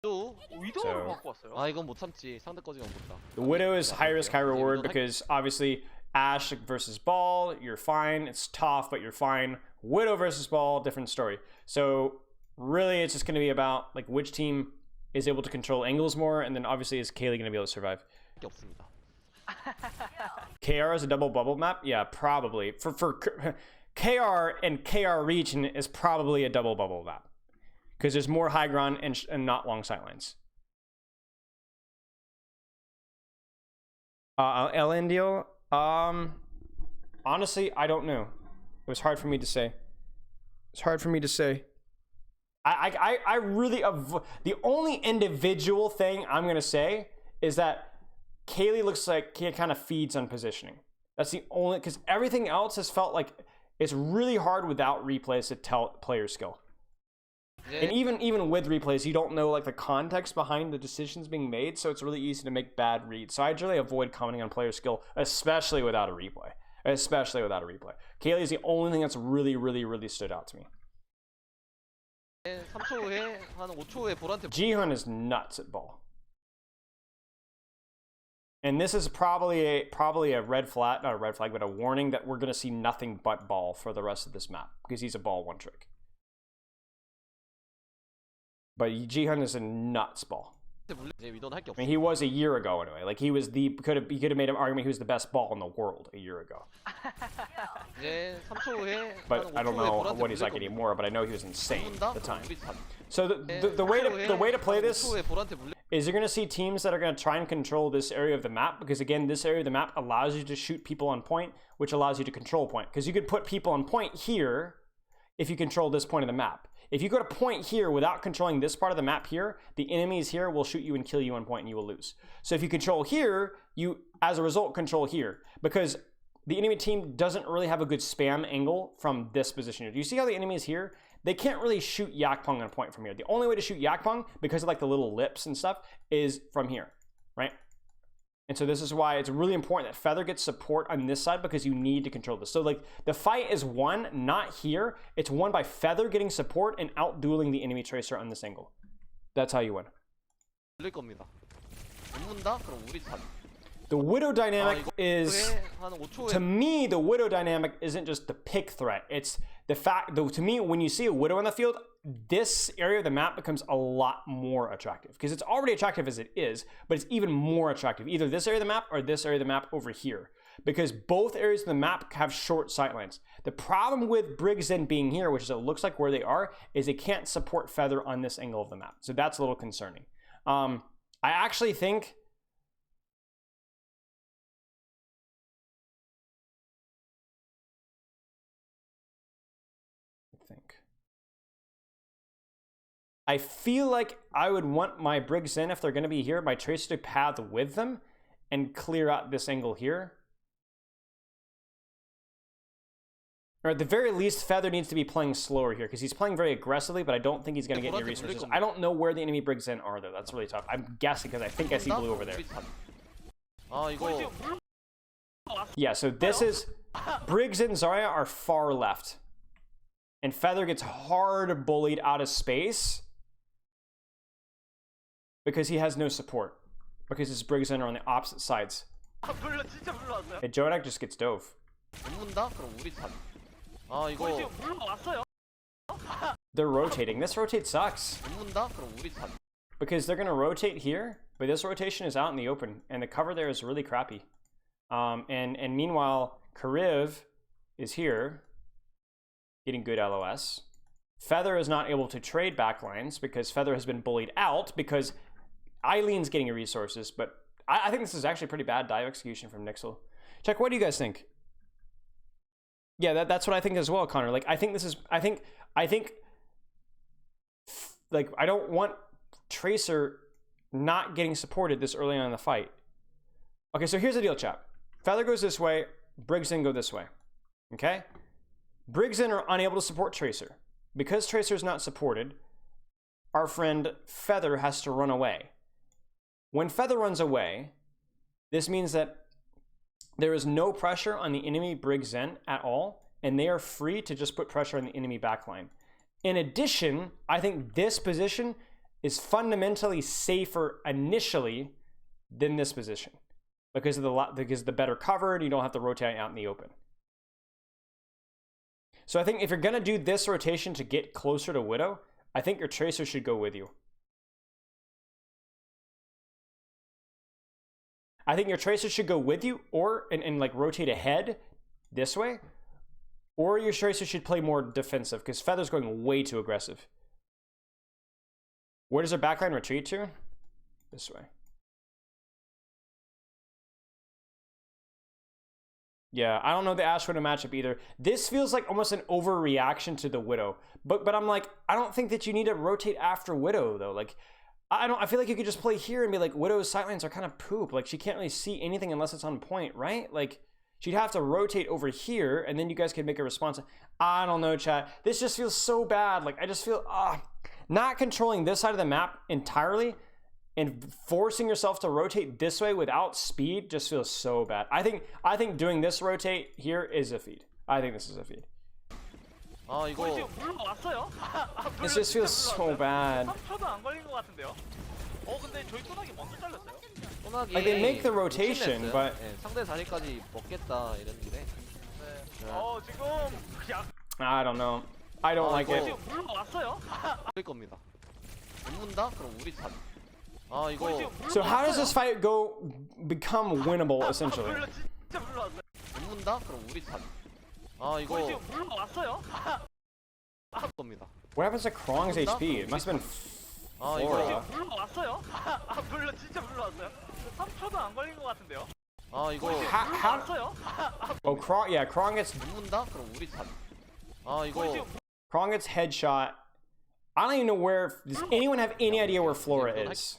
위도우를 갖고 왔어요. 아 이건 못 참지. 상대 거지가 못다. The Widow is high risk, high reward because obviously Ashe versus Ball, you're fine. It's tough, but you're fine. Widow versus Ball, different story. So really, it's just going to be about like which team is able to control angles more, and then obviously is Kaylee going to be able to survive? KR is a double bubble map? Yeah, probably. For KR and KR region is probably a double bubble map because there's more high ground and not long sightlines. LN deal? Honestly, I don't know. It was hard for me to say. It's hard for me to say. I really the only individual thing I'm gonna say is that Kaylee looks like he kind of feeds on positioning. That's the only, because everything else has felt like it's really hard without replays to tell player skill. And even with replays, you don't know like the context behind the decisions being made, so it's really easy to make bad reads. So I generally avoid commenting on player skill, especially without a replay. Especially without a replay. Kaylee is the only thing that's really stood out to me. 3초 후에 한 5초 후에 볼한테 Jihan is nuts at ball. And this is probably a red flag, not a red flag, but a warning that we're going to see nothing but ball for the rest of this map because he's a ball one trick. But Jihan is a nuts ball. I mean, he was a year ago anyway. Like he was he could have made an argument he was the best ball in the world a year ago. But I don't know what he's like anymore. But I know he was insane at the time. So the way to play this is you're going to see teams that are going to try and control this area of the map because again, this area of the map allows you to shoot people on point, which allows you to control point. Because you could put people on point here if you control this point of the map. If you go to point here without controlling this part of the map here, the enemies here will shoot you and kill you on point and you will lose. So if you control here, you, as a result, control here. Because the enemy team doesn't really have a good spam angle from this position here. Do you see how the enemy is here? They can't really shoot Yakpong on point from here. The only way to shoot Yakpong, because of like the little lips and stuff, is from here, right? And so this is why it's really important that Feather gets support on this side because you need to control this. So like the fight is won, not here. It's won by Feather getting support and out-dueling the enemy Tracer on this angle. That's how you win. The Widow dynamic is, to me, the Widow dynamic isn't just the pick threat. It's the fact, to me, when you see a Widow on the field, this area of the map becomes a lot more attractive because it's already attractive as it is, but it's even more attractive. Either this area of the map or this area of the map over here, because both areas of the map have short sightlines. The problem with Briggs Zen being here, which is it looks like where they are, is they can't support Feather on this angle of the map. So that's a little concerning. I actually think I feel like I would want my Briggs in, if they're going to be here, my Tracer to path with them and clear out this angle here. Or at the very least, Feather needs to be playing slower here because he's playing very aggressively, but I don't think he's going to get any resources. I don't know where the enemy Briggs in are, though. That's really tough. I'm guessing because I think I see blue over there. Yeah, so this is... Briggs and Zarya are far left. And Feather gets hard bullied out of space because he has no support. Because his Briggs are on the opposite sides. And Jonak just gets dove. They're rotating. This rotate sucks. Because they're going to rotate here, but this rotation is out in the open, and the cover there is really crappy. And meanwhile, Kariv is here, getting good LOS. Feather is not able to trade backlines because Feather has been bullied out because Eileen's getting resources, but I think this is actually pretty bad dive execution from Nixel. Check, what do you guys think? Yeah, that's what I think as well, Connor. Like, I think this is, I think, like, I don't want Tracer not getting supported this early on in the fight. Okay, so here's the deal, chat. Feather goes this way, Briggs-in go this way, okay? Briggs-in are unable to support Tracer. Because Tracer is not supported, our friend Feather has to run away. When Feather runs away, this means that there is no pressure on the enemy Brig Zen at all, and they are free to just put pressure on the enemy backline. In addition, I think this position is fundamentally safer initially than this position because of the better covered. You don't have to rotate out in the open. So I think if you're gonna do this rotation to get closer to Widow, I think your Tracer should go with you. I think your Tracer should go with you, or and like rotate ahead this way, or your Tracer should play more defensive because Feather's going way too aggressive. Where does her backline retreat to? This way. Yeah, I don't know the Ashe Widow matchup either. This feels like almost an overreaction to the Widow. But I'm like, I don't think that you need to rotate after Widow though. Like, I feel like you could just play here and be like, Widow's sightlines are kind of poop. Like, she can't really see anything unless it's on point, right? Like, she'd have to rotate over here and then you guys could make a response. I don't know, chat. This just feels so bad. Like, I just feel, not controlling this side of the map entirely and forcing yourself to rotate this way without speed just feels so bad. I think doing this rotate here is a feed. I think this is a feed. 이거 This just feels so bad. 3초도 안 걸린 것 같은데요? 근데 저희 소나기 먼저 잘렸어요? 소나기 Like they make the rotation, but 상대 자리까지 먹겠다 이랬는데. 지금 I don't know. I don't like it. 왔어요? 될 겁니다. 못 문다? 그럼 우리 탑. 이거. So how does this fight become winnable essentially? 못 문다? 그럼 우리 탑. 이거. 왔어요? 겁니다. What happens to Krong's HP? It must have been Flora. 왔어요? 물론 진짜 물러왔어요. 3초도 안 걸린 것 같은데요? 이거. 왔어요? Oh, Krong, yeah, Krong gets. 못 문다? 그럼 우리 탑. 이거. Krong gets headshot. I don't even know where. Does anyone have any idea where Flora is?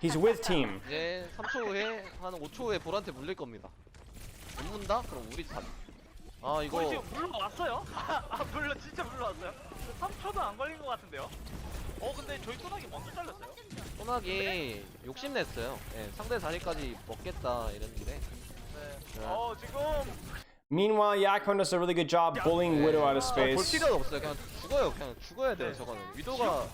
He's with team. 이제 3초 후에 한 5초 후에 볼한테 물릴 겁니다. 못 문다? 그럼 우리 탑. 이거. 왔어요? 물론 진짜 물러왔어요. 3초도 안 걸린 것 같은데요? 근데 저희 소나기 먼저 잘렸어요? 소나기 욕심냈어요. 네, 상대 자리까지 먹겠다 이랬는데. 지금. Meanwhile, Yakon does a really good job bullying Widow out of 볼 space. 필요도 없어요. 그냥 죽어요. 그냥 죽어야 돼요. 저거는 위도가.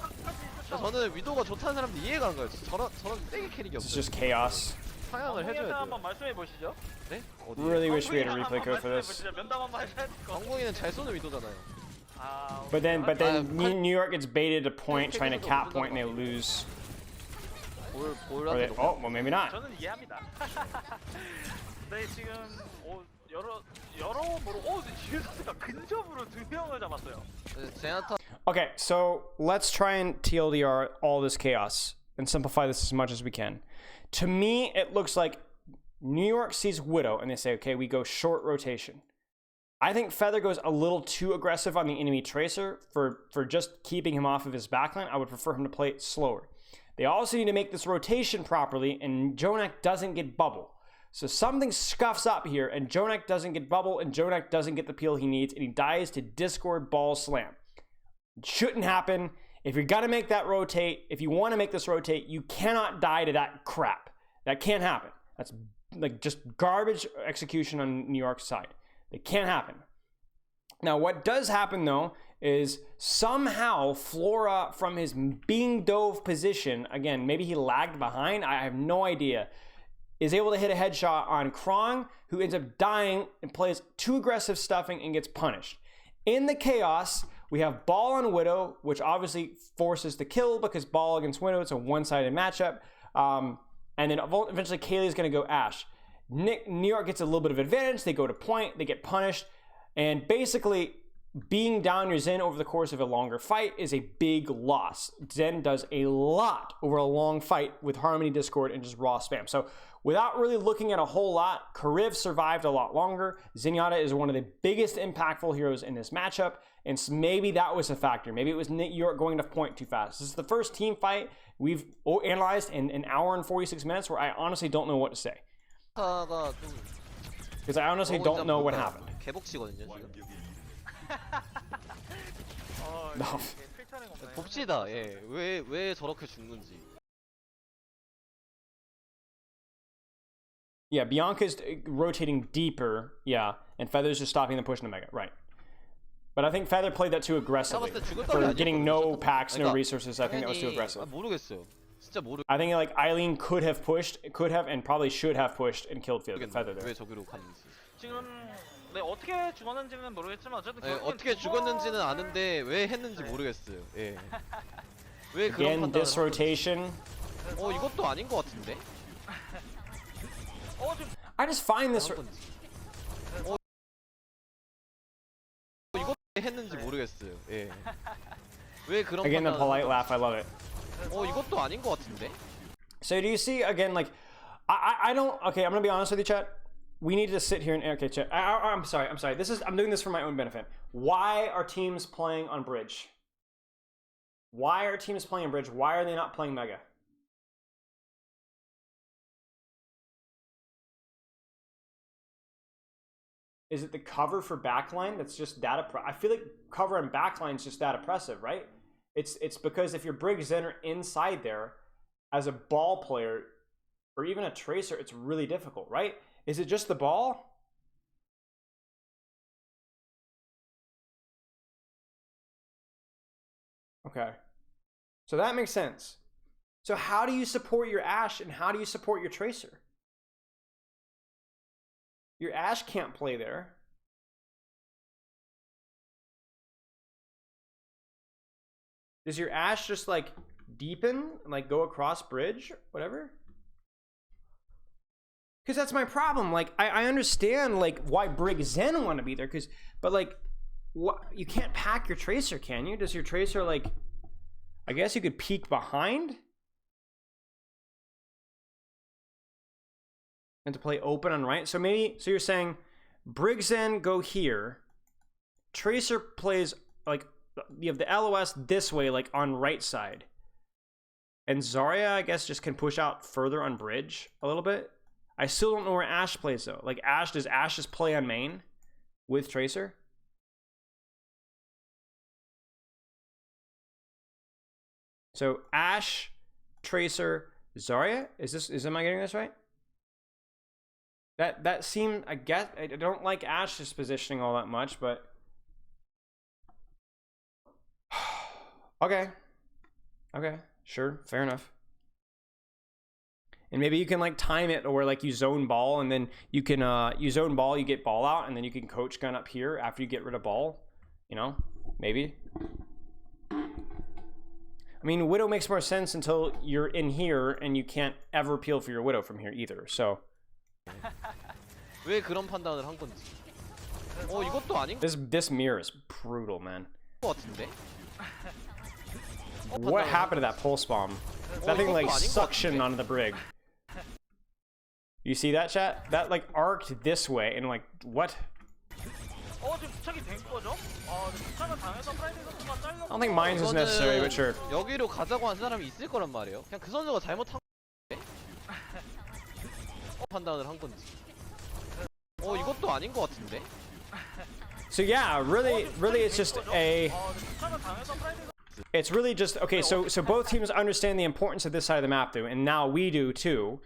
저는 위도가 좋다는 사람들 이해가 안 가요. 저런 세게 캐릭이 It's 없어요. just chaos. 상향을 해줘야 돼요. 한번 말씀해 보시죠. 네? Really wish we had a replay code for this. 면담 한번 하셔야 될 것 같아요. 강공이는 잘 쏘는 위도잖아요. But then New York gets baited to point, trying to cap point, and they lose. Or they, oh, well, maybe not. 저는 이해합니다. 네, 지금 여러모로 지우 선수가 근접으로 2명을 잡았어요. 제나타. Okay, so let's try and TLDR all this chaos and simplify this as much as we can. To me, it looks like New York sees Widow and they say, okay, we go short rotation. I think Feather goes a little too aggressive on the enemy Tracer for just keeping him off of his backline. I would prefer him to play it slower. They also need to make this rotation properly, and Jonak doesn't get bubble. So something scuffs up here, and Jonak doesn't get bubble, and Jonak doesn't get the peel he needs, and he dies to Discord Ball Slam. It shouldn't happen. If you're gonna make that rotate, if you want to make this rotate, you cannot die to that crap. That can't happen. That's like just garbage execution on New York's side. It can't happen. Now, what does happen though is somehow Flora, from his being dove position, again, maybe he lagged behind, I have no idea, is able to hit a headshot on Krong, who ends up dying and plays too aggressive stuffing and gets punished. In the chaos, we have Ball on Widow, which obviously forces the kill because Ball against Widow, it's a one-sided matchup. And then eventually Kaylee's gonna go Ashe. New York gets a little bit of advantage, they go to point, they get punished, and basically being down your Zen over the course of a longer fight is a big loss. Zen does a lot over a long fight with Harmony, Discord, and just raw spam. So without really looking at a whole lot, Kariv survived a lot longer. Zenyatta is one of the biggest impactful heroes in this matchup, and so maybe that was a factor. Maybe it was New York going to point too fast. This is the first team fight we've analyzed in an hour and 46 minutes where I honestly don't know what to say. Because I honestly don't know what happened. 개복치거든요 지금. No. 시간이 없네. 봅시다. 예. 왜 저렇게 죽는지. Yeah, Bianca's rotating deeper, yeah, and Feather's just stopping the push into Mega, right. But I think Feather played that too aggressively. For getting no packs, no resources, I think that was too aggressive. 모르겠어요. 진짜 모르. I think like Eileen could have pushed, and probably should have pushed and killed Feather there. 왜 저기로 갔는지. 지금 네, 어떻게 죽었는지는 모르겠지만 어쨌든 네, 어떻게 죽었는지는 아는데 왜 했는지 모르겠어요. 예. 왜 그런 Again, 판단을 this rotation. 이것도 아닌 것 같은데. I just find this. 이거 했는지 모르겠어요. 예. 왜 그런 Again, the polite laugh. I love it. 이것도 아닌 것 같은데. So do you see again? Like, I don't. Okay, I'm gonna be honest with you, chat. We need to sit here and okay, chat. I'm sorry. I'm doing this for my own benefit. Why are teams playing on bridge? Why are teams playing on bridge? Why are they not playing Mega? Is it the cover for backline that's just that I feel like cover and backline is just that oppressive, right? It's because if your Brig Zen are inside there as a ball player or even a tracer, it's really difficult, right? Is it just the ball? Okay. So that makes sense. So how do you support your Ashe and how do you support your tracer? Your Ashe can't play there. Does your Ashe just like deepen, like go across bridge, whatever? Because that's my problem. Like I understand like why Brig Zen want to be there, but like what, you can't pack your tracer, can you? Does your tracer like? I guess you could peek behind. And to play open on right. So maybe, so you're saying Brig Zen go here. Tracer plays like, you have the LOS this way, like on right side. And Zarya, I guess, just can push out further on bridge a little bit. I still don't know where Ashe plays though. Like does Ashe just play on main with Tracer? So Ashe, Tracer, Zarya. Am I getting this right? That seemed, I guess, I don't like Ashe's positioning all that much, but okay, sure, fair enough. And maybe you can like time it, or like you zone ball, and then you can you zone ball, you get ball out, and then you can coach gun up here after you get rid of ball. You know, maybe. I mean, Widow makes more sense until you're in here, and you can't ever peel for your Widow from here either. So. 왜 그런 판단을 한 건지. 이것도 아닌 This mirror is brutal, man. 것 같은데. What happened to that pulse bomb? That thing like suctioned onto the Brig. You see that, chat? That like arced this way, and like what? 지금 부착이 된 거죠? 부착을 당해서 프라이드 선수가 잘려. I don't think mines is necessary, but sure. 여기로 가자고 한 사람이 있을 거란 말이에요. 그냥 그 선수가 잘못한 판단을 한 건지. 이것도 아닌 것 같은데. So yeah, really it's just a. It's really just okay. So both teams understand the importance of this side of the map, though, and now we do too.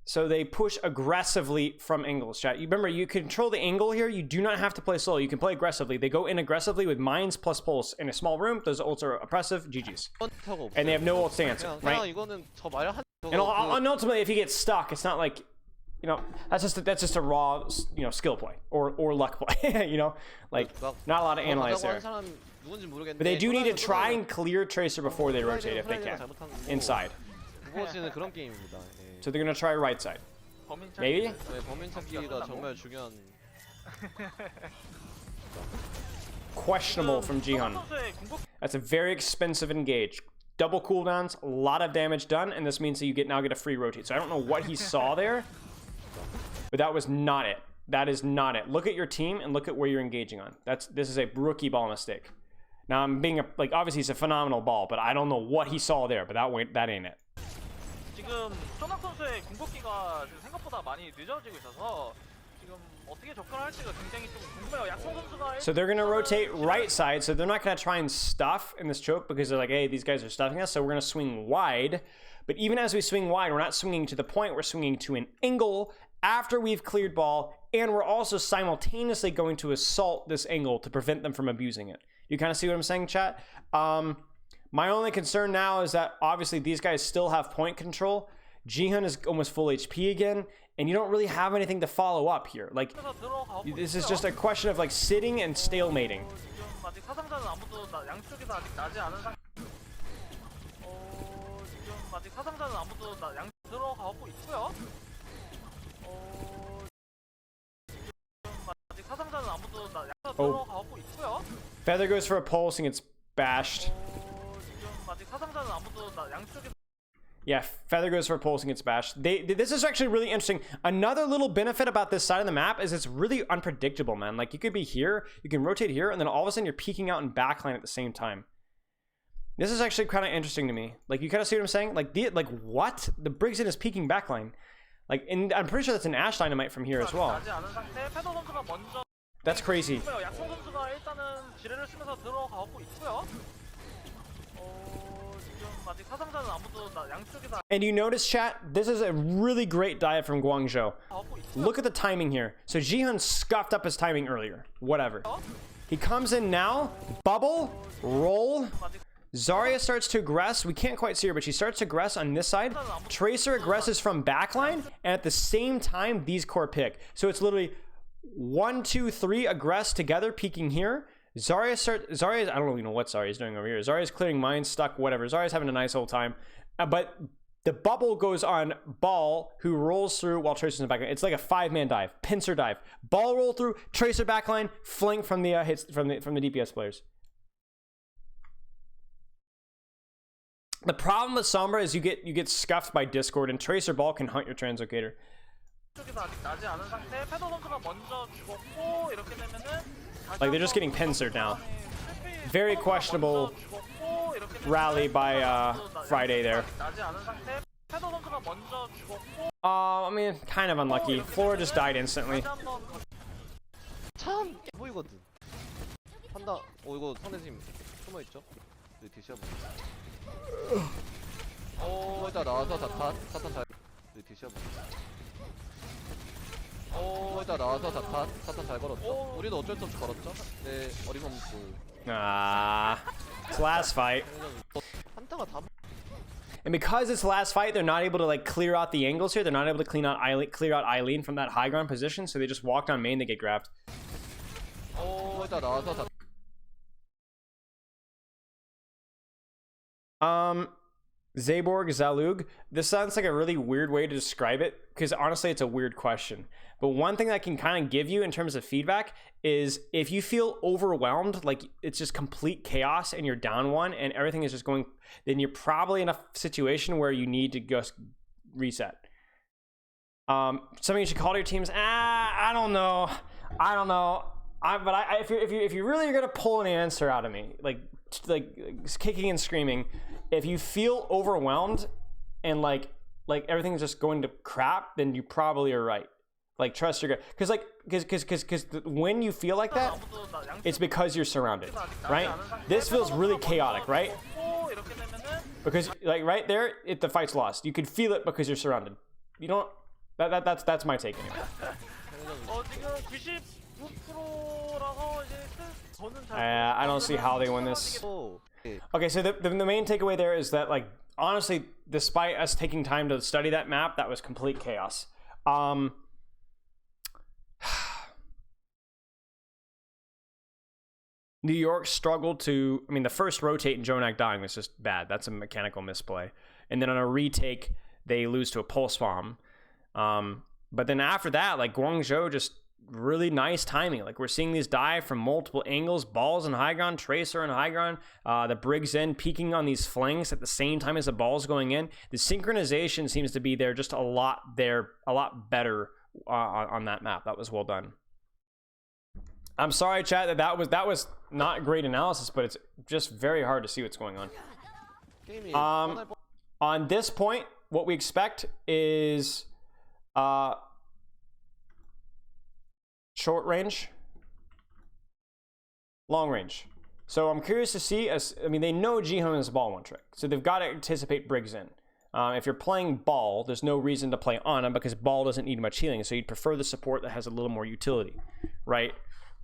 So they push aggressively from angles, chat. You remember, you control the angle here. You do not have to play slow. You can play aggressively. They go in aggressively with mines plus pulse in a small room. Those ults are oppressive. GG's. And they have no ult stance, right? And ultimately, if he gets stuck, it's not like, you know, that's just a raw, you know, skill play or luck play. You know, like not a lot of analyze there. But they do need to try and clear Tracer before they rotate if they can inside. So they're gonna try right side. Maybe? Questionable from Jihan. That's a very expensive engage. Double cooldowns, a lot of damage done, and this means that you now get a free rotate. So I don't know what he saw there, but that was not it. That is not it. Look at your team and look at where you're engaging on. This is a rookie ball mistake. Now I'm being like, obviously it's a phenomenal ball, but I don't know what he saw there, but that ain't it. 지금 소낙 선수의 궁극기가 생각보다 많이 늦어지고 있어서 지금 어떻게 접근할지가 굉장히 좀 궁금해요. 약속 선수가 So they're gonna rotate right side, so they're not gonna try and stuff in this choke because they're like, hey, these guys are stuffing us, so we're gonna swing wide. But even as we swing wide, we're not swinging to the point, we're swinging to an angle after we've cleared ball, and we're also simultaneously going to assault this angle to prevent them from abusing it. You kind of see what I'm saying, chat? My only concern now is that obviously these guys still have point control. Jihyun is almost full HP again, and you don't really have anything to follow up here. Like, this is just a question of like sitting and stalemating. 아직 사상자는 아무도 양쪽에서 아직 나지 않은 상태. 지금 아직 사상자는 아무도 양 들어가고 있고요. 지금 아직 사상자는 아무도 들어가고 있고요. Feather goes for a pulse and gets bashed. 지금 아직 사상자는 아무도 양쪽에서. Yeah, Feather goes for a pulse and gets bashed. This is actually really interesting. Another little benefit about this side of the map is it's really unpredictable, man. Like, you could be here, you can rotate here, and then all of a sudden you're peeking out in backline at the same time. This is actually kind of interesting to me. Like, you kind of see what I'm saying? Like, what? The Briggs in is peeking backline. Like, and I'm pretty sure that's an Ash Dynamite from here as well. That's crazy. 약속 선수가 일단은 지뢰를 쓰면서 들어가고 있고요. And you notice, chat, this is a really great dive from Guangzhou. Look at the timing here. So Jihyun scuffed up his timing earlier. Whatever. He comes in now. Bubble. Roll. Zarya starts to aggress. We can't quite see her, but she starts to aggress on this side. Tracer aggresses from backline. And at the same time, these core pick. So it's literally 1, 2, 3 aggress together, peeking here. Zarya, I don't even know what Zarya's doing over here. Zarya's clearing mines, stuck, whatever. Zarya's having a nice old time. But the bubble goes on Ball, who rolls through while Tracer's in the backline. It's like a 5-man dive, pincer dive. Ball roll through, Tracer backline, flank from the hits from the DPS players. The problem with Sombra is you get scuffed by Discord, and Tracer Ball can hunt your Translocator. Like, they're just getting pincered now. Very questionable rally by Friday there. I mean, kind of unlucky. Flora just died instantly. 참 보이거든. 한다. 이거 상대 팀 숨어 있죠? 여기 디시아 보. 일단 나와서 사탄 잘. 여기 디시아 보. 일단 나와서 사탄 잘 걸었죠? 우리도 어쩔 수 없이 걸었죠? 네, 어림없고. It's last fight. 한타가 다. And because it's last fight, they're not able to like clear out the angles here. They're not able to clear out Eileen from that high ground position, so they just walked on main. They get grabbed. 일단 나와서 Zaborg, Zalug. This sounds like a really weird way to describe it, because honestly, it's a weird question. But one thing that I can kind of give you in terms of feedback is if you feel overwhelmed, like it's just complete chaos and you're down one and everything is just going, then you're probably in a situation where you need to just reset. Something you should call to your teams. I don't know. If you really are gonna pull an answer out of me, like kicking and screaming, if you feel overwhelmed and like everything's just going to crap, then you probably are right. Like, trust your gut, because when you feel like that, it's because you're surrounded, right? This feels really chaotic, right? Because like right there, the fight's lost. You can feel it because you're surrounded. You don't. That's my take anyway. I don't see how they win this. Okay, so the main takeaway there is that, like, honestly, despite us taking time to study that map, that was complete chaos. New York struggled to, I mean, the first rotate and Jonak dying was just bad. That's a mechanical misplay. And then on a retake, they lose to a pulse bomb. But then after that, like, Guangzhou just really nice timing. Like, we're seeing these dive from multiple angles, balls in high ground, Tracer in high ground, the Briggs in peeking on these flanks at the same time as the ball's going in. The synchronization seems to be there just a lot better on that map. That was well done. I'm sorry, chat, that was not great analysis, but it's just very hard to see what's going on. On this point, what we expect is short range, long range. So I'm curious to see, I mean, they know Jihoon is ball one trick, so they've got to anticipate Briggs in. If you're playing ball, there's no reason to play Ana because ball doesn't need much healing, so you'd prefer the support that has a little more utility, right?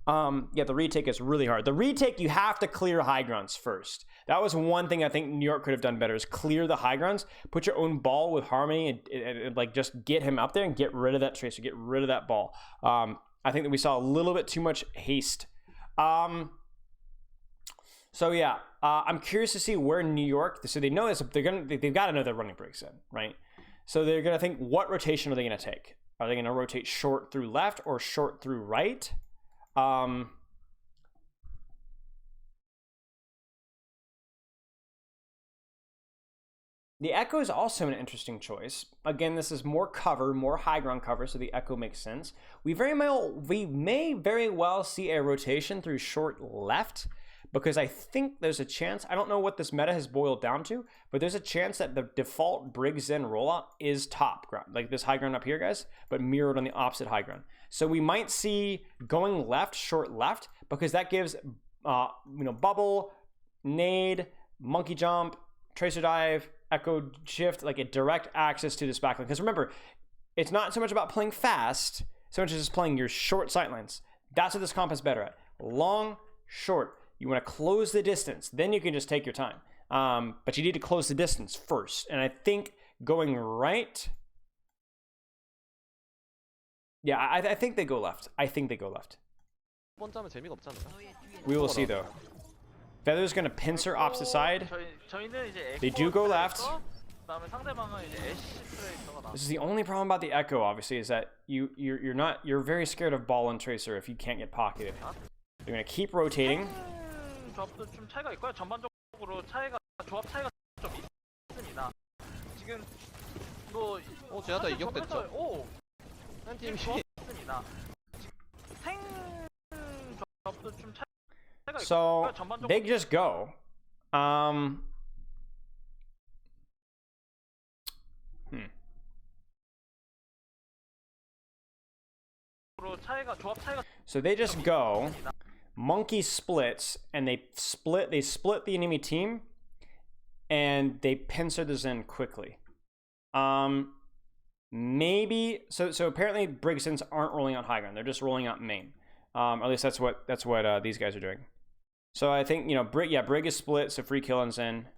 Yeah, the retake is really hard. The retake, you have to clear high grounds first. That was one thing I think New York could have done better, is clear the high grounds, put your own ball with Harmony, and like just get him up there and get rid of that Tracer, get rid of that ball. I think that we saw a little bit too much haste. So yeah, I'm curious to see where New York. So they know this. They've got to know they're running Briggs in, right? So they're gonna think, what rotation are they gonna take? Are they gonna rotate short through left or short through right? The Echo is also an interesting choice. Again, this is more cover, more high ground cover, so the Echo makes sense. We may very well see a rotation through short left, because I think there's a chance, I don't know what this meta has boiled down to, but there's a chance that the default Briggs in rollout is top ground, like this high ground up here, guys, but mirrored on the opposite high ground. So we might see going left, short left, because that gives, bubble, nade, monkey jump, tracer dive, echo shift, like a direct access to this backline. Because remember, it's not so much about playing fast, so much as just playing your short sightlines. That's what this comp is better at. Long, short. You want to close the distance, then you can just take your time. But you need to close the distance first. And I think going right, yeah, I think they go left. I think they go left. We will see though. Feather's gonna pincer opposite side. They do go left. This is the only problem about the Echo, obviously, is that you're very scared of ball and tracer if you can't get pocketed. They're gonna keep rotating. 조합도 좀 차이가 있고요. 전반적으로 조합 차이가 좀 있습니다. 지금 제나타 이격됐죠? 한 팀이 좋았습니다. 생 조합도 좀 차이가 So 있고요. 전반적으로 they just go. So they just go. Monkey splits, and they split the enemy team, and they pincer the Zen quickly. Maybe so apparently Briggsons aren't rolling out high ground, they're just rolling out main. At least that's what these guys are doing. So I think, Brig is split, so free kill on Zen.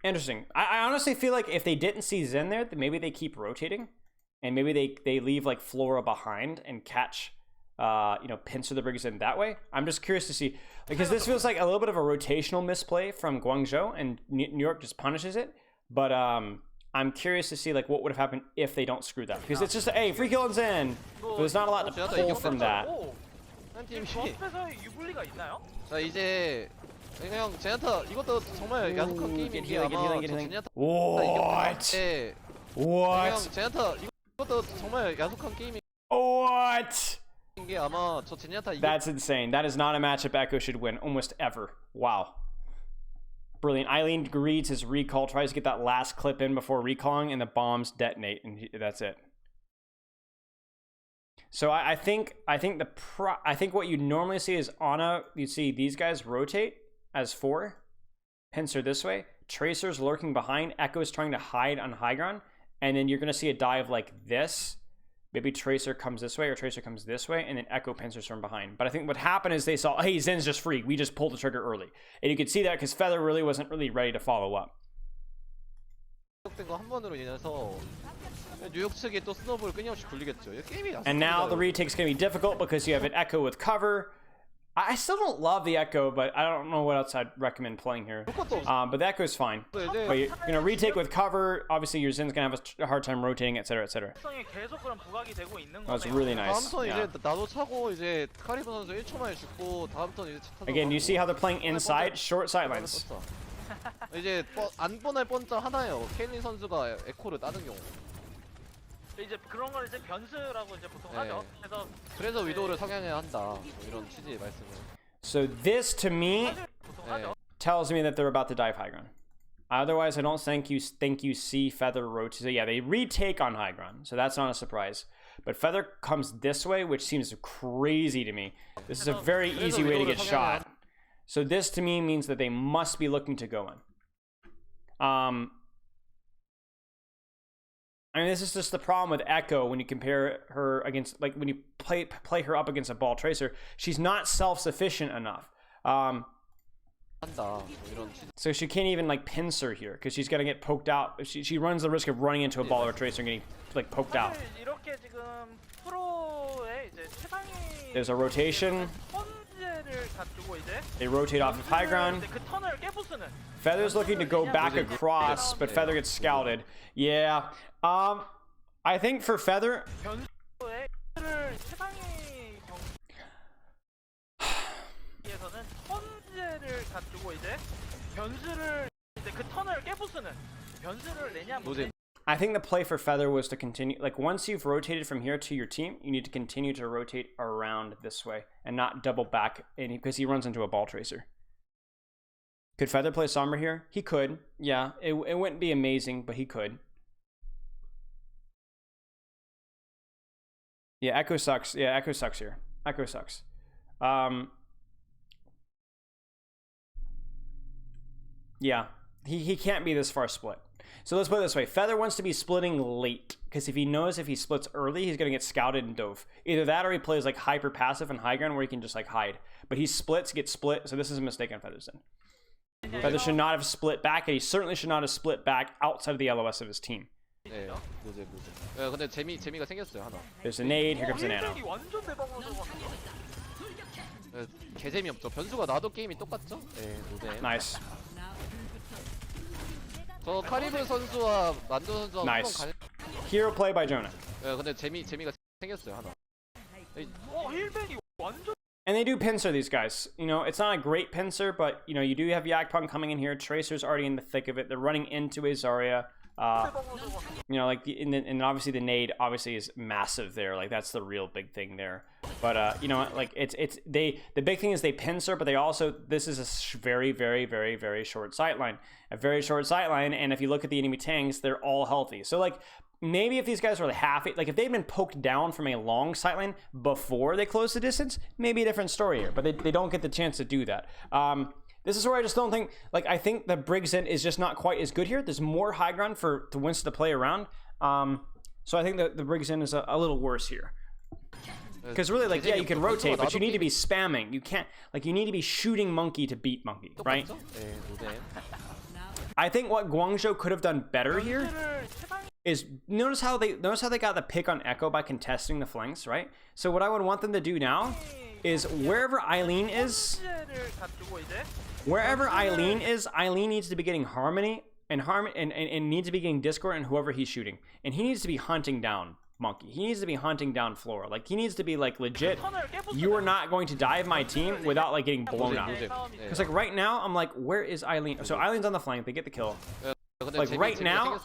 Interesting. I honestly feel like if they didn't see Zen there, then maybe they keep rotating, and maybe they leave like Flora behind and catch, pincer the Briggs in that way. I'm just curious to see, because this feels like a little bit of a rotational misplay from Guangzhou, and New York just punishes it. But I'm curious to see like what would have happened if they don't screw that, because it's just free kill on Zen. But there's not a lot to pull from that. 자 이제 형 제나타 이것도 정말 야속한 게임인데 아마 저 제나타 What? 형 제나타 이것도 정말 야속한 게임인 게 아마 저 제나타 That's insane. That is not a matchup Echo should win almost ever. Wow. Brilliant. Eileen reads his recall, tries to get that last clip in before recalling, and the bombs detonate, and that's it. So I think what you normally see is Ana, you see these guys rotate as 4, pincer this way, Tracer's lurking behind, Echo's trying to hide on high ground, and then you're going to see a dive like this. Maybe Tracer comes this way or Tracer comes this way, and then Echo pincers from behind. But I think what happened is they saw, hey, Zen's just free. We just pulled the trigger early. And you could see that because Feather really wasn't ready to follow up. And now the retake's going to be difficult because you have an Echo with cover. I still don't love the Echo, but I don't know what else I'd recommend playing here. But the Echo's fine. But you're going to retake with cover. Obviously, your Zen's going to have a hard time rotating, etc., etc. That's really nice. Yeah. Again, you see how they're playing inside? Short sidelines. 이제 안 뻔할 뻔짜 하나예요. 케일린 선수가 에코를 따는 경우. 이제 그런 걸 이제 변수라고 이제 보통 하죠. 그래서 위도우를 성향해야 한다. 이런 취지의 말씀을. So this to me tells me that they're about to dive high ground. Otherwise, I don't think you see Feather rotate. So yeah, they retake on high ground, so that's not a surprise. But Feather comes this way, which seems crazy to me. This is a very easy way to get shot. So this to me means that they must be looking to go in. I mean, this is just the problem with Echo when you compare her against, like, when you play her up against a ball tracer. She's not self-sufficient enough. So she can't even like pincer here because she's gonna get poked out. She runs the risk of running into a ball or tracer and getting like poked out. There's a rotation. They rotate off of high ground. Feather's looking to go back across, but Feather gets scouted. Yeah. I think for Feather, I think the play for Feather was to continue, like, once you've rotated from here to your team, you need to continue to rotate around this way and not double back because he runs into a ball tracer. Could Feather play Sombra here? He could. Yeah, it wouldn't be amazing, but he could. Yeah, Echo sucks. Yeah, Echo sucks here. Echo sucks. Yeah, he can't be this far split. So let's put it this way. Feather wants to be splitting late, because if he knows if he splits early, he's going to get scouted and dove. Either that or he plays like hyper passive and high ground where he can just like hide. But he splits, gets split, so this is a mistake on Feather's end. Feather should not have split back, and he certainly should not have split back outside of the LOS of his team. There's a nade, here comes a nano. Nice. Nice. Hero play by Jonah. And they do pincer these guys. You know, it's not a great pincer, but you know, you do have Yakpong coming in here. Tracer's already in the thick of it. They're running into a Zarya. You know, like, and obviously the nade obviously is massive there. Like, that's the real big thing there. But you know, like, the big thing is they pincer, but they also, this is a very, very, very, very short sightline. A very short sightline, and if you look at the enemy tanks, they're all healthy. So like, maybe if these guys were half, like if they'd been poked down from a long sightline before they closed the distance, maybe a different story here. But they don't get the chance to do that. This is where I just don't think, like, I think the Briggs in is just not quite as good here. There's more high ground for Winston to play around. So I think that the Briggs in is a little worse here. Because really, like, yeah, you can rotate, but you need to be spamming. You can't, like, you need to be shooting Monkey to beat Monkey, right? I think what Guangzhou could have done better here is notice how they got the pick on Echo by contesting the flanks, right? So what I would want them to do now is wherever Eileen is, Eileen needs to be getting Harmony and needs to be getting Discord and whoever he's shooting, and he needs to be hunting down Monkey. He needs to be hunting down Flora. Like, he needs to be like legit. You are not going to dive my team without like getting blown out. Because like right now, I'm like, where is Eileen? So Eileen's on the flank. They get the kill. Like right now,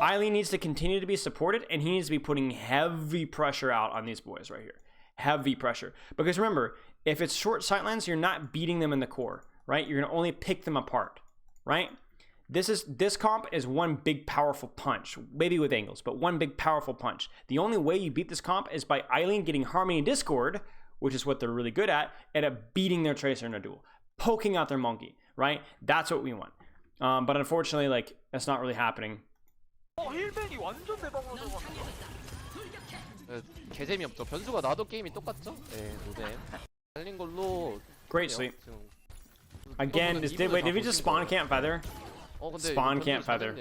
Eileen needs to continue to be supported, and he needs to be putting heavy pressure out on these boys right here. Heavy pressure. Because remember, if it's short sightlines, you're not beating them in the core, right? You're gonna only pick them apart, right? This comp is one big powerful punch, maybe with angles, but one big powerful punch. The only way you beat this comp is by Eileen getting Harmony and Discord, which is what they're really good at beating their Tracer in a duel, poking out their Monkey, right? That's what we want. But unfortunately, like, that's not really happening. Great sleep. Again, did we just spawn camp Feather? Spawn camp Feather.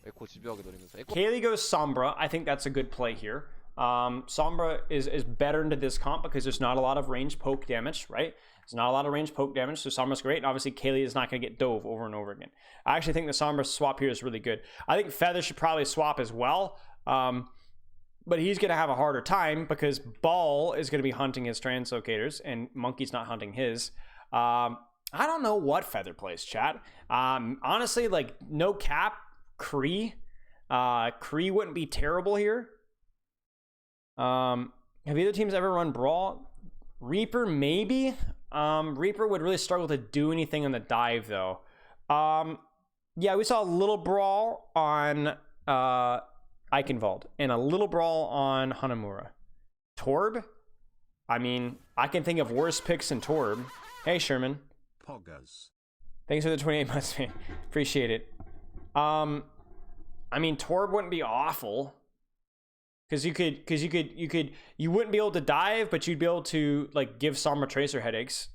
Kaylee goes Sombra. I think that's a good play here. Sombra is better into this comp because there's not a lot of range poke damage, right? There's not a lot of range poke damage, so Sombra's great. And obviously, Kaylee is not going to get dove over and over again. I actually think the Sombra swap here is really good. I think Feather should probably swap as well. But he's going to have a harder time because Ball is going to be hunting his Translocators and Monkey's not hunting his. I don't know what Feather plays, chat. Honestly, like, no cap, Kree. Kree wouldn't be terrible here. Have either teams ever run Brawl? Reaper maybe. Reaper would really struggle to do anything on the dive though. Yeah, we saw a little brawl on Eichenwald and a little brawl on Hanamura. Torb? I mean, I can think of worse picks than Torb. Hey, Sherman. Poggers. Thanks for the 28 months, man. Appreciate it. I mean, Torb wouldn't be awful. Because you wouldn't be able to dive, but you'd be able to like give Sombra Tracer headaches.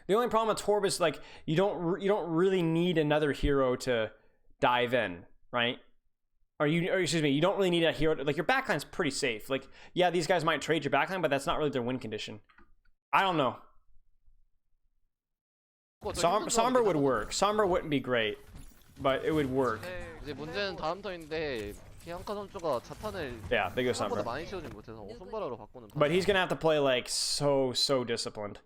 The only problem with Torb is like you don't really need another hero to dive in, right? Or excuse me, you don't really need a hero. Like your backline's pretty safe. Like yeah, these guys might trade your backline, but that's not really their win condition. I don't know. Sombra would work. Sombra wouldn't be great, but it would work. 이제 문제는 다음 턴인데 비앙카 선수가 자탄을 Yeah, they go 생각보다 Sombra. 많이 씌우진 못해서 손바닥으로 바꾸는. But he's gonna have to play like so disciplined,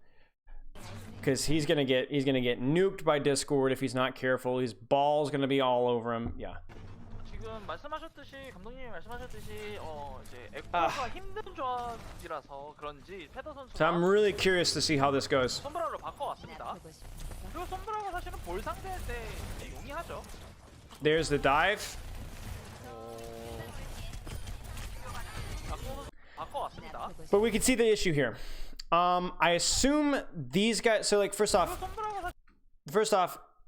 because he's gonna get nuked by Discord if he's not careful. His ball's gonna be all over him. Yeah. 지금 말씀하셨듯이 감독님이 말씀하셨듯이 이제 에코가 힘든 조합이라서 그런지 페더 선수가 So I'm really curious to see how this goes. 솜브라로 바꿔왔습니다. 그리고 솜브라가 사실은 볼 상대할 때 용이하죠. There's the dive. 바꿔왔습니다. But we can see the issue here. I assume these guys. So like first off,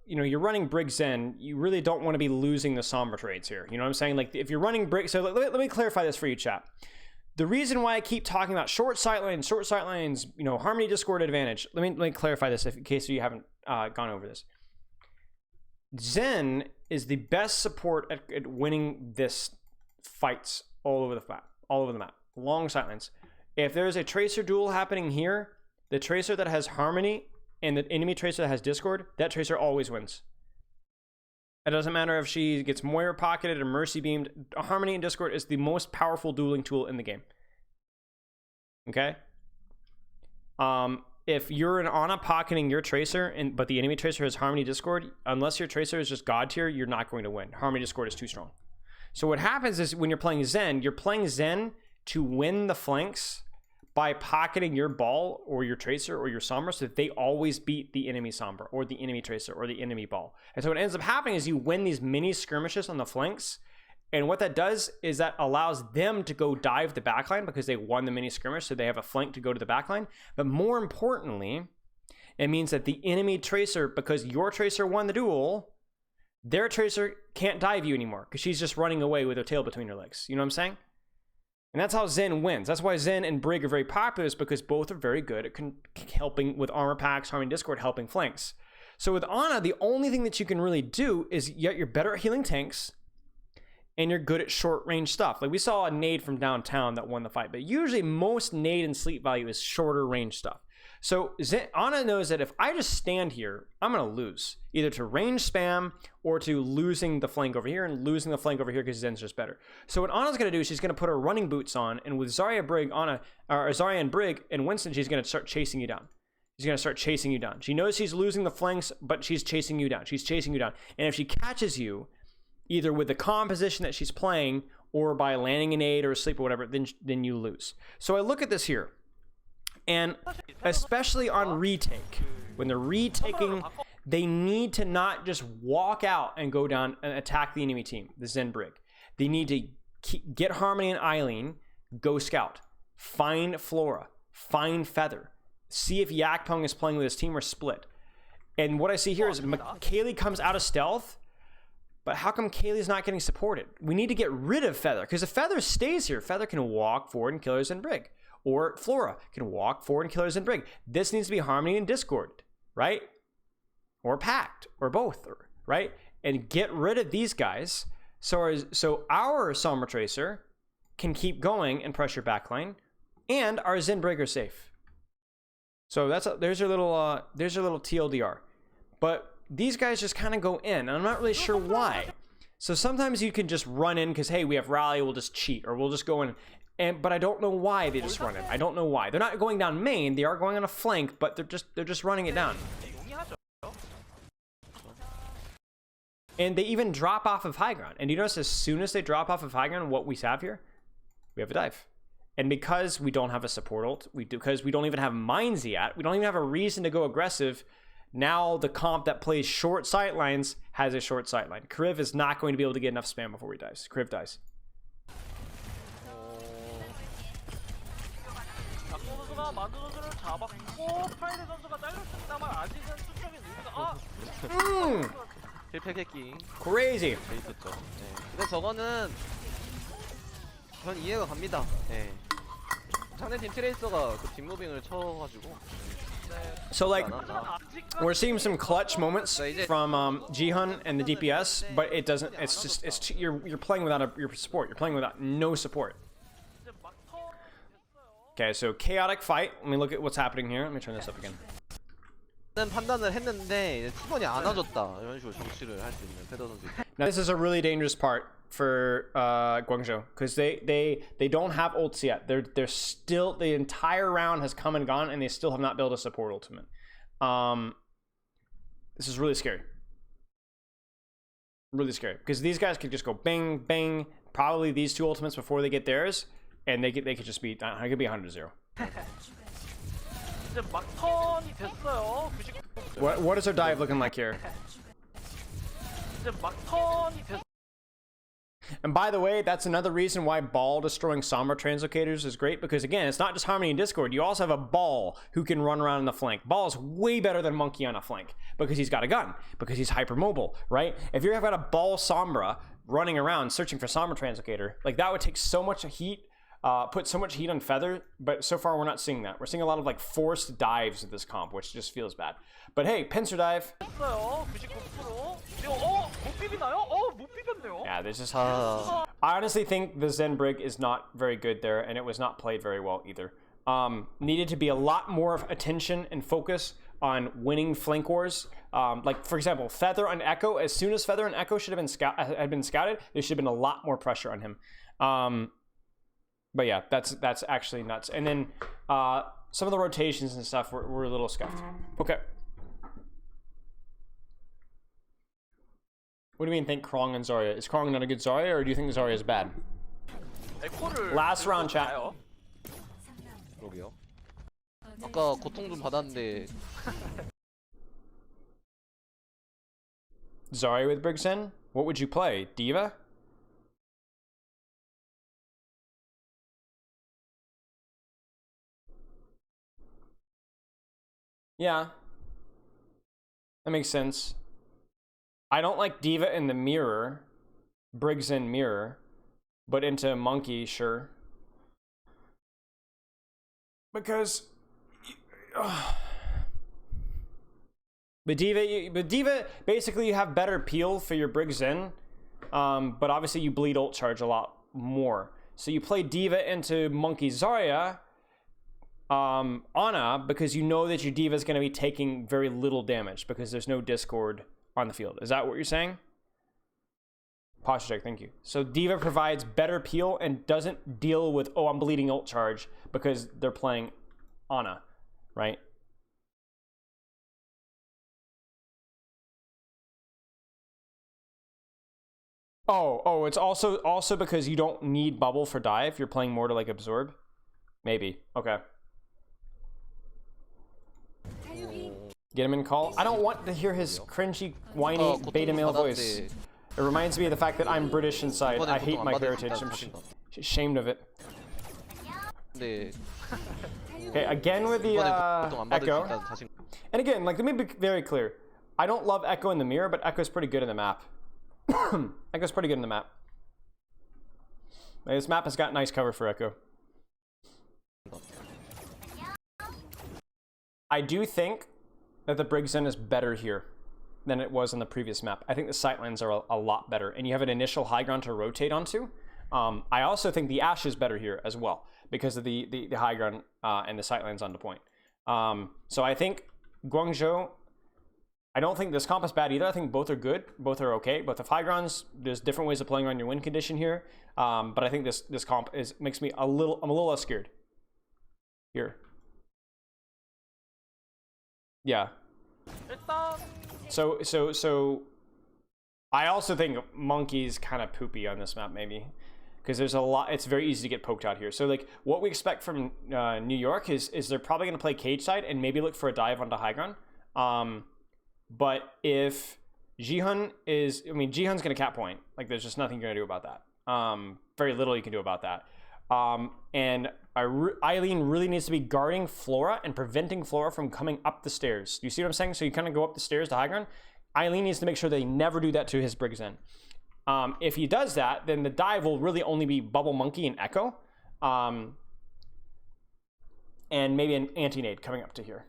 you know, you're running Brig Zen. You really don't want to be losing the Sombra trades here. You know what I'm saying? Like if you're running Brig. So let me clarify this for you, chat. The reason why I keep talking about short sightlines, you know, Harmony Discord advantage. Let me clarify this in case you haven't gone over this. Zen is the best support at winning this fights all over the map. Long sightlines. If there's a Tracer duel happening here, the Tracer that has Harmony and the enemy Tracer that has Discord, that Tracer always wins. It doesn't matter if she gets Moira pocketed or Mercy beamed. Harmony and Discord is the most powerful dueling tool in the game. Okay? If you're an Ana pocketing your Tracer, but the enemy Tracer has Harmony Discord, unless your Tracer is just God tier, you're not going to win. Harmony Discord is too strong. So what happens is when you're playing Zen to win the flanks by pocketing your ball or your Tracer or your Sombra so that they always beat the enemy Sombra or the enemy Tracer or the enemy ball. And so what ends up happening is you win these mini skirmishes on the flanks. And what that does is that allows them to go dive the backline because they won the mini skirmish, so they have a flank to go to the backline. But more importantly, it means that the enemy Tracer, because your Tracer won the duel, their Tracer can't dive you anymore because she's just running away with her tail between her legs. You know what I'm saying? And that's how Zen wins. That's why Zen and Brig are very popular, is because both are very good at helping with armor packs, Harmony Discord, helping flanks. So with Ana, the only thing that you can really do is you're better at healing tanks and you're good at short range stuff. Like we saw a nade from downtown that won the fight, but usually most nade and sleep value is shorter range stuff. So Ana knows that if I just stand here, I'm going to lose. Either to range spam or to losing the flank over here and losing the flank over here because Zen's just better. So what Ana's going to do is she's going to put her running boots on, and with Zarya and Brig and Winston, she's going to start chasing you down. She's going to start chasing you down. She knows she's losing the flanks, but she's chasing you down. She's chasing you down. And if she catches you, either with the composition that she's playing or by landing an aid or a sleep or whatever, then you lose. So I look at this here. And especially on retake, when they're retaking, they need to not just walk out and go down and attack the enemy team, the Zen Brig. They need to get Harmony and Eileen, go scout, find Flora, find Feather, see if Yakpeng is playing with his team or split. And what I see here is Kaylee comes out of stealth, but how come Kaylee's not getting supported? We need to get rid of Feather, because if Feather stays here, Feather can walk forward and kill her Zen Brig. Or Flora can walk forward and kill her Zen Brig. This needs to be Harmony and Discord, right? Or Pact, or both, right? And get rid of these guys so our Sombra Tracer can keep going and pressure backline, and our Zen Brig are safe. So there's your little TLDR. But these guys just kind of go in, and I'm not really sure why. So sometimes you can just run in because, hey, we have rally, we'll just cheat, or we'll just go in. But I don't know why they just run it. I don't know why. They're not going down main. They are going on a flank, but they're just running it down. And they even drop off of high ground. And you notice as soon as they drop off of high ground, what we have here? we have a dive. And because we don't have a support ult, because we don't even have mines yet, we don't even have a reason to go aggressive. Now the comp that plays short sightlines has a short sightline. Kriv is not going to be able to get enough spam before he dies. Kriv dies. Crazy. 근데 저거는 전 이해가 갑니다. 예. 상대팀 트레이서가 그 뒷무빙을 쳐가지고. So like, we're seeing some clutch moments from Jihan and the DPS, but it doesn't. It's just you're playing without your support. You're playing without no support. Okay, so chaotic fight. Let me look at what's happening here. Let me turn this up again. 판단을 했는데 팀원이 안 와줬다 이런 식으로 정치를 할 수 있는 패더 선수. Now this is a really dangerous part for Guangzhou because they don't have ults yet. They're still, the entire round has come and gone and they still have not built a support ultimate. This is really scary. Really scary because these guys could just go bang bang. Probably these two ultimates before they get theirs, and they could just be it could be 100-0. What is our dive looking like here? And by the way, that's another reason why Ball destroying Sombra translocators is great, because again, it's not just Harmony and Discord. You also have a Ball who can run around in the flank. Ball is way better than Monkey on a flank because he's got a gun, because he's hypermobile, right? If you've got a Ball Sombra running around searching for Sombra translocator, like that would take so much heat. Put so much heat on Feather, but so far we're not seeing that. We're seeing a lot of like forced dives at this comp, which just feels bad. But hey, pincer dive. Yeah, there's just. I honestly think the Zen Brig is not very good there, and it was not played very well either. Needed to be a lot more of attention and focus on winning flank wars. Like for example, Feather and Echo. As soon as Feather and Echo should have been scouted, there should have been a lot more pressure on him. But yeah, that's actually nuts. And then some of the rotations and stuff were a little scuffed. Okay. What do you mean think Krong and Zarya? Is Krong not a good Zarya, or do you think Zarya is bad? Last round, chat. 그러게요. 아까 고통 좀 받았는데. Zarya with Brigsen? What would you play? D.Va? Yeah, that makes sense. I don't like D.Va in the mirror, Briggs in mirror, but into Monkey, sure. Because, but D.Va, basically you have better peel for your Briggs in, but obviously you bleed ult charge a lot more. So you play D.Va into Monkey Zarya, Ana, because you know that your D.Va is going to be taking very little damage because there's no Discord on the field. Is that what you're saying? Posture check, thank you. So D.Va provides better peel and doesn't deal with, oh, I'm bleeding ult charge because they're playing Ana, right? Oh, it's also because you don't need bubble for dive. You're playing more to like absorb. Maybe. Okay. Get him in call. I don't want to hear his cringy, whiny beta male voice. It reminds me of the fact that I'm British inside. I hate my heritage. I'm ashamed of it. Okay, again with the Echo. And again, like, let me be very clear. I don't love Echo in the mirror, but Echo's pretty good in the map. Echo's pretty good in the map. Like, this map has got nice cover for Echo. I do think that the Brigsen is better here than it was in the previous map. I think the sightlines are a lot better, and you have an initial high ground to rotate onto. I also think the Ashe is better here as well because of the high ground and the sightlines on the point. So I think Guangzhou, I don't think this comp is bad either. I think both are good. Both are okay. Both have high grounds. There's different ways of playing around your win condition here. But I think this comp makes me I'm a little less scared here. Yeah. So I also think Monkey's kind of poopy on this map, maybe. because there's a lot. It's very easy to get poked out here. So like what we expect from New York is they're probably going to play cage side and maybe look for a dive onto high ground. But if Jihan is, I mean, Jihan's going to cap point. Like there's just nothing you're going to do about that. Very little you can do about that. And Eileen really needs to be guarding Flora and preventing Flora from coming up the stairs. Do you see what I'm saying? So you kind of go up the stairs to high ground. Eileen needs to make sure they never do that to his Briggs in. If he does that, then the dive will really only be Bubble Monkey and Echo. And maybe an anti-nade coming up to here.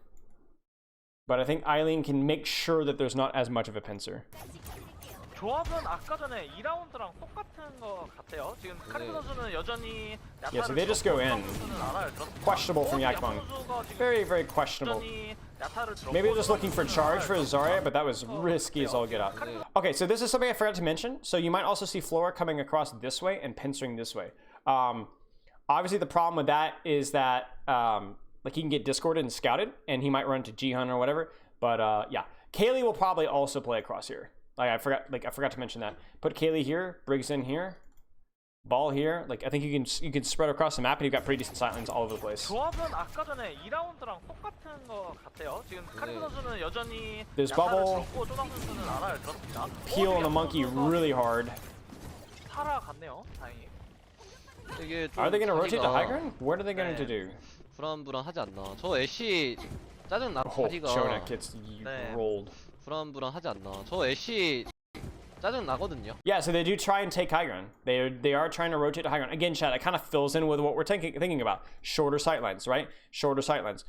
But I think Eileen can make sure that there's not as much of a pincer. 조합은 아까 전에 2라운드랑 똑같은 거 같아요. 지금 카리브 선수는 여전히 Yeah, so they just go in. Questionable from Yakbong. Very, very questionable. Maybe they're just looking for charge for Zarya, but that was risky as all get out. Okay, so this is something I forgot to mention. So you might also see Flora coming across this way and pincering this way. Obviously, the problem with that is that like he can get discorded and scouted, and he might run to Jihan or whatever. But yeah, Kaylee will probably also play across here. I forgot to mention that. Put Kaylee here, Briggs in here, Ball here. Like I think you can spread across the map, and you've got pretty decent sightlines all over the place. 조합은 아까 전에 2라운드랑 똑같은 거 같아요. 지금 카리브 선수는 여전히 There's 야타를 Bubble. 들었고 조당 선수는 아라를 들었습니다. Peel on the monkey really hard. 살아갔네요. 다행히. 이게 좀 Are they going to rotate to 자리가 high ground? What are they going to do? 불안불안하지 않나? 저 애쉬 짜증 나 Oh, 자리가 Jonak gets rolled. 불안불안하지 않나? 저 애쉬 짜증 나거든요. Yeah, so they do try and take high ground. They are trying to rotate to high ground. Again, Chad, it kind of fills in with what we're thinking about. Shorter sightlines, right? Shorter sightlines.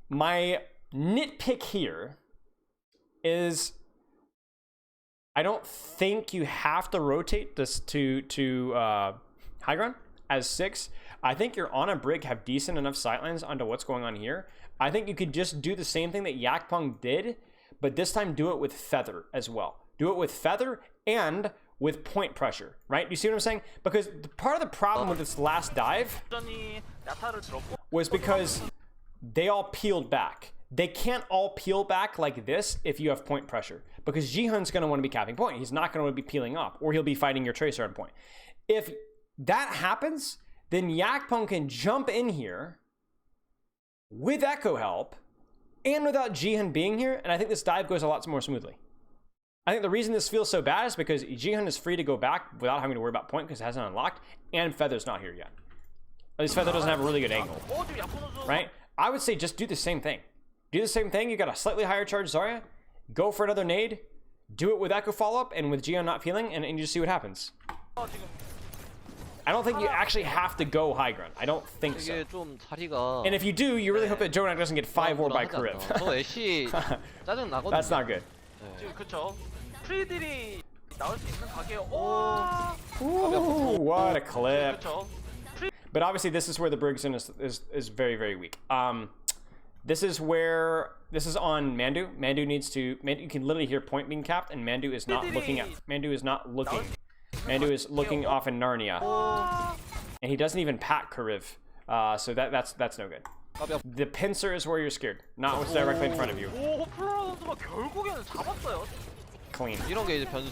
My nitpick here is I don't think you have to rotate this to high ground as 6. I think your Ana Brig have decent enough sightlines onto what's going on here. I think you could just do the same thing that Yakpong did, but this time do it with Feather as well. Do it with Feather and with point pressure, right? You see what I'm saying? Because part of the problem with this last dive was because they all peeled back. They can't all peel back like this if you have point pressure, because Jihan's going to want to be capping point. He's not going to want to be peeling up, or he'll be fighting your Tracer on point. If that happens, then Yakpong can jump in here with Echo help and without Jihan being here, and I think this dive goes a lot more smoothly. I think the reason this feels so bad is because Jihan is free to go back without having to worry about point because it hasn't unlocked, and Feather's not here yet. At least Feather doesn't have a really good angle, right? I would say just do the same thing. Do the same thing. You got a slightly higher charge Zarya. Go for another nade. Do it with Echo follow-up and with Jihan not peeling, and you just see what happens. I don't think you actually have to go high ground. I don't think so. 좀 자리가 And if you do, you really hope that Jonak doesn't get 5-4 by Karib. 저 애쉬 짜증 나거든요. That's not good. 지금 그쵸? 프리딜이 나올 수 있는 가게요. Ooh, what a clip. 그쵸? But obviously this is where the Brigson is very, very weak. This is on Mandu. Mandu needs to, you can literally hear point being capped, and Mandu is not looking. Mandu is looking off in Narnia. And he doesn't even pat Kariv. So that's no good. The pincer is where you're scared, not what's directly in front of you. 오, 플로라 선수가 결국에는 잡았어요. Clean. 이런 게 이제 변수.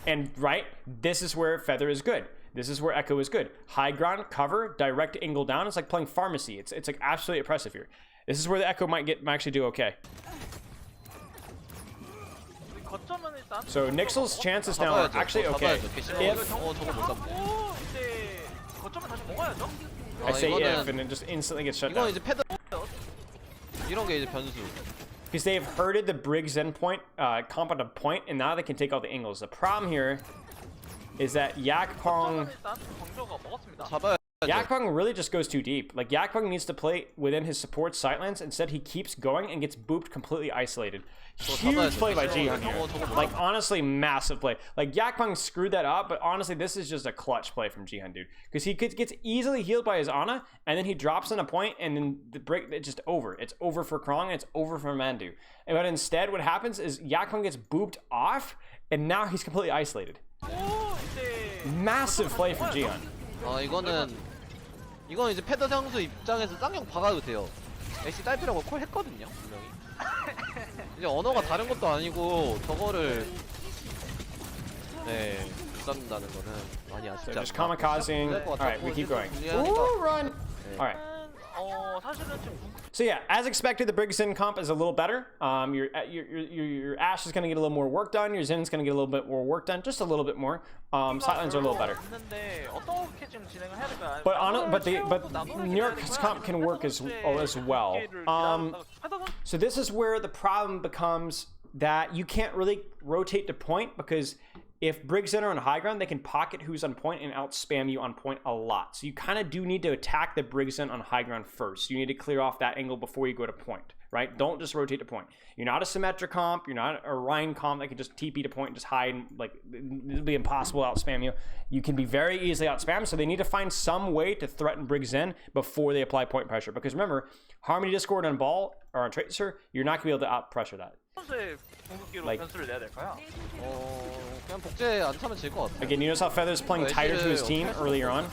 And right, this is where Feather is good. This is where Echo is good. High ground, cover, direct angle down. It's like playing pharmacy. It's like absolutely oppressive here. This is where the Echo might actually do okay. So Nixel's chances now are actually okay. If I say if, and it just instantly gets shut down. 이건 이제 패드. 이런 게 이제 변수. Because they have herded the Briggs endpoint, competent point, and now they can take all the angles. The problem here is that Yakpong really just goes too deep. Like, Yakpong needs to play within his support sightlines. Instead, he keeps going and gets booped completely isolated. Huge play by Jihan here. Like, honestly, massive play. Like, Yakpong screwed that up, but honestly, this is just a clutch play from Jihan, dude. Because he gets easily healed by his Ana, and then he drops in a point, and then the break, it's just over. It's over for Krong, and it's over for Mandu. But instead, what happens is Yakpong gets booped off, and now he's completely isolated. Massive play from Jihan. 이건 이제 패더 장수 입장에서 쌍용 박아도 돼요. 애쉬 딸피라고 콜 했거든요, 분명히. 이제 언어가 다른 것도 아니고 저거를 잡는다는 거는 많이 So 아쉽지 just 않나. kamikazing. 될것 All right, 같았고, we keep going. 불리하니까. Ooh, run. 네. All right. 사실은 지금 So yeah, as expected, the Brig Zen comp is a little better. Your Ashe is going to get a little more work done. Your Zen's going to get a little bit more work done, just a little bit more. Sightlines are a little better. 있는데 어떻게 지금 진행을 해야 될까요? But New York's comp can work as well. So this is where the problem becomes that you can't really rotate to point, because if Briggs are on high ground, they can pocket who's on point and outspam you on point a lot. So you kind of do need to attack the Briggs on high ground first. You need to clear off that angle before you go to point, right? Don't just rotate to point. You're not a Symmetra comp. You're not a Ryan comp that can just TP to point and just hide. And, like, it'll be impossible to outspam you. You can be very easily outspammed, so they need to find some way to threaten Briggs in before they apply point pressure. Because remember, Harmony Discord on Ball or on Tracer, you're not going to be able to out pressure that. like, 변수를 내야 될까요? 그냥 복제 안 차면 질 것 같아. Again, you notice how Feather's playing tighter to his team earlier on?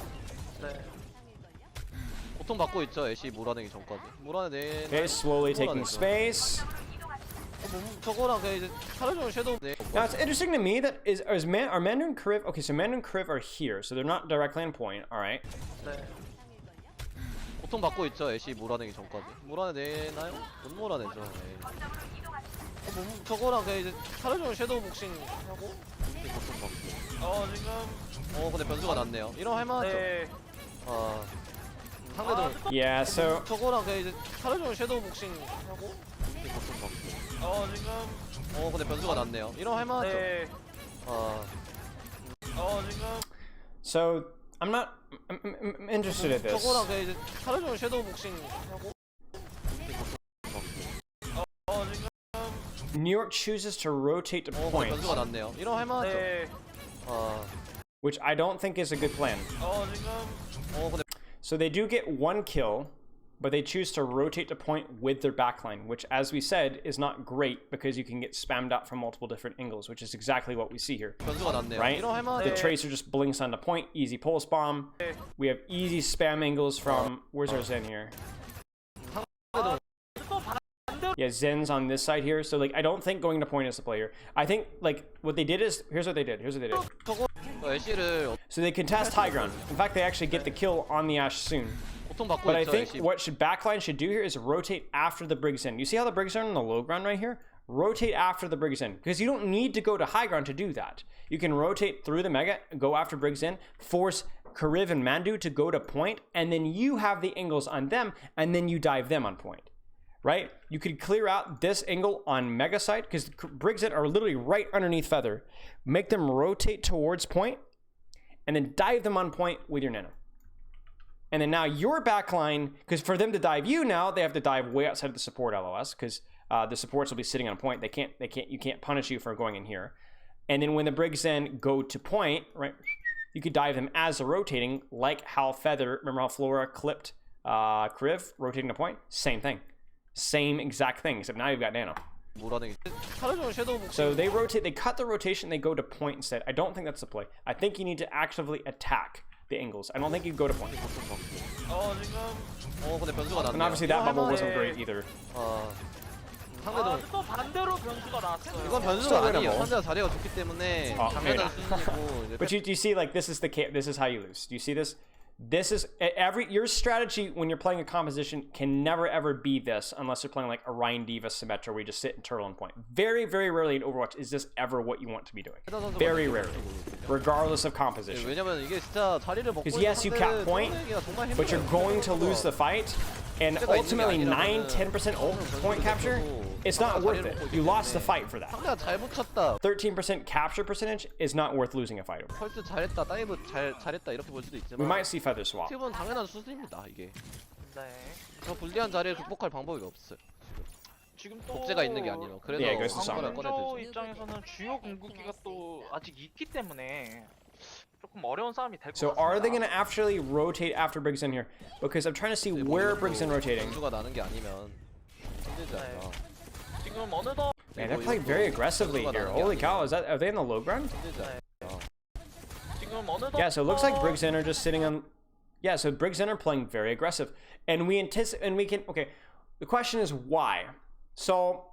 고통 받고 있죠, 애쉬 몰아내기 전까지. 몰아내. Okay, slowly taking space. 저거랑 그냥 이제 하루 종일 섀도우. Now it's interesting to me that are Mandu and Kriv, okay, so Mandu and Kriv are here, so they're not directly on point, alright. 고통 받고 있죠, 애쉬 몰아내기 전까지. 몰아내나요? 못 몰아내죠. 저거랑 그냥 이제 하루 종일 섀도우 복싱 하고 이렇게 고통 받고. 지금. 근데 변수가 났네요. 이러면 할만하죠. 상대도. Yeah, so. 저거랑 그냥 이제 하루 종일 섀도우 복싱 하고 이렇게 고통 받고. 지금. 근데 변수가 났네요. 이러면 할만하죠. 지금. So I'm interested in this. 저거랑 그냥 이제 하루 종일 섀도우 복싱 하고. New York chooses to rotate to point, 변수가 났네요. 이러면 할만하죠. which I don't think is a good plan. So they do get one kill, but they choose to rotate to point with their backline, which, as we said, is not great because you can get spammed out from multiple different angles, which is exactly what we see here. Right? The Tracer just blinks on the point, easy pulse bomb. We have easy spam angles from, where's our Zen here? Yeah, Zen's on this side here, so like I don't think going to point is the play here. I think like what they did is here's what they did. So they contest high ground. In fact, they actually get the kill on the Ashe soon. But I think what backline should do here is rotate after the Briggs in. You see how the Briggs are on the low ground right here? Rotate after the Briggs in, because you don't need to go to high ground to do that. You can rotate through the Mega, go after Briggs in, force Kariv and Mandu to go to point, and then you have the angles on them, and then you dive them on point. Right? You could clear out this angle on Mega side, because Briggs are literally right underneath Feather. Make them rotate towards point, and then dive them on point with your Nano. And then now your backline, because for them to dive you now, they have to dive way outside of the support LOS, because the supports will be sitting on point. You can't punish you for going in here. And then when the Briggs then go to point, right, you could dive them as they're rotating, like how Feather, remember how Flora clipped Kriv rotating to point? Same thing. Same exact thing, except now you've got Nano. So they rotate, they cut the rotation, they go to point instead. I don't think that's the play. I think you need to actively attack the angles. I don't think you go to point. And obviously that bubble wasn't great either. 또 반대로 변수가 나왔어요. 이건 변수가 아니에요. 상대가 자리가 좋기 때문에 당연한 수준이고. But you see, like this is how you lose. Do you see this? This is your strategy when you're playing a composition can never ever be this unless you're playing like a Ryan Diva Symmetra where you just sit and turtle on point. Very, very rarely in Overwatch is this ever what you want to be doing. Very rarely, regardless of composition. Because yes, you cap point, but you're going to lose the fight, and ultimately 9-10% ult point capture. It's not worth it. You lost the fight for that. 13% capture percentage is not worth losing a fight over. 펄스 잘했다, 다이브 잘했다 이렇게 볼 수도 있지만. We might see feather swap. 팁은 당연한 수준입니다 이게. 저 불리한 자리를 극복할 방법이 없어요. 지금 또 복제가 있는 게 아니라 그래서 강원도 입장에서는 주요 궁극기가 또 아직 있기 때문에 조금 어려운 싸움이 될 것 같습니다. So are they gonna actually rotate after Briggs in here? Because I'm trying to see where Briggs in rotating. 변수가 나는 게 아니면 힘들지 않나. 지금 어느덧. Man, they're playing very aggressively here. Holy cow, are they in the low ground? Yeah, so it looks like Briggs in are just sitting on. Yeah, so Briggs in are playing very aggressive, and we anticipate, and we can. Okay, the question is why. So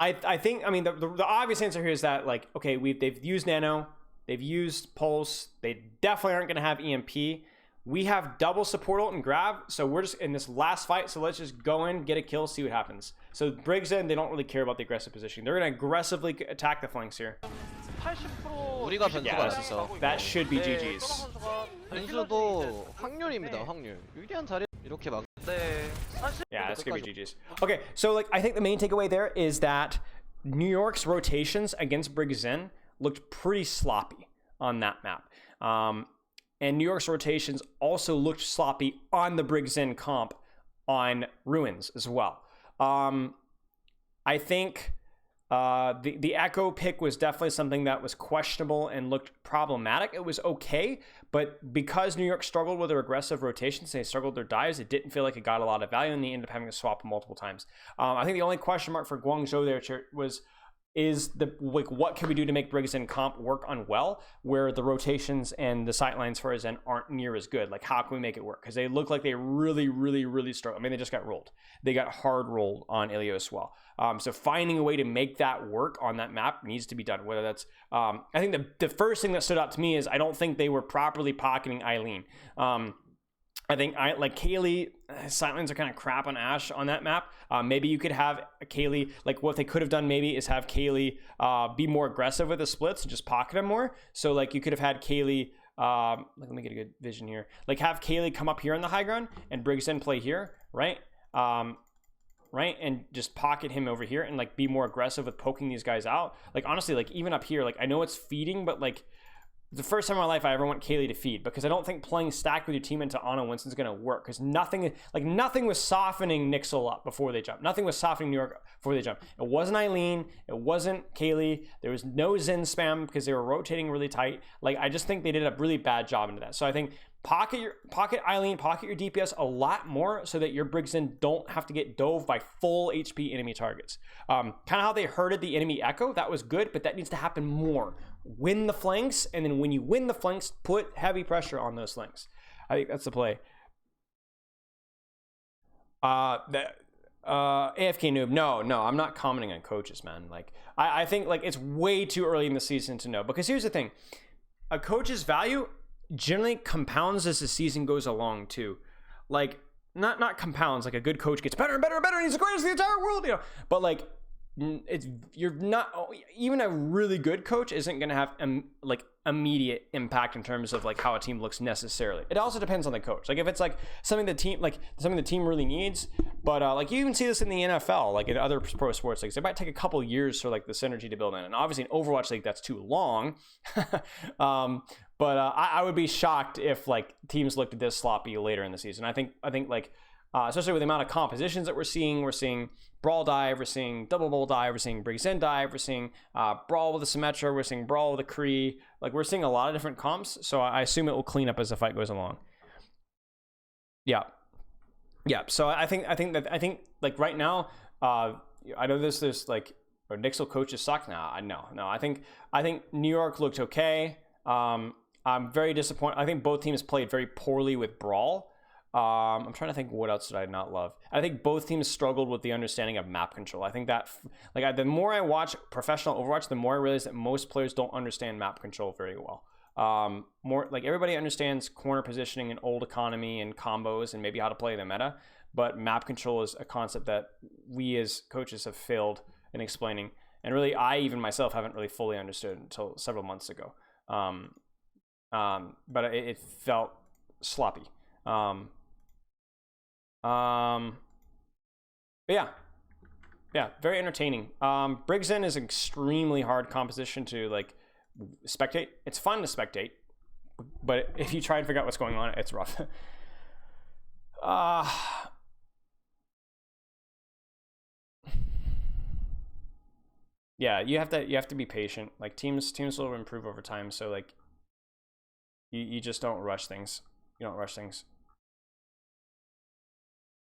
I think, I mean, the obvious answer here is that, like, okay, they've used Nano, they've used Pulse, they definitely aren't going to have EMP. We have double support ult and grab, so we're just in this last fight, so let's just go in, get a kill, see what happens. So Briggs in, they don't really care about the aggressive positioning. They're going to aggressively attack the flanks here. 80% 우리가 변수가 있어서. That should be GG's. 변수도 확률입니다. 확률. 유리한 자리 이렇게 막. 네. 사실 Yeah, that's gonna be GG's. Okay, so like I think the main takeaway there is that New York's rotations against Briggs in looked pretty sloppy on that map. And New York's rotations also looked sloppy on the Briggs in comp on Ruins as well. I think the Echo pick was definitely something that was questionable and looked problematic. It was okay, but because New York struggled with their aggressive rotations, they struggled with their dives, it didn't feel like it got a lot of value, and they ended up having to swap multiple times. I think the only question mark for Guangzhou there was, what can we do to make Briggs in comp work on well, where the rotations and the sightlines for Zen aren't near as good? Like, how can we make it work? Because they look like they really struggle. I mean, they just got rolled. They got hard rolled on Ilios well. So finding a way to make that work on that map needs to be done. Whether that's, I think the first thing that stood out to me is I don't think they were properly pocketing Eileen. I think like Kaylee, sightlines are kind of crap on Ashe on that map. Maybe you could have Kaylee, like what they could have done maybe is have Kaylee be more aggressive with the splits and just pocket them more. So like you could have had Kaylee, let me get a good vision here. Like have Kaylee come up here on the high ground and Briggs in play here, right? Right, and just pocket him over here and like be more aggressive with poking these guys out. Like honestly, like even up here, like I know it's feeding, but like the first time in my life I ever want Kaylee to feed, because I don't think playing stack with your team into Ana Winston is going to work, because nothing was softening Nixel up before they jumped. Nothing was softening New York before they jumped. It wasn't Eileen. It wasn't Kaylee. There was no Zen spam because they were rotating really tight. Like I just think they did a really bad job into that. So I think pocket Eileen, pocket your DPS a lot more so that your Briggs in don't have to get dove by full HP enemy targets. Kind of how they herded the enemy Echo, that was good, but that needs to happen more. Win the flanks, and then when you win the flanks, put heavy pressure on those flanks. I think that's the play. AFK noob, no, I'm not commenting on coaches, man. Like I think like it's way too early in the season to know, because here's the thing, a coach's value generally compounds as the season goes along too. Like not compounds, like a good coach gets better and better and better and he's the greatest in the entire world, you know, but like you're not, even a really good coach isn't going to have like immediate impact in terms of like how a team looks necessarily. It also depends on the coach. Like if it's like something the team really needs, but like you even see this in the NFL, like in other pro sports leagues, it might take a couple years for like the synergy to build in, and obviously in Overwatch League that's too long. But I would be shocked if like teams looked at this sloppy later in the season. I think like especially with the amount of compositions that we're seeing Brawl dive, we're seeing double bowl dive, we're seeing Briggs in dive, we're seeing Brawl with a Symmetra, we're seeing Brawl with a Kree. Like we're seeing a lot of different comps, so I assume it will clean up as the fight goes along. Yeah. So I think like right now, I know there's like Nixel coaches suck now. No. I think New York looked okay. I'm very disappointed. I think both teams played very poorly with Brawl. I'm trying to think what else did I not love. I think both teams struggled with the understanding of map control. I think that the more I watch professional Overwatch, the more I realize that most players don't understand map control very well. More like everybody understands corner positioning and old economy and combos and maybe how to play the meta, but map control is a concept that we as coaches have failed in explaining, and really I even myself haven't really fully understood until several months ago. But it felt sloppy. But yeah, very entertaining. Briggs in is an extremely hard composition to like spectate. It's fun to spectate, but if you try and figure out what's going on, it's rough. Yeah, you have to be patient. Like teams will improve over time, so like you just don't rush things. You don't rush things.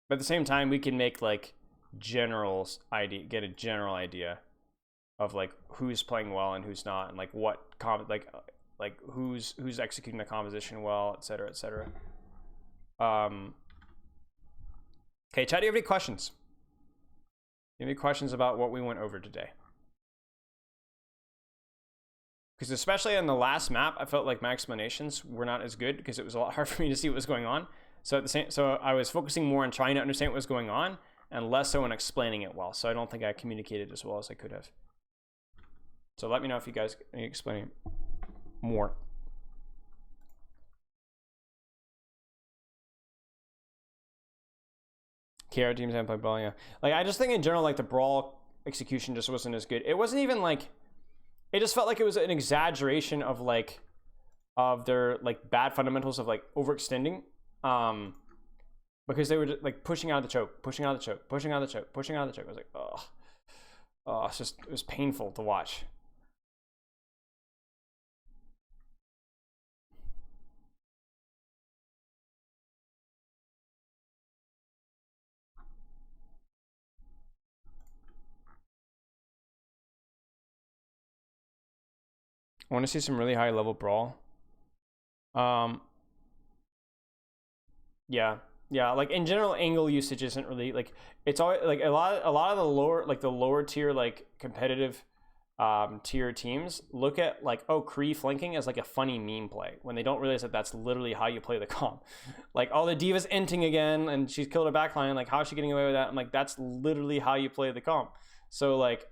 But at the same time, we can make like get a general idea of like who's playing well and who's not, and like what like who's executing the composition well, etc. Okay, chat, do you have any questions? Any questions about what we went over today? Because especially on the last map, I felt like my explanations were not as good because it was a lot hard for me to see what was going on. So I was focusing more on trying to understand what was going on and less so on explaining it well. So I don't think I communicated as well as I could have. So let me know if you guys need explaining more. KR teams haven't played Brawl, yeah. Like, I just think in general, like, the Brawl execution just wasn't as good. It wasn't even, like... It just felt like it was an exaggeration of, like... Of their, like, bad fundamentals of, like, overextending. Because they were, just, like, pushing out of the choke, pushing out of the choke, pushing out of the choke, pushing out of the choke. I was like, ugh. Oh, it's just... It was painful to watch. I want to see some really high level Brawl. Yeah, like in general angle usage isn't really like, it's always like a lot of the lower tier, like competitive tier teams look at like, oh, Kree flanking as like a funny meme play when they don't realize that that's literally how you play the comp. Like, oh, the D.Va's inting again and she's killed her backline, like how is she getting away with that? I'm like, that's literally how you play the comp. So like,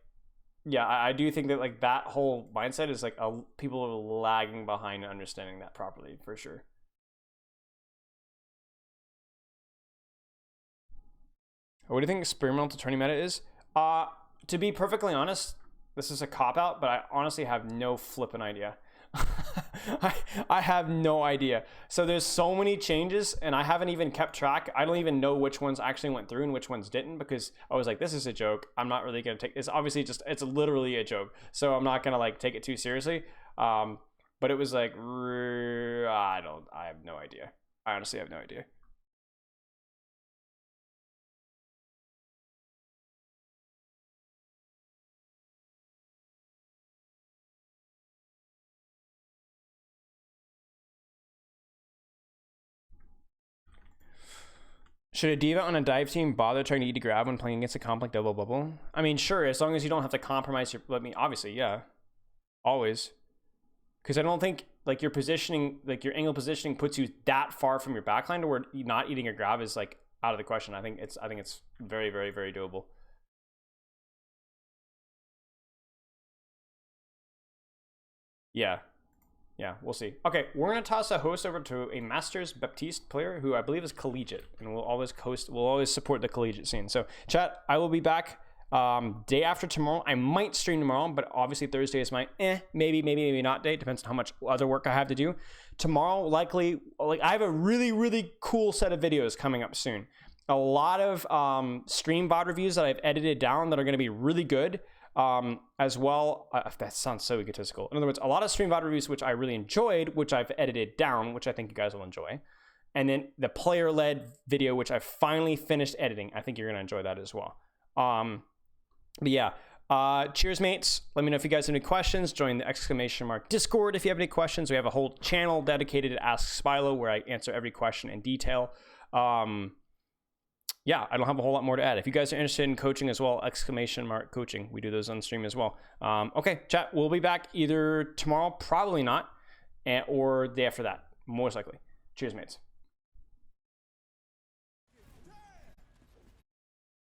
yeah, I do think that like that whole mindset is like people are lagging behind understanding that properly for sure. What do you think experimental tourney meta is? To be perfectly honest, this is a cop-out, but I honestly have no flipping idea. I have no idea. So there's so many changes and I haven't even kept track. I don't even know which ones actually went through and which ones didn't, because I was like, this is a joke. I'm not really going to take it's obviously just, it's literally a joke. So I'm not going to like take it too seriously. But it was like, I have no idea. I honestly have no idea. Should a D.Va on a dive team bother trying to eat a grab when playing against a comp like Double Bubble? I mean, sure, as long as you don't have to compromise your... I mean, obviously, yeah. Always. Because I don't think, like, your positioning, like, your angle positioning puts you that far from your backline to where not eating a grab is, like, out of the question. I think it's very, very, very doable. Yeah. Yeah, we'll see. Okay, we're gonna toss a host over to a Masters Baptiste player who I believe is collegiate, and we'll always support the collegiate scene. So, chat, I will be back day after tomorrow. I might stream tomorrow, but obviously Thursday is my maybe not day. Depends on how much other work I have to do. Tomorrow, likely, like I have a really, really cool set of videos coming up soon. A lot of stream VOD reviews that I've edited down that are gonna be really good. As well, that sounds so egotistical. In other words, a lot of stream VOD reviews which I really enjoyed, which I've edited down, which I think you guys will enjoy. And then the player-led video, which I finally finished editing. I think you're gonna enjoy that as well. But yeah, cheers, mates. Let me know if you guys have any questions. Join the ! Discord if you have any questions. We have a whole channel dedicated to Ask Spilo where I answer every question in detail. Yeah, I don't have a whole lot more to add. If you guys are interested in coaching as well, ! Coaching. We do those on stream as well. Okay, chat, we'll be back either tomorrow, probably not, or the day after that, most likely. Cheers, mates.